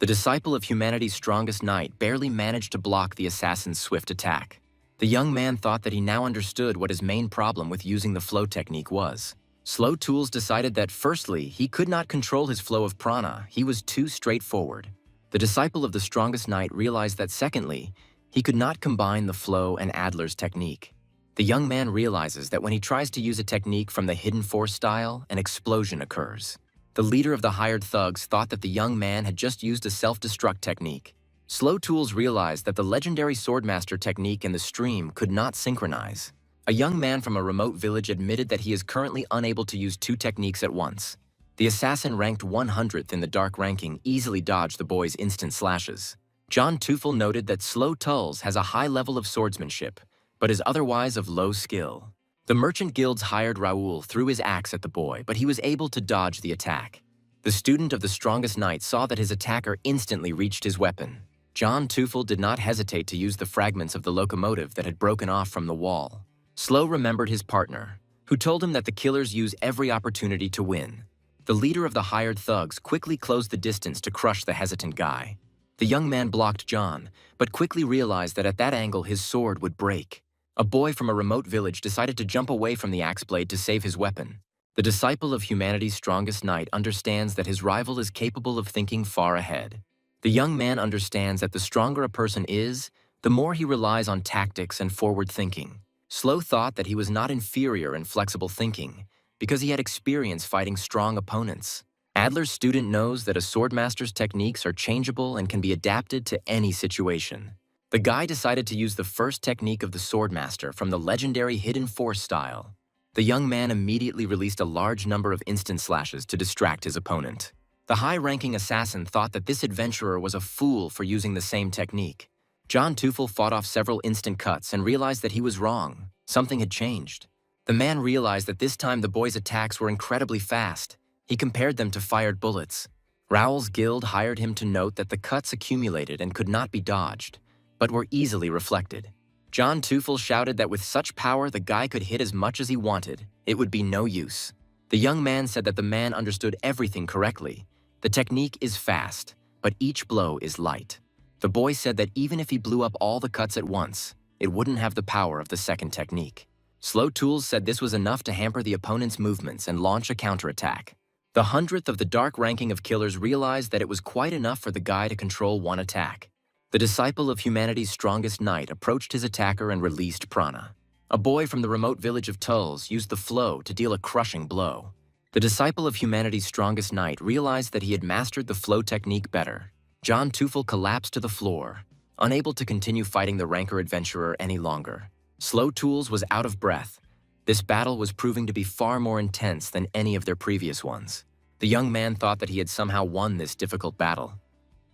The disciple of humanity's strongest knight barely managed to block the assassin's swift attack. The young man thought that he now understood what his main problem with using the flow technique was. Slow Tools decided that firstly, he could not control his flow of prana. He was too straightforward. The disciple of the strongest knight realized that secondly, he could not combine the flow and Adler's technique. The young man realizes that when he tries to use a technique from the hidden force style, an explosion occurs. The leader of the hired thugs thought that the young man had just used a self-destruct technique. Slow Tools realized that the legendary swordmaster technique and the stream could not synchronize. A young man from a remote village admitted that he is currently unable to use two techniques at once. The assassin ranked 100th in the dark ranking easily dodged the boy's instant slashes. John Teufel noted that Slow Tools has a high level of swordsmanship, but is otherwise of low skill. The merchant guild's hired Raoul threw his axe at the boy, but he was able to dodge the attack. The student of the strongest knight saw that his attacker instantly reached his weapon. John Teufel did not hesitate to use the fragments of the locomotive that had broken off from the wall. Slow remembered his partner, who told him that the killers use every opportunity to win. The leader of the hired thugs quickly closed the distance to crush the hesitant guy. The young man blocked John, but quickly realized that at that angle his sword would break. A boy from a remote village decided to jump away from the axe blade to save his weapon. The disciple of humanity's strongest knight understands that his rival is capable of thinking far ahead. The young man understands that the stronger a person is, the more he relies on tactics and forward thinking. Slow thought that he was not inferior in flexible thinking, because he had experience fighting strong opponents. Adler's student knows that a swordmaster's techniques are changeable and can be adapted to any situation. The guy decided to use the first technique of the swordmaster from the legendary hidden force style. The young man immediately released a large number of instant slashes to distract his opponent. The high-ranking assassin thought that this adventurer was a fool for using the same technique. John Teufel fought off several instant cuts and realized that he was wrong. Something had changed. The man realized that this time the boy's attacks were incredibly fast. He compared them to fired bullets. Rowell's guild hired him to note that the cuts accumulated and could not be dodged, but were easily reflected. John Teufel shouted that with such power the guy could hit as much as he wanted, it would be no use. The young man said that the man understood everything correctly. The technique is fast, but each blow is light. The boy said that even if he blew up all the cuts at once, it wouldn't have the power of the second technique. Slow Tools said this was enough to hamper the opponent's movements and launch a counterattack. The 100th of the dark ranking of killers realized that it was quite enough for the guy to control one attack. The disciple of humanity's strongest knight approached his attacker and released prana. A boy from the remote village of Tulls used the flow to deal a crushing blow. The disciple of humanity's strongest knight realized that he had mastered the flow technique better. John Teufel collapsed to the floor, unable to continue fighting the Ranker adventurer any longer. Slow Tools was out of breath. This battle was proving to be far more intense than any of their previous ones. The young man thought that he had somehow won this difficult battle,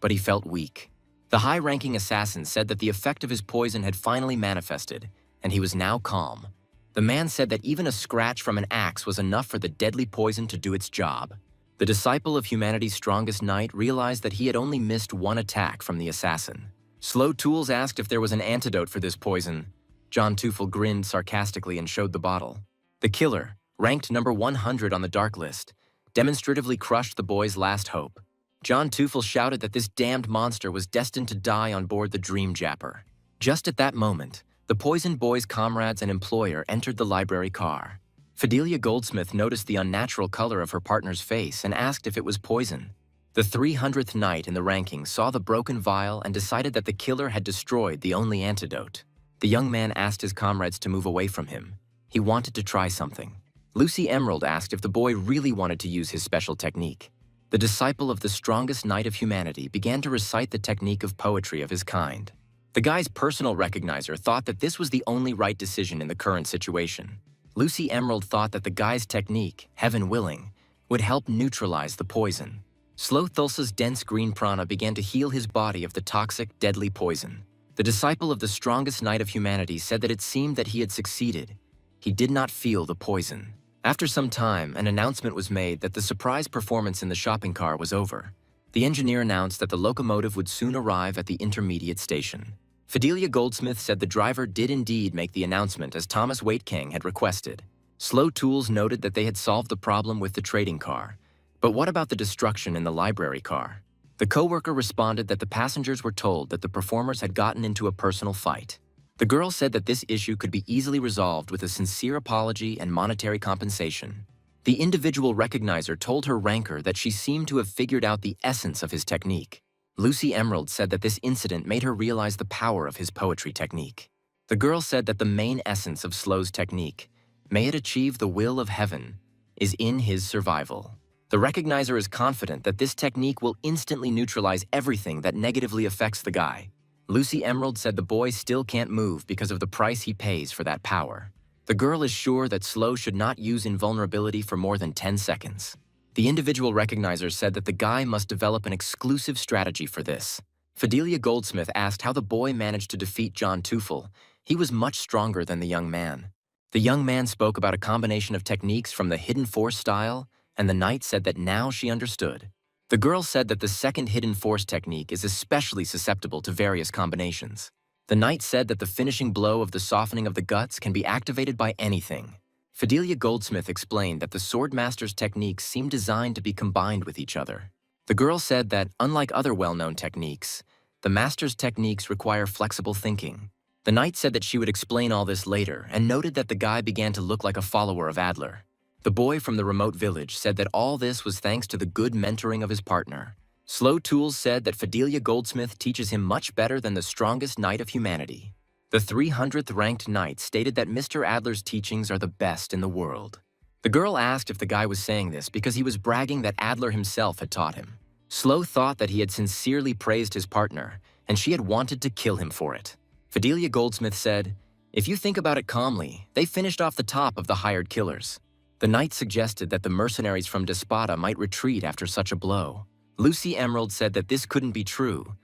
but he felt weak. The high-ranking assassin said that the effect of his poison had finally manifested, and he was now calm. The man said that even a scratch from an axe was enough for the deadly poison to do its job. The disciple of humanity's strongest knight realized that he had only missed one attack from the assassin. Slow Tools asked if there was an antidote for this poison. John Teufel grinned sarcastically and showed the bottle. The killer, ranked number 100 on the dark list, demonstratively crushed the boy's last hope. John Teufel shouted that this damned monster was destined to die on board the Dream Japper. Just at that moment, the poisoned boy's comrades and employer entered the library car. Fidelia Goldsmith noticed the unnatural color of her partner's face and asked if it was poison. The 300th knight in the ranking saw the broken vial and decided that the killer had destroyed the only antidote. The young man asked his comrades to move away from him. He wanted to try something. Lucy Emerald asked if the boy really wanted to use his special technique. The disciple of the strongest knight of humanity began to recite the technique of poetry of his kind. The guy's personal recognizer thought that this was the only right decision in the current situation. Lucy Emerald thought that the guy's technique, heaven willing, would help neutralize the poison. Slow Thulsa's dense green prana began to heal his body of the toxic, deadly poison. The disciple of the strongest knight of humanity said that it seemed that he had succeeded. He did not feel the poison. After some time, an announcement was made that the surprise performance in the shopping car was over. The engineer announced that the locomotive would soon arrive at the intermediate station. Fidelia Goldsmith said the driver did indeed make the announcement as Thomas Waitking had requested. Slow Tools noted that they had solved the problem with the trading car. But what about the destruction in the library car? The co-worker responded that the passengers were told that the performers had gotten into a personal fight. The girl said that this issue could be easily resolved with a sincere apology and monetary compensation. The individual recognizer told her ranker that she seemed to have figured out the essence of his technique. Lucy Emerald said that this incident made her realize the power of his poetry technique. The girl said that the main essence of Slow's technique, may it achieve the will of heaven, is in his survival. The recognizer is confident that this technique will instantly neutralize everything that negatively affects the guy. Lucy Emerald said the boy still can't move because of the price he pays for that power. The girl is sure that Slow should not use invulnerability for more than 10 seconds. The individual recognizer said that the guy must develop an exclusive strategy for this. Fidelia Goldsmith asked how the boy managed to defeat John Teufel. He was much stronger than the young man. The young man spoke about a combination of techniques from the Hidden Force style, and the knight said that now she understood. The girl said that the second Hidden Force technique is especially susceptible to various combinations. The knight said that the finishing blow of the softening of the guts can be activated by anything. Fidelia Goldsmith explained that the Swordmaster's techniques seem designed to be combined with each other. The girl said that, unlike other well-known techniques, the Master's techniques require flexible thinking. The knight said that she would explain all this later and noted that the guy began to look like a follower of Adler. The boy from the remote village said that all this was thanks to the good mentoring of his partner. Slow Tools said that Fidelia Goldsmith teaches him much better than the strongest knight of humanity. The 300th ranked knight stated that Mr. Adler's teachings are the best in the world. The girl asked if the guy was saying this because he was bragging that Adler himself had taught him. Slow thought that he had sincerely praised his partner, and she had wanted to kill him for it. Fidelia Goldsmith said, "If you think about it calmly, they finished off the top of the hired killers." The knight suggested that the mercenaries from Despada might retreat after such a blow. Lucy Emerald said that this couldn't be true.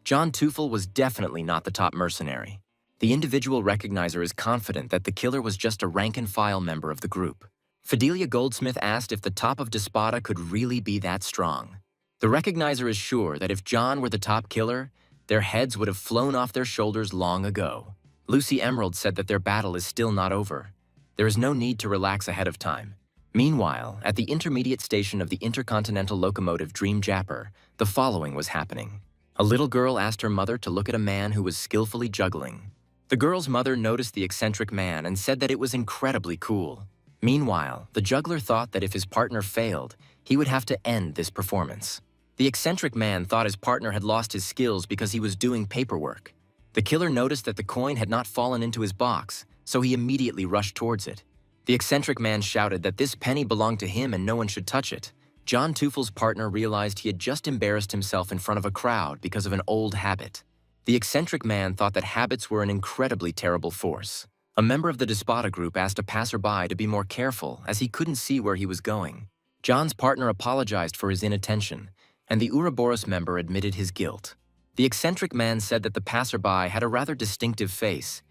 John Teufel was definitely not the top mercenary. The individual recognizer is confident that the killer was just a rank-and-file member of the group. Fidelia Goldsmith asked if the top of Despada could really be that strong. The recognizer is sure that if John were the top killer, their heads would have flown off their shoulders long ago. Lucy Emerald said that their battle is still not over. There is no need to relax ahead of time. Meanwhile, at the intermediate station of the intercontinental locomotive Dream Japper, the following was happening. A little girl asked her mother to look at a man who was skillfully juggling. The girl's mother noticed the eccentric man and said that it was incredibly cool. Meanwhile, the juggler thought that if his partner failed, he would have to end this performance. The eccentric man thought his partner had lost his skills because he was doing paperwork. The killer noticed that the coin had not fallen into his box, so he immediately rushed towards it. The eccentric man shouted that this penny belonged to him and no one should touch it. John Teufel's partner realized he had just embarrassed himself in front of a crowd because of an old habit. The eccentric man thought that habits were an incredibly terrible force. A member of the Despada group asked a passerby to be more careful as he couldn't see where he was going. John's partner apologized for his inattention, and the Ouroboros member admitted his guilt. The eccentric man said that the passerby had a rather distinctive face.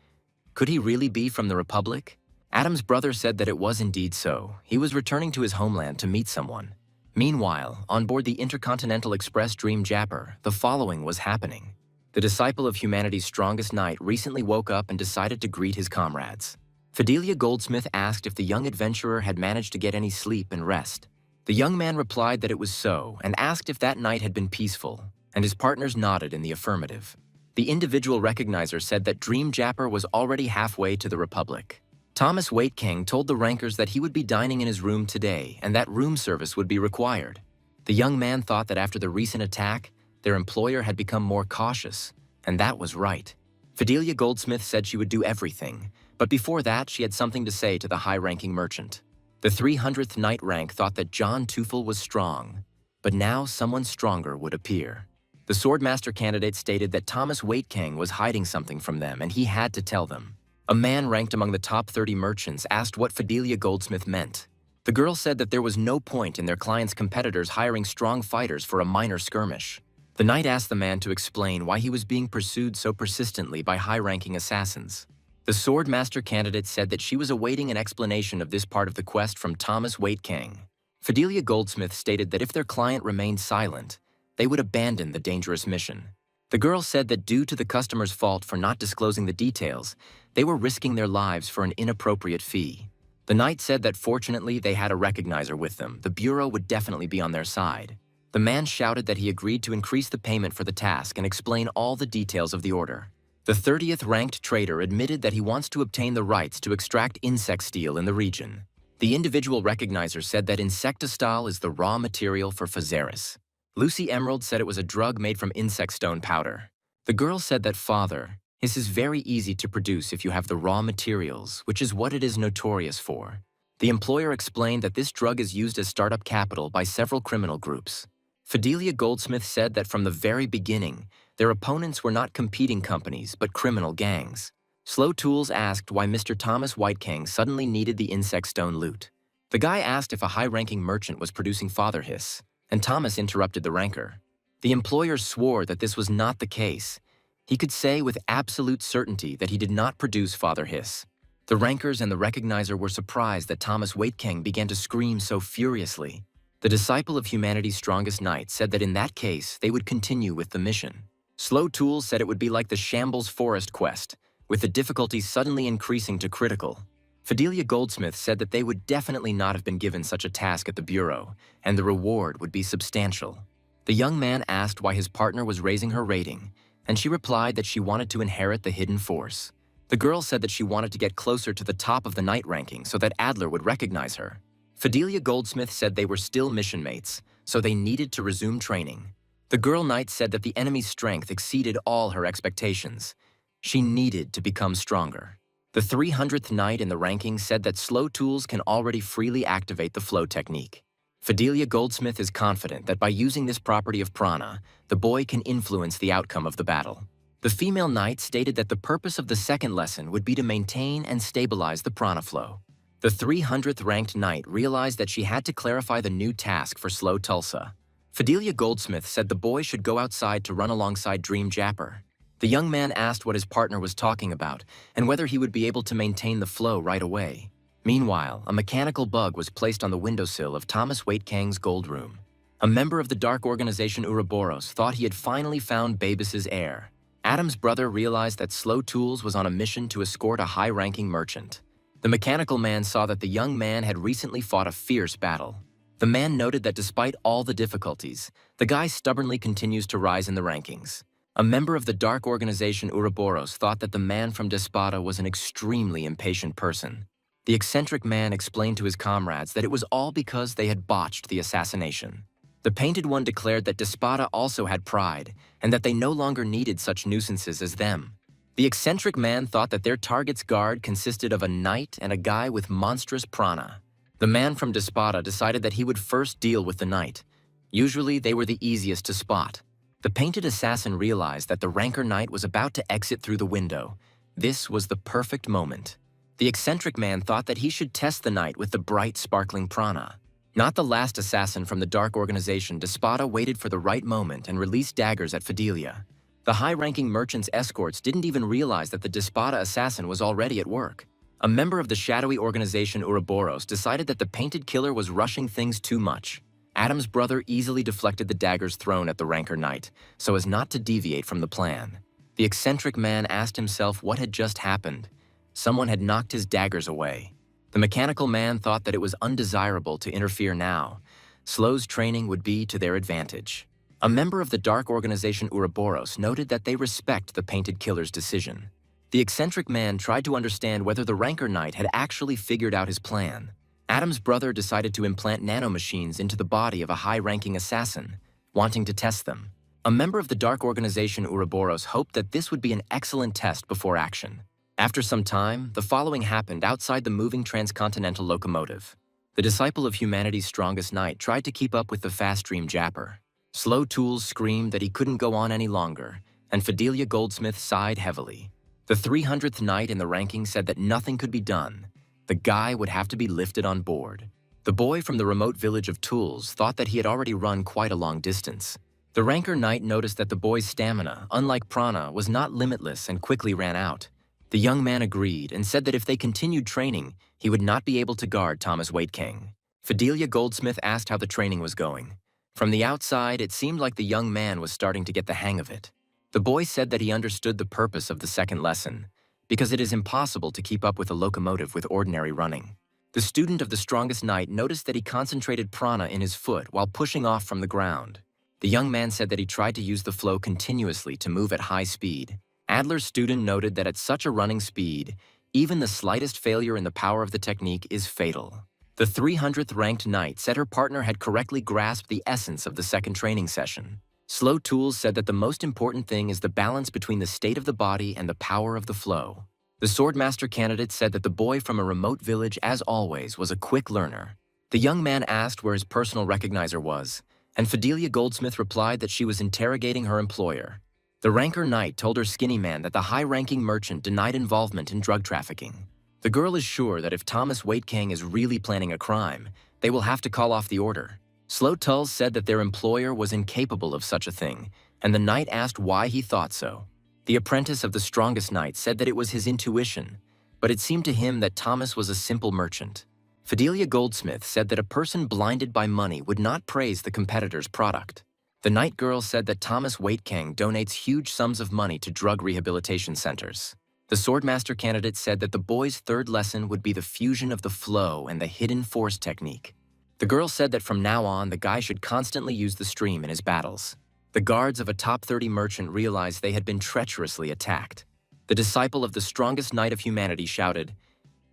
Could he really be from the Republic? Adam's brother said that it was indeed so. He was returning to his homeland to meet someone. Meanwhile, on board the Intercontinental Express Dream Japper, the following was happening. The disciple of humanity's strongest knight recently woke up and decided to greet his comrades. Fidelia Goldsmith asked if the young adventurer had managed to get any sleep and rest. The young man replied that it was so and asked if that night had been peaceful, and his partners nodded in the affirmative. The individual recognizer said that Dream Japper was already halfway to the Republic. Thomas Waitking told the rankers that he would be dining in his room today and that room service would be required. The young man thought that after the recent attack, their employer had become more cautious, and that was right. Fidelia Goldsmith said she would do everything, but before that she had something to say to the high-ranking merchant. The 300th Knight rank thought that John Teufel was strong, but now someone stronger would appear. The Swordmaster candidate stated that Thomas Waitking was hiding something from them and he had to tell them. A man ranked among the top 30 merchants asked what Fidelia Goldsmith meant. The girl said that there was no point in their client's competitors hiring strong fighters for a minor skirmish. The knight asked the man to explain why he was being pursued so persistently by high-ranking assassins. The Swordmaster candidate said that she was awaiting an explanation of this part of the quest from Thomas Waitking. Fidelia Goldsmith stated that if their client remained silent, they would abandon the dangerous mission. The girl said that due to the customer's fault for not disclosing the details, they were risking their lives for an inappropriate fee. The knight said that fortunately they had a recognizer with them. The bureau would definitely be on their side. The man shouted that he agreed to increase the payment for the task and explain all the details of the order. The 30th ranked trader admitted that he wants to obtain the rights to extract insect steel in the region. The individual recognizer said that insectistyle is the raw material for Phazeris. Lucy Emerald said it was a drug made from insect stone powder. The girl said that father, this is very easy to produce if you have the raw materials, which is what it is notorious for. The employer explained that this drug is used as startup capital by several criminal groups. Fidelia Goldsmith said that from the very beginning, their opponents were not competing companies, but criminal gangs. Slow Tools asked why Mr. Thomas Waitking suddenly needed the insect stone loot. The guy asked if a high-ranking merchant was producing Father Hiss, and Thomas interrupted the ranker. The employer swore that this was not the case. He could say with absolute certainty that he did not produce Father Hiss. The rankers and the recognizer were surprised that Thomas Waitking began to scream so furiously. The disciple of humanity's strongest knight said that in that case, they would continue with the mission. Slow Tools said it would be like the Shambles Forest quest, with the difficulty suddenly increasing to critical. Fidelia Goldsmith said that they would definitely not have been given such a task at the Bureau, and the reward would be substantial. The young man asked why his partner was raising her rating, and she replied that she wanted to inherit the hidden force. The girl said that she wanted to get closer to the top of the knight ranking so that Adler would recognize her. Fidelia Goldsmith said they were still mission mates, so they needed to resume training. The girl knight said that the enemy's strength exceeded all her expectations. She needed to become stronger. The 300th knight in the ranking said that Slow Tools can already freely activate the flow technique. Fidelia Goldsmith is confident that by using this property of prana, the boy can influence the outcome of the battle. The female knight stated that the purpose of the second lesson would be to maintain and stabilize the prana flow. The 300th ranked knight realized that she had to clarify the new task for Slow Tulsa. Fidelia Goldsmith said the boy should go outside to run alongside Dream Japper. The young man asked what his partner was talking about and whether he would be able to maintain the flow right away. Meanwhile, a mechanical bug was placed on the windowsill of Thomas Waitkang's gold room. A member of the dark organization Ouroboros thought he had finally found Babis's heir. Adam's brother realized that Slow Tools was on a mission to escort a high-ranking merchant. The mechanical man saw that the young man had recently fought a fierce battle. The man noted that despite all the difficulties, the guy stubbornly continues to rise in the rankings. A member of the dark organization Ouroboros thought that the man from Despada was an extremely impatient person. The eccentric man explained to his comrades that it was all because they had botched the assassination. The Painted One declared that Despada also had pride, and that they no longer needed such nuisances as them. The eccentric man thought that their target's guard consisted of a knight and a guy with monstrous prana. The man from Despada decided that he would first deal with the knight. Usually, they were the easiest to spot. The painted assassin realized that the ranker knight was about to exit through the window. This was the perfect moment. The eccentric man thought that he should test the knight with the bright, sparkling prana. Not the last assassin from the dark organization, Despada waited for the right moment and released daggers at Fidelia. The high-ranking merchant's escorts didn't even realize that the Despada assassin was already at work. A member of the shadowy organization Ouroboros decided that the painted killer was rushing things too much. Adam's brother easily deflected the daggers thrown at the ranker knight, so as not to deviate from the plan. The eccentric man asked himself what had just happened. Someone had knocked his daggers away. The mechanical man thought that it was undesirable to interfere now. Slow's training would be to their advantage. A member of the dark organization Ouroboros noted that they respect the painted killer's decision. The eccentric man tried to understand whether the ranker knight had actually figured out his plan. Adam's brother decided to implant nanomachines into the body of a high-ranking assassin, wanting to test them. A member of the dark organization Ouroboros hoped that this would be an excellent test before action. After some time, the following happened outside the moving transcontinental locomotive. The disciple of humanity's strongest knight tried to keep up with the fast-dream Japper. Slow Tools screamed that he couldn't go on any longer, and Fidelia Goldsmith sighed heavily. The 300th knight in the ranking said that nothing could be done. The guy would have to be lifted on board. The boy from the remote village of Tools thought that he had already run quite a long distance. The ranker knight noticed that the boy's stamina, unlike prana, was not limitless and quickly ran out. The young man agreed and said that if they continued training, he would not be able to guard Thomas Waitkang. Fidelia Goldsmith asked how the training was going. From the outside, it seemed like the young man was starting to get the hang of it. The boy said that he understood the purpose of the second lesson, because it is impossible to keep up with a locomotive with ordinary running. The student of the strongest knight noticed that he concentrated prana in his foot while pushing off from the ground. The young man said that he tried to use the flow continuously to move at high speed. Adler's student noted that at such a running speed, even the slightest failure in the power of the technique is fatal. The 300th ranked knight said her partner had correctly grasped the essence of the second training session. Slow Tools said that the most important thing is the balance between the state of the body and the power of the flow. The Swordmaster candidate said that the boy from a remote village, as always, was a quick learner. The young man asked where his personal recognizer was, and Fidelia Goldsmith replied that she was interrogating her employer. The ranker knight told her skinny man that the high-ranking merchant denied involvement in drug trafficking. The girl is sure that if Thomas Waitkang is really planning a crime, they will have to call off the order. Slow Tulls said that their employer was incapable of such a thing, and the knight asked why he thought so. The apprentice of the strongest knight said that it was his intuition, but it seemed to him that Thomas was a simple merchant. Fidelia Goldsmith said that a person blinded by money would not praise the competitor's product. The night girl said that Thomas Waitkang donates huge sums of money to drug rehabilitation centers. The Swordmaster candidate said that the boy's third lesson would be the fusion of the flow and the hidden force technique. The girl said that from now on, the guy should constantly use the stream in his battles. The guards of a top 30 merchant realized they had been treacherously attacked. The disciple of the strongest knight of humanity shouted,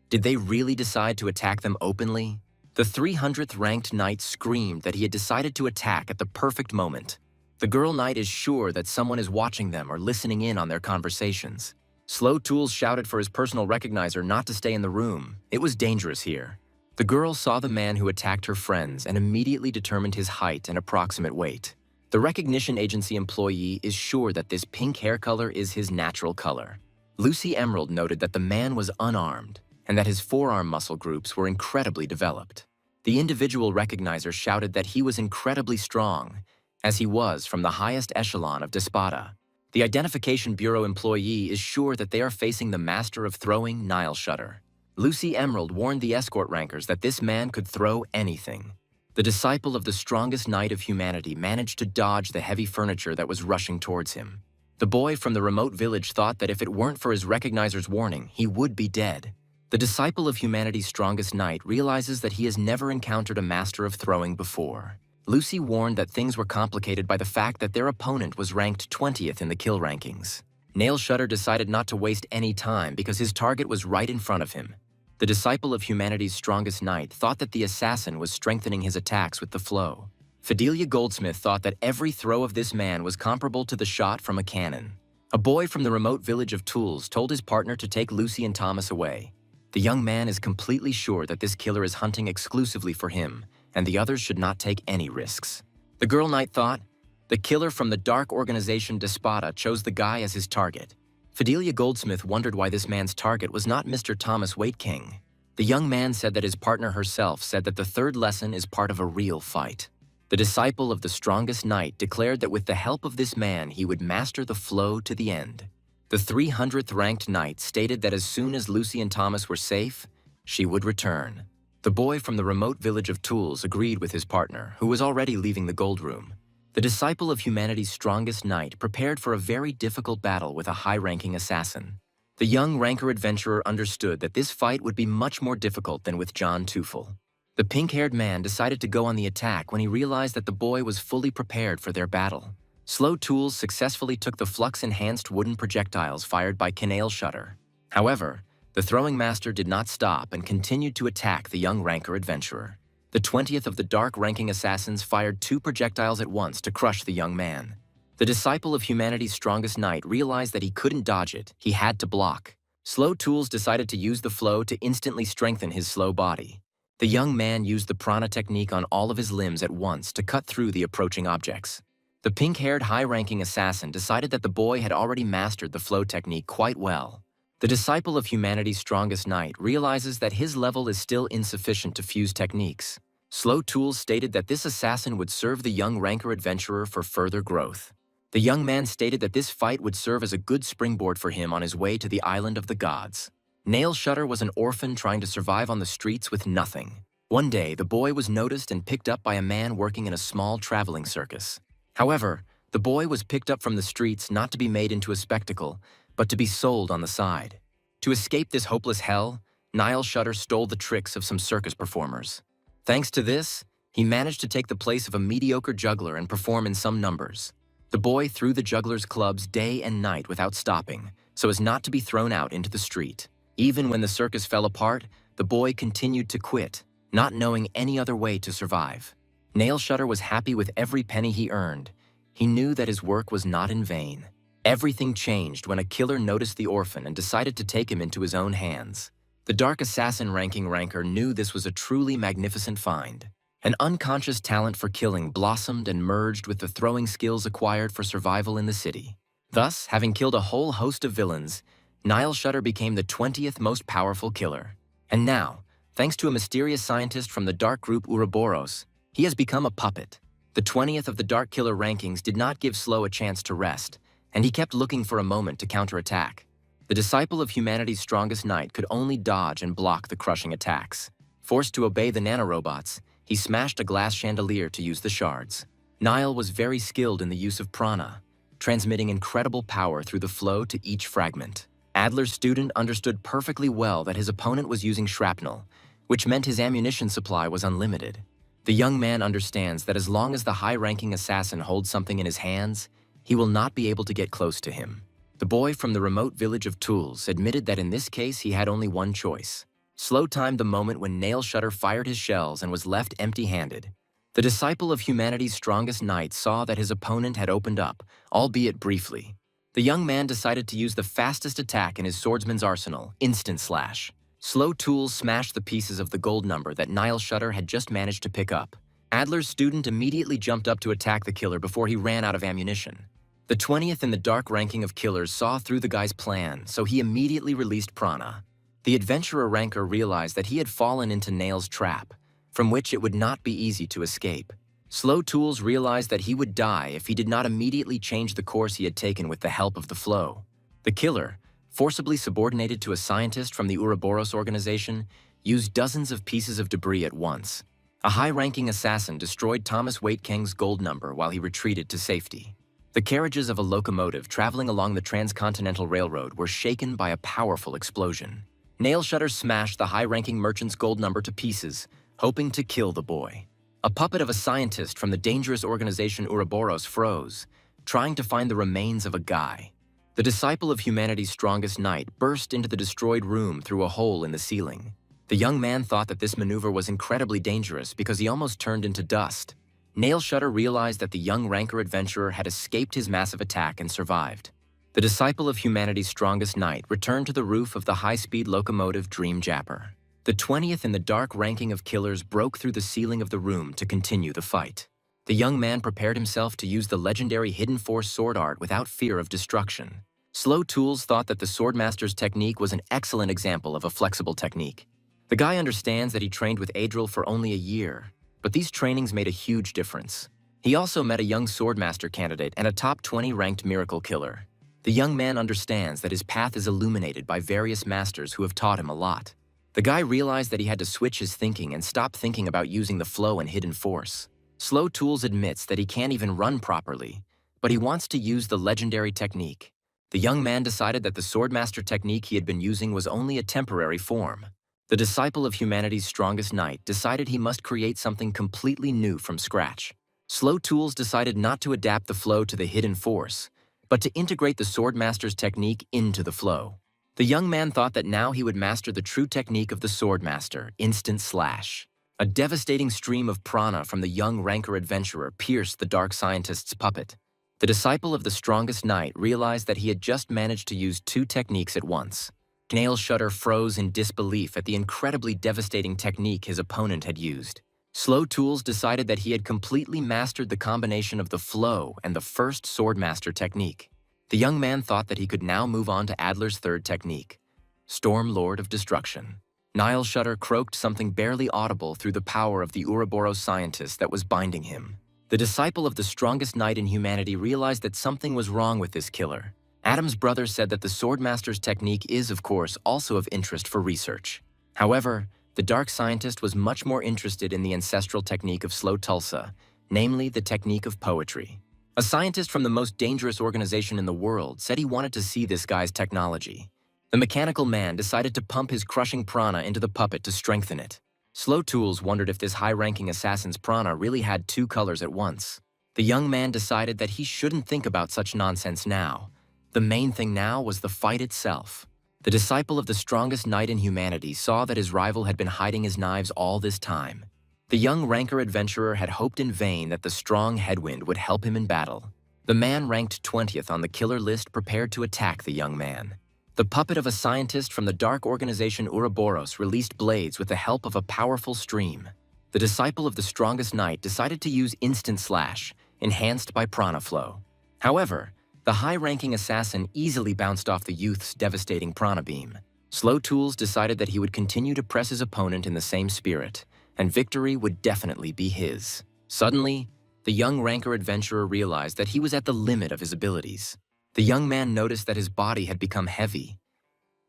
"Did they really decide to attack them openly?" The 300th ranked knight screamed that he had decided to attack at the perfect moment. The girl knight is sure that someone is watching them or listening in on their conversations. Slow Tools shouted for his personal recognizer not to stay in the room. It was dangerous here. The girl saw the man who attacked her friends and immediately determined his height and approximate weight. The recognition agency employee is sure that this pink hair color is his natural color. Lucy Emerald noted that the man was unarmed and that his forearm muscle groups were incredibly developed. The individual recognizer shouted that he was incredibly strong, as he was from the highest echelon of Despada. The Identification Bureau employee is sure that they are facing the master of throwing, Nile Shutter. Lucy Emerald warned the escort rankers that this man could throw anything. The disciple of the strongest knight of humanity managed to dodge the heavy furniture that was rushing towards him. The boy from the remote village thought that if it weren't for his recognizer's warning, he would be dead. The disciple of humanity's strongest knight realizes that he has never encountered a master of throwing before. Lucy warned that things were complicated by the fact that their opponent was ranked 20th in the kill rankings. Nail Shutter decided not to waste any time because his target was right in front of him. The disciple of humanity's strongest knight thought that the assassin was strengthening his attacks with the flow. Fidelia Goldsmith thought that every throw of this man was comparable to the shot from a cannon. A boy from the remote village of Tools told his partner to take Lucy and Thomas away. The young man is completely sure that this killer is hunting exclusively for him, and the others should not take any risks. The girl knight thought, the killer from the dark organization Despada chose the guy as his target. Fidelia Goldsmith wondered why this man's target was not Mr. Thomas Waitking. The young man said that his partner herself said that the third lesson is part of a real fight. The disciple of the strongest knight declared that with the help of this man, he would master the flow to the end. The 300th ranked knight stated that as soon as Lucy and Thomas were safe, she would return. The boy from the remote village of Tools agreed with his partner, who was already leaving the gold room. The disciple of humanity's strongest knight prepared for a very difficult battle with a high-ranking assassin. The young ranker adventurer understood that this fight would be much more difficult than with John Teufel. The pink-haired man decided to go on the attack when he realized that the boy was fully prepared for their battle. Slow Tools successfully took the flux-enhanced wooden projectiles fired by Nail Shutter. However, the throwing master did not stop and continued to attack the young ranker adventurer. The 20th of the dark-ranking assassins fired 2 projectiles at once to crush the young man. The disciple of humanity's strongest knight realized that he couldn't dodge it, he had to block. Slow Tools decided to use the flow to instantly strengthen his slow body. The young man used the prana technique on all of his limbs at once to cut through the approaching objects. The pink-haired high-ranking assassin decided that the boy had already mastered the flow technique quite well. The disciple of humanity's strongest knight realizes that his level is still insufficient to fuse techniques. Slow Tools stated that this assassin would serve the young ranker adventurer for further growth. The young man stated that this fight would serve as a good springboard for him on his way to the island of the gods. Nail Shutter was an orphan trying to survive on the streets with nothing. One day, the boy was noticed and picked up by a man working in a small traveling circus. However, the boy was picked up from the streets not to be made into a spectacle, but to be sold on the side. To escape this hopeless hell, Nail Shutter stole the tricks of some circus performers. Thanks to this, he managed to take the place of a mediocre juggler and perform in some numbers. The boy threw the juggler's clubs day and night without stopping, so as not to be thrown out into the street. Even when the circus fell apart, the boy continued to quit, not knowing any other way to survive. Nail Shutter was happy with every penny he earned. He knew that his work was not in vain. Everything changed when a killer noticed the orphan and decided to take him into his own hands. The dark assassin ranking ranker knew this was a truly magnificent find. An unconscious talent for killing blossomed and merged with the throwing skills acquired for survival in the city. Thus, having killed a whole host of villains, Nail Shutter became the 20th most powerful killer. And now, thanks to a mysterious scientist from the dark group Ouroboros, he has become a puppet. The 20th of the dark killer rankings did not give Slow a chance to rest, and he kept looking for a moment to counterattack. The disciple of humanity's strongest knight could only dodge and block the crushing attacks. Forced to obey the nanorobots, he smashed a glass chandelier to use the shards. Nile was very skilled in the use of prana, transmitting incredible power through the flow to each fragment. Adler's student understood perfectly well that his opponent was using shrapnel, which meant his ammunition supply was unlimited. The young man understands that as long as the high-ranking assassin holds something in his hands, he will not be able to get close to him. The boy from the remote village of Tools admitted that in this case he had only one choice. Slow timed the moment when Nail Shutter fired his shells and was left empty-handed. The disciple of humanity's strongest knight saw that his opponent had opened up, albeit briefly. The young man decided to use the fastest attack in his swordsman's arsenal, Instant Slash. Slow Tools smashed the pieces of the gold number that Nail Shutter had just managed to pick up. Adler's student immediately jumped up to attack the killer before he ran out of ammunition. The 20th in the dark ranking of killers saw through the guy's plan, so he immediately released prana. The adventurer ranker realized that he had fallen into Nail's trap, from which it would not be easy to escape. Slow Tools realized that he would die if he did not immediately change the course he had taken with the help of the flow. The killer, forcibly subordinated to a scientist from the Ouroboros organization, used dozens of pieces of debris at once. A high-ranking assassin destroyed Thomas Waitking's gold number while he retreated to safety. The carriages of a locomotive traveling along the Transcontinental Railroad were shaken by a powerful explosion. Nail Shutter smashed the high-ranking merchant's gold number to pieces, hoping to kill the boy. A puppet of a scientist from the dangerous organization Ouroboros froze, trying to find the remains of a guy. The disciple of humanity's strongest knight burst into the destroyed room through a hole in the ceiling. The young man thought that this maneuver was incredibly dangerous because he almost turned into dust. Nail Shutter realized that the young ranker adventurer had escaped his massive attack and survived. The disciple of humanity's strongest knight returned to the roof of the high-speed locomotive Dream Japper. The 20th in the dark ranking of killers broke through the ceiling of the room to continue the fight. The young man prepared himself to use the legendary Hidden Force sword art without fear of destruction. Slow Tools thought that the Swordmaster's technique was an excellent example of a flexible technique. The guy understands that he trained with Adril for only a year, but these trainings made a huge difference. He also met a young Swordmaster candidate and a top 20 ranked miracle killer. The young man understands that his path is illuminated by various masters who have taught him a lot. The guy realized that he had to switch his thinking and stop thinking about using the flow and hidden force. Slow Tools admits that he can't even run properly, but he wants to use the legendary technique. The young man decided that the Swordmaster technique he had been using was only a temporary form. The disciple of humanity's strongest knight decided he must create something completely new from scratch. Slow Tools decided not to adapt the flow to the hidden force, but to integrate the Swordmaster's technique into the flow. The young man thought that now he would master the true technique of the Swordmaster, Instant Slash. A devastating stream of prana from the young ranker adventurer pierced the dark scientist's puppet. The disciple of the strongest knight realized that he had just managed to use two techniques at once. Nail Shutter froze in disbelief at the incredibly devastating technique his opponent had used. Slow Tools decided that he had completely mastered the combination of the flow and the first Swordmaster technique. The young man thought that he could now move on to Adler's third technique, Storm Lord of Destruction. Nail Shutter croaked something barely audible through the power of the Ouroboros scientist that was binding him. The disciple of the strongest knight in humanity realized that something was wrong with this killer. Adam's brother said that the Swordmaster's technique is, of course, also of interest for research. However, the dark scientist was much more interested in the ancestral technique of Slow Tulsa, namely the technique of poetry. A scientist from the most dangerous organization in the world said he wanted to see this guy's technology. The mechanical man decided to pump his crushing prana into the puppet to strengthen it. Slow Tools wondered if this high-ranking assassin's prana really had two colors at once. The young man decided that he shouldn't think about such nonsense now. The main thing now was the fight itself. The disciple of the strongest knight in humanity saw that his rival had been hiding his knives all this time. The young ranker adventurer had hoped in vain that the strong headwind would help him in battle. The man ranked 20th on the killer list prepared to attack the young man. The puppet of a scientist from the dark organization Ouroboros released blades with the help of a powerful stream. The disciple of the strongest knight decided to use Instant Slash, enhanced by prana flow. However, the high-ranking assassin easily bounced off the youth's devastating prana beam. Slow Tools decided that he would continue to press his opponent in the same spirit, and victory would definitely be his. Suddenly, the young ranker adventurer realized that he was at the limit of his abilities. The young man noticed that his body had become heavy.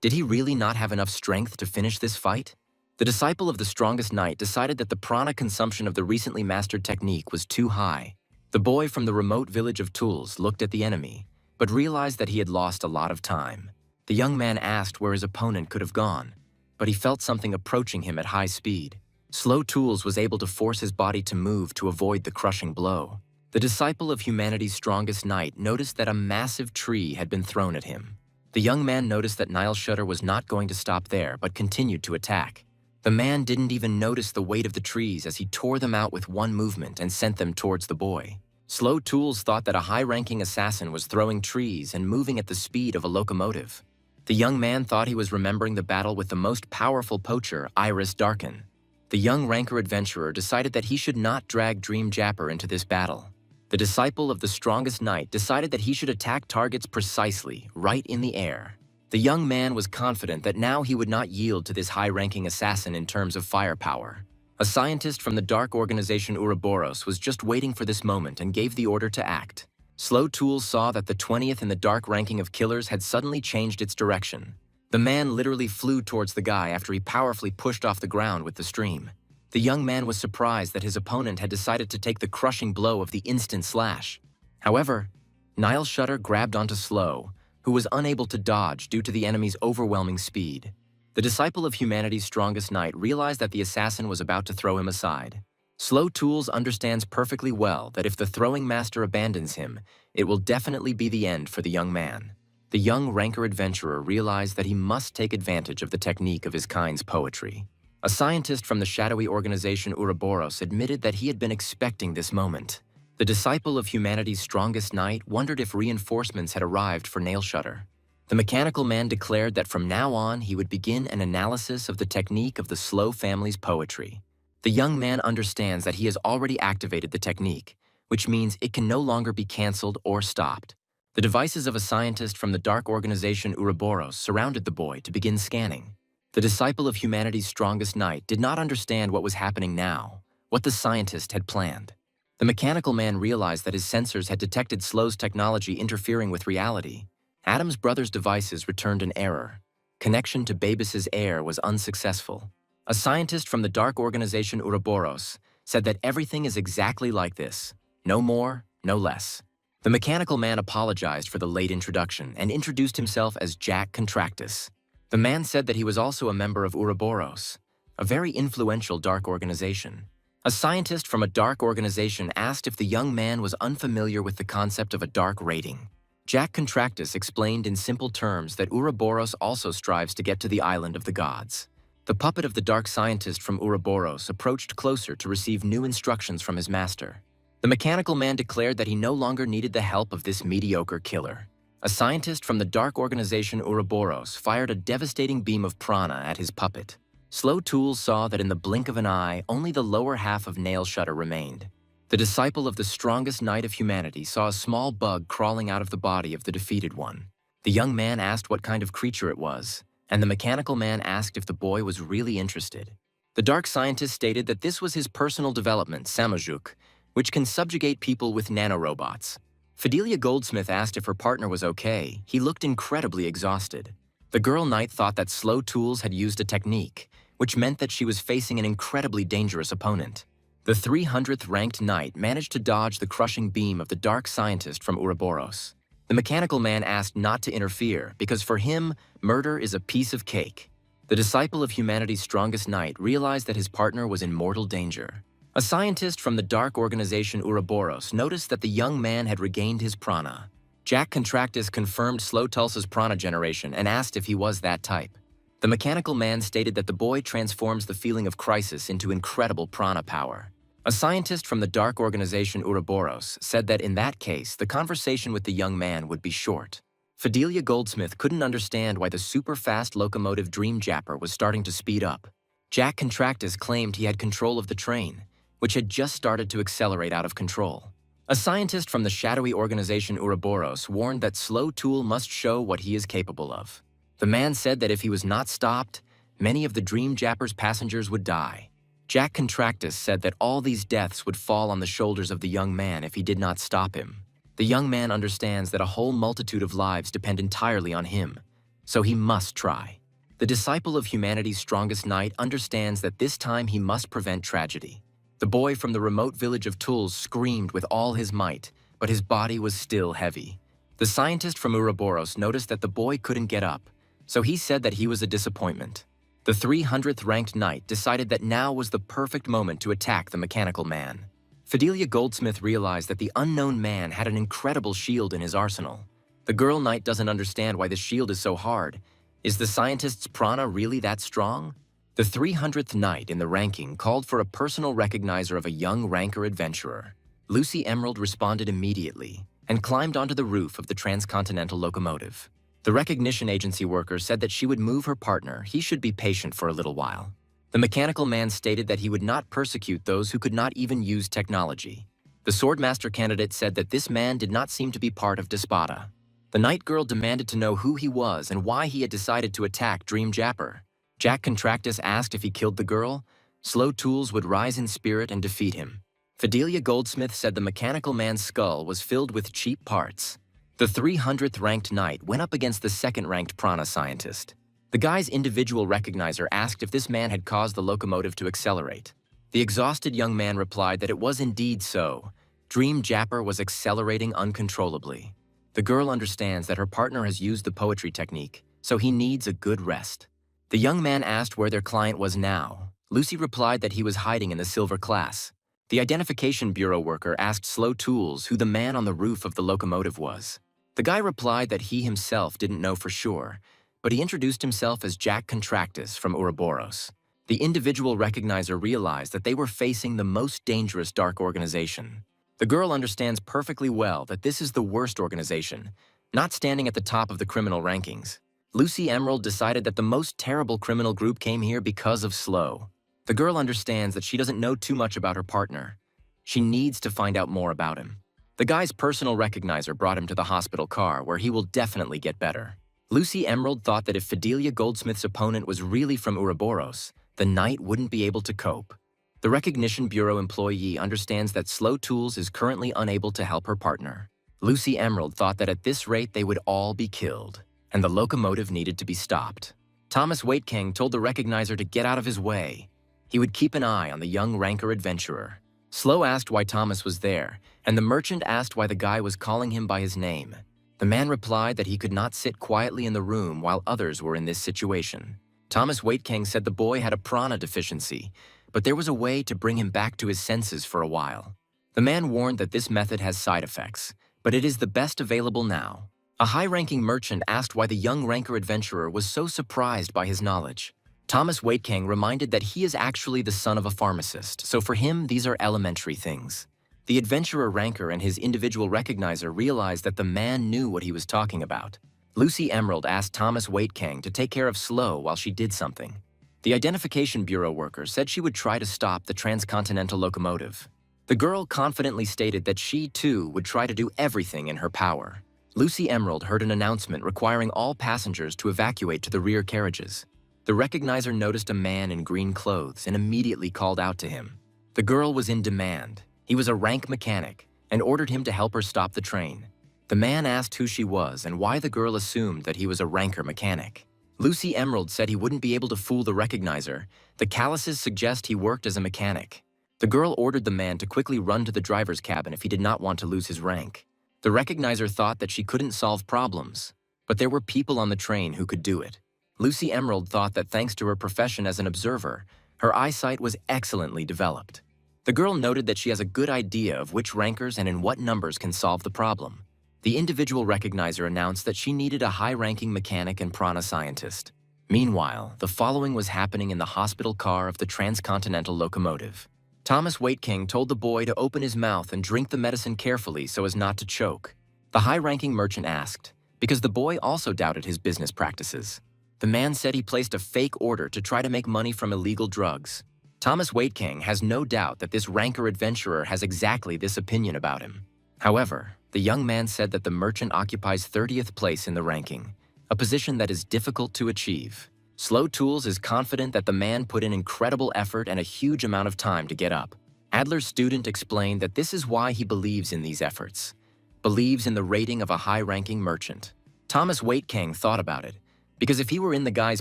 Did he really not have enough strength to finish this fight? The disciple of the strongest knight decided that the prana consumption of the recently mastered technique was too high. The boy from the remote village of Tools looked at the enemy, but realized that he had lost a lot of time. The young man asked where his opponent could have gone, but he felt something approaching him at high speed. Slow Tools was able to force his body to move to avoid the crushing blow. The disciple of humanity's strongest knight noticed that a massive tree had been thrown at him. The young man noticed that Nail Shutter was not going to stop there, but continued to attack. The man didn't even notice the weight of the trees as he tore them out with one movement and sent them towards the boy. Slow Tools thought that a high-ranking assassin was throwing trees and moving at the speed of a locomotive. The young man thought he was remembering the battle with the most powerful poacher, Iris Darkin. The young ranker adventurer decided that he should not drag Dream Japper into this battle. The disciple of the strongest knight decided that he should attack targets precisely, right in the air. The young man was confident that now he would not yield to this high-ranking assassin in terms of firepower. A scientist from the dark organization Ouroboros was just waiting for this moment and gave the order to act. Slow Tools saw that the 20th in the dark ranking of killers had suddenly changed its direction. The man literally flew towards the guy after he powerfully pushed off the ground with the stream. The young man was surprised that his opponent had decided to take the crushing blow of the instant slash. However, Nile Shutter grabbed onto Slow, who was unable to dodge due to the enemy's overwhelming speed. The disciple of humanity's strongest knight realized that the assassin was about to throw him aside. Slow Tools understands perfectly well that if the throwing master abandons him, it will definitely be the end for the young man. The young ranker adventurer realized that he must take advantage of the technique of his kind's poetry. A scientist from the shadowy organization Ouroboros admitted that he had been expecting this moment. The disciple of humanity's strongest knight wondered if reinforcements had arrived for Nail Shutter. The mechanical man declared that from now on he would begin an analysis of the technique of the Slow family's poetry. The young man understands that he has already activated the technique, which means it can no longer be cancelled or stopped. The devices of a scientist from the dark organization Ouroboros surrounded the boy to begin scanning. The disciple of humanity's strongest knight did not understand what was happening now, what the scientist had planned. The mechanical man realized that his sensors had detected Slow's technology interfering with reality. Adam's brother's devices returned an error. Connection to Babis's heir was unsuccessful. A scientist from the dark organization Ouroboros said that everything is exactly like this, no more, no less. The mechanical man apologized for the late introduction and introduced himself as Jack Contractus. The man said that he was also a member of Ouroboros, a very influential dark organization. A scientist from a dark organization asked if the young man was unfamiliar with the concept of a dark rating. Jack Contractus explained in simple terms that Ouroboros also strives to get to the island of the gods. The puppet of the dark scientist from Ouroboros approached closer to receive new instructions from his master. The mechanical man declared that he no longer needed the help of this mediocre killer. A scientist from the dark organization Ouroboros fired a devastating beam of prana at his puppet. Slow Tools saw that in the blink of an eye, only the lower half of Nail Shutter remained. The disciple of the strongest knight of humanity saw a small bug crawling out of the body of the defeated one. The young man asked what kind of creature it was, and the mechanical man asked if the boy was really interested. The dark scientist stated that this was his personal development, Samajuk, which can subjugate people with nanorobots. Fidelia Goldsmith asked if her partner was okay. He looked incredibly exhausted. The girl knight thought that Slow Tools had used a technique, which meant that she was facing an incredibly dangerous opponent. The 300th ranked knight managed to dodge the crushing beam of the dark scientist from Ouroboros. The mechanical man asked not to interfere because for him, murder is a piece of cake. The disciple of humanity's strongest knight realized that his partner was in mortal danger. A scientist from the dark organization Ouroboros noticed that the young man had regained his prana. Jack Contractus confirmed Slow Tulsa's prana generation and asked if he was that type. The mechanical man stated that the boy transforms the feeling of crisis into incredible prana power. A scientist from the dark organization Ouroboros said that in that case, the conversation with the young man would be short. Fidelia Goldsmith couldn't understand why the super-fast locomotive Dream Japper was starting to speed up. Jack Contractus claimed he had control of the train, which had just started to accelerate out of control. A scientist from the shadowy organization Ouroboros warned that Slow Tool must show what he is capable of. The man said that if he was not stopped, many of the Dream Japper's passengers would die. Jack Contractus said that all these deaths would fall on the shoulders of the young man if he did not stop him. The young man understands that a whole multitude of lives depend entirely on him, so he must try. The disciple of humanity's strongest knight understands that this time he must prevent tragedy. The boy from the remote village of Tuls screamed with all his might, but his body was still heavy. The scientist from Ouroboros noticed that the boy couldn't get up, so he said that he was a disappointment. The 300th ranked knight decided that now was the perfect moment to attack the mechanical man. Fidelia Goldsmith realized that the unknown man had an incredible shield in his arsenal. The girl knight doesn't understand why the shield is so hard. Is the scientist's prana really that strong? The 300th knight in the ranking called for a personal recognizer of a young ranker adventurer. Lucy Emerald responded immediately and climbed onto the roof of the transcontinental locomotive. The recognition agency worker said that she would move her partner. He should be patient for a little while. The mechanical man stated that he would not persecute those who could not even use technology. The swordmaster candidate said that this man did not seem to be part of Despada. The night girl demanded to know who he was and why he had decided to attack Dream Japper. Jack Contractus asked if he killed the girl, Slow Tools would rise in spirit and defeat him. Fidelia Goldsmith said the mechanical man's skull was filled with cheap parts. The 300th ranked knight went up against the second-ranked prana scientist. The guy's individual recognizer asked if this man had caused the locomotive to accelerate. The exhausted young man replied that it was indeed so. Dream Japper was accelerating uncontrollably. The girl understands that her partner has used the poetry technique, so he needs a good rest. The young man asked where their client was now. Lucy replied that he was hiding in the silver class. The Identification Bureau worker asked Slow Tools who the man on the roof of the locomotive was. The guy replied that he himself didn't know for sure, but he introduced himself as Jack Contractus from Ouroboros. The individual recognizer realized that they were facing the most dangerous dark organization. The girl understands perfectly well that this is the worst organization, not standing at the top of the criminal rankings. Lucy Emerald decided that the most terrible criminal group came here because of Slow. The girl understands that she doesn't know too much about her partner. She needs to find out more about him. The guy's personal recognizer brought him to the hospital car, where he will definitely get better. Lucy Emerald thought that if Fidelia Goldsmith's opponent was really from Ouroboros, the knight wouldn't be able to cope. The Recognition Bureau employee understands that Slow Tools is currently unable to help her partner. Lucy Emerald thought that at this rate they would all be killed, and the locomotive needed to be stopped. Thomas Waitking told the recognizer to get out of his way. He would keep an eye on the young ranker adventurer. Slow asked why Thomas was there, and the merchant asked why the guy was calling him by his name. The man replied that he could not sit quietly in the room while others were in this situation. Thomas Waitking said the boy had a prana deficiency, but there was a way to bring him back to his senses for a while. The man warned that this method has side effects, but it is the best available now. A high-ranking merchant asked why the young ranker adventurer was so surprised by his knowledge. Thomas Waitking reminded that he is actually the son of a pharmacist, so for him these are elementary things. The adventurer ranker and his individual recognizer realized that the man knew what he was talking about. Lucy Emerald asked Thomas Waitking to take care of Slow while she did something. The Identification Bureau worker said she would try to stop the transcontinental locomotive. The girl confidently stated that she, too, would try to do everything in her power. Lucy Emerald heard an announcement requiring all passengers to evacuate to the rear carriages. The recognizer noticed a man in green clothes and immediately called out to him. The girl was in demand. He was a rank mechanic and ordered him to help her stop the train. The man asked who she was and why the girl assumed that he was a ranker mechanic. Lucy Emerald said he wouldn't be able to fool the recognizer. The calluses suggest he worked as a mechanic. The girl ordered the man to quickly run to the driver's cabin if he did not want to lose his rank. The recognizer thought that she couldn't solve problems, but there were people on the train who could do it. Lucy Emerald thought that thanks to her profession as an observer, her eyesight was excellently developed. The girl noted that she has a good idea of which rankers and in what numbers can solve the problem. The individual recognizer announced that she needed a high-ranking mechanic and prana scientist. Meanwhile, the following was happening in the hospital car of the transcontinental locomotive. Thomas Waitking told the boy to open his mouth and drink the medicine carefully so as not to choke. The high-ranking merchant asked, because the boy also doubted his business practices. The man said he placed a fake order to try to make money from illegal drugs. Thomas Waitking has no doubt that this ranker adventurer has exactly this opinion about him. However, the young man said that the merchant occupies 30th place in the ranking, a position that is difficult to achieve. Slow Tools is confident that the man put in incredible effort and a huge amount of time to get up. Adler's student explained that this is why he believes in these efforts, believes in the rating of a high-ranking merchant. Thomas Waitking thought about it, because if he were in the guy's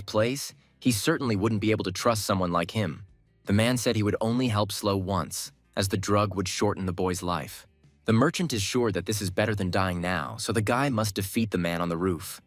place, he certainly wouldn't be able to trust someone like him. The man said he would only help Slow once, as the drug would shorten the boy's life. The merchant is sure that this is better than dying now, so the guy must defeat the man on the roof.